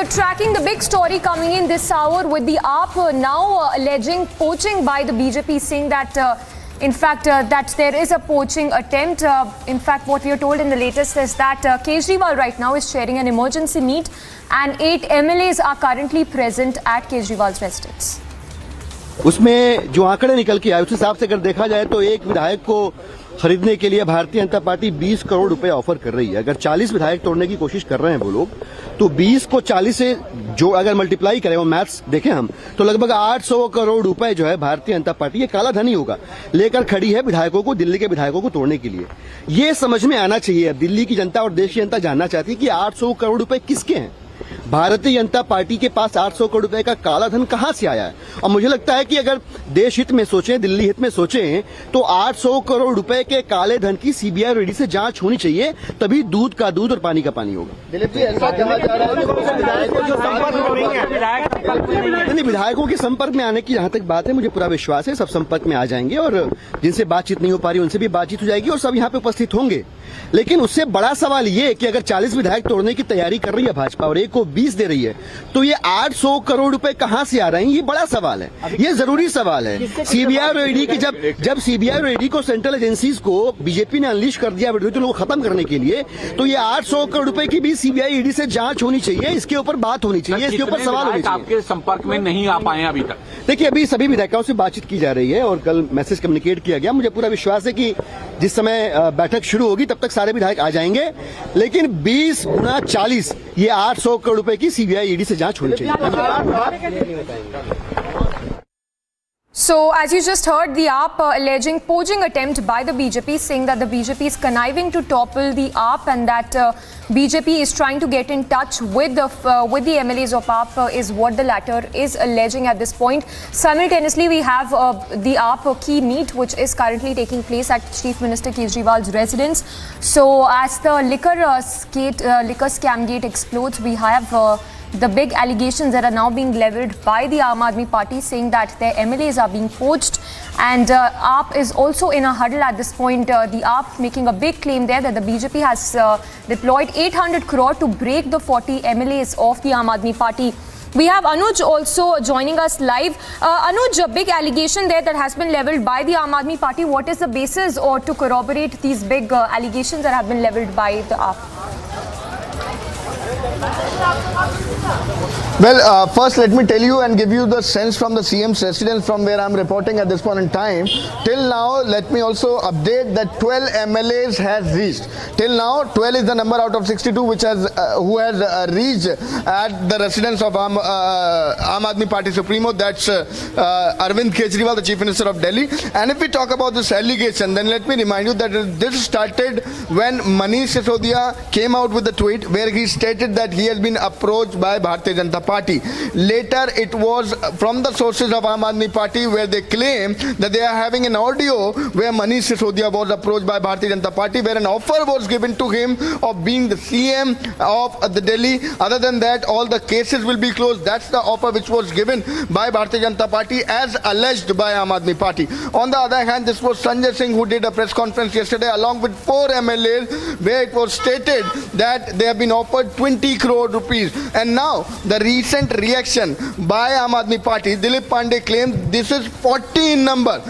tracking the big story coming in this hour with the AAP now alleging poaching by the BJP, saying that in fact that there is a poaching attempt. In fact, what we are told in the latest is that Kejriwal right now is chairing an emergency meet and 8 MLAs are currently present at Kejriwal's residence. उसमें जो आंकड़े निकल के आए उस हिसाब से अगर देखा जाए तो एक विधायक को खरीदने के लिए भारतीय जनता पार्टी 20 करोड़ रुपए ऑफर कर रही है। अगर 40 विधायक तोड़ने की कोशिश कर रहे हैं वो लोग, तो 20 को 40 से जो अगर मल्टीप्लाई करें, वो मैथ्स देखें हम, तो लगभग 800 करोड़ रुपए जो है भारतीय जनता पार्टी, ये काला धन ही होगा, लेकर खड़ी है विधायकों को, दिल्ली के विधायकों को तोड़ने के लिए। ये समझ में आना चाहिए। दिल्ली की जनता और देश की जनता जानना चाहती है कि 800 करोड़ रुपए किसके हैं। भारतीय जनता पार्टी के पास 800 करोड़ रुपए का काला धन कहां से आया है। और मुझे लगता है कि अगर देश हित में सोचें, दिल्ली हित में सोचें, तो 800 करोड़ रुपए के काले धन की सीबीआई और ईडी से जांच होनी चाहिए, तभी दूध का दूध और पानी का पानी होगा। दिलीप जी, ऐसा कहा जा रहा है कि विधायकों के संपर्क में आने की जहां तक बात है, मुझे पूरा विश्वास है सब संपर्क में आ जाएंगे और जिनसे बातचीत नहीं हो पा रही उनसे भी बातचीत हो जाएगी और सब यहाँ पे उपस्थित होंगे। लेकिन उससे बड़ा सवाल ये कि अगर 40 विधायक तोड़ने की तैयारी कर रही है भाजपा और एक को 20 दे रही है, तो ये 800 करोड़ रुपए कहां से आ रहे हैं, ये बड़ा सवाल है, ये जरूरी सवाल है। सीबीआई और ईडी की जब सीबीआई और ईडी को सेंट्रल एजेंसीज को बीजेपी ने अनलीश कर दिया विरोधियों को खत्म करने के लिए, तो ये 800 करोड़ रुपए की भी सीबीआई ईडी से जांच होनी चाहिए, इसके ऊपर बात होनी चाहिए, इसके ऊपर सवाल होने चाहिए। आपके संपर्क में नहीं आ पाए अभी तक? देखिए, अभी सभी विधायकों से बातचीत की जा रही है और कल मैसेज कम्युनिकेट किया गया। मुझे पूरा विश्वास है कि जिस समय बैठक शुरू होगी तब तक सारे विधायक आ जाएंगे, लेकिन 20 गुना 40 ये 800 करोड़ रुपए की सीबीआई ईडी से जांच होनी चाहिए। So, as you just heard, the AAP alleging poaching attempt by the BJP, saying that the BJP is conniving to topple the AAP and that BJP is trying to get in touch with the MLAs of AAP is what the latter is alleging at this point. Simultaneously, we have the AAP key meet, which is currently taking place at Chief Minister Kejriwal's residence. So, as the liquor scam gate explodes, we have the big allegations that are now being levelled by the Aam Aadmi Party, saying that their MLAs are being poached, and AAP is also in a huddle at this point. The AAP making a big claim there that the BJP has deployed 800 crore to break the 40 MLAs of the Aam Aadmi Party. We have Anuj also joining us live. Anuj, a big allegation there that has been levelled by the Aam Aadmi Party. What is the basis or to corroborate these big allegations that have been levelled by the AAP? Well, first let me tell you and give you the sense from the CM's residence from where I'm reporting at this point in time. Till now, let me also update that 12 MLAs has reached. Till now, 12 is the number out of 62 which has who has reached at the residence of Aam Aadmi Party Supremo. That's Arvind Kejriwal, the Chief Minister of Delhi. And if we talk about this allegation, then let me remind you that this started when Manish Sisodia came out with a tweet where he stated that he has been approached by Bharatiya Janata Party. Later, it was from the sources of Aam Aadmi Party where they claim that they are having an audio where Manish Sisodia was approached by Bharatiya Janata Party, where an offer was given to him of being the CM of the Delhi. Other than that, all the cases will be closed. That's the offer which was given by Bharatiya Janata Party as alleged by Aam Aadmi Party. On the other hand, this was Sanjay Singh who did a press conference yesterday along with 4 MLAs where it was stated that they have been offered 20 crore rupees. And now, the recent reaction by Aam Aadmi Party, Dilip Pandey claimed this is 40 in number.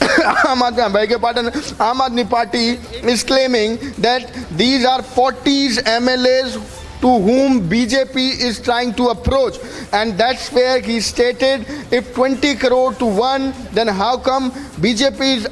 Aam Aadmi Party is claiming that these are 40s MLAs to whom BJP is trying to approach, and that's where he stated if 20 crore to 1, then how come BJP is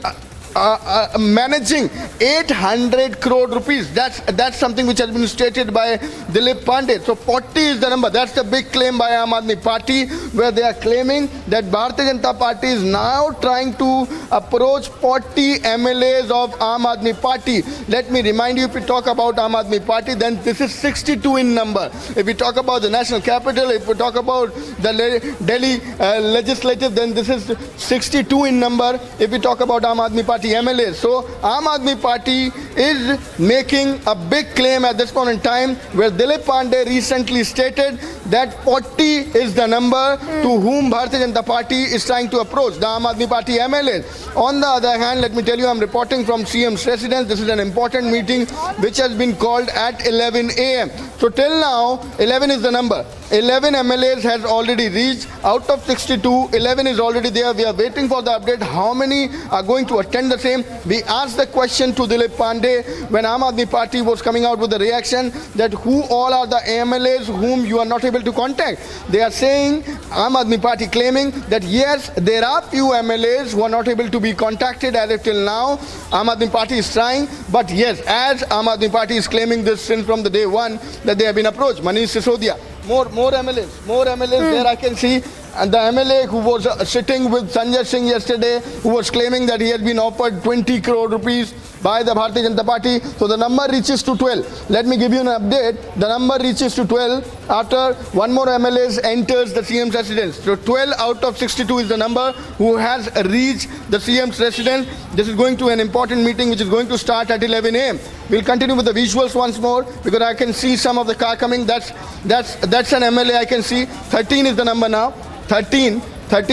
managing 800 crore rupees? That's something which has been stated by Dilip Pandey. So 40 is the number. That's the big claim by Aam Aadmi Party, where they are claiming that Bharatiya Janata Party is now trying to approach 40 MLAs of Aam Aadmi Party. Let me remind you, if we talk about Aam Aadmi Party, then this is 62 in number. If we talk about the national capital, if we talk about the Delhi legislative, then this is 62 in number. If we talk about Aam Aadmi Party MLA. So Aam Aadmi Party is making a big claim at this point in time, where Dilip Pandey recently stated that 40 is the number to whom Bharatiya Janata Party is trying to approach, the Aam Aadmi Party MLA. On the other hand, let me tell you, I'm reporting from CM's residence. This is an important meeting which has been called at 11 a.m. So till now, 11 is the number. 11 MLAs has already reached. Out of 62, 11 is already there. We are waiting for the update. How many are going to attend the same? We asked the question to Dilip Pandey when Aam Aadmi Party was coming out with the reaction that who all are the MLAs whom you are not able to contact. They are saying, Aam Aadmi Party claiming that yes, there are few MLAs who are not able to be contacted as of till now. Aam Aadmi Party is trying, but yes, as Aam Aadmi Party is claiming this since from the day one that they have been approached. Manish Sisodia, more MLAs there I can see. And the MLA who was sitting with Sanjay Singh yesterday, who was claiming that he had been offered 20 crore rupees by the Bharatiya Janata Party. So the number reaches to 12. Let me give you an update. The number reaches to 12 after one more MLA enters the CM's residence. So 12 out of 62 is the number who has reached the CM's residence. This is going to an important meeting which is going to start at 11 a.m. We'll continue with the visuals once more because I can see some of the car coming. That's an MLA I can see. 13 is the number now. 13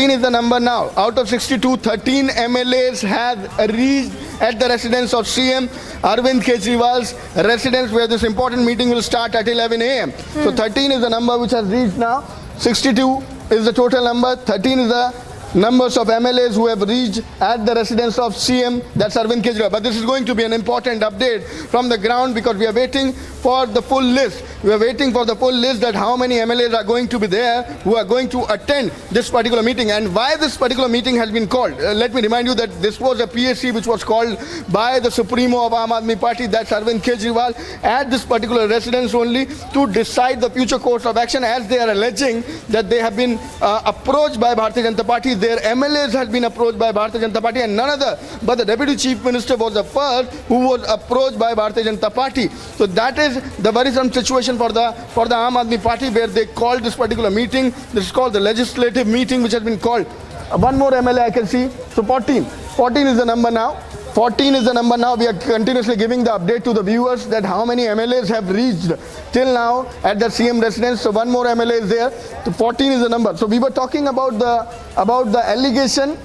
is the number now. Out of 62, 13 MLAs have reached at the residence of CM Arvind Kejriwal's residence, where this important meeting will start at 11 a.m. So 13 is the number which has reached now. 62 is the total number. 13 is the numbers of MLAs who have reached at the residence of CM, that's Arvind Kejriwal. But this is going to be an important update from the ground because we are waiting for the full list. We are waiting for the full list that how many MLAs are going to be there who are going to attend this particular meeting and why this particular meeting has been called. Let me remind you that this was a PSC which was called by the Supremo of Aam Aadmi Party, that's Arvind Kejriwal, at this particular residence only to decide the future course of action, as they are alleging that they have been approached by Bharatiya Janata Party. their MLAs had been approached by Bharatiya Janata Party, and none other but the Deputy Chief Minister was the first who was approached by Bharatiya Janata Party. So that is the worrisome situation for the Aam Aadmi Party, where they called this particular meeting. This is called the legislative meeting, which has been called. One more MLA I can see. So 14 is the number now. 14 is the number now. We are continuously giving the update to the viewers that how many MLAs have reached till now at the CM residence. So one more MLA is there. So 14 is the number. So we were talking about the allegation.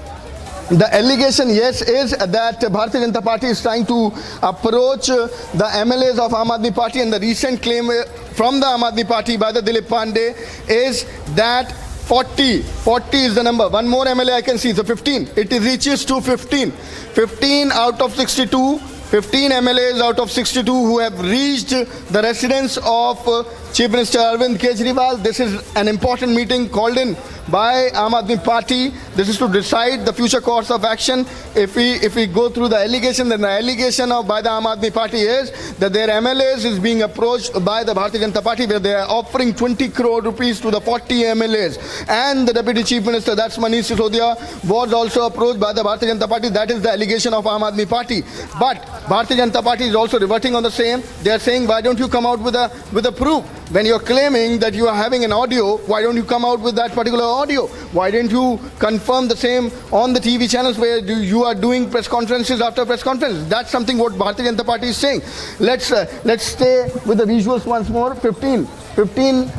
The allegation, yes, is that Bharatiya Janata Party is trying to approach the MLAs of Aam Aadmi Party, and the recent claim from the Aam Aadmi Party by the Dilip Pandey is that 40 is the number. One more MLA I can see. So 15. It reaches to 15. 15 out of 62. 15 MLAs out of 62 who have reached the residence of Chief Minister Arvind Kejriwal. This is an important meeting called in by Aam Aadmi Party. This is to decide the future course of action. If we go through the allegation, then the allegation by the Aam Aadmi Party is that their MLAs is being approached by the Bharatiya Janata Party, where they are offering 20 crore rupees to the 40 MLAs. And the Deputy Chief Minister, that's Manish Sisodia, was also approached by the Bharatiya Janata Party. That is the allegation of Aam Aadmi Party. But Bharatiya Janata Party is also reverting on the same. They are saying, why don't you come out with a proof? When you're claiming that you are having an audio, why don't you come out with that particular audio? Why didn't you confirm the same on the TV channels where you are doing press conferences after press conference? That's something what Bharatiya Janata Party is saying. Let's stay with the visuals once more. 15,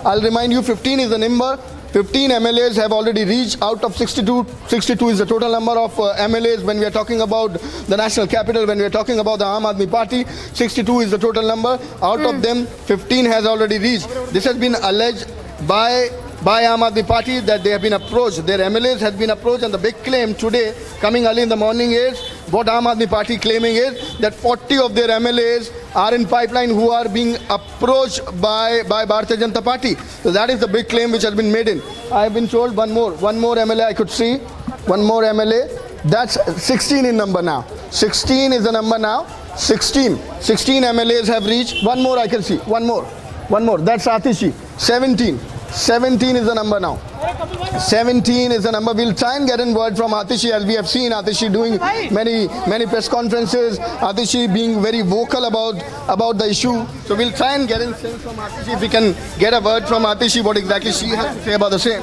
I'll remind you, 15 is the number. 15 MLAs have already reached out of 62. 62 is the total number of MLAs when we are talking about the national capital, when we are talking about the Aam Aadmi Party. 62 is the total number. Out of them, 15 has already reached. This has been alleged by Aam Aadmi Party that they have been approached. Their MLAs have been approached, and the big claim today, coming early in the morning, is what Aam Aadmi Party claiming is that 40 of their MLAs are in pipeline who are being approached by Bharatiya Janata Party. So that is the big claim which has been made in. I have been told one more MLA I could see. One more MLA. That's 16 in number now. 16 is the number now. 16 MLAs have reached. One more I can see. One more. That's Atishi. 17 is the number now. 17 is the number. We'll try and get in word from Atishi, as we have seen Atishi doing many press conferences. Atishi being very vocal about the issue. So we'll try and get in sense from Atishi, if we can get a word from Atishi what exactly she has to say about the same.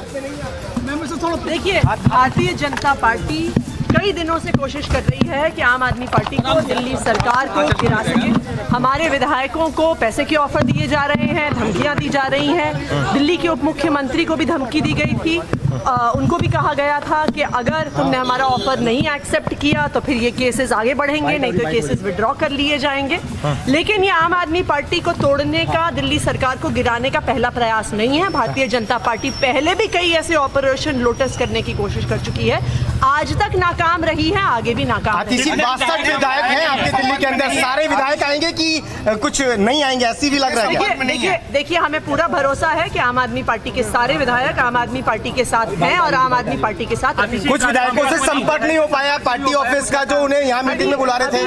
देखिए, Bharatiya Janata party कई दिनों से कोशिश कर रही है कि आम आदमी पार्टी को दिल्ली सरकार को गिरा सके। हमारे विधायकों को पैसे के ऑफर दिए जा रहे हैं, धमकियां दी जा रही हैं। दिल्ली के उप मुख्यमंत्री को भी धमकी दी गई थी। उनको भी कहा गया था कि अगर तुमने हमारा ऑफर नहीं एक्सेप्ट किया तो फिर ये केसेस आगे बढ़ेंगे, नहीं तो केसेस विड्रॉ कर लिए जाएंगे। लेकिन ये आम आदमी पार्टी को तोड़ने का, दिल्ली सरकार को गिराने का पहला प्रयास नहीं है। भारतीय जनता पार्टी पहले भी कई ऐसे ऑपरेशन लोटस करने की कोशिश कर चुकी है, आज तक नाकाम रही है, आगे भी नाकाम रहेगी। 62 विधायक हैं आपके दिल्ली के अंदर, सारे विधायक आएंगे कि कुछ नहीं आएंगे, ऐसी भी लग रहा है? देखिए, हमें पूरा भरोसा है कि आम आदमी पार्टी के सारे विधायक आम आदमी पार्टी के साथ हैं और आम आदमी पार्टी के साथ। कुछ विधायकों से संपर्क नहीं हो पाया पार्टी ऑफिस का, जो उन्हें यहाँ मीटिंग में बुला रहे थे।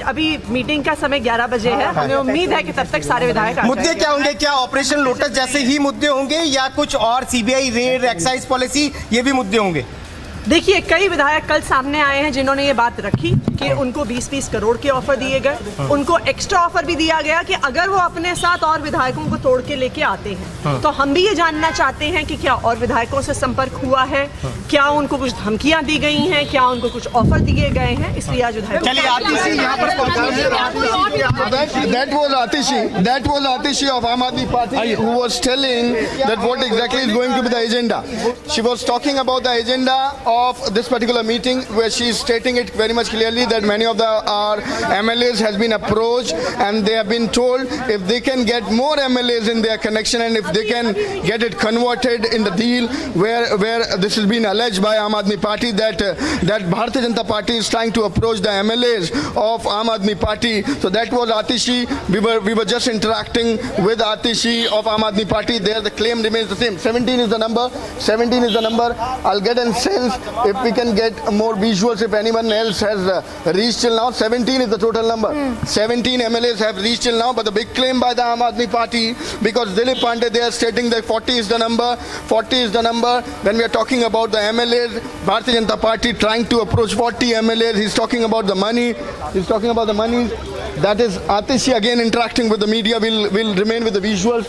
अभी मीटिंग का समय 11 बजे है, हमें उम्मीद है कि तब तक सारे विधायक आ मुद्दे क्या होंगे? क्या ऑपरेशन लोटस जैसे ही मुद्दे होंगे या कुछ और, सीबीआई रेड, एक्साइज पॉलिसी, ये भी मुद्दे होंगे? देखिए, कई विधायक कल सामने आए हैं जिन्होंने ये बात रखी कि उनको 20-20 करोड़ के ऑफर दिए गए। उनको एक्स्ट्रा ऑफर भी दिया गया कि अगर वो अपने साथ और विधायकों को तोड़ के लेके आते हैं तो हम भी ये जानना चाहते हैं कि क्या और विधायकों से संपर्क हुआ है, क्या उनको कुछ धमकियां दी गई हैं, क्या उनको कुछ ऑफर दिए गए हैं। इसलिए आज विधायक That was Atishi of Aam Aadmi Party who was telling that what exactly is going to be the agenda. She was talking about the agenda of this particular meeting, where she is stating it very much clearly that many of our MLAs has been approached and they have been told if they can get more MLAs in their connection and if they can get it converted in the deal, where this has been alleged by Aam Aadmi Party that Bharatiya Janata Party is trying to approach the MLAs of Aam Aadmi Party. So that was Atishi. We were just interacting with Atishi of Aam Aadmi Party. There the claim remains the same. 17 is the number. 17 is the number. I'll get a sense if we can get more visuals, if anyone else has reached till now. 17 is the total number. 17 MLAs have reached till now, but the big claim by the Aam Aadmi Party, because Dilip Pandey, they are stating that 40 is the number. 40 is the number. When we are talking about the MLAs, Bharatiya Janata Party trying to approach 40 MLAs. He's talking about the money. He's talking about the money. That is Atishi again interacting with the media. We'll remain with the visuals.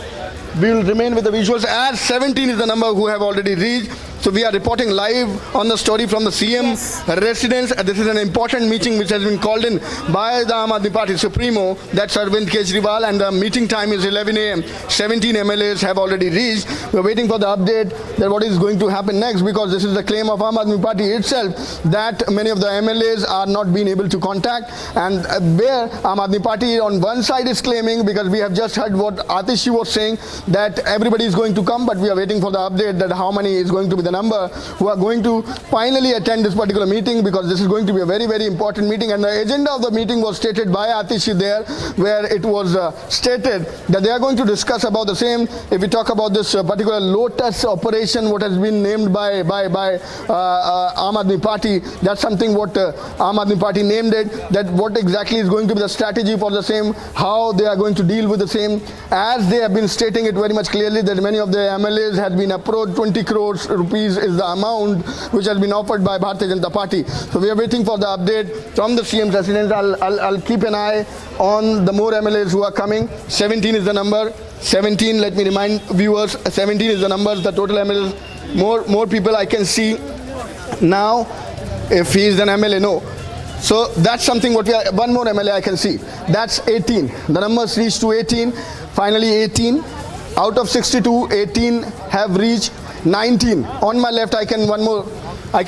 We will remain with the visuals, as 17 is the number who have already reached. So we are reporting live on the story from the CM residence. This is an important meeting which has been called in by the Aam Aadmi Party Supremo, that's Arvind Kejriwal, and the meeting time is 11 a.m. 17 MLAs have already reached. We are waiting for the update that what is going to happen next, because this is the claim of Aam Aadmi Party itself that many of the MLAs are not being able to contact, and where Aam Aadmi Party on one side is claiming, because we have just heard what Atishi was saying, that everybody is going to come, but we are waiting for the update that how many is going to be the number who are going to finally attend this particular meeting, because this is going to be a very, very important meeting. And the agenda of the meeting was stated by Atishi there, where it was stated that they are going to discuss about the same. If we talk about this particular Lotus operation, what has been named by Aam Aadmi Party, that's something what Aam Aadmi Party named it, that what exactly is going to be the strategy for the same, how they are going to deal with the same, as they have been stating it very much clearly that many of the MLAs had been approached. 20 crores rupees is the amount which has been offered by Bharatiya Janata Party. So we are waiting for the update from the CM's residence. I'll keep an eye on the more MLAs who are coming. 17 is the number. 17, let me remind viewers, 17 is the number, the total MLAs. More people I can see now. If he is an MLA, no. So that's something what we are, one more MLA I can see. That's 18. The numbers reached to 18. Finally 18. Out of 62, 18 have reached 19. On my left, I can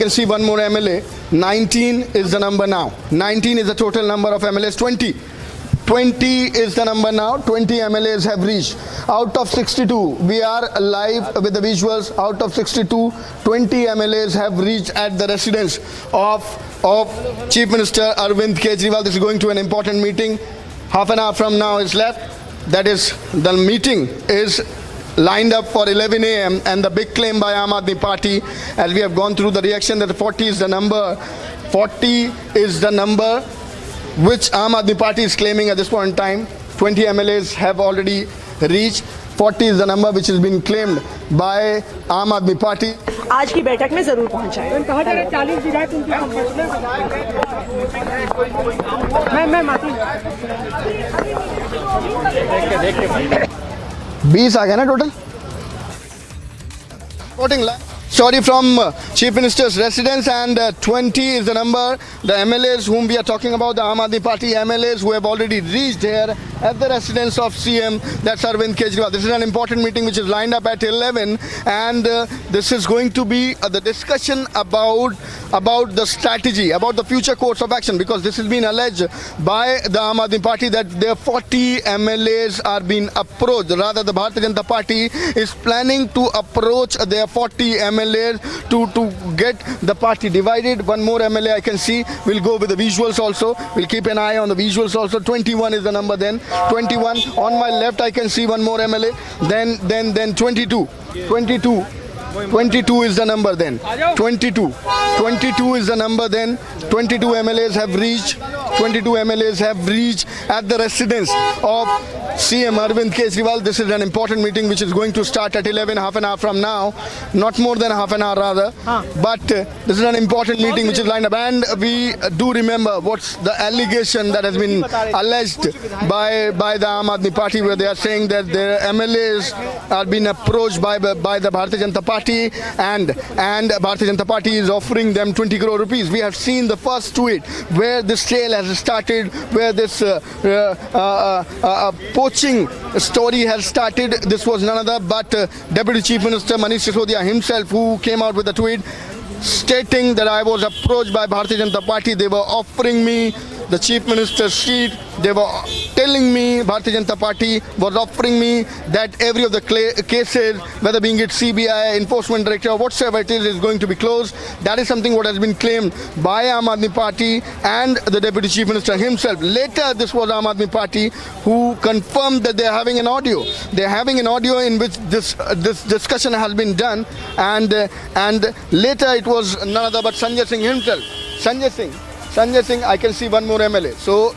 see one more MLA. 19 is the number now. 19 is the total number of MLAs. 20 is the number now. 20 MLAs have reached. Out of 62, we are live with the visuals. Out of 62, 20 MLAs have reached at the residence of Chief Minister Arvind Kejriwal. This is going to an important meeting. Half an hour from now is left. That is, the meeting is lined up for 11 a.m. and the big claim by Aam Aadmi Party, as we have gone through the reaction, that 40 is the number. 40 is the number which Aam Aadmi Party is claiming at this point in time. 20 MLAs have already reached. 40 is the number which has been claimed by Aam Aadmi Party. आज की बैठक में जरूर पहुंचाएं। कहा जा रहा है 40 विधायक उनके संपर्क में मैं माफी 20 आ गया ना total. Voting story from Chief Minister's residence, and 20 is the number. The MLAs whom we are talking about, the Aam Aadmi Party MLAs who have already reached here at the residence of CM, that's Arvind Kejriwal. This is an important meeting which is lined up at 11, and this is going to be the discussion about the strategy, about the future course of action, because this has been alleged by the Aam Aadmi Party that their 40 MLAs are being approached. Rather, the Bharatiya Janata Party is planning to approach their 40 MLAs to get the party divided. One more MLA I can see. We'll go with the visuals also. We'll keep an eye on the visuals also. 21 is the number then. 21. On my left I can see one more MLA. Then 22. 22 is the number then. 22 is the number then. 22 MLAs have reached. 22 MLAs have reached at the residence of CM Arvind Kejriwal. This is an important meeting which is going to start at 11, half an hour from now. Not more than half an hour rather. But this is an important meeting which is lined up. And we do remember what's the allegation that has been alleged by the Aam Aadmi Party, where they are saying that their MLAs are being approached by the Bharatiya Janata Party, and Bharatiya Janata Party is offering them 20 crore rupees. We have seen the first tweet where this trail has started, where this poaching story has started. This was none other but Deputy Chief Minister Manish Sisodia himself, who came out with a tweet stating that I was approached by Bharatiya Janata Party. They were offering me the Chief Minister's seat. They were telling me, Bharatiya Janata Party was offering me that every of the cases, whether being it CBI, Enforcement Director, or whatsoever it is going to be closed. That is something what has been claimed by Aam Aadmi Party and the Deputy Chief Minister himself. Later, this was Aam Aadmi Party who confirmed that they are having an audio. They are having an audio in which this discussion has been done, and later it was none other but Sanjay Singh himself. Sanjay Singh, I can see one more MLA. So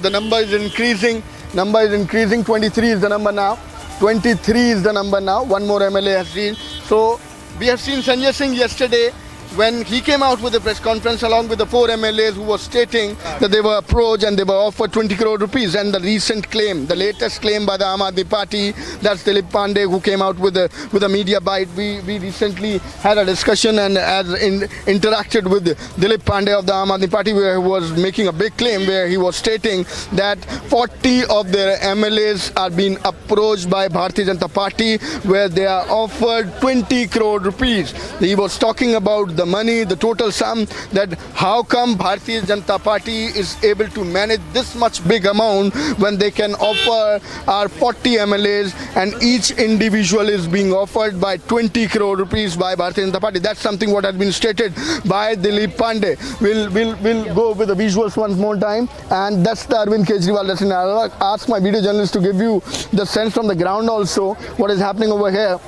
the number is increasing. 23 is the number now. 23 is the number now. One more MLA has seen. So we have seen Sanjay Singh yesterday when he came out with a press conference along with the 4 MLAs who were stating that they were approached and they were offered 20 crore rupees. And the recent claim, the latest claim by the Aam Aadmi Party, that's Dilip Pandey who came out with a media bite. We recently had a discussion and interacted with Dilip Pandey of the Aam Aadmi Party, where he was making a big claim where he was stating that 40 of their MLAs are being approached by Bharatiya Janata Party where they are offered 20 crore rupees. He was talking about the money, the total sum, that how come Bharatiya Janata Party is able to manage this much big amount when they can offer our 40 MLAs and each individual is being offered by 20 crore rupees by Bharatiya Janata Party. That's something what has been stated by Dilip Pandey. We'll go with the visuals once more time, and that's the Arvind Kejriwal resident. I'll ask my video journalist to give you the sense from the ground also what is happening over here.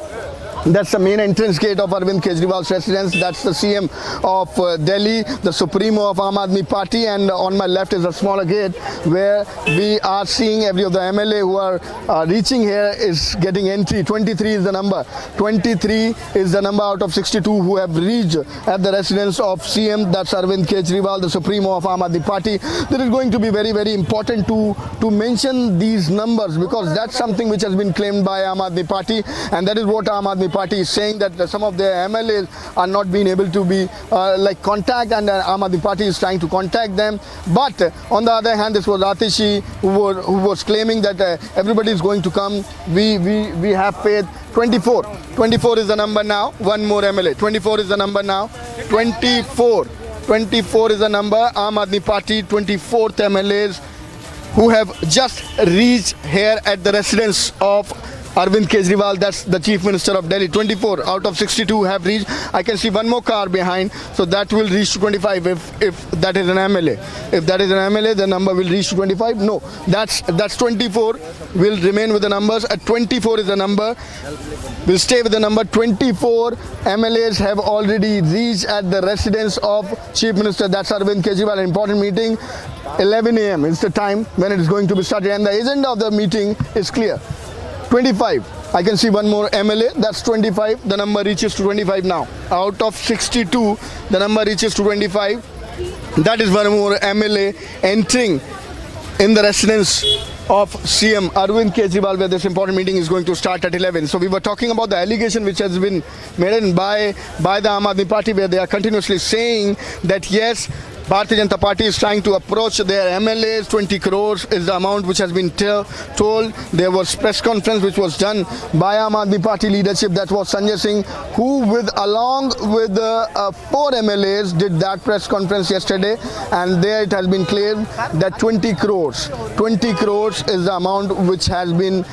That's the main entrance gate of Arvind Kejriwal's residence. That's the CM of Delhi, the Supremo of Aam Aadmi Party, and on my left is a smaller gate where we are seeing every of the MLA who are reaching here is getting entry. 23 is the number. 23 is the number out of 62 who have reached at the residence of CM. That's Arvind Kejriwal, the Supremo of Aam Aadmi Party. That is going to be very, very important to mention these numbers because that's something which has been claimed by Aam Aadmi Party, and that is what Aam Aadmi Party is saying, that some of their MLAs are not being able to be contact, and Aam Aadmi Party is trying to contact them. But on the other hand, this was Atishi who was claiming that everybody is going to come. We have paid 24. 24 is the number now. One more MLA. 24 is the number now. 24. 24 is the number. Aam Aadmi Party 24th MLAs who have just reached here at the residence of Arvind Kejriwal, that's the Chief Minister of Delhi. 24 out of 62 have reached. I can see one more car behind, so that will reach to 25 if that is an MLA. If that is an MLA, the number will reach to 25. No, that's 24. We'll remain with the numbers. At 24 is the number. We'll stay with the number. 24 MLAs have already reached at the residence of Chief Minister. That's Arvind Kejriwal. An important meeting. 11 a.m. is the time when it is going to be started, and the agenda of the meeting is clear. 25. I can see one more MLA. That's 25. The number reaches to 25 now. Out of 62, the number reaches to 25. That is one more MLA entering in the residence of CM Arvind Kejriwal, where this important meeting is going to start at 11. So we were talking about the allegation which has been made by the Aam Aadmi Party, where they are continuously saying that yes, Bharatiya Janata Party is trying to approach their MLAs. 20 crores is the amount which has been told. There was press conference which was done by Aam Aadmi Party leadership. That was Sanjay Singh, who along with 4 MLAs did that press conference yesterday, and there it has been claimed that 20 crores is the amount which has been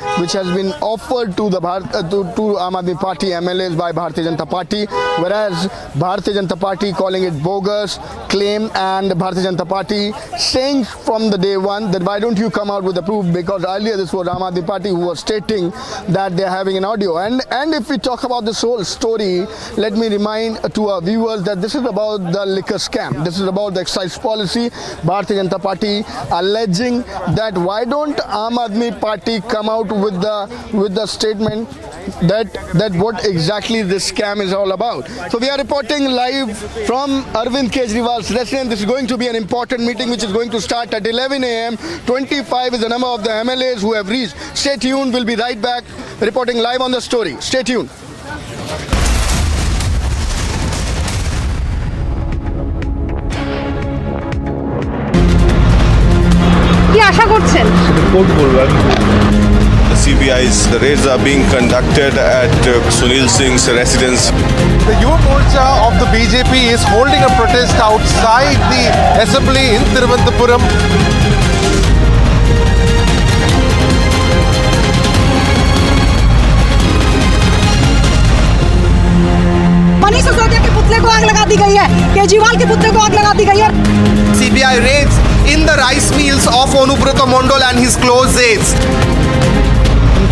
offered to the Aam Aadmi Party MLAs by Bharatiya Janata Party, whereas Bharatiya Janata Party calling it bogus claim, and Bharatiya Janata Party saying from the day one that why don't you come out with the proof, because earlier this was Aam Aadmi Party who was stating that they are having an audio. And if we talk about this whole story, let me remind to our viewers that this is about the liquor scam. This is about the excise policy. Bharatiya Janata Party alleging that why don't Aam Aadmi Party come out with the statement that what exactly this scam is all about. So we are reporting live from Arvind Kejriwal's residence. This is going to be an important meeting which is going to start at 11 a.m. 25 is the number of the MLAs who have reached. Stay tuned. We'll be right back reporting live on the story. Stay tuned. কি আশা করছেন? The CBI's raids are being conducted at Sunil Singh's residence. The Yuva Morcha of the BJP is holding a protest outside the assembly in Thiruvananthapuram. Manish Sisodia के पुतले को आग लगा दी गई है, केजरीवाल के पुतले को आग लगा दी गई है. CBI raids in the rice mills of Anubrata Mondal and his close aides.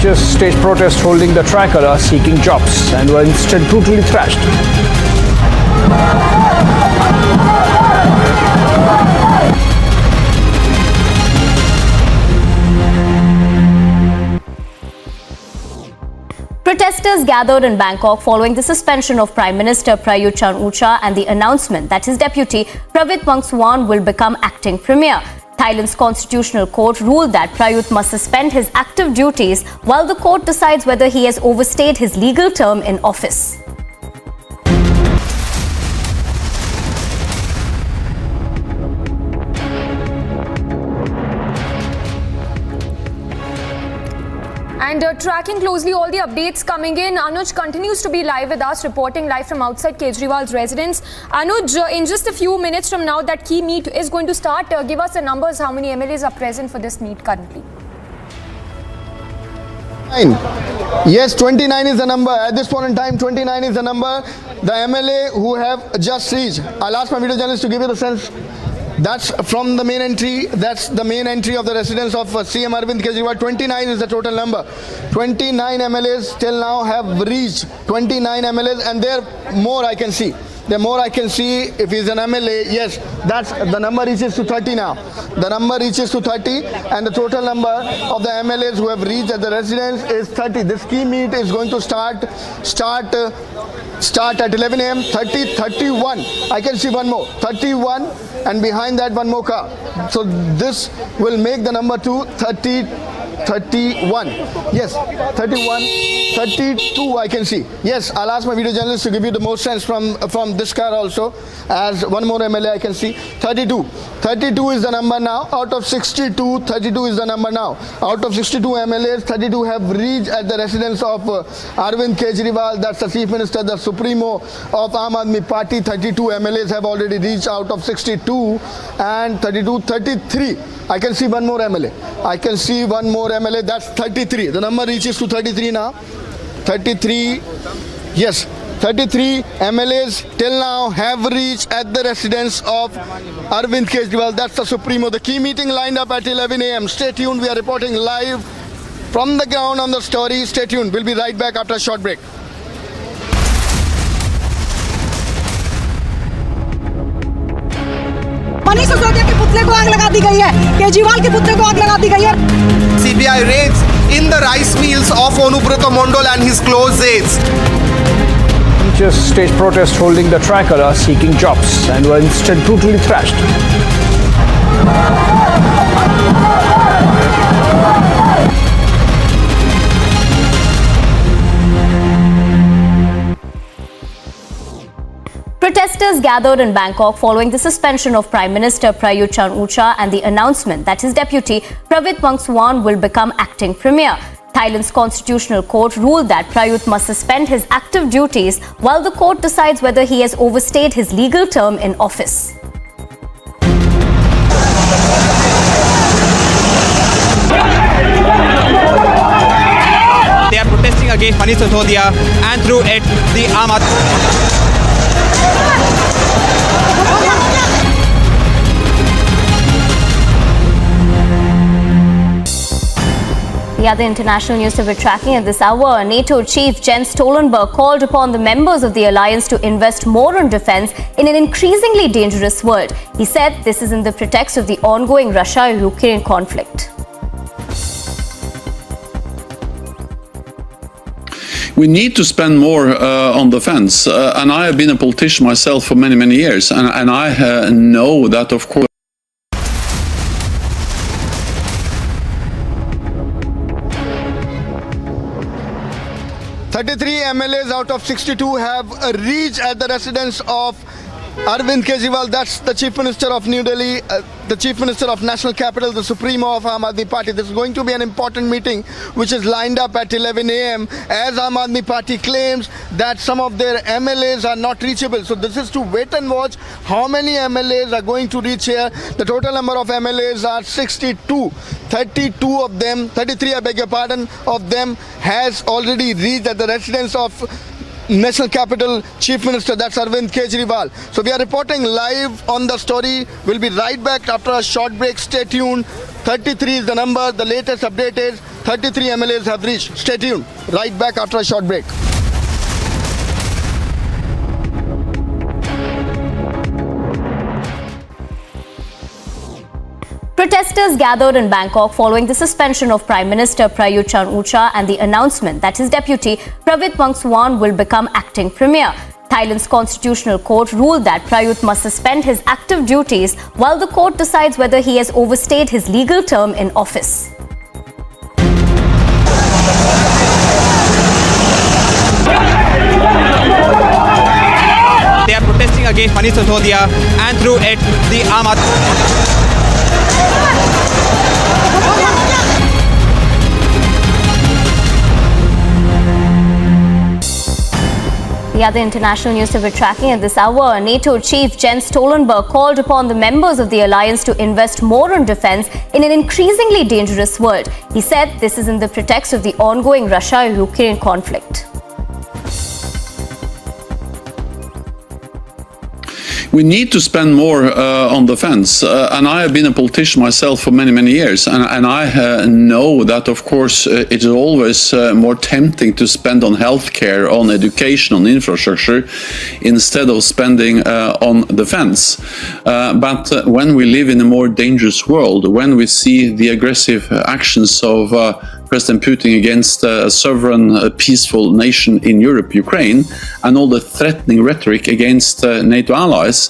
Just stage protest holding the tricolor, seeking jobs, and were instead brutally thrashed. gathered in Bangkok following the suspension of Prime Minister Prayut Chan-o-cha and the announcement that his deputy Pravit Wongsuwan will become acting premier. Thailand's constitutional court ruled that Prayut must suspend his active duties while the court decides whether he has overstayed his legal term in office. And tracking closely all the updates coming in, Anuj continues to be live with us, reporting live from outside Kejriwal's residence. Anuj, in just a few minutes from now, that key meet is going to start. Give us the numbers, how many MLAs are present for this meet currently? Yes, 29 is the number. At this point in time, 29 is the number. The MLA who have just reached. I'll ask my video journalist to give you the sense. That's from the main entry. That's the main entry of the residence of CM Arvind Kejriwal. 29 is the total number. 29 MLAs till now have reached. 29 MLAs, and there more I can see. The more I can see, if he's an MLA, yes, that's the number reaches to 30 now. The number reaches to 30, and the total number of the MLAs who have reached at the residence is 30. This key meet is going to start at 11 a.m. 30, 31. I can see one more. 31, and behind that one more car. So this will make the number to 30. 31. Yes, 31, 32 I can see. Yes, I'll ask my video journalist to give you the more sense from this car also, as one more MLA I can see. 32. 32 is the number now. Out of 62, 32 is the number now. Out of 62 MLAs, 32 have reached at the residence of Arvind Kejriwal. That's the Chief Minister, the Supremo of Aam Aadmi Party. 32 MLAs have already reached out of 62, and 32, 33. I can see one more MLA. I can see one more MLA. That's 33. The number reaches to 33 now. 33. Yes. 33 MLAs till now have reached at the residence of Arvind Kejriwal. That's the Supremo. The key meeting lined up at 11 a.m. Stay tuned. We are reporting live from the ground on the story. Stay tuned. We'll be right back after a short break. Manish Sisodia के पुतले को आग लगा दी गई है, केजरीवाल के पुतले को आग लगा दी गई है. CBI raids in the rice mills of Onubroto Mondal and his close aides. Teachers staged protest holding the tricolor seeking jobs and were instead brutally thrashed. Protesters gathered in Bangkok following the suspension of Prime Minister Prayut Chan-o-cha and the announcement that his deputy Pravit Wongsuwan will become acting premier. Thailand's constitutional court ruled that Prayut must suspend his active duties while the court decides whether he has overstayed his legal term in office. They are protesting against Manish Sisodia and through it the Aam Aadmi. The other international news that we're tracking at this hour, NATO chief Jens Stoltenberg called upon the members of the alliance to invest more on defense in an increasingly dangerous world. He said this is in the pretext of the ongoing Russia-Ukraine conflict. We need to spend more on defense, and I have been a politician myself for many, many years, and I know that, of course, 33 MLAs out of 62 have reached at the residence of Arvind Kejriwal. That's the Chief Minister of New Delhi, the Chief Minister of National Capital, the Supremo of Aam Aadmi Party. This is going to be an important meeting which is lined up at 11 a.m. as Aam Aadmi Party claims that some of their MLAs are not reachable. So this is to wait and watch how many MLAs are going to reach here. The total number of MLAs are 62. 32 of them, 33 I beg your pardon, of them has already reached at the residence of National Capital Chief Minister, that's Arvind Kejriwal. So we are reporting live on the story. We'll be right back after a short break. Stay tuned. 33 is the number. The latest update is 33 MLAs have reached. Stay tuned. Right back after a short break. Protesters gathered in Bangkok following the suspension of Prime Minister Prayut Chan-o-cha and the announcement that his deputy Pravit Wongsuwan will become acting premier. Thailand's constitutional court ruled that Prayut must suspend his active duties while the court decides whether he has overstayed his legal term in office. They are protesting against Manish Sisodia and through it the AAP. The other international news that we're tracking at this hour, NATO chief Jens Stoltenberg called upon the members of the alliance to invest more on defense in an increasingly dangerous world. He said this is in the pretext of the ongoing Russia-Ukraine conflict. We need to spend more on defense, and I have been a politician myself for many, many years, and I know that, of course, it is always more tempting to spend on healthcare, on education, on infrastructure, instead of spending on defense. But when we live in a more dangerous world, when we see the aggressive actions of President Putin against a sovereign, peaceful nation in Europe, Ukraine, and all the threatening rhetoric against NATO allies.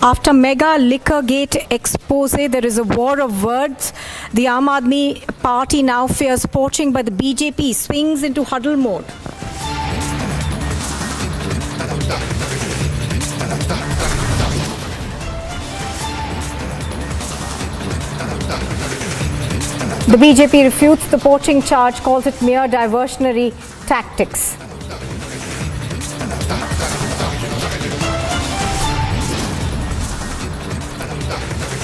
After mega liquor gate expose, there is a war of words. The Aam Aadmi Party now fears poaching, but the BJP swings into huddle mode. The BJP refutes the poaching charge, calls it mere diversionary tactics.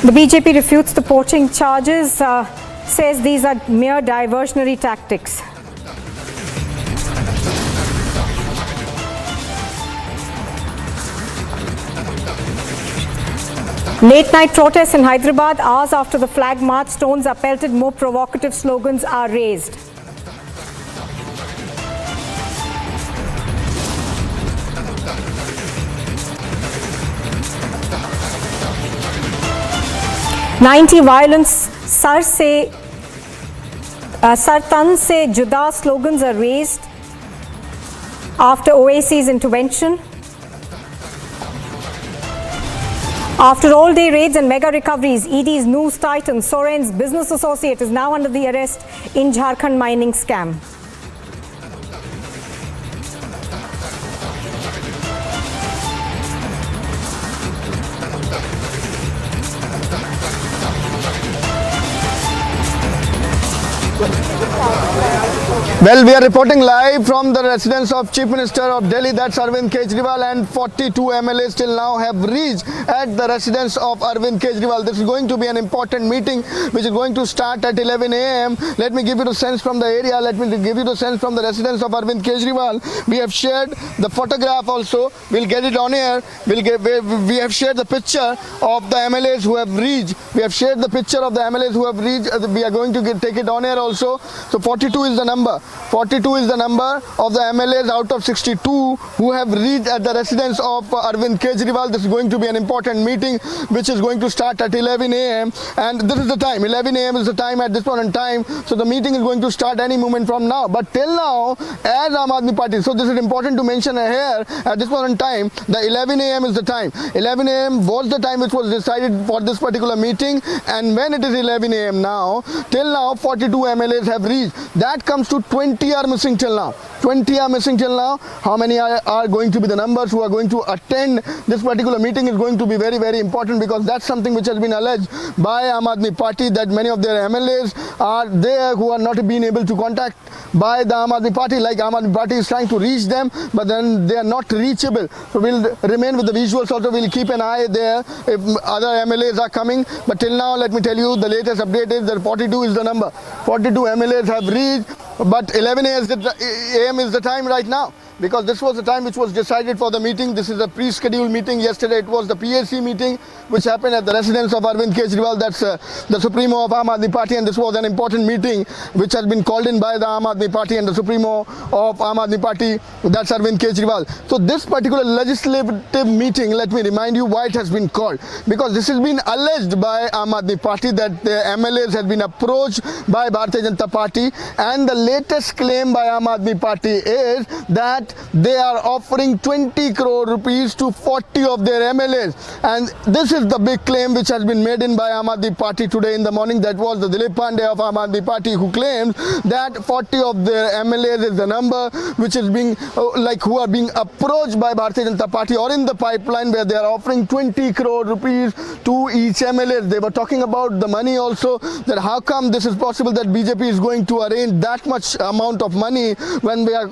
The BJP refutes the poaching charges, says these are mere diversionary tactics. Late night protests in Hyderabad, hours after the flag march, stones are pelted, more provocative slogans are raised. Anti-violence Sar Tan Se Juda slogans are raised after OAC's intervention. After all-day raids and mega recoveries, ED's news titan Soren's business associate is now under the arrest in Jharkhand mining scam. Well, we are reporting live from the residence of Chief Minister of Delhi, that's Arvind Kejriwal, and 42 MLAs till now have reached at the residence of Arvind Kejriwal. This is going to be an important meeting which is going to start at 11 a.m. Let me give you the sense from the area. Let me give you the sense from the residence of Arvind Kejriwal. We have shared the photograph also. We'll get it on air. We have shared the picture of the MLAs who have reached. We have shared the picture of the MLAs who have reached. We are going to take it on air also. So 42 is the number. 42 is the number of the MLAs out of 62 who have reached at the residence of Arvind Kejriwal. This is going to be an important meeting which is going to start at 11 a.m. and this is the time. 11 a.m. is the time at this point in time. So the meeting is going to start any moment from now. But till now, as Aam Aadmi Party, so this is important to mention here at this point in time, the 11 a.m. is the time. 11 a.m. was the time which was decided for this particular meeting, and when it is 11 a.m. now, till now 42 MLAs have reached. That comes to 20 are missing till now. 20 are missing till now. How many are going to be the numbers who are going to attend this particular meeting is going to be very, very important, because that's something which has been alleged by Aam Aadmi Party, that many of their MLAs are there who are not being able to contact by the Aam Aadmi Party. Like Aam Aadmi Party is trying to reach them, but then they are not reachable. So we'll remain with the visuals also. We'll keep an eye there if other MLAs are coming. But till now, let me tell you, the latest update is that 42 is the number. 42 MLAs have reached, but 11 a.m. is the time right now. because this was the time which was decided for the meeting. This is a pre-scheduled meeting. Yesterday it was the PAC meeting which happened at the residence of Arvind Kejriwal, that's the Supremo of Aam Aadmi Party, and this was an important meeting which has been called in by the Aam Aadmi Party and the Supremo of Aam Aadmi Party, that's Arvind Kejriwal. So this particular legislative meeting, let me remind you why it has been called, because this has been alleged by Aam Aadmi Party that the MLAs have been approached by Bharatiya Janata Party, and the latest claim by Aam Aadmi Party is that they are offering 20 crore rupees to 40 of their MLAs, and this is the big claim which has been made in by Aam Aadmi Party today in the morning. That was the Dilip Pandey of Aam Aadmi Party who claims that 40 of their MLAs is the number which is being who are being approached by Bharatiya Janata Party or in the pipeline, where they are offering 20 crore rupees to each MLA. They were talking about the money also, that how come this is possible that BJP is going to arrange that much amount of money when we are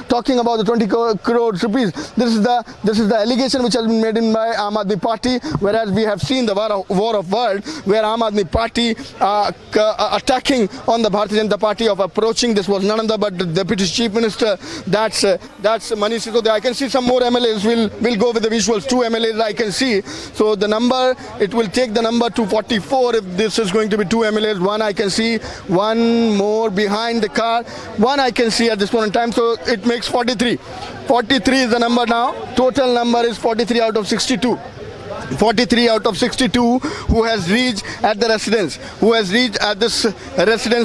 talking about the 20 crore rupees. This is the allegation which has been made in by Aam Aadmi Party, whereas we have seen the war of words where Aam Aadmi Party attacking on the Bharatiya Janata Party of approaching. This was none other but the Deputy Chief Minister, that's Manish Sisodia. I can see some more MLAs. Will go with the visuals. 2 MLAs I can see. So the number, it will take the number to 44 if this is going to be 2 MLAs. One I can see, one more behind the car, one I can see at this point in time. So it makes 43. 43 is the number now. Total number is 43 out of 62. 43 out of 62 who has reached at the residence,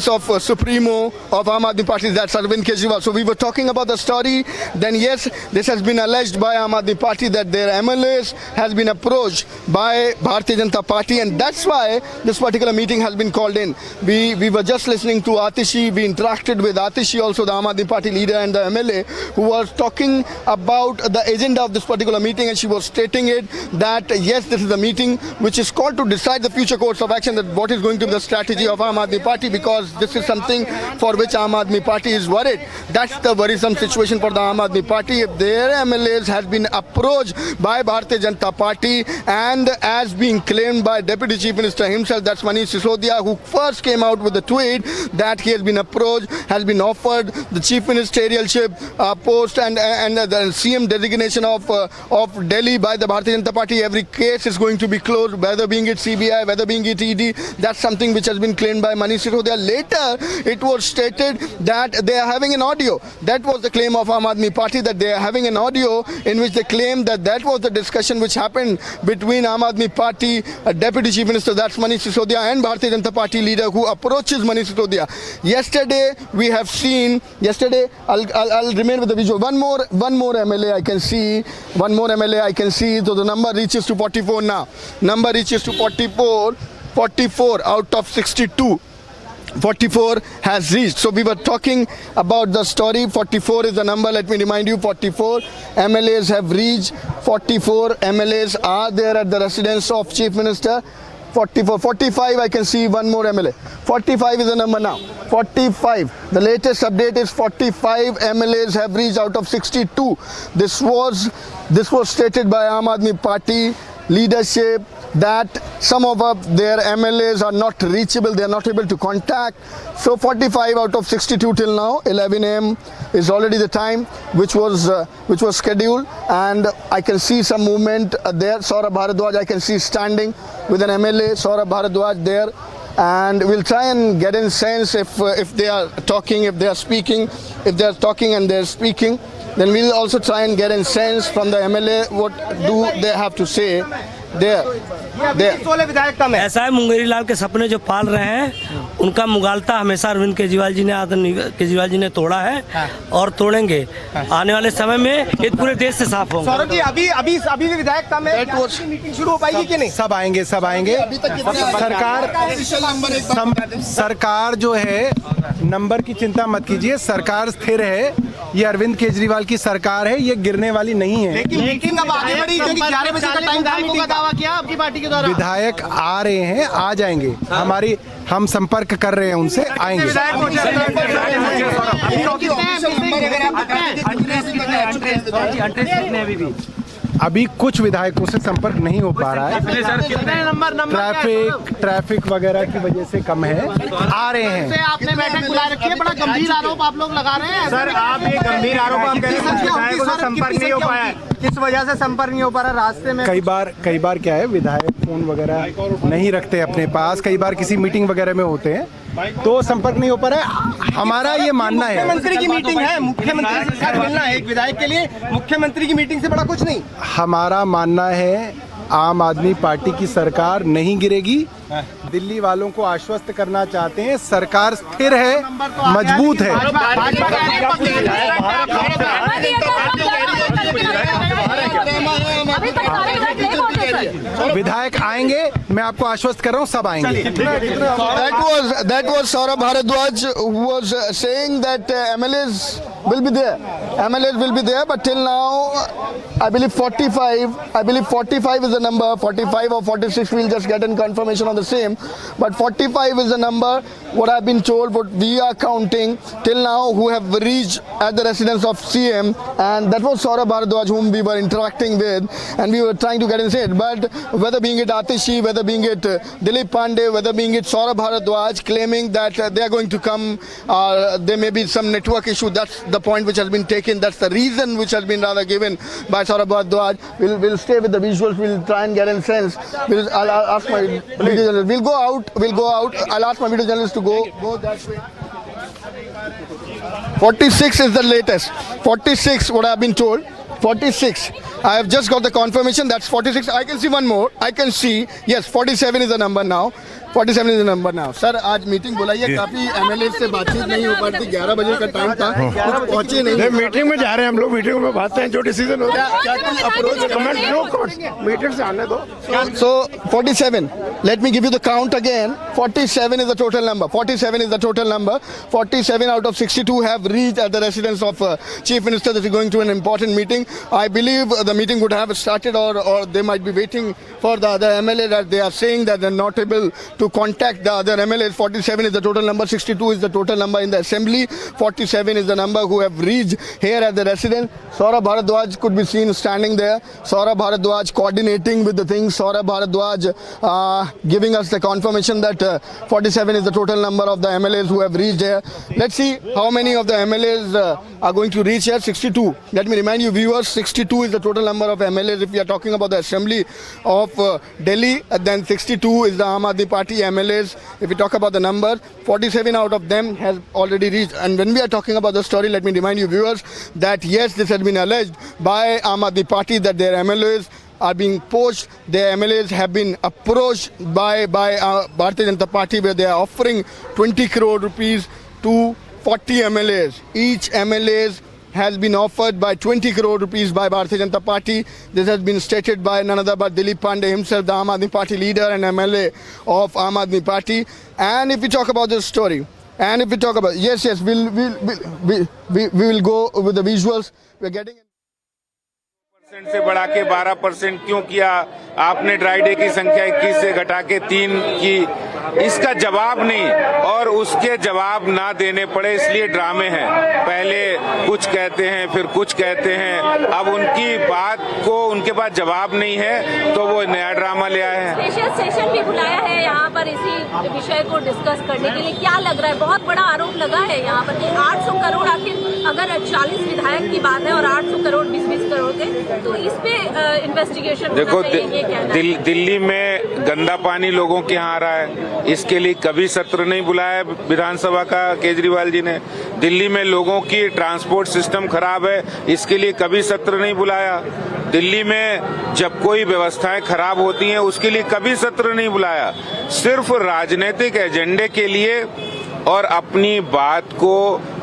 of Supremo of Aam Aadmi Party, that's Arvind Kejriwal. So we were talking about the story, then yes, this has been alleged by Aam Aadmi Party that their MLAs has been approached by Bharatiya Janata Party, and that's why this particular meeting has been called in. We were just listening to Atishi, we interacted with Atishi also, the Aam Aadmi Party leader and the MLA, who was talking about the agenda of this particular meeting, and she was stating it that yes, this is a meeting which is called to decide the future course of action, that what is going to be the strategy of Aam Aadmi Party, because this is something for which Aam Aadmi Party is worried. That's the worrisome situation for the Aam Aadmi Party. If their MLAs has been approached by Bharatiya Janata Party, and as being claimed by Deputy Chief Minister himself, that's Manish Sisodia, who first came out with the tweet that he has been approached, has been offered the chief ministerialship post and the CM designation of Delhi by the Bharatiya Janata Party. Every case is going to be closed, whether being it CBI, whether being it ED. That's something which has been claimed by Manish Sisodia. Later, it was stated that they are having an audio. That was the claim of Aam Aadmi Party, that they are having an audio in which they claim that was the discussion which happened between Aam Aadmi Party, Deputy Chief Minister, that's Manish Sisodia, and Bharatiya Janata Party leader who approaches Manish Sisodia. Yesterday, we have seen, I'll remain with the visual. One more MLA I can see, so the number reaches to 44 now. Number reaches to 44 out of 62. 44 has reached. So we were talking about the story. 44 is the number. Let me remind you, 44 MLAs have reached. 44 MLAs are there at the residence of Chief Minister. 44, 45 I can see one more MLA. 45 is the number now. 45. The latest update is 45 MLAs have reached out of 62. This was stated by Aam Aadmi Party leadership that some of their MLAs are not reachable, they are not able to contact. So 45 out of 62 till now. 11 AM is already the time which was scheduled, and I can see some movement there. Saurabh Bharadwaj I can see standing with an MLA, Saurabh Bharadwaj there, and we'll try and get in sense if they are talking, if they are speaking, if they are talking and they are speaking. Then we'll also try and get in sense from the MLA what do they have to say there. ऐसा है, मुंगेरी लाल के सपने जो पाल रहे हैं उनका मुगालता हमेशा अरविंद केजरीवाल जी ने तोड़ा है और तोड़ेंगे। आने वाले समय में ये पूरे देश से साफ होंगे। सौरभ जी, अभी भी विधायक मीटिंग शुरू हो पाएगी कि नहीं? सब आएंगे। सरकार जो है, नंबर की चिंता मत कीजिए, सरकार स्थिर है। ये अरविंद केजरीवाल की सरकार है, ये गिरने वाली नहीं है। लेकिन अब आगे बढ़ी क्योंकि 11 बजे का टाइम का दावा किया आपकी पार्टी के द्वारा। विधायक आ रहे हैं, आ जाएंगे। हम संपर्क कर रहे हैं उनसे, आएंगे। अभी कुछ विधायकों से संपर्क नहीं हो पा रहा है। ट्रैफिक वगैरह की वजह से कम है, आ रहे हैं। आपने बैठक बुला रखी है, बड़ा गंभीर आरोप आप लोग लगा रहे हैं। सर आप ये गंभीर आरोप आप कह रहे हैं विधायकों से संपर्क नहीं हो पाया है, किस वजह से संपर्क नहीं हो पा रहा रास्ते में? कई बार क्या है, विधायक फोन वगैरह नहीं रखते अपने पास, कई बार किसी मीटिंग वगैरह में होते हैं तो संपर्क नहीं हो पा रहा है। हमारा ये मानना है मुख्यमंत्री की मीटिंग है, मुख्यमंत्री के साथ मिलना है एक विधायक के लिए, मुख्यमंत्री की मीटिंग से बड़ा कुछ नहीं। हमारा मानना है आम आदमी पार्टी की सरकार नहीं गिरेगी। दिल्ली वालों को आश्वस्त करना चाहते हैं, सरकार स्थिर है, मजबूत है। विधायक आएंगे, मैं आपको आश्वस्त कर रहा हूँ, सब आएंगे। That was Saurabh Bharadwaj who was saying that MLAs will be there. MLAs will be there, but till now, I believe 45 is the number. 45 or 46, we'll just get in confirmation on the same. But 45 is the number. What I've been told, what we are counting till now, who have reached at the residence of CM, and that was Saurabh Bharadwaj whom we were interacting with, and we were trying to get inside. But whether being it Atishi, whether being it Dilip Pandey, whether being it Saurabh Bharadwaj, claiming that they are going to come, there may be some network issue. That's the point which has been taken. That's the reason which has been rather given by Saurabh Bharadwaj. We'll stay with the visuals. We'll try and get in sense. I'll ask my video journalist. We'll go out. I'll ask my video journalist to go that way. 46 is the latest. 46, what I've been told. 46. I have just got the confirmation. That's 46. I can see one more. I can see. Yes, 47 is the number now. 47 is the number now. Sir आज meeting बुलाई है, काफी MLA से बातचीत नहीं हो पाती, 11 बजे का टाइम था, कुछ पहुंचे नहीं। मीटिंग में जा रहे हैं हम लोग, मीटिंग में बात हैं, जो डिसीजन होता है क्या कोई अप्रोच कमेंट मीटिंग से आने दो। So 47. Let me give you the count again. 47 is the total number. 47 is the total number. 47 out of 62 have reached at the residence of Chief Minister that is going to an important meeting. I believe the meeting would have started, or they might be waiting for the other MLA that they are saying that they're not able to contact the other MLAs. 47 is the total number. 62 is the total number in the assembly. 47 is the number who have reached here at the residence. Saurabh Bharadwaj could be seen standing there. Saurabh Bharadwaj coordinating with the things. Saurabh Bharadwaj giving us the confirmation that 47 is the total number of the MLAs who have reached here. Let's see how many of the MLAs are going to reach here. 62. Let me remind you viewers, 62 is the total number of MLAs if we are talking about the assembly of Delhi. Then 62 is the Aam Aadmi Party MLAs. If we talk about the number, 47 out of them has already reached. And when we are talking about the story, let me remind you viewers that yes, this has been alleged by Aam Aadmi Party that their MLAs are being poached. Their MLAs have been approached by Bharatiya Janata Party where they are offering 20 crore rupees to 40 MLAs. Each MLAs has been offered by 20 crore rupees by Bharatiya Janata Party. This has been stated by none other but Dilip Pandey himself, the Aam Aadmi Party leader and MLA of Aam Aadmi Party. And if we talk about this story, and if we talk about, yes, we will go with the visuals. We're getting से बढ़ा के 12% क्यों किया आपने? Dry day की संख्या 21 से घटा के 3 की, इसका जवाब नहीं, और उसके जवाब ना देने पड़े इसलिए ड्रामे हैं। पहले कुछ कहते हैं, फिर कुछ कहते हैं, अब उनकी बात को उनके पास जवाब नहीं है तो वो नया ड्रामा ले आए हैं। स्पेशल सेशन भी बुलाया है यहाँ पर इसी विषय को डिस्कस करने के लिए। क्या लग रहा है, बहुत बड़ा आरोप लगा है यहाँ पर कि 800 करोड़, आखिर अगर 40 विधायक की बात है और 800 करोड़ 20-20 करोड़ के, तो इस पे इन्वेस्टिगेशन देखो दिल्ली में गंदा पानी लोगों के यहाँ आ रहा है, इसके लिए कभी सत्र नहीं बुलाया विधानसभा का केजरीवाल जी ने। दिल्ली में लोगों की ट्रांसपोर्ट सिस्टम खराब है, इसके लिए कभी सत्र नहीं बुलाया। दिल्ली में जब कोई व्यवस्थाएं खराब होती हैं उसके लिए कभी सत्र नहीं बुलाया। सिर्फ राजनीतिक एजेंडे के लिए और अपनी बात को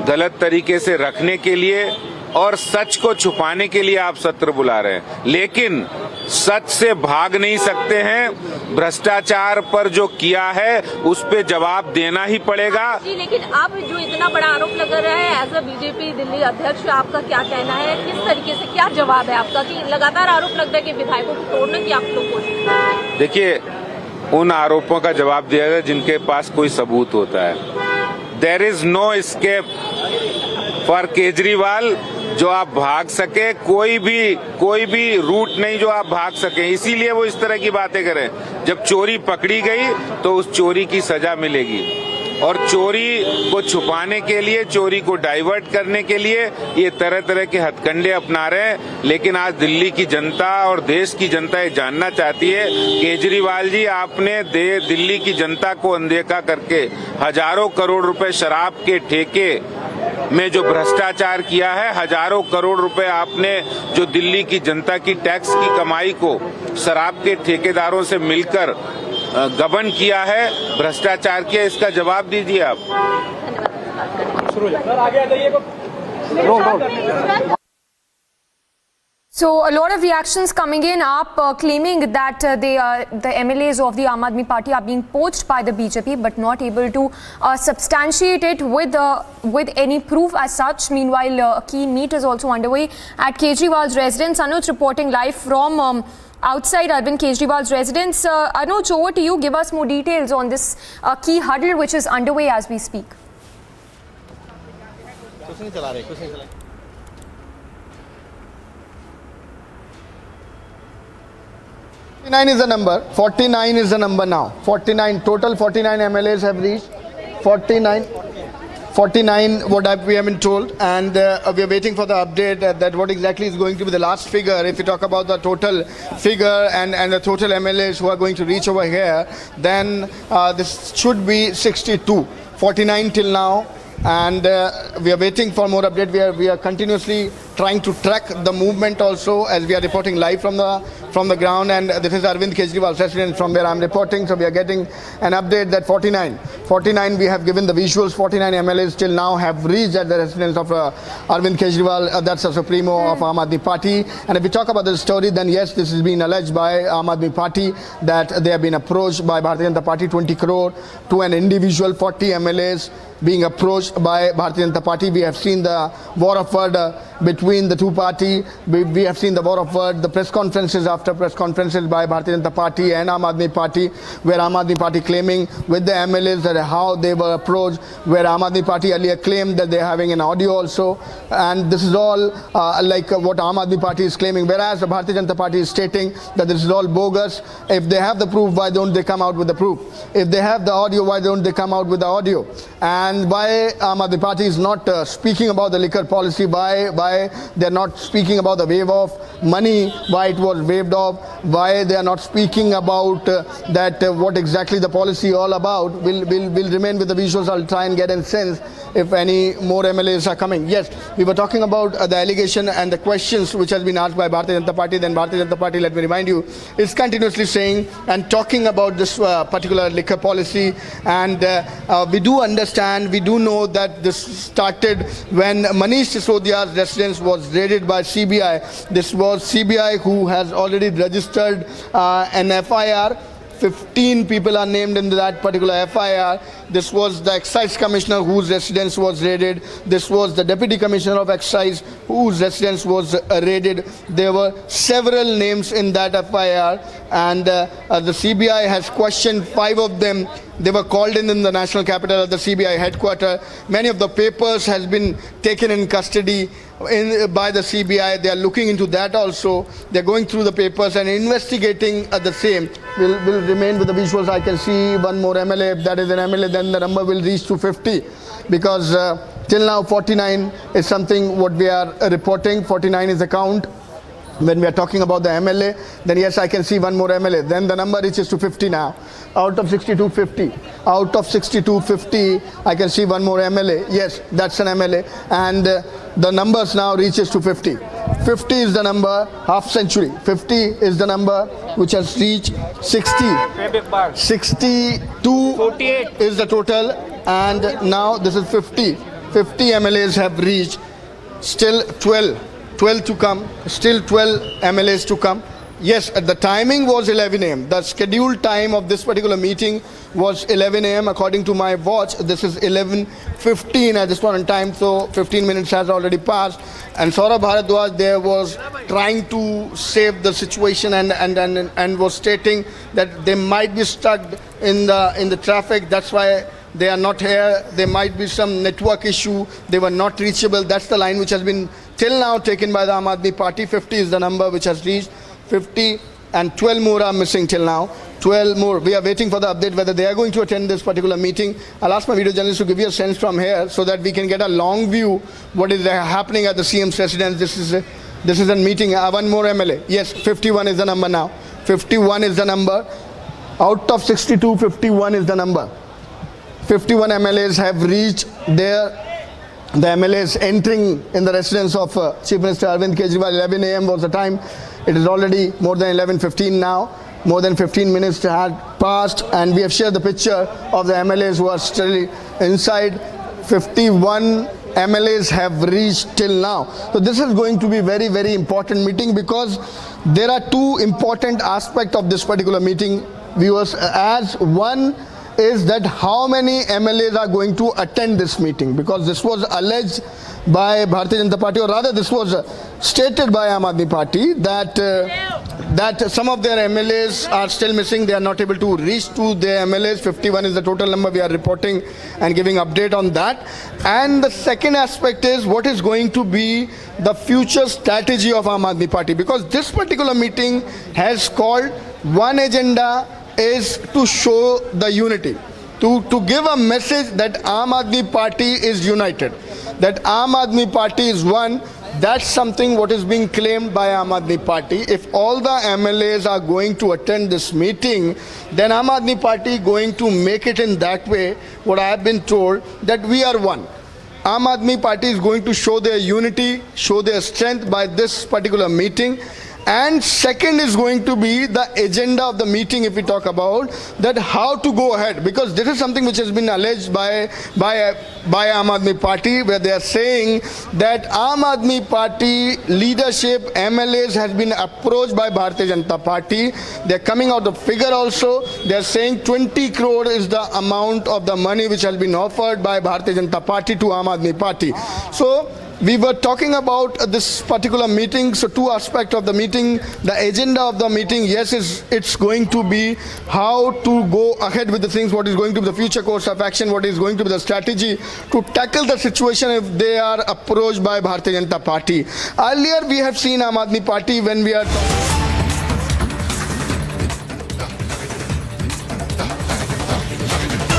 गलत तरीके से रखने के लिए और सच को छुपाने के लिए आप सत्र बुला रहे हैं, लेकिन सच से भाग नहीं सकते हैं। भ्रष्टाचार पर जो किया है उस पे जवाब देना ही पड़ेगा। जी, लेकिन अब जो इतना बड़ा आरोप लगा रहा है एज अ बीजेपी दिल्ली अध्यक्ष, आपका क्या कहना है? किस तरीके से, क्या जवाब है आपका कि लगातार आरोप लगता है कि विधायकों को तोड़ने की आप लोग कोशिश कर रहे हैं? देखिए, उन आरोपों का जवाब दिया जाए जिनके पास कोई सबूत होता है। There is no escape for Kejriwal जो आप भाग सके, कोई भी रूट नहीं जो आप भाग सके, इसीलिए वो इस तरह की बातें करें। जब चोरी पकड़ी गई तो उस चोरी की सजा मिलेगी, और चोरी को छुपाने के लिए, चोरी को डाइवर्ट करने के लिए ये तरह तरह के हथकंडे अपना रहे हैं। लेकिन आज दिल्ली की जनता और देश की जनता ये जानना चाहती है, केजरीवाल जी आपने दिल्ली की जनता को अनदेखा करके हजारों करोड़ रुपए शराब के ठेके में जो भ्रष्टाचार किया है, हजारों करोड़ रुपए आपने जो दिल्ली की जनता की टैक्स की कमाई को शराब के ठेकेदारों से मिलकर गबन किया है, भ्रष्टाचार किया, इसका जवाब दीजिए आप। So a lot of reactions coming in, claiming that the MLAs of the Aam Aadmi Party are being poached by the BJP, but not able to substantiate it with any proof as such. Meanwhile, a keen meet is also underway at Kejriwal's residence. Anuj reporting live from outside Arvind Kejriwal's residence. Anuj, over to you. Give us more details on this key huddle which is underway as we speak. 49 is the number. 49 is the number now. 49 total. 49 MLAs have reached. 49 what we have been told, and we are waiting for the update that what exactly is going to be the last figure. If you talk about the total figure and the total MLAs who are going to reach over here, then this should be 62. 49 till now, and we are waiting for more update. We are continuously trying to track the movement also, as we are reporting live from the ground, and this is Arvind Kejriwal's residence from where I am reporting. So we are getting an update that 49 we have given the visuals. 49 MLAs till now have reached at the residence of Arvind Kejriwal, that's the Supremo of Aam Aadmi Party. And if we talk about the story, then yes, this has been alleged by Aam Aadmi Party that they have been approached by Bharatiya Janata Party 20 crore to an individual. 40 MLAs being approached by Bharatiya Janata Party. We have seen the war of word between the two parties. We have seen the war of word, the press conferences after press conferences by Bharatiya Janata Party and Aam Aadmi Party, where Aam Aadmi Party claiming with the MLAs that how they were approached, where Aam Aadmi Party earlier claimed that they are having an audio also, and this is all like what Aam Aadmi Party is claiming, whereas the Bharatiya Janata Party is stating that this is all bogus. If they have the proof, why don't they come out with the proof? If they have the audio, why don't they come out with the audio? And why Aam Aadmi Party is not speaking about the liquor policy, why they are not speaking about the waive of money, why it was waived off, why they are not speaking about that what exactly the policy all about. Will remain with the visuals. I'll try and get a sense if any more MLAs are coming. Yes, we were talking about the allegation and the questions which has been asked by Bharatiya Janata Party. Then Bharatiya Janata Party, let me remind you, is continuously saying and talking about this particular liquor policy, and we do understand, we do know that this started when Manish Sisodia's residence was raided by CBI. This was CBI who has already registered an FIR. 15 people are named in that particular FIR. This was the Excise Commissioner whose residence was raided. This was the Deputy Commissioner of Excise whose residence was raided. There were several names in that FIR, and the CBI has questioned 5 of them. They were called in the national capital at the CBI headquarters. Many of the papers has been taken in custody by the CBI. They are looking into that also. They are going through the papers and investigating the same. Will remain with the visuals. I can see one more MLA. If that is an MLA, then the number will reach to 50, because till now 49 is something what we are reporting. 49 is the count. When we are talking about the MLA, then yes, I can see one more MLA. Then the number reaches to 50 now. Out of 62, 50. Out of 62, 50, I can see one more MLA. Yes, that's an MLA. And the numbers now reaches to 50. 50 is the number, half century. 50 is the number which has reached 60. 62 48 is the total. And now this is 50. 50 MLAs have reached. Still 12 to come, still 12 MLAs to come. Yes, the timing was 11 a.m. The scheduled time of this particular meeting was 11 a.m. According to my watch, this is 11:15 at this point in time, so 15 minutes has already passed. And Saurabh Bharadwaj there was trying to save the situation and was stating that they might be stuck in the traffic. That's why they are not here, there might be some network issue, they were not reachable. That's the line which has been till now taken by the Aam Aadmi Party. 50 is the number which has reached. 50 and 12 more are missing till now. 12 more. We are waiting for the update whether they are going to attend this particular meeting. I'll ask my video journalist to give you a sense from here so that we can get a long view what is happening at the CM's residence. This is a meeting. One more MLA. Yes, 51 is the number now. 51 is the number. Out of 62, 51 is the number. 51 MLAs have reached there. The MLAs entering in the residence of Chief Minister Arvind Kejriwal. 11 a.m. was the time. It is already more than 11:15 now. More than 15 minutes had passed, and we have shared the picture of the MLAs who are still inside. 51 MLAs have reached till now. So this is going to be very, very important meeting because there are two important aspects of this particular meeting, viewers. As one is that how many MLAs are going to attend this meeting, because this was alleged by Bharatiya Janata Party, or rather this was stated by Aam Aadmi Party that some of their MLAs are still missing. They are not able to reach to their MLAs. 51 is the total number. We are reporting and giving update on that. And the second aspect is what is going to be the future strategy of Aam Aadmi Party, because this particular meeting has called one agenda is to show the unity, to give a message that Aam Aadmi Party is united, that Aam Aadmi Party is one. That's something what is being claimed by Aam Aadmi Party. If all the MLAs are going to attend this meeting, then Aam Aadmi Party going to make it in that way, what I have been told, that we are one. Aam Aadmi Party is going to show their unity, show their strength by this particular meeting. And second is going to be the agenda of the meeting, if we talk about that, how to go ahead, because this is something which has been alleged by Aam Aadmi Party, where they are saying that Aam Aadmi Party leadership, MLAs, has been approached by Bharatiya Janata Party. They are coming out the figure also. They are saying 20 crore is the amount of the money which has been offered by Bharatiya Janata Party to Aam Aadmi Party. So we were talking about this particular meeting. So two aspects of the meeting. The agenda of the meeting, yes, it's going to be how to go ahead with the things, what is going to be the future course of action, what is going to be the strategy to tackle the situation if they are approached by Bharatiya Janata Party. Earlier we have seen Aam Aadmi Party when we are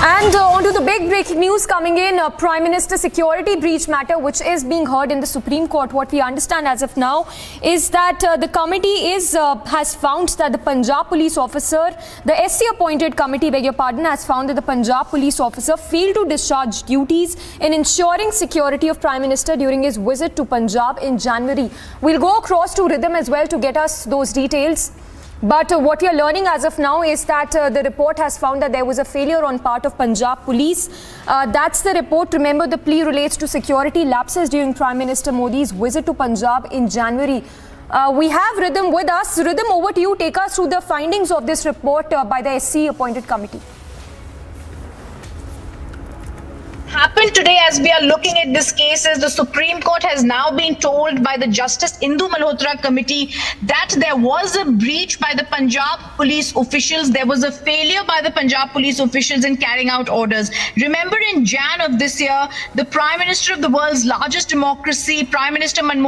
And on to the big breaking news coming in, Prime Minister security breach matter, which is being heard in the Supreme Court. What we understand as of now is that the committee has found that the Punjab police officer, the SC appointed committee, beg your pardon, has found that the Punjab police officer failed to discharge duties in ensuring security of Prime Minister during his visit to Punjab in January. We'll go across to Rhythm as well to get us those details. But what we are learning as of now is that the report has found that there was a failure on part of Punjab police. That's the report. Remember, the plea relates to security lapses during Prime Minister Modi's visit to Punjab in January. We have Rhythm with us. Rhythm, over to you. Take us through the findings of this report by the SC appointed committee. Happened today as we are looking at this case is the Supreme Court has now been told by the Justice Indu Malhotra committee that there was a breach by the Punjab police officials. There was a failure by the Punjab police officials in carrying out orders. Remember, in Jan of this year, the Prime Minister of the world's largest democracy, Prime Minister Prime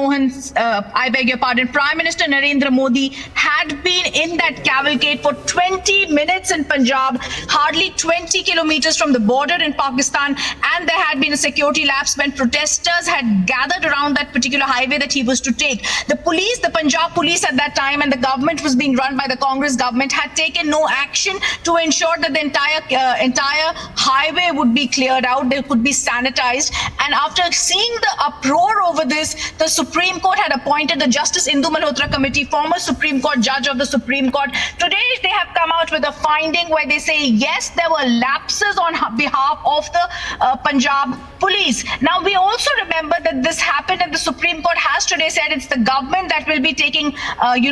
Minister Narendra Modi had been in that cavalcade for 20 minutes in Punjab, hardly 20 kilometers from the border in Pakistan, and there had been a security lapse when protesters had gathered around that particular highway that he was to take. The police, the Punjab police at that time, and the government was being run by the Congress government, had taken no action to ensure that the entire highway would be cleared out, they could be sanitized. And after seeing the uproar over this, the Supreme Court had appointed the Justice Indu Malhotra committee, former Supreme Court judge of the Supreme Court. Today they have come out with a finding where they say yes, there were lapses on behalf of the Punjab police. Now we also remember that that this happened, and the Supreme Court has today said it's the government that will be taking,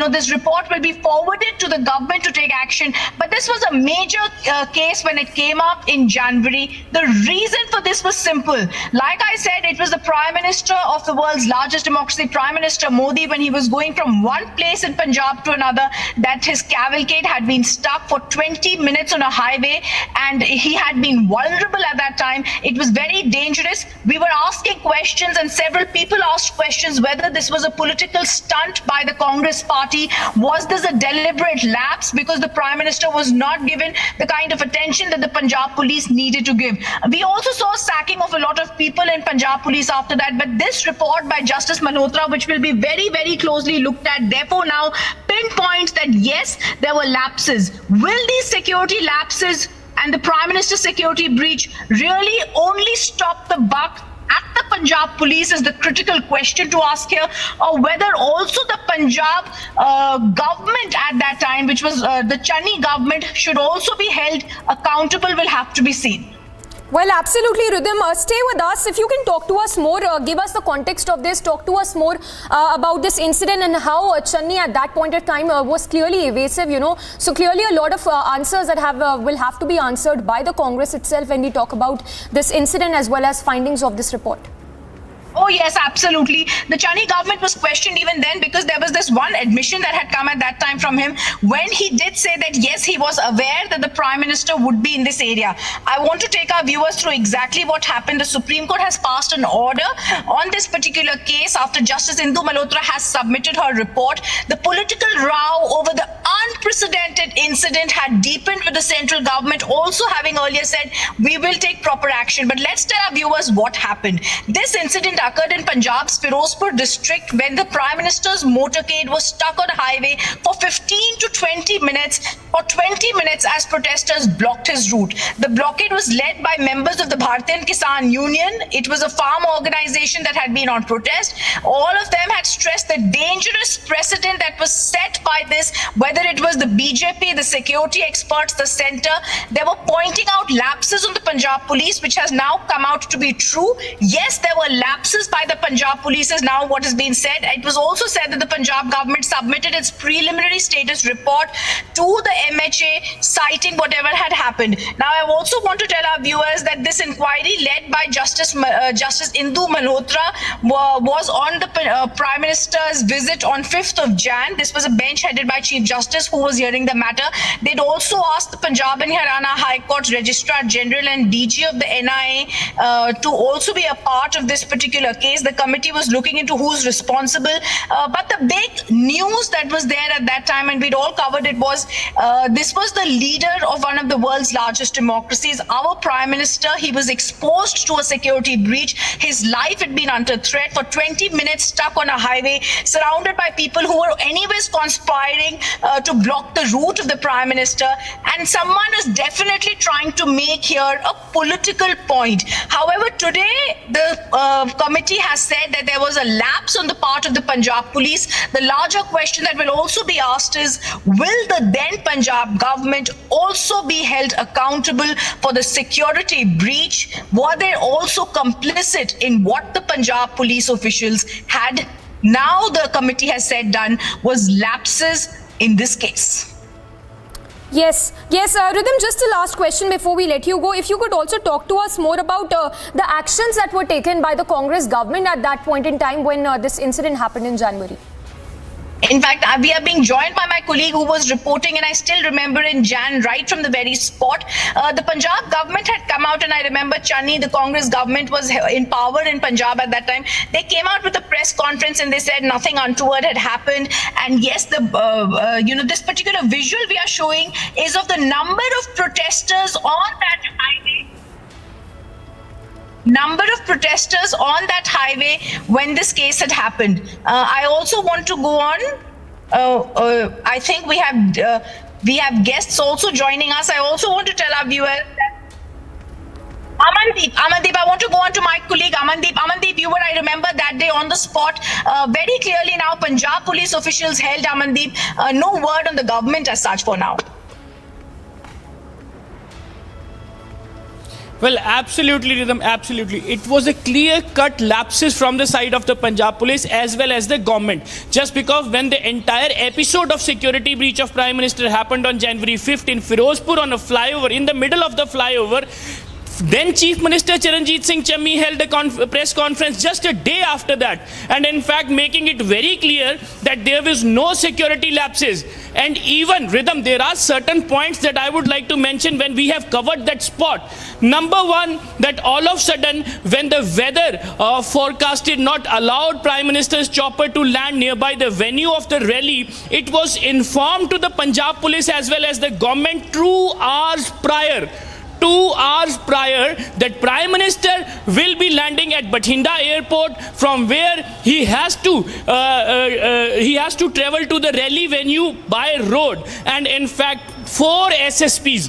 this report will be forwarded to the government to take action. But this was a major case when it came up in January. The reason for this was simple. Like I said, it was the Prime Minister of the world's largest democracy, Prime Minister Modi, when he was going from one place in Punjab to another, that his cavalcade had been stuck for 20 minutes on a highway, and he had been vulnerable at that time. It was very dangerous. We were asking questions, and several people asked questions whether this was a political stunt by the Congress party. Was this a deliberate lapse because the Prime Minister was not given the kind of attention that the Punjab police needed to give? We also saw sacking of a lot of people in Punjab police after that, but this report by Justice Malhotra, which will be very, very closely looked at, therefore now pinpoints that yes, there were lapses. Will these security lapses and the Prime Minister's security breach really only stop the buck at the Punjab police is the critical question to ask here, or whether also the Punjab government at that time, which was the Chani government, should also be held accountable, will have to be seen. Well, absolutely, Rhythm. Stay with us. If you can talk to us more, give us the context of this, talk to us more about this incident and how Channi at that point of time was clearly evasive, So clearly a lot of answers that will have to be answered by the Congress itself when we talk about this incident as well as findings of this report. Oh, yes, absolutely. The Chani government was questioned even then because there was this one admission that had come at that time from him when he did say that, yes, he was aware that the Prime Minister would be in this area. I want to take our viewers through exactly what happened. The Supreme Court has passed an order on this particular case after Justice Indu Malhotra has submitted her report. The political row over the unprecedented incident had deepened, with the central government also having earlier said, we will take proper action. But let's tell our viewers what happened. This incident occurred in Punjab's Firozpur district when the Prime Minister's motorcade was stuck on a highway for 15 to 20 minutes. For 20 minutes as protesters blocked his route. The blockade was led by members of the Bharatiya Kisan Union. It was a farm organization that had been on protest. All of them had stressed the dangerous precedent that was set by this, whether it was the BJP, the security experts, the centre. They were pointing out lapses on the Punjab police, which has now come out to be true. Yes, there were lapses by the Punjab police is now what has been said. It was also said that the Punjab government submitted its preliminary status report to the MHA citing whatever had happened. Now, I also want to tell our viewers that this inquiry led by Justice Indu Malhotra was on the Prime Minister's visit on 5th of Jan. This was a bench headed by Chief Justice who was hearing the matter. They'd also asked the Punjab and Haryana High Court Registrar General and DG of the NIA to also be a part of this particular case. The committee was looking into who's responsible. But the big news that was there at that time, and we'd all covered it, was this was the leader of one of the world's largest democracies, our Prime Minister. He was exposed to a security breach. His life had been under threat for 20 minutes, stuck on a highway, surrounded by people who were anyways conspiring to block the route of the Prime Minister. And someone is definitely trying to make here a political point. However, today the committee has said that there was a lapse on the part of the Punjab police. The larger question that will also be asked is, will the then Punjab government also be held accountable for the security breach? Were they also complicit in what the Punjab police officials had now the committee has said done was lapses in this case? Yes, Rhythm, just a last question before we let you go. If you could also talk to us more about the actions that were taken by the Congress government at that point in time when this incident happened in January. In fact, we are being joined by my colleague who was reporting, and I still remember in Jan, right from the very spot, the Punjab government had come out, and I remember Chani, the Congress government, was in power in Punjab at that time. They came out with a press conference and they said nothing untoward had happened. And yes, this particular visual we are showing is of the number of protesters on that highway. Number of protesters on that highway when this case had happened. I also want to go on. I think we have guests also joining us. I also want to tell our viewers that Amandeep, I want to go on to my colleague Amandeep, you were, I remember that day on the spot. Very clearly now, Punjab police officials held Amandeep. No word on the government as such for now. Well, absolutely, Rhythm, absolutely. It was a clear-cut lapses from the side of the Punjab police as well as the government. Just because when the entire episode of security breach of Prime Minister happened on January 5th in Firozpur on a flyover, in the middle of the flyover, then Chief Minister Charanjit Singh Chammi held a press conference just a day after that, and in fact making it very clear that there was no security lapses. And even, Rhythm, there are certain points that I would like to mention when we have covered that spot. Number one, that all of a sudden when the weather forecasted not allowed Prime Minister's chopper to land nearby the venue of the rally, it was informed to the Punjab police as well as the government 2 hours prior that Prime Minister will be landing at Bathinda airport, from where he has to travel to the rally venue by road. And in fact 4 SSPs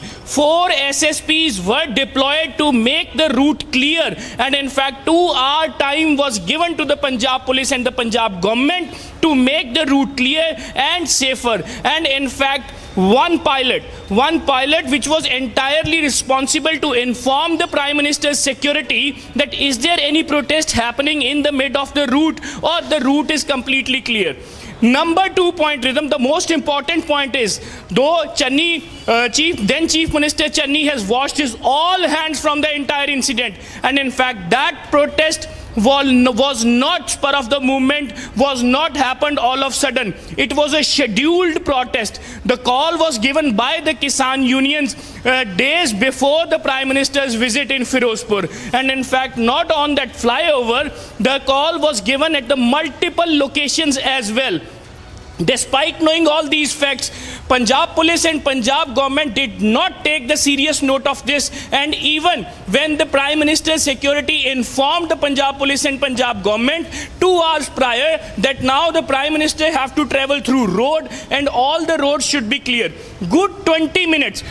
were deployed to make the route clear, and in fact 2-hour time was given to the Punjab police and the Punjab government to make the route clear and safer. And in fact one pilot which was entirely responsible to inform the Prime Minister's security that is there any protest happening in the mid of the route or the route is completely clear. Number 2 point, Rhythm, the most important point is, though Channi, Chief Minister Channi has washed his all hands from the entire incident, and in fact that protest was not spur of the movement, was not happened all of a sudden. It was a scheduled protest. The call was given by the Kisan unions days before the Prime Minister's visit in Firozpur. And in fact, not on that flyover, the call was given at the multiple locations as well. Despite knowing all these facts, Punjab police and Punjab government did not take the serious note of this, and even when the Prime Minister's security informed the Punjab police and Punjab government 2 hours prior that now the Prime Minister have to travel through road and all the roads should be clear. Good 20 minutes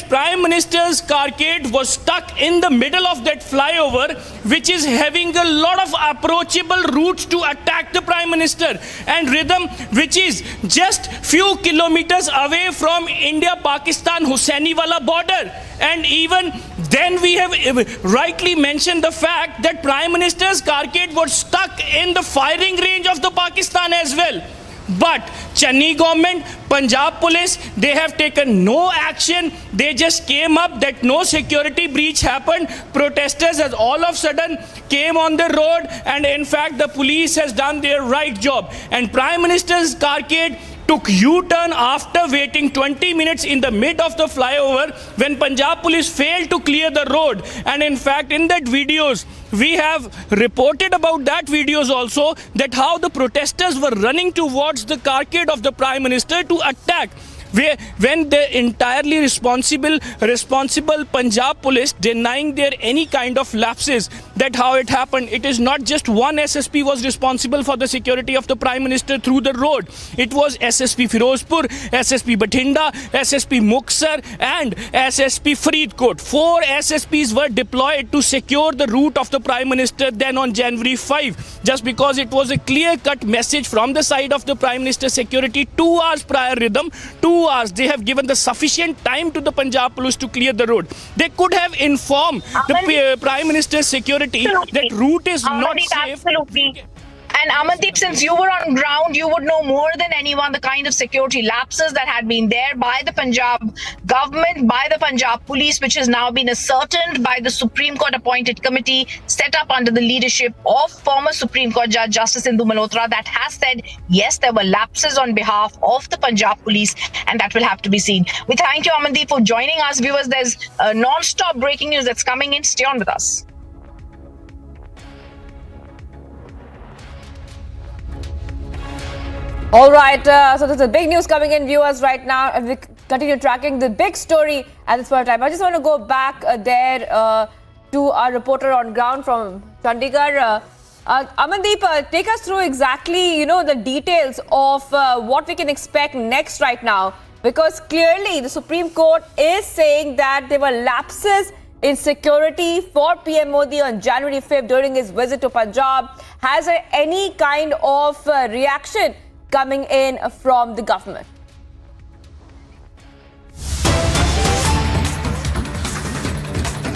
Prime Minister's carcade was stuck in the middle of that flyover, which is having a lot of approachable routes to attack the Prime Minister, and Rhythm, which is just few kilometers away from India-Pakistan Hussainiwala border. And even then we have rightly mentioned the fact that Prime Minister's carcade was stuck in the firing range of the Pakistan as well. But Channi government, Punjab police, they have taken no action. They just came up that no security breach happened. Protesters has all of a sudden came on the road, and in fact the police has done their right job. And Prime Minister's carcade took U-turn after waiting 20 minutes in the mid of the flyover when Punjab police failed to clear the road. And in fact, in that videos, we have reported about that videos also, that how the protesters were running towards the carcade of the Prime Minister to attack. When the entirely responsible Punjab police denying there any kind of lapses, that how it happened. It is not just one SSP was responsible for the security of the Prime Minister through the road. It was SSP Firozpur, SSP Bathinda, SSP Muksar and SSP Faridkot. 4 SSPs were deployed to secure the route of the Prime Minister then on January 5, just because it was a clear-cut message from the side of the Prime Minister's security 2 hours prior. Rhythm, 2 hours. They have given the sufficient time to the Punjab police to clear the road. They could have informed the Prime Minister's security that route is not safe. Absolutely. And Amandeep, since you were on ground, you would know more than anyone the kind of security lapses that had been there by the Punjab government, by the Punjab police, which has now been ascertained by the Supreme Court appointed committee set up under the leadership of former Supreme Court Judge Justice Indu Malhotra, that has said, yes, there were lapses on behalf of the Punjab police, and that will have to be seen. We thank you, Amandeep, for joining us. Viewers, there's non-stop breaking news that's coming in. Stay on with us. All right, so there's a big news coming in, viewers, right now, and we continue tracking the big story at this point of time. I just want to go back there to our reporter on ground from Chandigarh. Amandeep, take us through exactly, the details of what we can expect next right now, because clearly the Supreme Court is saying that there were lapses in security for PM Modi on January 5th during his visit to Punjab. Has there any kind of reaction coming in from the government?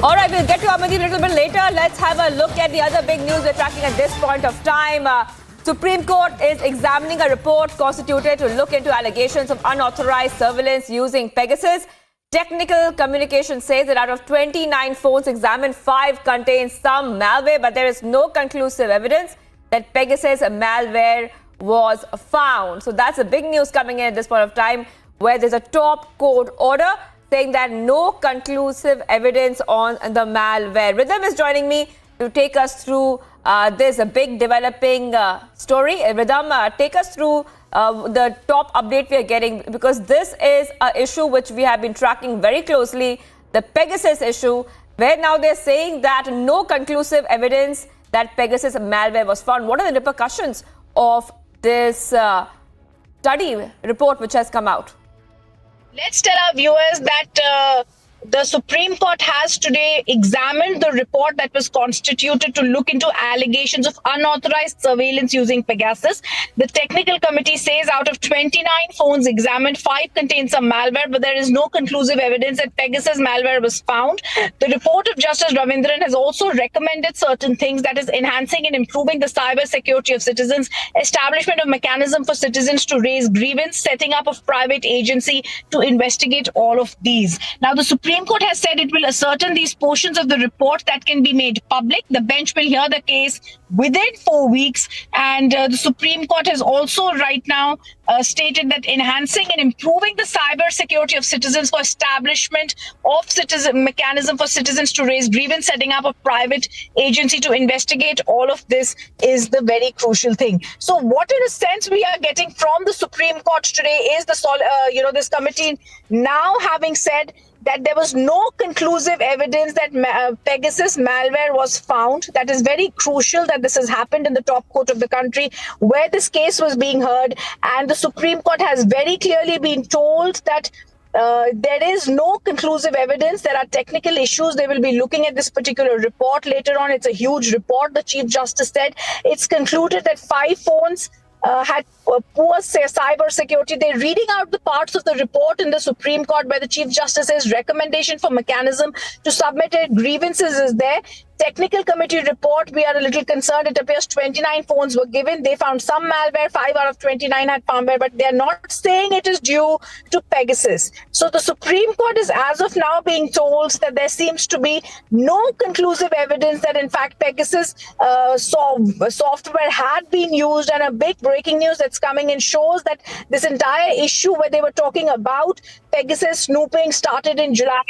All right, we'll get to Amandeep a little bit later. Let's have a look at the other big news we're tracking at this point of time. Supreme Court is examining a report constituted to look into allegations of unauthorized surveillance using Pegasus. Technical communication says that out of 29 phones examined, 5 contain some malware, but there is no conclusive evidence that Pegasus malware was found. So that's the big news coming in at this point of time, where there's a top court order saying that no conclusive evidence on the malware. Rhythm is joining me to take us through this big developing story. Rhythm, take us through the top update we are getting, because this is an issue which we have been tracking very closely, the Pegasus issue, where now they're saying that no conclusive evidence that Pegasus malware was found. What are the repercussions of this study report which has come out? Let's tell our viewers that the Supreme Court has today examined the report that was constituted to look into allegations of unauthorized surveillance using Pegasus. The technical committee says out of 29 phones examined, 5 contain some malware, but there is no conclusive evidence that Pegasus malware was found. The report of Justice Ravindran has also recommended certain things, that is enhancing and improving the cyber security of citizens, establishment of mechanism for citizens to raise grievance, setting up of private agency to investigate all of these. Now, the Supreme Court has said it will ascertain these portions of the report that can be made public. The bench will hear the case within 4 weeks, and the Supreme Court has also right now stated that enhancing and improving the cyber security of citizens for establishment of citizen mechanism for citizens to raise grievance, setting up a private agency to investigate all of this is the very crucial thing. So what in a sense we are getting from the Supreme Court today is the this committee now having said that there was no conclusive evidence that Pegasus malware was found. That is very crucial that this has happened in the top court of the country where this case was being heard. And the Supreme Court has very clearly been told that there is no conclusive evidence. There are technical issues. They will be looking at this particular report later on. It's a huge report. The Chief Justice said it's concluded that 5 phones had poor cyber security. They're reading out the parts of the report in the Supreme Court where the Chief Justice's recommendation for mechanism to submit grievances is there. Technical committee report, we are a little concerned. It appears 29 phones were given. They found some malware. 5 out of 29 had malware, but they're not saying it is due to Pegasus. So the Supreme Court is as of now being told that there seems to be no conclusive evidence that in fact Pegasus software had been used. And a big breaking news that's coming in shows that this entire issue where they were talking about Pegasus snooping started in July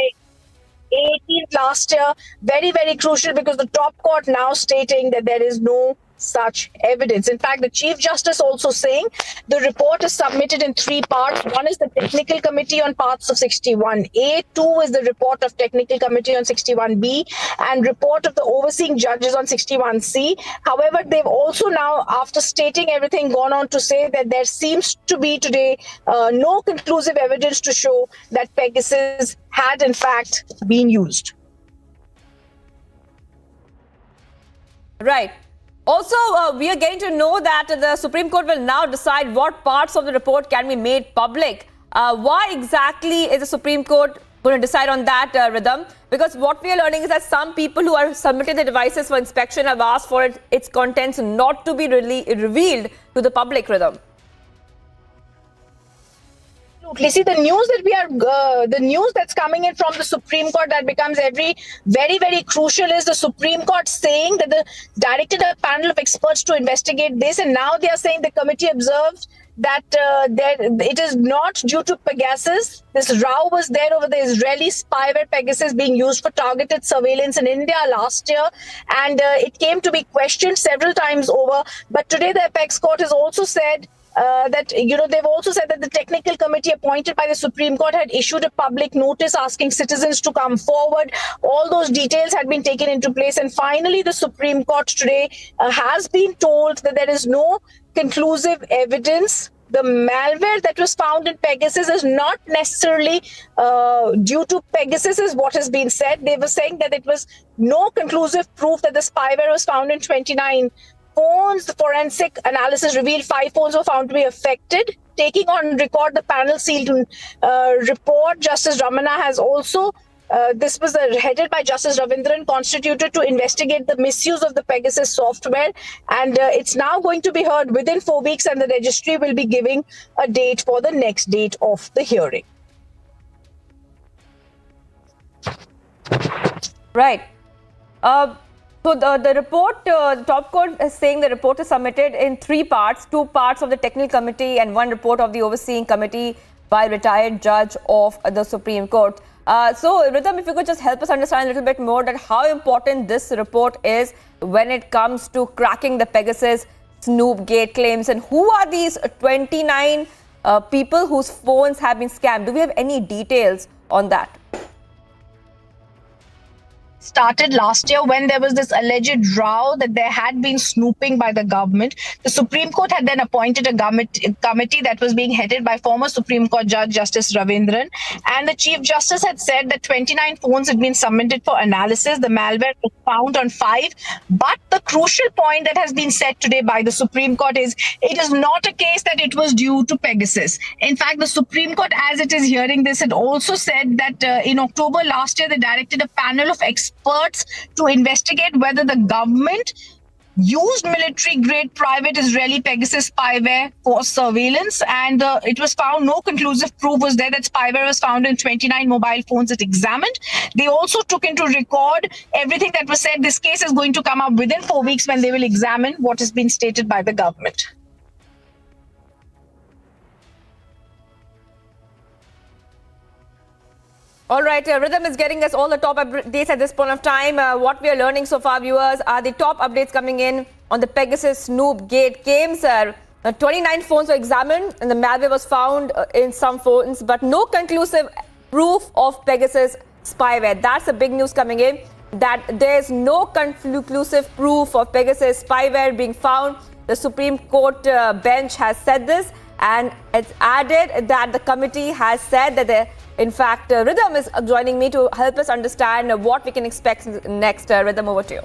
18th last year. Very, very crucial, because the top court now stating that there is no such evidence. In fact, the Chief Justice also saying the report is submitted in 3 parts. One is the technical committee on parts of 61A, 2 is the report of technical committee on 61B, and report of the overseeing judges on 61C. However, they've also now, after stating everything, gone on to say that there seems to be today no conclusive evidence to show that Pegasus had in fact been used. Right. Also, we are getting to know that the Supreme Court will now decide what parts of the report can be made public. Why exactly is the Supreme Court going to decide on that, Rhythm? Because what we are learning is that some people who are submitting the devices for inspection have asked for its contents not to be revealed to the public, Rhythm. See, the news that's coming in from the Supreme Court that becomes very, very crucial is the Supreme Court saying that they directed a panel of experts to investigate this, and now they are saying the committee observed that it is not due to Pegasus. This row was there over the Israeli spyware Pegasus being used for targeted surveillance in India last year, and it came to be questioned several times over. But today the apex court has also said they've also said that the technical committee appointed by the Supreme Court had issued a public notice asking citizens to come forward. All those details had been taken into place. And finally, the Supreme Court today has been told that there is no conclusive evidence. The malware that was found in Pegasus is not necessarily due to Pegasus, is what has been said. They were saying that it was no conclusive proof that the spyware was found in 29 phones. The forensic analysis revealed 5 phones were found to be affected. Taking on record the panel sealed report, Justice Ramana has also This was headed by Justice Ravindran, constituted to investigate the misuse of the Pegasus software. And it's now going to be heard within 4 weeks, and the registry will be giving a date for the next date of the hearing. Right. So the report, the top court is saying the report is submitted in 3 parts, 2 parts of the technical committee and 1 report of the overseeing committee by a retired judge of the Supreme Court. So Rhythm, if you could just help us understand a little bit more that how important this report is when it comes to cracking the Pegasus Snoopgate claims, and who are these 29 people whose phones have been scammed? Do we have any details on that? Started last year when there was this alleged row that there had been snooping by the government. The Supreme Court had then appointed a committee that was being headed by former Supreme Court Judge Justice Ravindran, and the Chief Justice had said that 29 phones had been submitted for analysis. The malware was found on 5, but the crucial point that has been said today by the Supreme Court is it is not a case that it was due to Pegasus. In fact, the Supreme Court, as it is hearing this, had also said that in October last year, they directed a panel of experts to investigate whether the government used military-grade private Israeli Pegasus spyware for surveillance, and it was found no conclusive proof was there that spyware was found in 29 mobile phones it examined. They also took into record everything that was said. This case is going to come up within 4 weeks when they will examine what has been stated by the government. All right, Rhythm is getting us all the top updates at this point of time. What we are learning so far, viewers, are the top updates coming in on the Pegasus Snoopgate games. 29 phones were examined and the malware was found in some phones, but no conclusive proof of Pegasus spyware. That's the big news coming in, that there's no conclusive proof of Pegasus spyware being found. The Supreme Court bench has said this, and it's added that the committee has said that in fact, Rhythm is joining me to help us understand what we can expect next. Rhythm, over to you.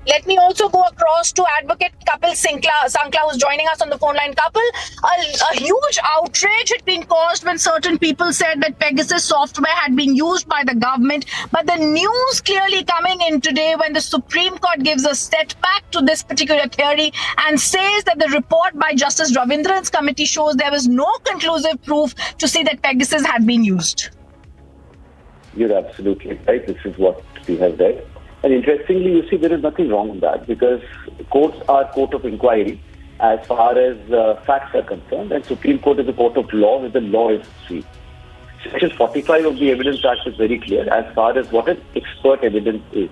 Let me also go across to Advocate Kapil Sankla, who's joining us on the phone line. Kapil, a huge outrage had been caused when certain people said that Pegasus software had been used by the government. But the news clearly coming in today when the Supreme Court gives a setback to this particular theory and says that the report by Justice Ravindran's committee shows there was no conclusive proof to say that Pegasus had been used. You're absolutely right. This is what we have read. And interestingly, you see, there is nothing wrong with that, because courts are court of inquiry as far as facts are concerned, and Supreme Court is a court of law where the law is free. Section 45 of the Evidence Act is very clear as far as what an expert evidence is.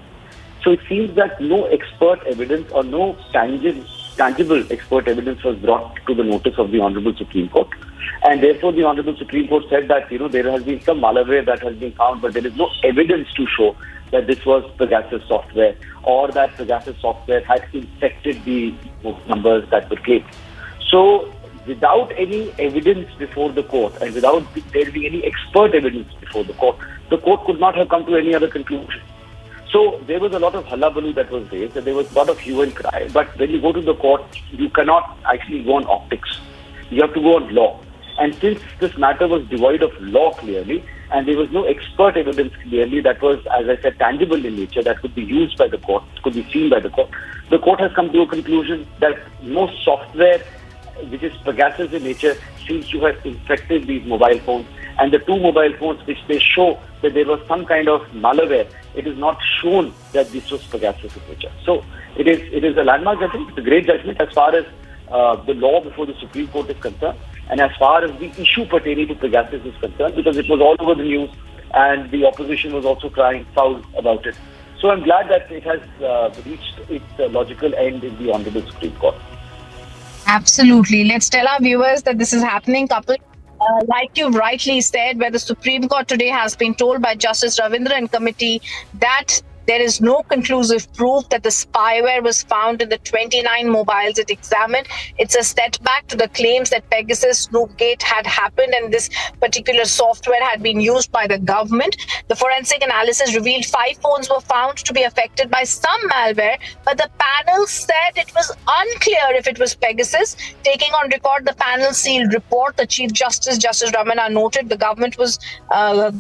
So it seems that no expert evidence or no tangible expert evidence was brought to the notice of the Honorable Supreme Court. And therefore, the Honorable Supreme Court said that, there has been some malware that has been found, but there is no evidence to show that this was Pegasus software or that Pegasus software had infected the numbers that were claimed. So, without any evidence before the court and without there being any expert evidence before the court could not have come to any other conclusion. So, there was a lot of hullabaloo that was raised, and there was a lot of hue and cry. But when you go to the court, you cannot actually go on optics. You have to go on law. And since this matter was devoid of law clearly, and there was no expert evidence clearly that was, as I said, tangible in nature, that could be used by the court, could be seen by the court has come to a conclusion that no software which is Pegasus in nature seems to have infected these mobile phones. And the 2 mobile phones which they show that there was some kind of malware, it is not shown that this was Pegasus in nature. So it is a landmark judgment. It's a great judgment as far as the law before the Supreme Court is concerned, and as far as the issue pertaining to Pegasus is concerned, because it was all over the news and the opposition was also crying foul about it. So I'm glad that it has reached its logical end in the Honorable Supreme Court. Absolutely. Let's tell our viewers that this is happening, Kapil. Like you rightly said, where the Supreme Court today has been told by Justice Ravindran committee that there is no conclusive proof that the spyware was found in the 29 mobiles it examined. It's a setback to the claims that Pegasus Snoopgate had happened and this particular software had been used by the government. The forensic analysis revealed 5 phones were found to be affected by some malware, but the panel said it was unclear if it was Pegasus. Taking on record the panel sealed report, the Chief Justice, Justice Ramana, noted the government was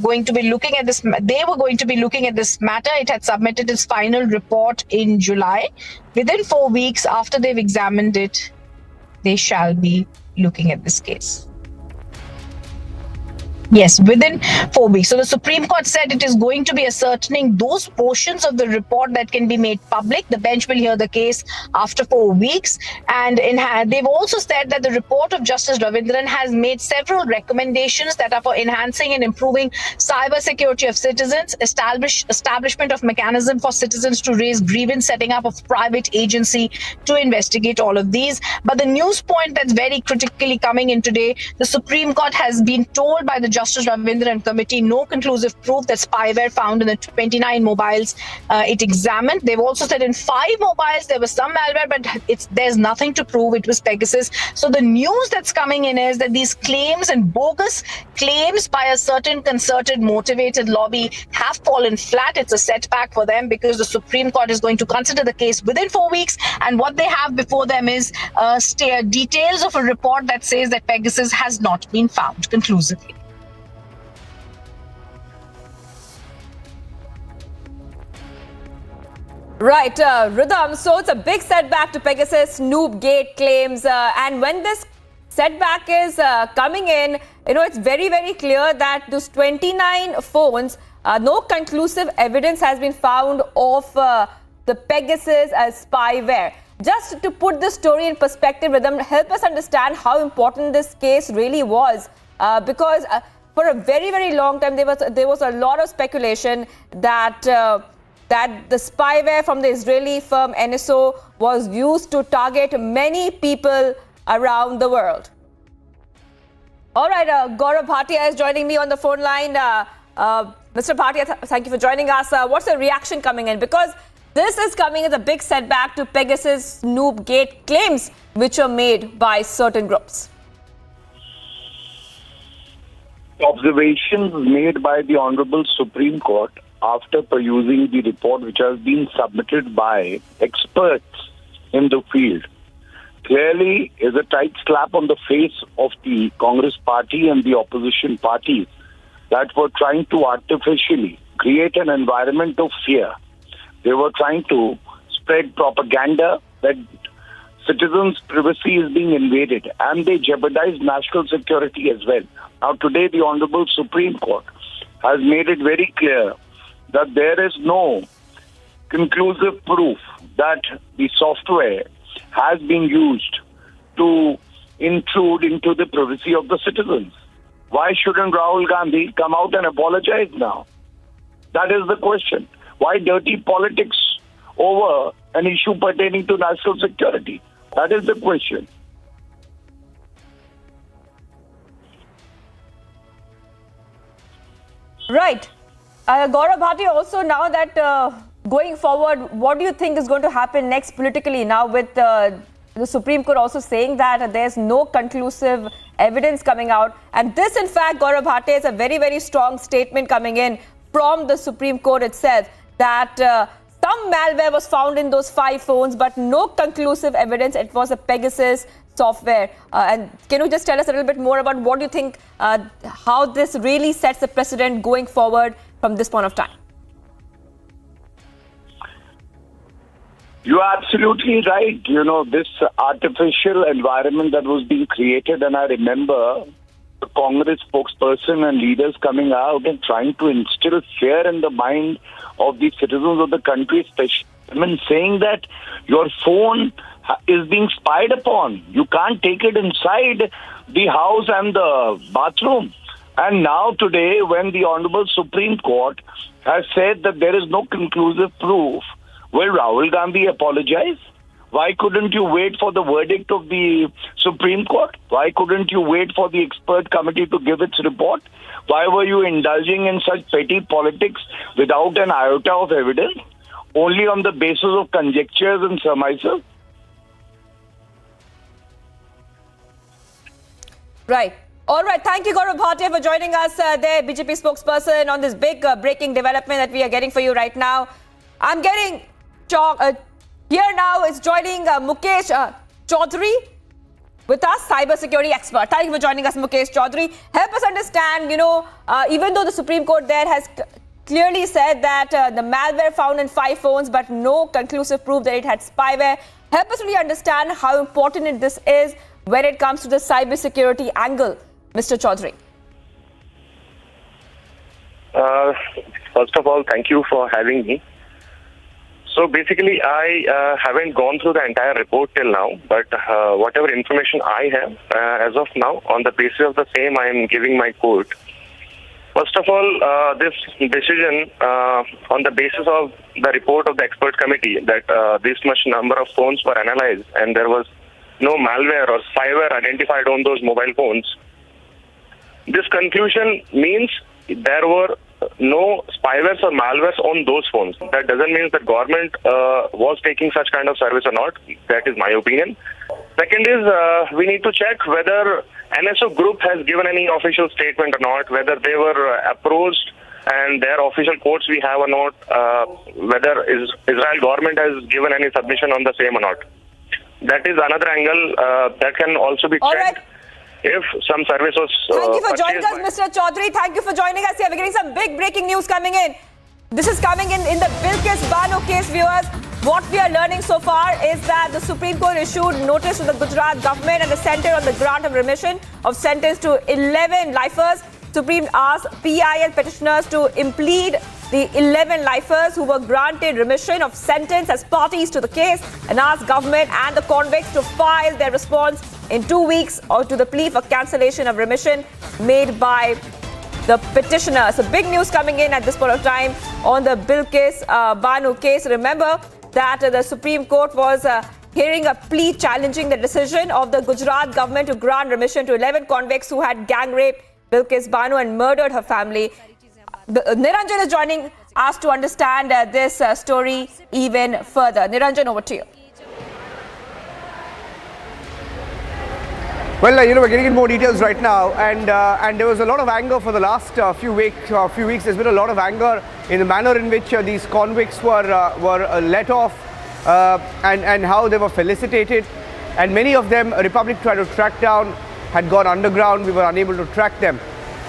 going to be looking at this. They were going to be looking at this matter. It had submitted its final report in July. Within 4 weeks after they've examined it, they shall be looking at this case. Yes, within 4 weeks. So the Supreme Court said it is going to be ascertaining those portions of the report that can be made public. The bench will hear the case after 4 weeks. And they've also said that the report of Justice Ravindran has made several recommendations that are for enhancing and improving cyber security of citizens, establishment of mechanism for citizens to raise grievance, setting up of private agency to investigate all of these. But the news point that's very critically coming in today, the Supreme Court has been told by the Justice Ravindran Committee no conclusive proof that spyware found in the 29 mobiles it examined. They've also said in 5 mobiles there was some malware, but there's nothing to prove it was Pegasus. So the news that's coming in is that these claims and bogus claims by a certain concerted, motivated lobby have fallen flat. It's a setback for them because the Supreme Court is going to consider the case within 4 weeks, and what they have before them is details of a report that says that Pegasus has not been found conclusively. Right, Rhythm. So it's a big setback to Pegasus Snoopgate claims. And when this setback is coming in, it's very, very clear that those 29 phones, no conclusive evidence has been found of the Pegasus as spyware. Just to put the story in perspective, Rhythm, help us understand how important this case really was. Because for a very, very long time, there was a lot of speculation that the spyware from the Israeli firm NSO was used to target many people around the world. All right, Gaurav Bhatia is joining me on the phone line. Mr. Bhatia, thank you for joining us. What's the reaction coming in? Because this is coming as a big setback to Pegasus Snoopgate claims which are made by certain groups. Observations made by the Honorable Supreme Court after perusing the report which has been submitted by experts in the field clearly is a tight slap on the face of the Congress party and the opposition parties that were trying to artificially create an environment of fear. They were trying to spread propaganda that citizens' privacy is being invaded, and they jeopardize national security as well. Now today the Honorable Supreme Court has made it very clear that there is no conclusive proof that the software has been used to intrude into the privacy of the citizens. Why shouldn't Rahul Gandhi come out and apologize now? That is the question. Why dirty politics over an issue pertaining to national security? That is the question. Right. Gaurav Bhatia, also now that going forward, what do you think is going to happen next politically now with the Supreme Court also saying that there's no conclusive evidence coming out? And this, in fact, Gaurav Bhatia, is a very, very strong statement coming in from the Supreme Court itself that some malware was found in those 5 phones, but no conclusive evidence it was a Pegasus software. And can you just tell us a little bit more about what you think, how this really sets the precedent going forward from this point of time? You are absolutely right. This artificial environment that was being created, and I remember the Congress spokesperson and leaders coming out and trying to instill fear in the mind of the citizens of the country, especially women, saying that your phone is being spied upon. You can't take it inside the house and the bathroom. And now today, when the Honorable Supreme Court has said that there is no conclusive proof, will Rahul Gandhi apologize? Why couldn't you wait for the verdict of the Supreme Court? Why couldn't you wait for the expert committee to give its report? Why were you indulging in such petty politics without an iota of evidence? only on the basis of conjectures and surmises? Right. All right. Thank you, Gaurav Bhatia, for joining us there, BJP spokesperson, on this big breaking development that we are getting for you right now. I'm getting here now is joining Mukesh Chaudhary with us, cybersecurity expert. Thank you for joining us, Mukesh Chaudhary. Help us understand, even though the Supreme Court there has clearly said that the malware found in 5 phones, but no conclusive proof that it had spyware. Help us really understand how important this is when it comes to the cybersecurity angle, Mr. Chaudhary. First of all, thank you for having me. So basically, I haven't gone through the entire report till now, but whatever information I have as of now, on the basis of the same, I am giving my quote. First of all, this decision on the basis of the report of the expert committee that this much number of phones were analyzed and there was no malware or spyware identified on those mobile phones. This conclusion means there were no spywares or malwares on those phones. That doesn't mean that government was taking such kind of service or not. That is my opinion. Second is we need to check whether NSO group has given any official statement or not, whether they were approached and their official quotes we have or not, whether Israel government has given any submission on the same or not. That is another angle that can also be checked. All right. If some service was Thank you for joining us, Mr. Chaudhary. Thank you for joining us here. We're getting some big breaking news coming in. This is coming in the Bilkis Bano case, viewers. What we are learning so far is that the Supreme Court issued notice to the Gujarat government and the centre on the grant of remission of sentence to 11 lifers. Supreme asked PIL petitioners to implead the 11 lifers who were granted remission of sentence as parties to the case and asked government and the convicts to file their response in 2 weeks or to the plea for cancellation of remission made by the petitioner. So big news coming in at this point of time on the Bilkis Bano case. Remember that the Supreme Court was hearing a plea challenging the decision of the Gujarat government to grant remission to 11 convicts who had gang raped Bilkis Bano and murdered her family. Niranjan is joining us to understand this story even further. Niranjan, over to you. Well, we're getting in more details right now, and there was a lot of anger for the last few weeks. There's been a lot of anger in the manner in which these convicts were let off, and how they were felicitated. And many of them, Republic tried to track down, had gone underground. We were unable to track them.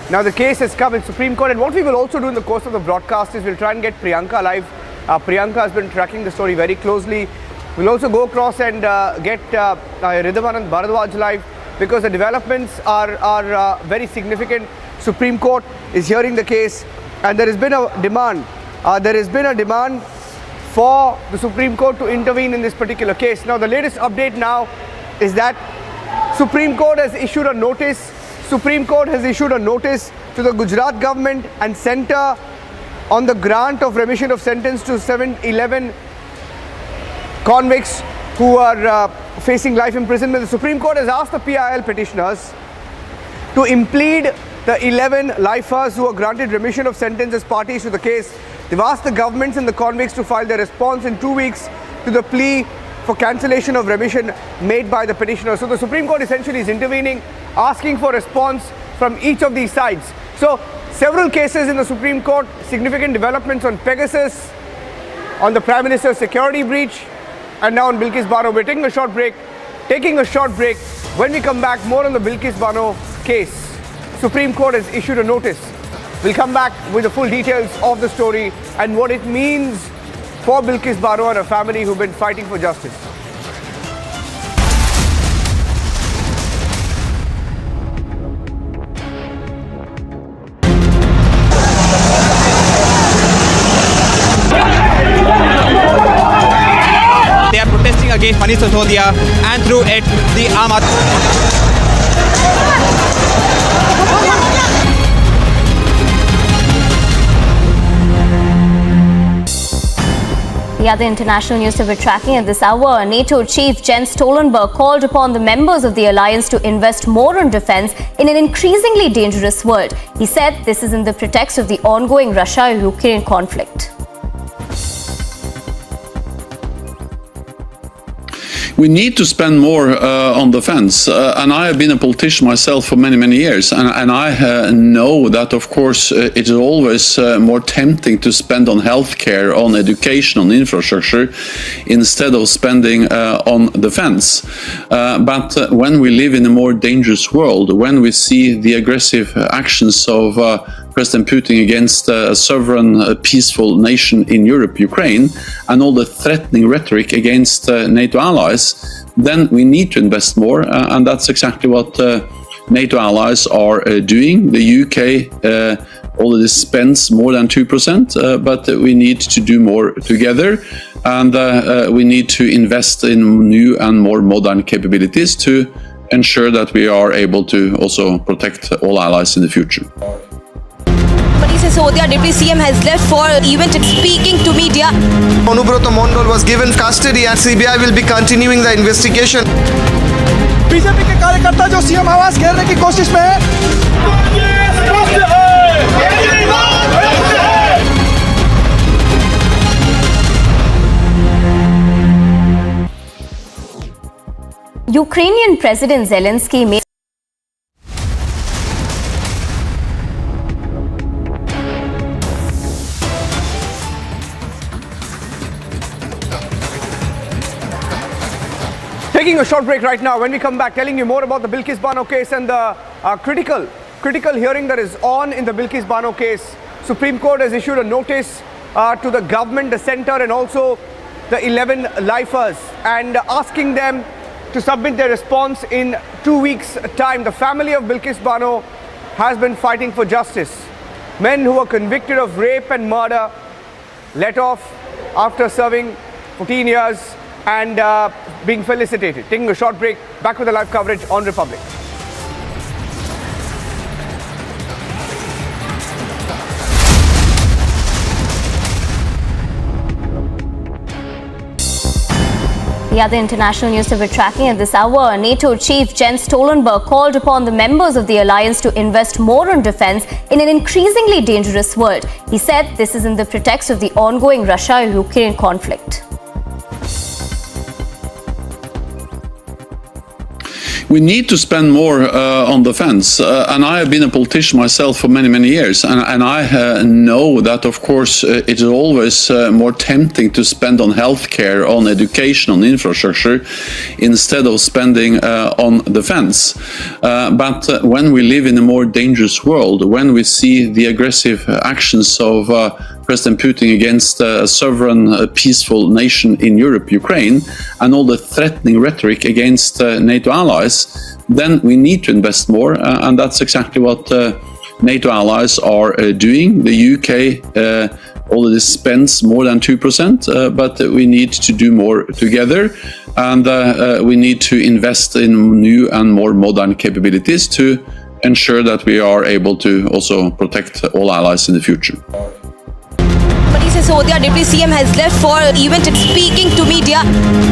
Now the case has come in Supreme Court, and what we will also do in the course of the broadcast is we'll try and get Priyanka live. Priyanka has been tracking the story very closely. We'll also go across and get Ridhavanand Bharadwaj live, because the developments are very significant. Supreme Court is hearing the case, and there has been a demand. For the Supreme Court to intervene in this particular case. Now, the latest update now is that Supreme Court has issued a notice. Supreme Court has issued a notice to the Gujarat government and centre on the grant of remission of sentence to 11 convicts who are facing life imprisonment. The Supreme Court has asked the PIL petitioners to implead the 11 lifers who are granted remission of sentence as parties to the case. They've asked the governments and the convicts to file their response in 2 weeks to the plea for cancellation of remission made by the petitioner. So the Supreme Court essentially is intervening, asking for response from each of these sides. So several cases in the Supreme Court, significant developments on Pegasus, on the Prime Minister's security breach, and now on Bilkis Bano. We're taking a short break. When we come back, more on the Bilkis Bano case. Supreme Court has issued a notice. We'll come back with the full details of the story and what it means for Bilkis Bano and her family who've been fighting for justice. They are protesting against Manish Sisodia and through it the The other international news that we're tracking at this hour, NATO chief Jens Stoltenberg called upon the members of the alliance to invest more on defense in an increasingly dangerous world. He said this is in the pretext of the ongoing Russia-Ukraine conflict. We need to spend more on defense, and I have been a politician myself for many years, and I know that of course it is always more tempting to spend on healthcare, on education, on infrastructure instead of spending on defense. But when we live in a more dangerous world, when we see the aggressive actions of President Putin against a sovereign, peaceful nation in Europe, Ukraine, and all the threatening rhetoric against NATO allies, then we need to invest more, and that's exactly what NATO allies are doing. The UK already spends more than 2%, but we need to do more together, and we need to invest in new and more modern capabilities to ensure that we are able to also protect all allies in the future. Sisodia, Deputy CM, has left for event speaking to media. Anubrata Mondal was given custody and CBI will be continuing the investigation. BJP के कार्यकर्ता जो CM आवास घेरने की कोशिश में है। Ukrainian President Zelensky made Taking a short break right now. When we come back, telling you more about the Bilkis Bano case and the critical hearing that is on in the Bilkis Bano case. Supreme Court has issued a notice to the government, the centre, and also the 11 lifers, and asking them to submit their response in 2 weeks' time. The family of Bilkis Bano has been fighting for justice. Men who were convicted of rape and murder let off after serving 14 years and being felicitated. Taking a short break, back with the live coverage on Republic. The other international news that we're tracking at this hour, NATO chief Jens Stoltenberg called upon the members of the alliance to invest more on defense in an increasingly dangerous world. He said this is in the pretext of the ongoing Russia-Ukraine conflict. We need to spend more on defense, and I have been a politician myself for many years, and I know that of course it is always more tempting to spend on healthcare, on education, on infrastructure instead of spending on defense. But when we live in a more dangerous world, when we see the aggressive actions of President Putin against a sovereign, peaceful nation in Europe, Ukraine, and all the threatening rhetoric against NATO allies, then we need to invest more, and that's exactly what NATO allies are doing. The UK already spends more than 2%, but we need to do more together, and we need to invest in new and more modern capabilities to ensure that we are able to also protect all allies in the future. Sisodia, Deputy CM, has left for event speaking to media.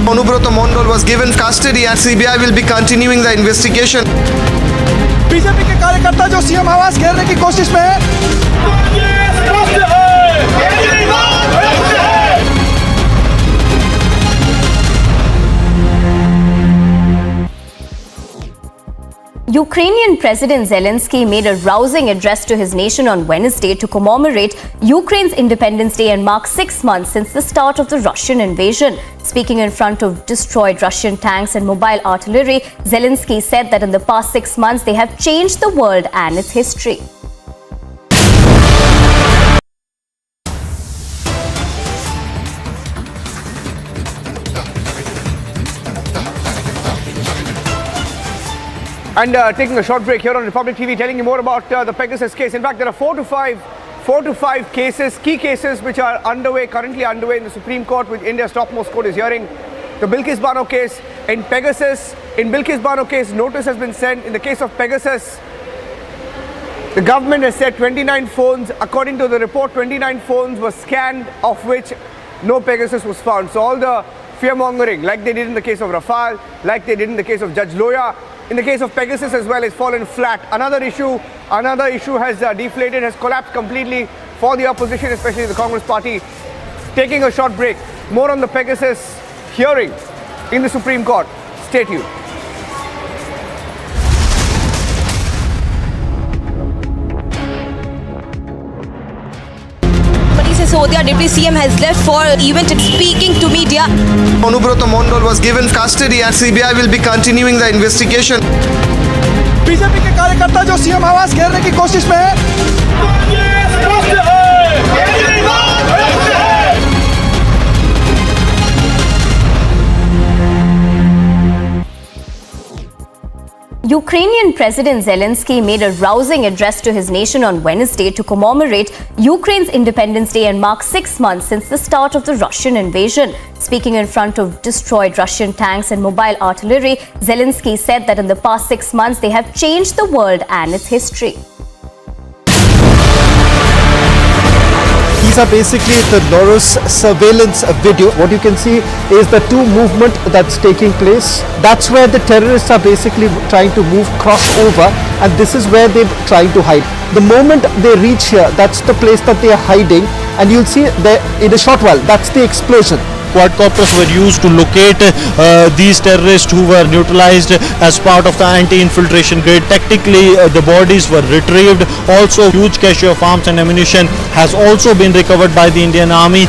Anubrata Mondal was given custody and CBI will be continuing the investigation. BJP के कार्यकर्ता जो CM आवास घेरने की कोशिश में है। Ukrainian President Zelensky made a rousing address to his nation on Wednesday to commemorate Ukraine's Independence Day and mark 6 months since the start of the Russian invasion. Speaking in front of destroyed Russian tanks and mobile artillery, Zelensky said that in the past 6 months they have changed the world and its history. And taking a short break here on Republic TV, telling you more about the Pegasus case. In fact, there are four to five cases, key cases, which are currently underway in the Supreme Court, which India's topmost court is hearing. The Bilkis Bano case in Pegasus. In Bilkis Bano case, notice has been sent. In the case of Pegasus, the government has said 29 phones. According to the report, 29 phones were scanned, of which no Pegasus was found. So all the fear-mongering, like they did in the case of Rafale, like they did in the case of Judge Loya, in the case of Pegasus as well, has fallen flat. Another issue has deflated, has collapsed completely for the opposition, especially the Congress party. Taking a short break, more on the Pegasus hearing. in the Supreme Court. Stay tuned. Sisodia, Deputy CM, has left for event speaking to media. Anubrata Mondal was given custody and CBI will be continuing the investigation. BJP के कार्यकर्ता जो CM आवास घेरने की कोशिश में है। Ukrainian President Zelensky made a rousing address to his nation on Wednesday to commemorate Ukraine's Independence Day and mark 6 months since the start of the Russian invasion. Speaking in front of destroyed Russian tanks and mobile artillery, Zelensky said that in the past 6 months they have changed the world and its history. These are basically the Norus surveillance video. What you can see is the two movement that's taking place. That's where the terrorists are basically trying to move cross over, and this is where they're trying to hide. The moment they reach here, that's the place that they are hiding, and you'll see there in a short while, that's the explosion. Quadcopters were used to locate these terrorists who were neutralized as part of the anti-infiltration grid. Tactically, the bodies were retrieved. Also, huge cache of arms and ammunition has also been recovered by the Indian Army.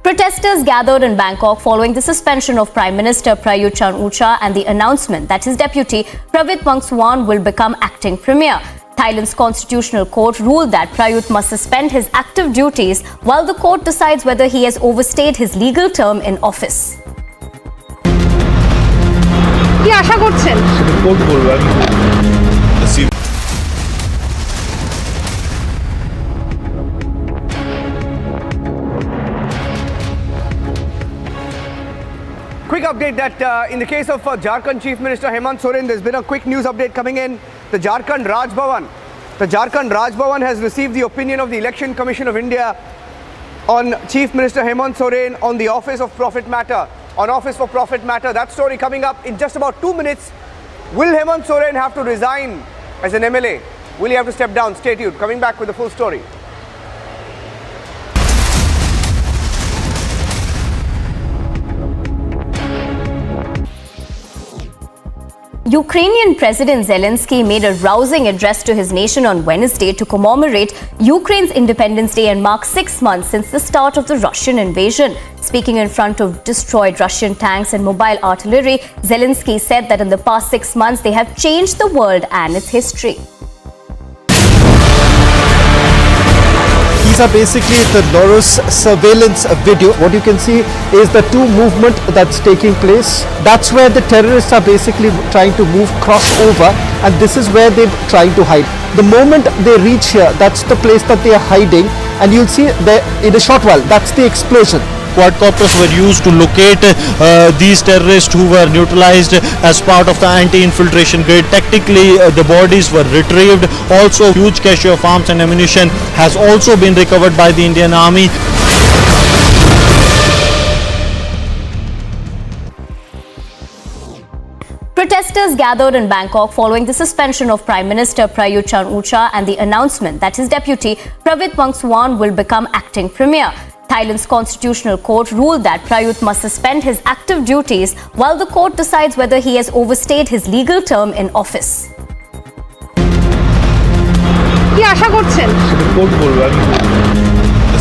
Protesters gathered in Bangkok following the suspension of Prime Minister Prayut Chan-o-cha and the announcement that his deputy Pravit Vongsuwan will become acting premier. Thailand's constitutional court ruled that Prayut must suspend his active duties while the court decides whether he has overstayed his legal term in office. কি আশা করছেন? Court বলবে Quick update that in the case of Jharkhand Chief Minister Hemant Soren, there's been a quick news update coming in. The Jharkhand Raj Bhavan has received the opinion of the Election Commission of India on Chief Minister Hemant Soren on the Office for Profit Matter. That story coming up in just about 2 minutes. Will Hemant Soren have to resign as an MLA? Will he have to step down? Stay tuned. Coming back with the full story. Ukrainian President Zelensky made a rousing address to his nation on Wednesday to commemorate Ukraine's Independence Day and mark 6 months since the start of the Russian invasion. Speaking in front of destroyed Russian tanks and mobile artillery, Zelensky said that in the past 6 months they have changed the world and its history. These are basically the Norus surveillance video. What you can see is the two movement that's taking place. That's where the terrorists are basically trying to move cross over, and this is where they're trying to hide. The moment they reach here, that's the place that they are hiding, and you'll see there in a short while, that's the explosion. Quadcopters were used to locate these terrorists who were neutralized as part of the anti-infiltration grid. Tactically, the bodies were retrieved. Also, huge cache of arms and ammunition has also been recovered by the Indian Army. Protesters gathered in Bangkok following the suspension of Prime Minister Prayut Chan-o-cha and the announcement that his deputy Pravit Vongsuwan will become acting premier. Thailand's constitutional court ruled that Prayut must suspend his active duties while the court decides whether he has overstayed his legal term in office. কি আশা করছেন? Court বলবে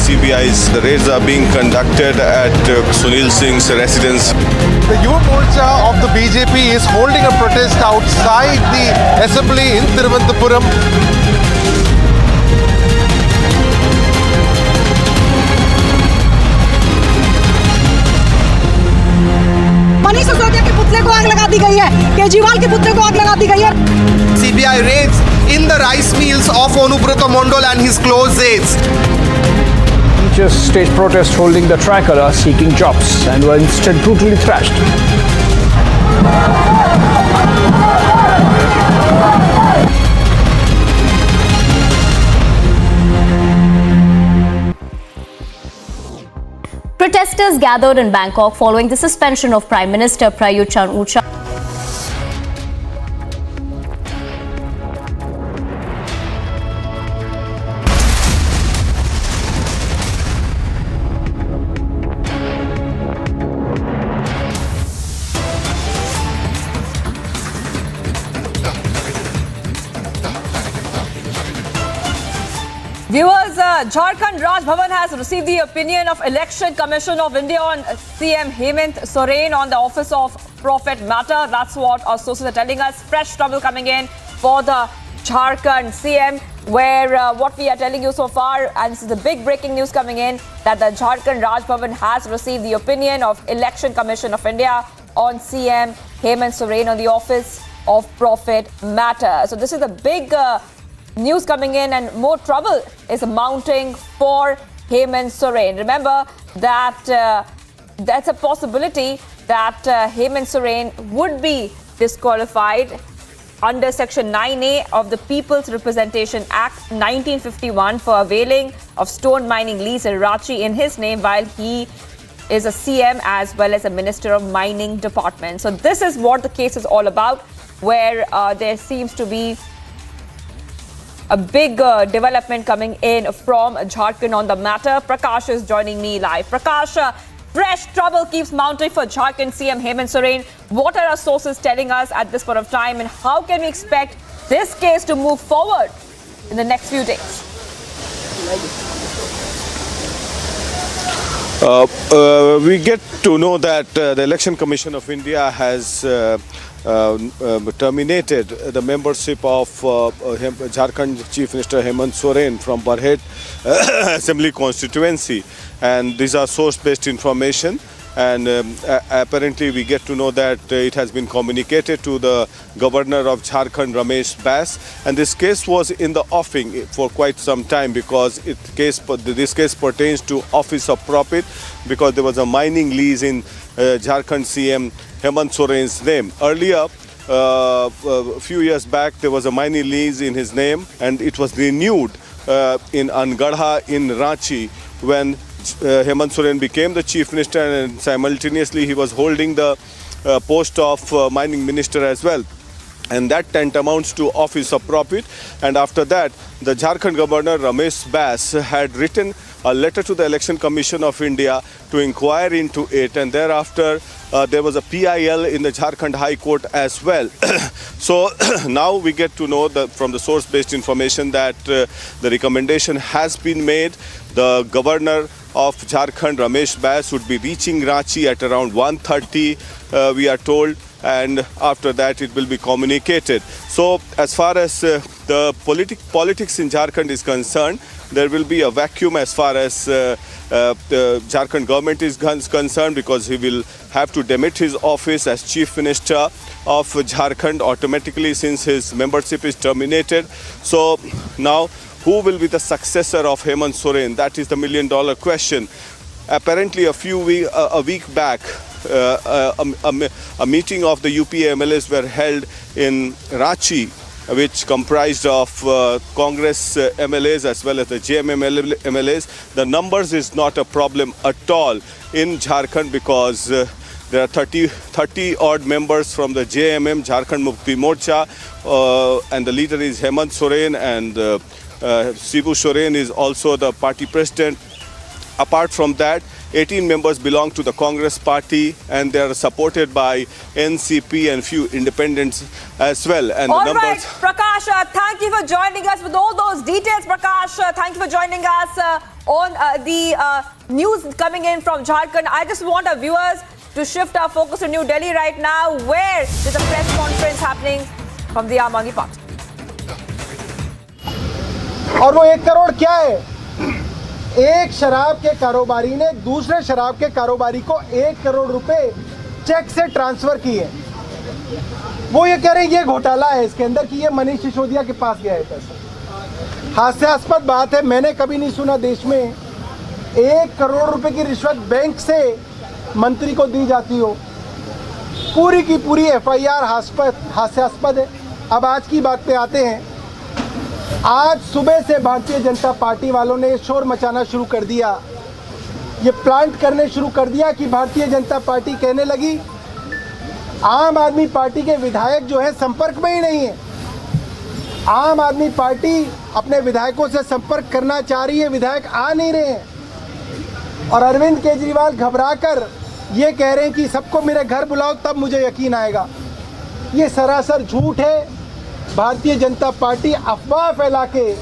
CBI's raids are being conducted at Sunil Singh's residence. The Youth Morcha of the BJP is holding a protest outside the assembly in Thiruvananthapuram. Manish Sisodia के पुतले को आग लगा दी गई है, केजरीवाल के पुतले को आग लगा दी गई है. CBI raids in the rice mills of Anubrata Mondal and his close aides. Teachers staged protest holding the tricolor seeking jobs and were instead brutally thrashed. Protesters gathered in Bangkok following the suspension of Prime Minister Prayut Chan-o-cha. Jharkhand Raj Bhavan has received the opinion of Election Commission of India on CM Hemant Soren on the office of Prophet matter. That's what our sources are telling us. Fresh trouble coming in for the Jharkhand CM, where what we are telling you so far, and this is the big breaking news coming in, that the Jharkhand Raj Bhavan has received the opinion of Election Commission of India on CM Hemant Soren on the office of Prophet matter. So this is the big news coming in, and more trouble is mounting for Hemant Soren. Remember that that's a possibility that Hemant Soren would be disqualified under Section 9A of the People's Representation Act 1951 for availing of stone mining lease in Ranchi in his name while he is a CM as well as a Minister of Mining Department. So this is what the case is all about, where there seems to be a big development coming in from Jharkhand on the matter. Prakash is joining me live. Prakash, fresh trouble keeps mounting for Jharkhand CM Hemant Soren. What are our sources telling us at this point of time, and how can we expect this case to move forward in the next few days? We get to know that the Election Commission of India has terminated the membership of Jharkhand Chief Minister Hemant Soren from Barhet Assembly constituency, and these are source-based information. And apparently we get to know that it has been communicated to the Governor of Jharkhand, Ramesh Bass, and this case was in the offing for quite some time because this case pertains to Office of Profit, because there was a mining lease in Jharkhand CM Hemant Soren's name. Earlier, a few years back, there was a mining lease in his name, and it was renewed in Angadha in Ranchi when Hemant Soren became the Chief Minister, and simultaneously he was holding the post of Mining Minister as well. And that tantamounts to Office of Profit. And after that, the Jharkhand Governor Ramesh Bass had written a letter to the Election Commission of India to inquire into it, and thereafter there was a PIL in the Jharkhand High Court as well. So now we get to know from the source-based information that the recommendation has been made. The Governor of Jharkhand, Ramesh Bass, would be reaching Ranchi at around 1:30, we are told, and after that it will be communicated. So as far as the politics in Jharkhand is concerned, there will be a vacuum as far as the Jharkhand government is concerned, because he will have to demit his office as Chief Minister of Jharkhand automatically since his membership is terminated. So now, who will be the successor of Hemant Soren? That is the million-dollar question. Apparently, a week back, a meeting of the UP MLAs were held in Ranchi, which comprised of Congress MLAs as well as the JMM MLAs. The numbers is not a problem at all in Jharkhand, because there are 30 odd members from the JMM, Jharkhand Mukti Morcha, and the leader is Hemant Soren, and Sibu Soren is also the party president. Apart from that, 18 members belong to the Congress party, and they are supported by NCP and few independents as well. And all right, Prakash, thank you for joining us with all those details. Prakash, thank you for joining us on the news coming in from Jharkhand. I just want our viewers to shift our focus to New Delhi right now, where there's a press conference happening from the Aam Aadmi Party. और वो 1 करोड़ क्या है? एक शराब के कारोबारी ने दूसरे शराब के कारोबारी को 1 करोड़ रुपए चेक से ट्रांसफर किए। वो ये कह रहे हैं ये घोटाला है इसके अंदर, कि ये मनीष सिसोदिया के पास गया है पैसा। हास्यास्पद बात है, मैंने कभी नहीं सुना देश में 1 करोड़ रुपए की रिश्वत बैंक से मंत्री को दी जाती हो। पूरी की पूरी FIR हास्यास्पद है। अब आज की बात पे आते हैं। आज सुबह से भारतीय जनता पार्टी वालों ने शोर मचाना शुरू कर दिया, ये प्लांट करने शुरू कर दिया कि भारतीय जनता पार्टी कहने लगी आम आदमी पार्टी के विधायक जो है संपर्क में ही नहीं है। आम आदमी पार्टी अपने विधायकों से संपर्क करना चाह रही है, विधायक आ नहीं रहे हैं। और अरविंद केजरीवाल घबराकर ये कह रहे हैं कि सबको मेरे घर बुलाओ तब मुझे यकीन आएगा। ये सरासर झूठ है। भारतीय जनता पार्टी अफवाह फैला के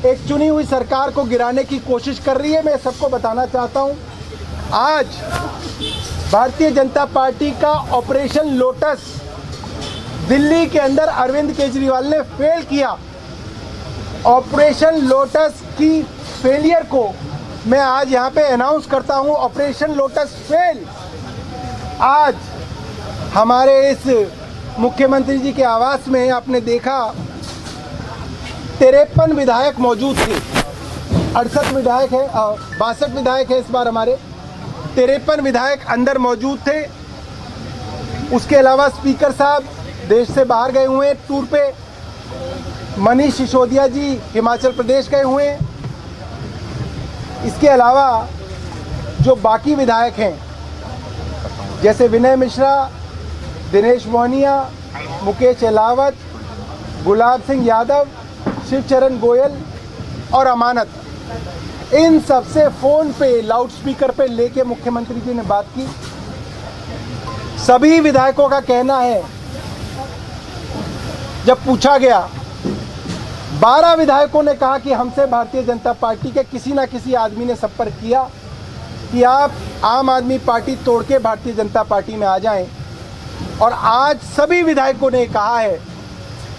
एक चुनी हुई सरकार को गिराने की कोशिश कर रही है। मैं सबको बताना चाहता हूं, आज भारतीय जनता पार्टी का ऑपरेशन लोटस दिल्ली के अंदर अरविंद केजरीवाल ने फेल किया। ऑपरेशन लोटस की फेलियर को मैं आज यहाँ पे अनाउंस करता हूँ, ऑपरेशन लोटस फेल। आज हमारे इस मुख्यमंत्री जी के आवास में आपने देखा 53 विधायक मौजूद थे, 68 विधायक है, 62 विधायक है इस बार हमारे, 53 विधायक अंदर मौजूद थे। उसके अलावा स्पीकर साहब देश से बाहर गए हुए हैं टूर पे, मनीष सिसोदिया जी हिमाचल प्रदेश गए हुए हैं। इसके अलावा जो बाकी विधायक हैं जैसे विनय मिश्रा, दिनेश मोहनिया, मुकेश अहलावत, गुलाब सिंह यादव, शिवचरण गोयल और अमानत, इन सबसे फ़ोन पे लाउड स्पीकर पे लेके मुख्यमंत्री जी ने बात की। सभी विधायकों का कहना है, जब पूछा गया 12 विधायकों ने कहा कि हमसे भारतीय जनता पार्टी के किसी ना किसी आदमी ने संपर्क किया कि आप आम आदमी पार्टी तोड़ के भारतीय जनता पार्टी में आ जाएं। और आज सभी विधायकों ने कहा है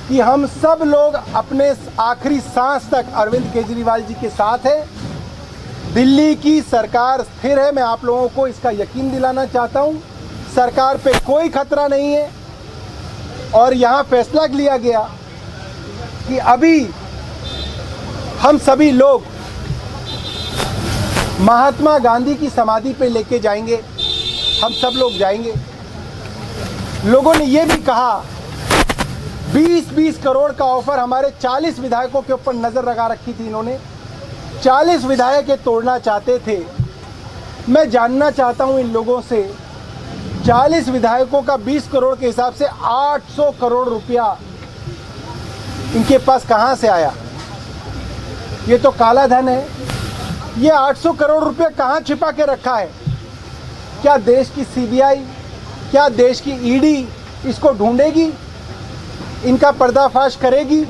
कि हम सब लोग अपने आखिरी सांस तक अरविंद केजरीवाल जी के साथ हैं। दिल्ली की सरकार स्थिर है। मैं आप लोगों को इसका यकीन दिलाना चाहता हूं, सरकार पे कोई खतरा नहीं है। और यहाँ फैसला लिया गया कि अभी हम सभी लोग महात्मा गांधी की समाधि पे लेके जाएंगे, हम सब लोग जाएंगे। लोगों ने ये भी कहा 20-20 करोड़ का ऑफर हमारे 40 विधायकों के ऊपर नज़र लगा रखी थी इन्होंने, 40 विधायक ये तोड़ना चाहते थे। मैं जानना चाहता हूं इन लोगों से, 40 विधायकों का 20 करोड़ के हिसाब से 800 करोड़ रुपया इनके पास कहां से आया? ये तो काला धन है। ये 800 करोड़ रुपया कहां छिपा के रखा है? क्या देश की सीबीआई, क्या देश की ईडी इसको ढूंढेगी, इनका पर्दाफाश करेगी?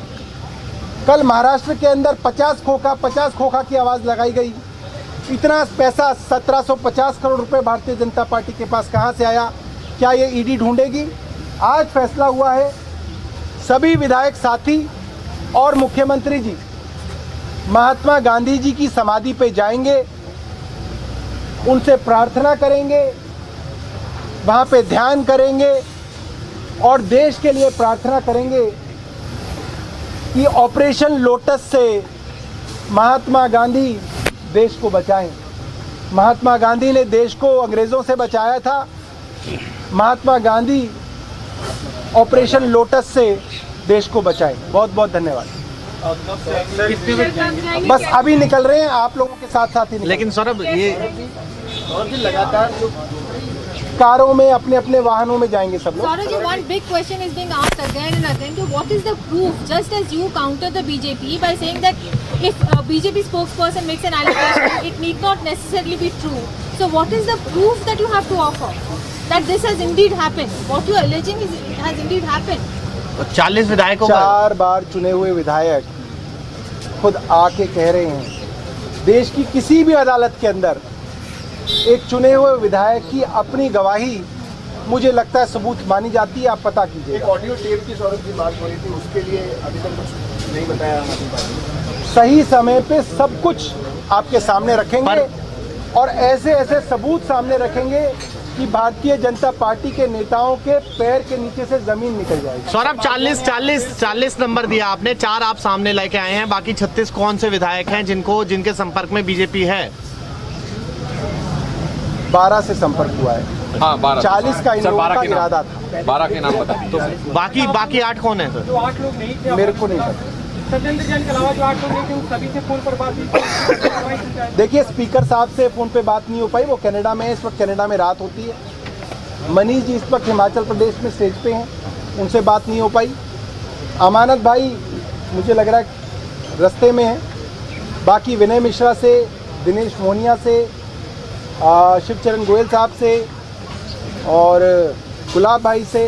कल महाराष्ट्र के अंदर 50 खोखा की आवाज़ लगाई गई। इतना पैसा 1750 करोड़ रुपए भारतीय जनता पार्टी के पास कहां से आया? क्या ये ईडी ढूंढेगी? आज फैसला हुआ है, सभी विधायक साथी और मुख्यमंत्री जी महात्मा गांधी जी की समाधि पे जाएंगे, उनसे प्रार्थना करेंगे, वहाँ पे ध्यान करेंगे और देश के लिए प्रार्थना करेंगे कि ऑपरेशन लोटस से महात्मा गांधी देश को बचाएं। महात्मा गांधी ने देश को अंग्रेज़ों से बचाया था। महात्मा गांधी ऑपरेशन लोटस से देश को बचाएं। बहुत बहुत धन्यवाद। बस अभी निकल रहे हैं, आप लोगों के साथ साथ ही। लेकिन सौरभ, ये और भी लगातार कारों में अपने अपने वाहनों में जाएंगे सब लोग। Saurabh, one big question is being asked again and again. What is the proof? Just as you counter the BJP by saying that if a BJP spokesperson makes an allegation, it need not necessarily be true. So what is the proof that you have to offer that this has indeed happened? What you are alleging is it has indeed happened. 40 विधायकों, 4 बार चुने हुए विधायक खुद आके कह रहे हैं, देश की किसी भी अदालत के अंदर एक चुने हुए विधायक की अपनी गवाही मुझे लगता है सबूत मानी जाती है। आप पता कीजिए। ऑडियो टेप की सौरभ की बात हो रही थी, उसके लिए अभी तक कुछ नहीं बताया। सही समय पे सब कुछ आपके सामने रखेंगे और ऐसे ऐसे सबूत सामने रखेंगे कि भारतीय जनता पार्टी के नेताओं के पैर के नीचे से जमीन निकल जाएगी। सौरभ, 40 नंबर दिया आपने, 4 आप सामने लेके आए हैं, बाकी 36 कौन से विधायक हैं जिनके संपर्क में बीजेपी है? 12 से संपर्क हुआ है। हाँ, 12। 40 का इन लोगों का इरादा था। 12 के नाम बता। तो बाकी 8 कौन है? जो 8 लोग नहीं थे, मेरे को नहीं पता। सत्येंद्र जैन के अलावा जो 8 लोग नहीं थे, उन सभी से फोन पर बात हुई। देखिए, स्पीकर साहब से फ़ोन पे बात नहीं हो पाई, वो कनाडा में है इस वक्त, कनाडा में रात होती है। मनीष जी इस वक्त हिमाचल प्रदेश में स्टेज पे हैं, उनसे बात नहीं हो पाई। अमानत भाई मुझे लग रहा है रास्ते में है। बाकी विनय मिश्रा से, दिनेश मोहनिया से, शिवचरण गोयल साहब से और गुलाब भाई से,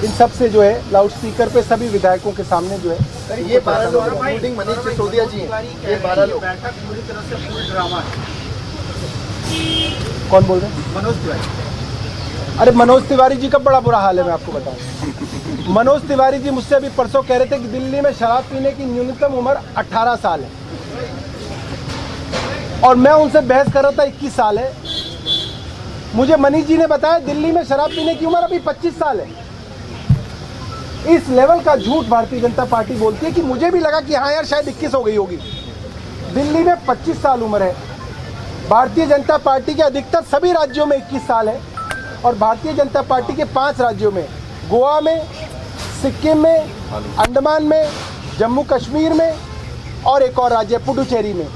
इन सब से जो है लाउड स्पीकर पे सभी विधायकों के सामने जो है सर ये 12 लोग इंक्लूडिंग मनीष सिसोदिया जी हैं, ये 12 लोग बैठक पूरी तरह से फुल ड्रामा है। कौन बोल रहे हैं? मनोज तिवारी। अरे मनोज तिवारी जी का बड़ा बुरा हाल है, मैं आपको बताऊं। मनोज तिवारी जी मुझसे अभी परसों कह रहे थे कि दिल्ली में शराब पीने की न्यूनतम उम्र 18 साल है और मैं उनसे बहस कर रहा था 21 साल है। मुझे मनीष जी ने बताया दिल्ली में शराब पीने की उम्र अभी 25 साल है। इस लेवल का झूठ भारतीय जनता पार्टी बोलती है कि मुझे भी लगा कि हाँ यार शायद 21 हो गई होगी। दिल्ली में 25 साल उम्र है। भारतीय जनता पार्टी के अधिकतर सभी राज्यों में 21 साल है और भारतीय जनता पार्टी के 5 राज्यों में, गोवा में, सिक्किम में, अंडमान में, जम्मू कश्मीर में और एक और राज्य पुडुचेरी में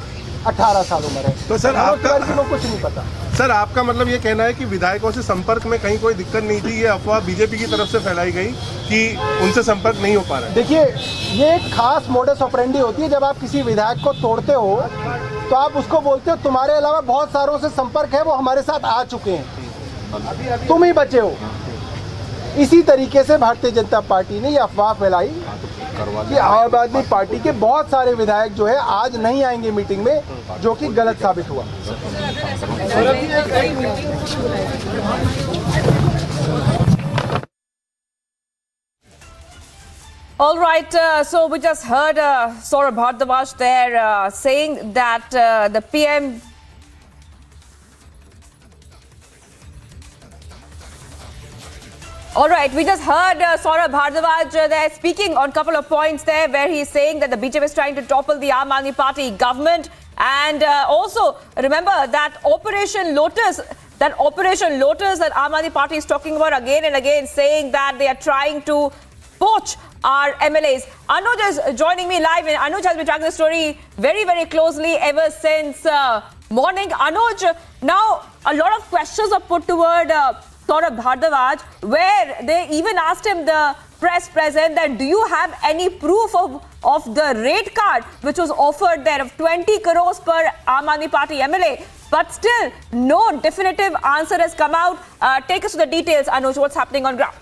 18 साल उम्र है। तो सर आपका कुछ नहीं पता। सर आपका मतलब ये कहना है कि विधायकों से संपर्क में कहीं कोई दिक्कत नहीं थी, ये अफवाह बीजेपी की तरफ से फैलाई गई कि उनसे संपर्क नहीं हो पा रहा है। देखिए ये एक खास मोडस ऑपरेंडी होती है। जब आप किसी विधायक को तोड़ते हो तो आप उसको बोलते हो तुम्हारे अलावा बहुत सारों से संपर्क है, वो हमारे साथ आ चुके हैं, तुम ही बचे हो। इसी तरीके से भारतीय जनता पार्टी ने यह अफवाह फैलाई कि आम आदमी पार्टी के बहुत सारे विधायक जो है आज नहीं आएंगे मीटिंग में, जो कि गलत साबित हुआ। All right, so we just heard Saurabh Bhardwaj there saying that the PM All right, we just heard Saurabh Bhardwaj there speaking on a couple of points there where he's saying that the BJP is trying to topple the Aam Aadmi Party government, and also remember that Operation Lotus that Aam Aadmi Party is talking about again and again, saying that they are trying to poach our MLAs. Anuj is joining me live, and Anuj has been tracking the story very, very closely ever since morning. Anuj, now a lot of questions are put toward Saurabh Bhardwaj, where they even asked him, the press present, that do you have any proof of the rate card which was offered there of 20 crores per Aam Aadmi Party MLA? But still, no definitive answer has come out. Take us to the details, Anuj, what's happening on ground?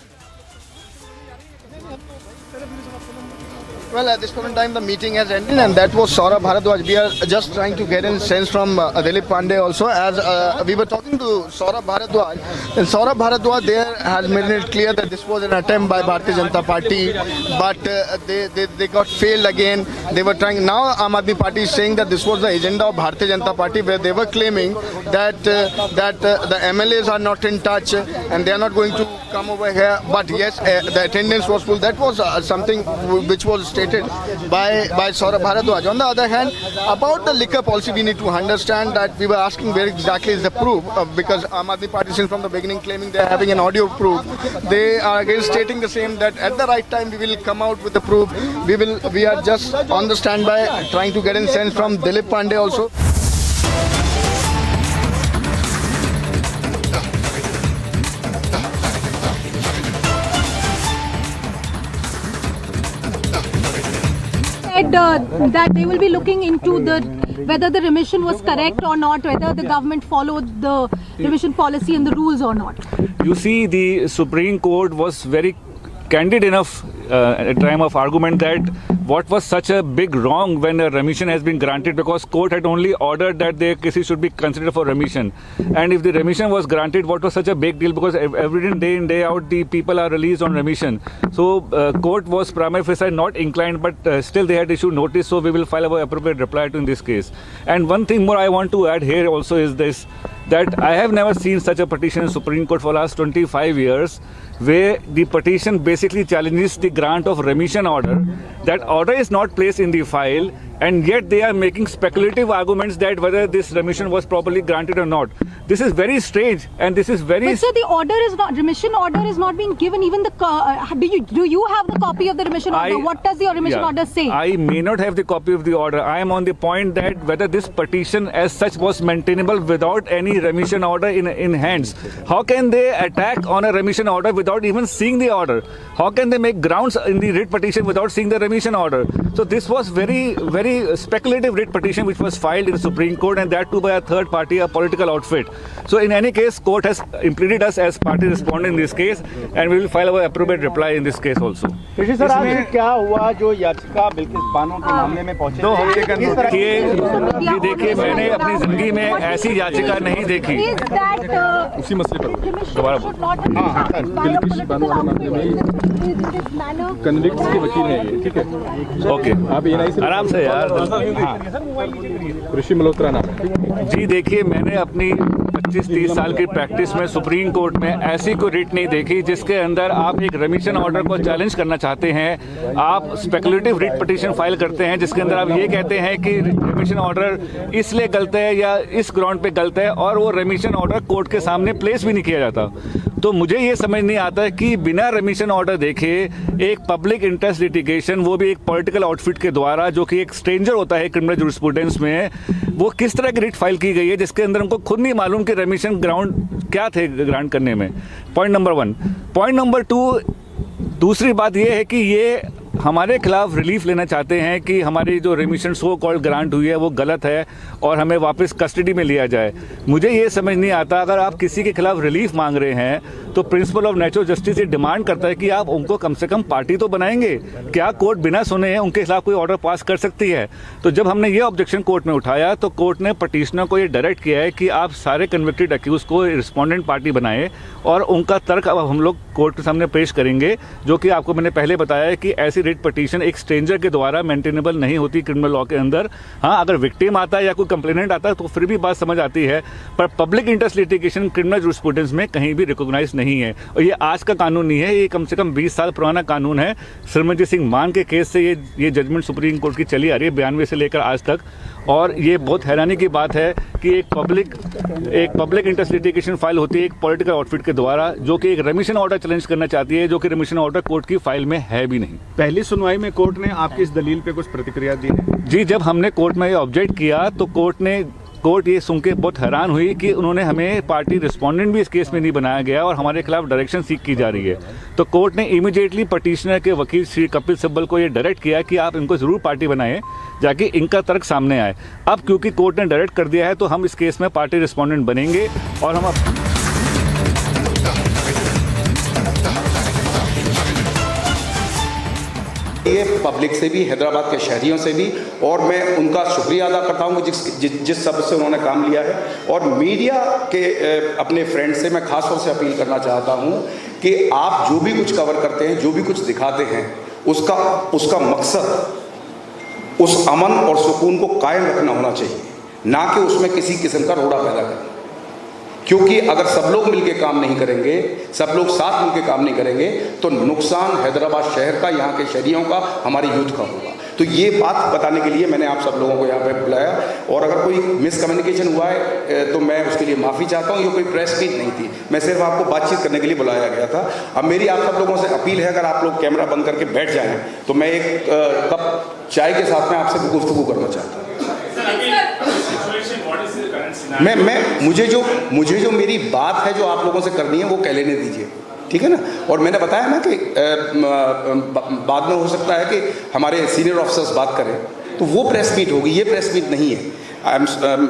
Well, at this point in time, the meeting has ended, and that was Saurabh Bhardwaj. We are just trying to get in sense from Dilip Pandey also, as we were talking to Saurabh Bhardwaj. And Saurabh Bhardwaj there has made it clear that this was an attempt by Bharatiya Janata Party, but they got failed again. They were trying. Now Aam Aadmi Party is saying that this was the agenda of Bharatiya Janata Party, where they were claiming that the MLAs are not in touch and they are not going to come over here. But yes, the attendance was full. That was something which was stated by Saurabh Bhardwaj. On the other hand, about the liquor policy, we need to understand that we were asking where exactly is the proof, because Aam Aadmi Party since from the beginning claiming they are having an audio proof. They are again stating the same, that at the right time we will come out with the proof. We are just on the standby, trying to get in sense from Dilip Pandey also. That they will be looking into whether the remission was correct or not, whether the government followed the remission policy and the rules or not. You see, the Supreme Court was very candid enough at time of argument that what was such a big wrong when a remission has been granted, because court had only ordered that their cases should be considered for remission, and if the remission was granted, what was such a big deal, because every day in day out the people are released on remission. So court was prima facie not inclined, but still they had issued notice, so we will file our appropriate reply to in this case. And one thing more I want to add here also is this, that I have never seen such a petition in Supreme Court for last 25 years, where the petition basically challenges the grant of remission order. That order is not placed in the file, and yet they are making speculative arguments that whether this remission was properly granted or not. This is very strange, and this is very... But sir, the order is not, remission order is not being given. Even the, do you have the copy of the remission order? What does your remission order say? I may not have the copy of the order. I am on the point that whether this petition as such was maintainable without any remission order in hands. How can they attack on a remission order without even seeing the order? How can they make grounds in the writ petition without seeing the remission order? So this was very very speculative writ petition which was filed in the Supreme Court, and that too by a third party, a political outfit. So in any case, court has implemented us as party respondent in this case, and we will file our appropriate reply in this case also. Sir, आज क्या हुआ जो याचिका बिल्किस बानो के मामले में पहुंचे? 2 हफ्ते का ये देखिए, मैंने अपनी जिंदगी में ऐसी याचिका नहीं देखी। उसी मसले पर दोबारा बिल्किस बानो वाले मामले में कन्विक्ट के वकील हैं ये, ठीक है? ओके, आप ये नहीं आराम से यार। ऋषि मल्होत्रा नाम है जी। देखिए, मैंने अपनी 25-30 साल की प्रैक्टिस में सुप्रीम कोर्ट में ऐसी कोई रिट नहीं देखी जिसके अंदर आप एक रेमिशन ऑर्डर को चैलेंज करना चाहते हैं, आप स्पेकुलेटिव रिट पिटीशन फाइल करते हैं जिसके अंदर आप ये कहते हैं कि रेमिशन ऑर्डर इसलिए गलत है या इस ग्राउंड पे गलत है, और वो रेमिशन ऑर्डर कोर्ट के सामने प्लेस भी नहीं किया जाता। तो मुझे ये समझ नहीं आता कि बिना रेमिशन ऑर्डर देखे एक पब्लिक इंटरेस्ट लिटिगेशन, वो भी एक पॉलिटिकल आउटफिट के द्वारा, जो कि एक स्ट्रेंजर होता है क्रिमिनल जूरिस्प्रूडेंस में, वो किस तरह की रिट फाइल की गई है जिसके अंदर उनको खुद नहीं मालूम कि रेमिशन ग्राउंड क्या थे ग्रांट करने में। Point number 1। पॉइंट नंबर 2, दूसरी बात ये है कि ये हमारे खिलाफ रिलीफ लेना चाहते हैं कि हमारी जो रेमिशन सो कॉल्ड ग्रांट हुई है वो गलत है और हमें वापस कस्टडी में लिया जाए। मुझे ये समझ नहीं आता, अगर आप किसी के खिलाफ रिलीफ मांग रहे हैं तो प्रिंसिपल ऑफ नेचुरल जस्टिस ये डिमांड करता है कि आप उनको कम से कम पार्टी तो बनाएंगे। क्या कोर्ट बिना सुने हैं उनके खिलाफ कोई ऑर्डर पास कर सकती है? तो जब हमने ये ऑब्जेक्शन कोर्ट में उठाया तो कोर्ट ने पटिशनर को ये डायरेक्ट किया है कि आप सारे कन्विक्टेड अक्यूज को रिस्पोंडेंट पार्टी बनाएं, और उनका तर्क अब हम लोग कोर्ट के सामने पेश करेंगे, जो कि आपको मैंने पहले बताया है कि ऐसी रिट पटिशन एक स्ट्रेंजर के द्वारा मेंटेनेबल नहीं होती क्रिमिनल लॉ के अंदर। हाँ, अगर विक्टिम आता है या कोई कंप्लेनेंट आता है तो फिर भी बात समझ आती है, पर public interest litigation criminal jurisprudence में कहीं भी रिकॉग्नाइज नहीं है। और ये आज का कानून नहीं है, ये कम से कम 20 साल पुराना कानून है। सिमरनजीत सिंह मान के केस से ये जजमेंट सुप्रीम कोर्ट की चली आ रही है 92 से लेकर आज तक। और ये बहुत हैरानी की बात है कि एक पब्लिक इंटरेस्ट लिटिगेशन फाइल होती है एक पॉलिटिकल आउटफिट के द्वारा, जो कि एक रेमिशन ऑर्डर चैलेंज करना चाहती है, जो कि रेमिशन ऑर्डर कोर्ट की फाइल में है भी नहीं। पहली सुनवाई में कोर्ट ने आपकी इस दलील पे कुछ प्रतिक्रिया दी है? जी, जब हमने कोर्ट में ये ऑब्जेक्ट किया तो कोर्ट ये सुन के बहुत हैरान हुई कि उन्होंने हमें पार्टी रिस्पोंडेंट भी इस केस में नहीं बनाया गया और हमारे खिलाफ डायरेक्शन सीख की जा रही है। तो कोर्ट ने इमीडिएटली पटिशनर के वकील श्री कपिल सिब्बल को ये डायरेक्ट किया कि आप इनको ज़रूर पार्टी बनाएं, जाके इनका तर्क सामने आए। अब क्योंकि कोर्ट ने डायरेक्ट कर दिया है तो हम इस केस में पार्टी रिस्पोंडेंट बनेंगे और हम ये पब्लिक से भी, हैदराबाद के शहरियों से भी, और मैं उनका शुक्रिया अदा करता हूँ जिस सब से उन्होंने काम लिया है। और मीडिया के अपने फ्रेंड से मैं खास तौर से अपील करना चाहता हूँ कि आप जो भी कुछ कवर करते हैं, जो भी कुछ दिखाते हैं, उसका मकसद उस अमन और सुकून को कायम रखना होना चाहिए, ना कि उसमें किसी किस्म का रोड़ा पैदा करना। क्योंकि अगर सब लोग मिलकर काम नहीं करेंगे, सब लोग साथ मिलकर काम नहीं करेंगे, तो नुकसान हैदराबाद शहर का, यहाँ के शहरियों का, हमारे यूथ का होगा। तो ये बात बताने के लिए मैंने आप सब लोगों को यहाँ पे बुलाया। और अगर कोई मिसकम्युनिकेशन हुआ है तो मैं उसके लिए माफ़ी चाहता हूँ। ये कोई प्रेस मीट नहीं थी, मैं सिर्फ आपको बातचीत करने के लिए बुलाया गया था। अब मेरी आप सब लोगों से अपील है, अगर आप लोग कैमरा बंद करके बैठ जाएँ तो मैं एक कप चाय के साथ में आपसे गुफ्तगू करना चाहता हूँ। मुझे जो मेरी बात है जो आप लोगों से करनी है वो कह लेने दीजिए, ठीक है ना। और मैंने बताया ना कि बाद में हो सकता है कि हमारे सीनियर ऑफिसर्स बात करें, तो वो प्रेस मीट होगी, ये प्रेस मीट नहीं है।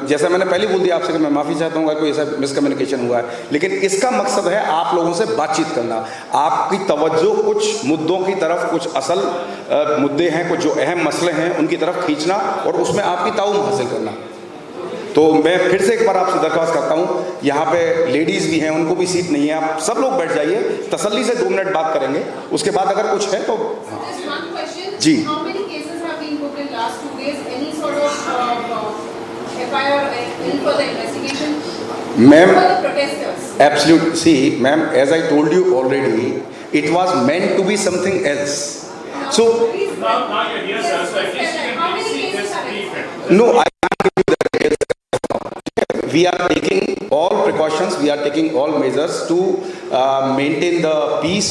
जैसा मैंने पहले बोल दिया आपसे कि मैं माफ़ी चाहता हूँ कोई ऐसा मिसकम्युनिकेशन हुआ है, लेकिन इसका मकसद है आप लोगों से बातचीत करना, आपकी तवज्जो कुछ मुद्दों की तरफ, कुछ असल मुद्दे हैं, कुछ जो अहम मसले हैं उनकी तरफ खींचना और उसमें आपकी ताउम हासिल करना। तो मैं फिर से एक बार आपसे दरख्वास्त करता हूँ, यहाँ पे लेडीज़ भी हैं, उनको भी सीट नहीं है, आप सब लोग बैठ जाइए, तसल्ली से 2 मिनट बात करेंगे, उसके बाद अगर कुछ है तो जी। Ma'am, absolute, see ma'am, as I told you already, it was meant to be something else. So no, we are taking all precautions, we are taking all measures to maintain the peace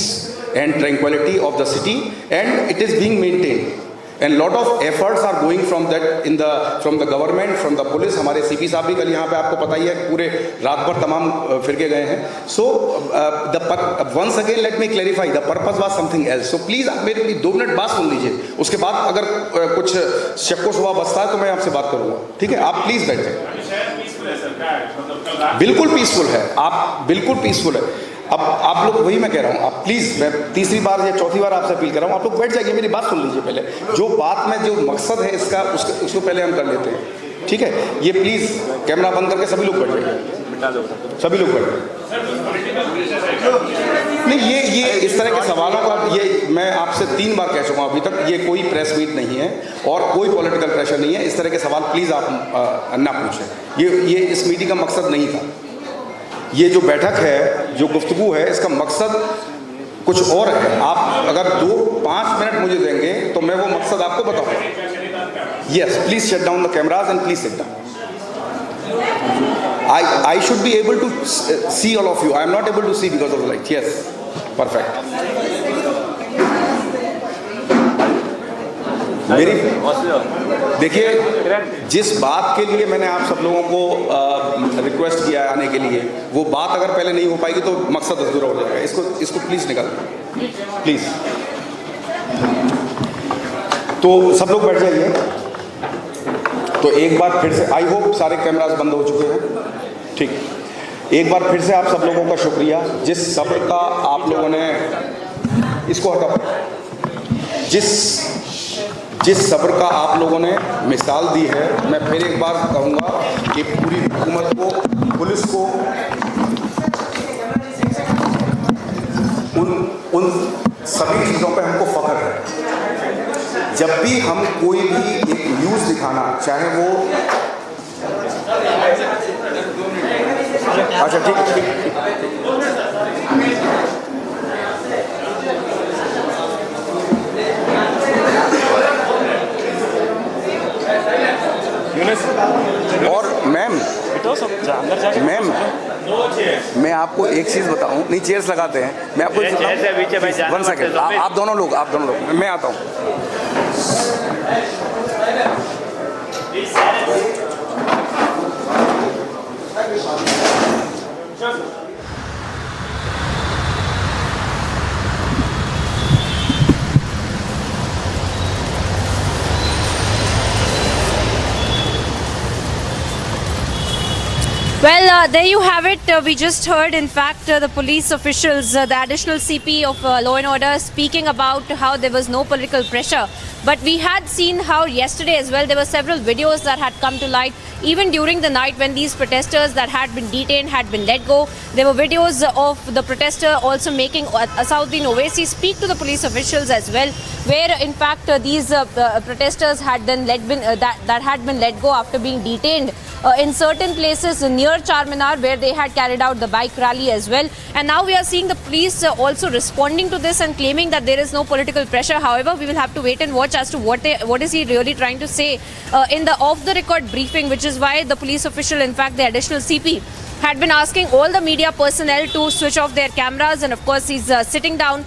and tranquility of the city, and it is being maintained. and lot of efforts are going from the government, from the police. हमारे CP साहब भी कल यहाँ पे आपको पता ही है पूरे रात भर तमाम फिरके गए हैं. So once again let me clarify, the purpose was something else. So please आप मेरी 2 मिनट बात सुन लीजिए, उसके बाद अगर कुछ शक्को शुबा बचता है तो मैं आपसे बात करूँगा, ठीक है? आप प्लीज बैठ जाइए. बिल्कुल पीसफुल है, आप बिल्कुल पीसफुल है. अब आप लोग, वही मैं कह रहा हूँ, आप प्लीज, मैं तीसरी बार या चौथी बार आपसे अपील कर रहा हूँ, आप लोग बैठ जाइए, मेरी बात सुन लीजिए पहले. जो बात में जो मकसद है इसका उसको पहले हम कर लेते हैं, ठीक है? ये प्लीज कैमरा बंद करके सभी लोग बैठ जाइए, सभी लोग बैठ जाइए. नहीं, ये इस तरह के सवालों का ये मैं आपसे 3 बार कह चुका हूँ अभी तक, ये कोई प्रेस मीट नहीं है और कोई पॉलिटिकल प्रेशर नहीं है. इस तरह के सवाल प्लीज आप ना पूछें. ये इस मीटिंग का मकसद नहीं था. ये जो बैठक है, जो गुफ्तगू है, इसका मकसद कुछ और है. आप अगर 2-5 मिनट मुझे देंगे तो मैं वो मकसद आपको बताऊंगा. Yes, please shut down the cameras and please sit down. I should be able to see all of you. I am not able to see because of the light. Yes, perfect. मेरी देखिए, जिस बात के लिए मैंने आप सब लोगों को रिक्वेस्ट किया आने के लिए, वो बात अगर पहले नहीं हो पाएगी तो मकसद अधूरा हो जाएगा. इसको प्लीज निकाल प्लीज. तो सब लोग बैठ जाइए. तो एक बार फिर से, आई होप सारे कैमरास बंद हो चुके हैं, ठीक. एक बार फिर से आप सब लोगों का शुक्रिया. जिस सब्र का आप लोगों ने, इसको हटाओ, जिस सब्र का आप लोगों ने मिसाल दी है, मैं फिर एक बार कहूँगा कि पूरी हुकूमत को, पुलिस को, उन सभी चीज़ों पे हमको फ़ख्र है. जब भी हम कोई भी एक न्यूज़ दिखाना, चाहे वो, अच्छा ठीक. और मैम, मैं आपको एक चीज़ बताऊं, नहीं चेयर्स लगाते हैं, मैं आपको 1 सेकंड, आप दोनों लोग, मैं आता हूं. Well, there you have it. We just heard, in fact, the police officials, the additional CP of Law and Order, speaking about how there was no political pressure. But we had seen how yesterday as well, there were several videos that had come to light, even during the night when these protesters that had been detained had been let go. There were videos of the protester also making Asauddin Owaisi speak to the police officials as well, where in fact these protesters had then that had been let go after being detained in certain places near Charminar, where they had carried out the bike rally as well. And now we are seeing the police also responding to this and claiming that there is no political pressure. However, we will have to wait and watch as to what is he really trying to say in the off-the-record briefing, which is why the police official, in fact the additional CP, had been asking all the media personnel to switch off their cameras, and of course he's sitting down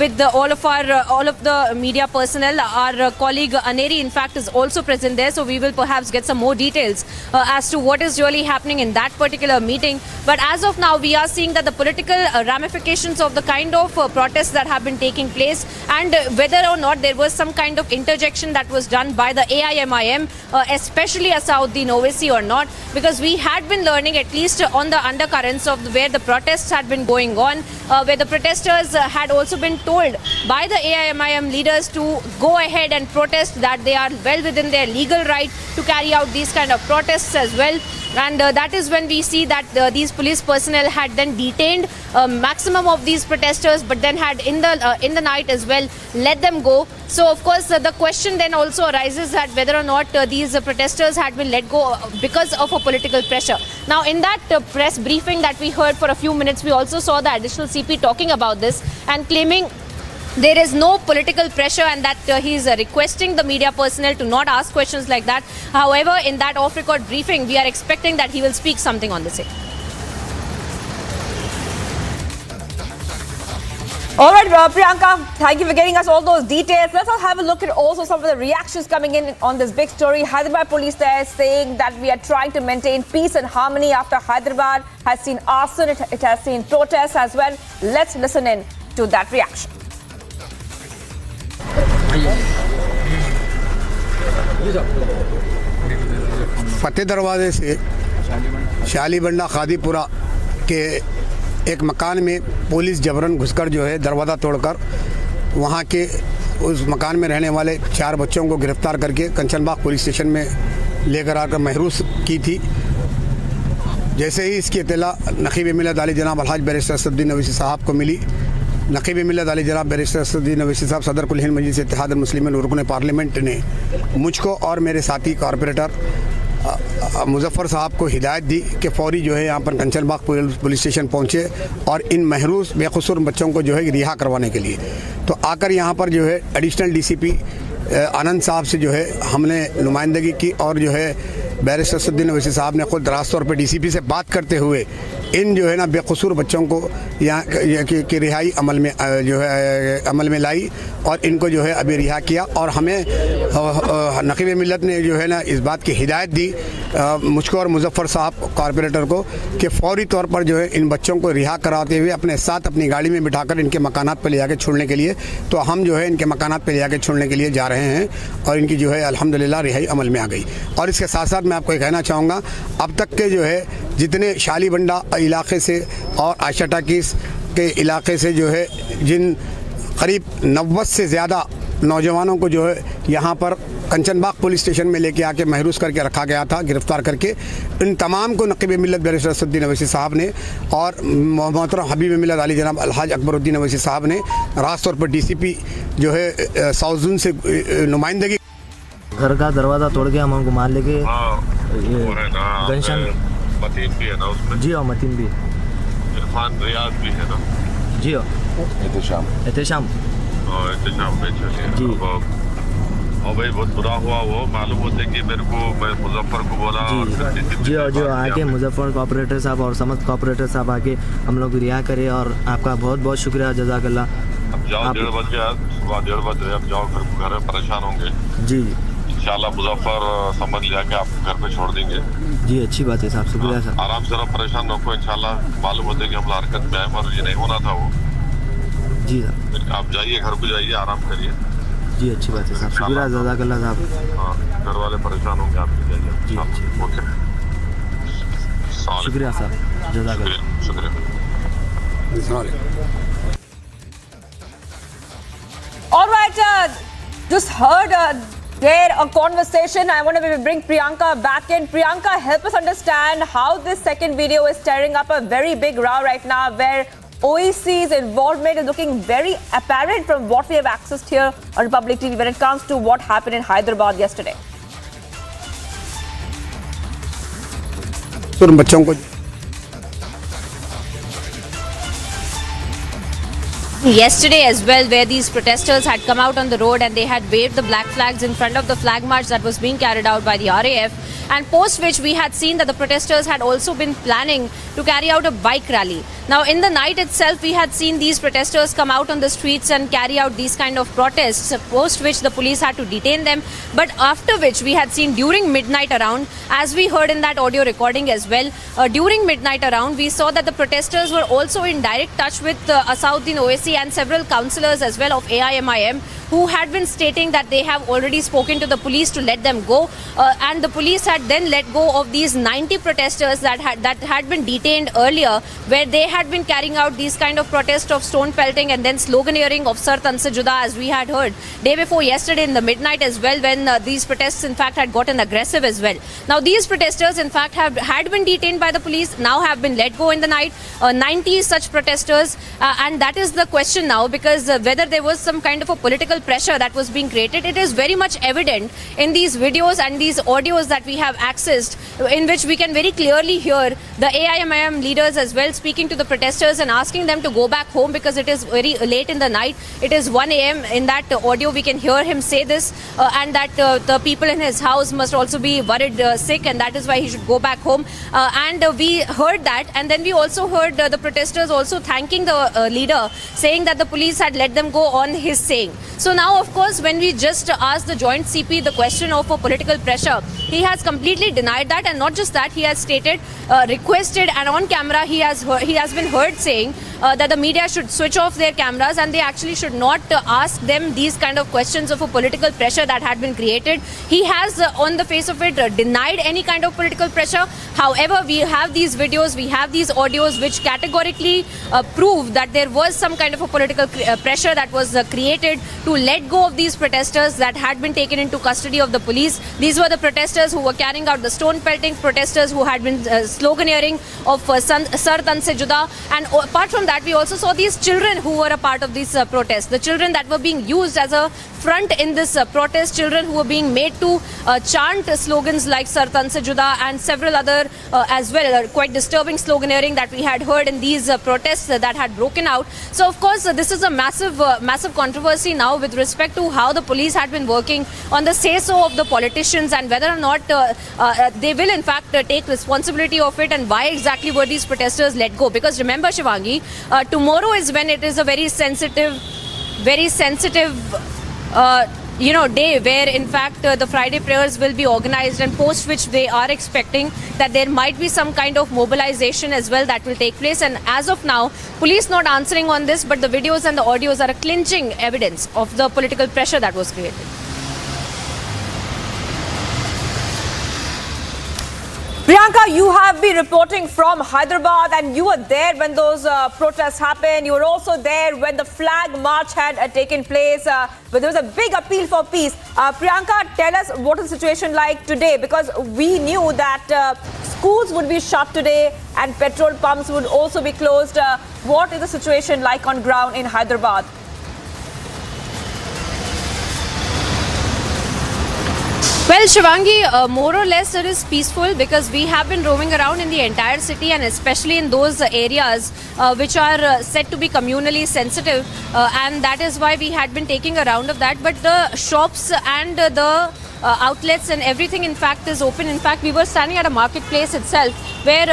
with all of the media personnel. Our colleague Aneri, in fact, is also present there, so we will perhaps get some more details as to what is really happening in that particular meeting. But as of now, we are seeing that the political ramifications of the kind of protests that have been taking place, and whether or not there was some kind of interjection that was done by the AIMIM, especially Asauddin Owaisi or not, because we had been learning, at least on the undercurrents of where the protests had been going on, where the protesters had also been told by the AIMIM leaders to go ahead and protest, that they are well within their legal right to carry out these kind of protests as well. And that is when we see that these police personnel had then detained maximum of these protesters, but then had in the night as well let them go. So of course the question then also arises that whether or not these protesters had been let go because of a political pressure. Now in that press briefing that we heard for a few minutes, we also saw the additional CP talking about this and claiming there is no political pressure, and that he is requesting the media personnel to not ask questions like that. However, in that off-record briefing, we are expecting that he will speak something on the same. All right, Priyanka, thank you for getting us all those details. Let's all have a look at also some of the reactions coming in on this big story. Hyderabad police there saying that we are trying to maintain peace and harmony after Hyderabad has seen arson, it has seen protests as well. Let's listen in to that reaction. फतेह दरवाजे से शालीबंडा खादीपुरा के एक मकान में police जबरन घुसकर जो है दरवाज़ा तोड़कर वहाँ के उस मकान में रहने वाले 4 बच्चों को गिरफ्तार करके कंचनबाग पुलिस स्टेशन में लेकर आकर महरूस की थी। जैसे ही इसकी इत्तला नकीब मिल्लत आली जनाब अलहाज बैरिस्टर असदुद्दीन अवैसी साहब को मिली, नकीब मिल्लत आली जनाब बैरिस्टर असदुद्दीन अवैसी साहब सदर कुल हिंद मजलिस इत्तेहाद मुस्लिमीन रुकन पार्लियामेंट ने मुझको और मेरे साथी कॉरपोरेटर मुजफ्फर साहब को हिदायत दी कि फौरी जो है यहाँ पर कंचनबाग पुलिस स्टेशन पहुँचे और इन महरूस बेकसूर बच्चों को जो है रिहा करवाने के लिए। तो आकर यहाँ पर जो है एडिशनल डीसीपी आनंद साहब से जो है हमने नुमाइंदगी की और जो है बैरिस्टर असदुद्दीन अवैसी साहब ने खुद रास्त तौर पर डीसीपी से बात करते हुए इन जो है ना बेकसूर बच्चों को यहाँ की रिहाई अमल में लाई और इनको जो है अभी रिहा किया। और हमें नकीब मिल्लत ने जो है ना इस बात की हिदायत दी मुझको और मुजफ्फर साहब कॉरपोरेटर को कि फौरी तौर पर जो है इन बच्चों को रिहा कराते हुए अपने साथ अपनी गाड़ी में बिठाकर इनके मकानात पर ले जाकर छोड़ने के लिए। तो हम जो है इनके मकानात पर ले जाकर छोड़ने के लिए जा रहे हैं और इनकी जो है अल्हम्दुलिल्लाह रिहाई अमल में आ गई। और इसके साथ साथ मैं आपको ये कहना चाहूँगा, अब तक के जो है जितने शालीबंडा इलाके से और आयशा टाकीस के इलाके से जो है जिन करीब 90 से ज़्यादा नौजवानों को जो है यहाँ पर कंचनबाग पुलिस स्टेशन में लेके आके महरूस करके रखा गया था गिरफ्तार करके, इन तमाम को नकीब मिल्लत बैरिस्टर असदुद्दीन अवैसी साहब ने और मोहतरम हबीब मिल्लत आली जनाब अलहाज अकबरुद्दीन अवैसी साहब ने रास्त तौर पर डीसीपी जो है साउथ जोन से नुमाइंदगी। घर का दरवाज़ा तोड़ के हम उनको मार लेके गनशन मतीन भी है ना उसमें? जी हाँ, मतीन भी, इरफान रियाज भी है ना? जी हाँ, एहतेशाम में चलिए जी। और भाई बहुत बुरा हुआ, वो मालूम होते कि मेरे को मैं मुजफ्फर को बोला जी और जो आके मुजफ्फर कॉपरेटर साहब और समस्त कॉपरेटर साहब आके हम लोग रिहा करे और आपका बहुत बहुत शुक्रिया जज़ाकल्लाह। अब जाओ 1:30 बजे, सुबह 1:30 बजे अब जाओ, घर में परेशान होंगे जी। इंशाल्लाह मुजफ्फर समझ लिया कि आप घर पे छोड़ देंगे जी। अच्छी बात है साहब, शुक्रिया साहब। आराम से परेशान रखो, इंशाल्लाह मालूम होते कि हम हरकत में आए और ये नहीं होना था वो जी साहब। आप जाइए, घर पे जाइए, आराम करिए जी। अच्छी बात है साहब, शुक्रिया जज़ाकल्लाह साहब। हाँ, घर वाले परेशान होंगे, आप जाइए जी। ओके, शुक्रिया साहब, जज़ाकल्लाह। शुक्रिया। All right, just heard there a conversation. I want to bring Priyanka back in. Priyanka, help us understand how this second video is stirring up a very big row right now, where OEC's involvement is looking very apparent from what we have accessed here on Republic TV when it comes to what happened in Hyderabad yesterday. बच्चों को yesterday as well, where these protesters had come out on the road and they had waved the black flags in front of the flag march that was being carried out by the RAF, and post which we had seen that the protesters had also been planning to carry out a bike rally. Now in the night itself we had seen these protesters come out on the streets and carry out these kind of protests, post which the police had to detain them, but after which we had seen during midnight around, as we heard in that audio recording as well, during midnight around we saw that the protesters were also in direct touch with Asauddin Owaisi and several councillors as well of AIMIM, who had been stating that they have already spoken to the police to let them go, and the police had then let go of these 90 protesters that had been detained earlier, where they had been carrying out these kind of protests of stone pelting and then sloganeering of Sar Tan Se Juda, as we had heard day before yesterday in the midnight as well, when these protests in fact had gotten aggressive as well. Now these protesters in fact had been detained by the police, now have been let go in the night, 90 such protesters, and that is the question now, because whether there was some kind of a political pressure that was being created. It is very much evident in these videos and these audios that we have accessed, in which we can very clearly hear the AIMIM leaders as well speaking to the protesters and asking them to go back home because it is very late in the night. It is 1 a.m. In that audio we can hear him say this and that the people in his house must also be worried sick, and that is why he should go back home. And we heard that, and then we also heard the protesters also thanking the leader, saying that the police had let them go on his saying. So now, of course, when we just asked the joint CP the question of political pressure, he has completely denied that, and not just that, he has stated, requested, and on camera he has been heard saying that the media should switch off their cameras and they actually should not ask them these kind of questions of a political pressure that had been created. He has, on the face of it, denied any kind of political pressure. However, we have these videos, we have these audios which categorically prove that there was some kind of a political pressure that was created to let go of these protesters that had been taken into custody of the police. These were the protesters who were carrying out the stone pelting, protesters who had been sloganeering of Sar Tan Se Juda, and apart from that we also saw these children who were a part of this protest, the children that were being used as a front in this protest, children who were being made to chant slogans like Sar Tan Se Juda and several other as well, quite disturbing sloganeering that we had heard in these protests that had broken out. So of course this is a massive controversy now with respect to how the police had been working on the say-so of the politicians and whether or not they will in fact take responsibility of it, and why exactly were these protesters let go. Because remember, Shivangi, tomorrow is when it is a very sensitive day where in fact the Friday prayers will be organized, and post which they are expecting that there might be some kind of mobilization as well that will take place. And as of now, police not answering on this, but the videos and the audios are a clinching evidence of the political pressure that was created. Priyanka, you have been reporting from Hyderabad and you were there when those protests happened. You were also there when the flag march had taken place, where there was a big appeal for peace. Priyanka, tell us what is the situation like today, because we knew that schools would be shut today and petrol pumps would also be closed. What is the situation like on ground in Hyderabad? Well, Shivangi, more or less it is peaceful because we have been roaming around in the entire city, and especially in those areas which are said to be communally sensitive, and that is why we had been taking a round of that. But the shops and the outlets and everything in fact is open. In fact, we were standing at a marketplace itself where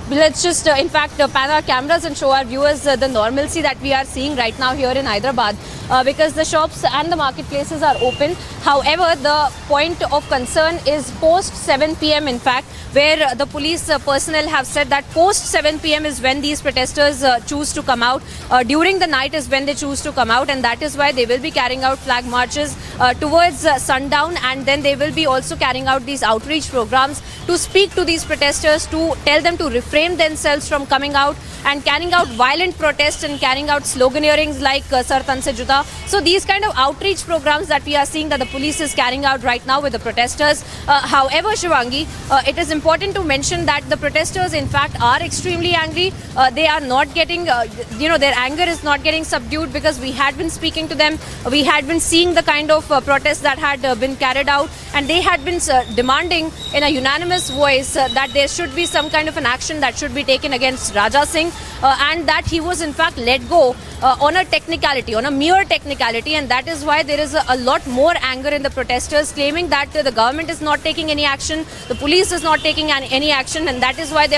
let's just in fact pan our cameras and show our viewers the normalcy that we are seeing right now here in Hyderabad, because the shops and the marketplaces are open. However, the point of concern is post 7 p.m. in fact, where the police personnel have said that post 7 p.m. is when these protesters choose to come out. During the night is when they choose to come out, and that is why they will be carrying out flag marches towards sundown, and then they will be also carrying out these outreach programs to speak to these protesters, to tell them to refrain themselves from coming out and carrying out violent protests and carrying out sloganeerings like Sar Tan Se Juda. So these kind of outreach programs that we are seeing that the police is carrying out right now with the protesters. However, Shivangi, it is important to mention that the protesters in fact are extremely angry. They are not getting, their anger is not getting subdued, because we had been speaking to them. We had been seeing the kind of protests that had been carried out, and they had been demanding in a unanimous voice that there should be some kind of an action that should be taken against Raja Singh, and that he was in fact let go on a technicality, on a mere technicality, and that is why there is a lot more anger in the protesters, claiming that the government is not taking any action, the police is not taking any action, and that is why they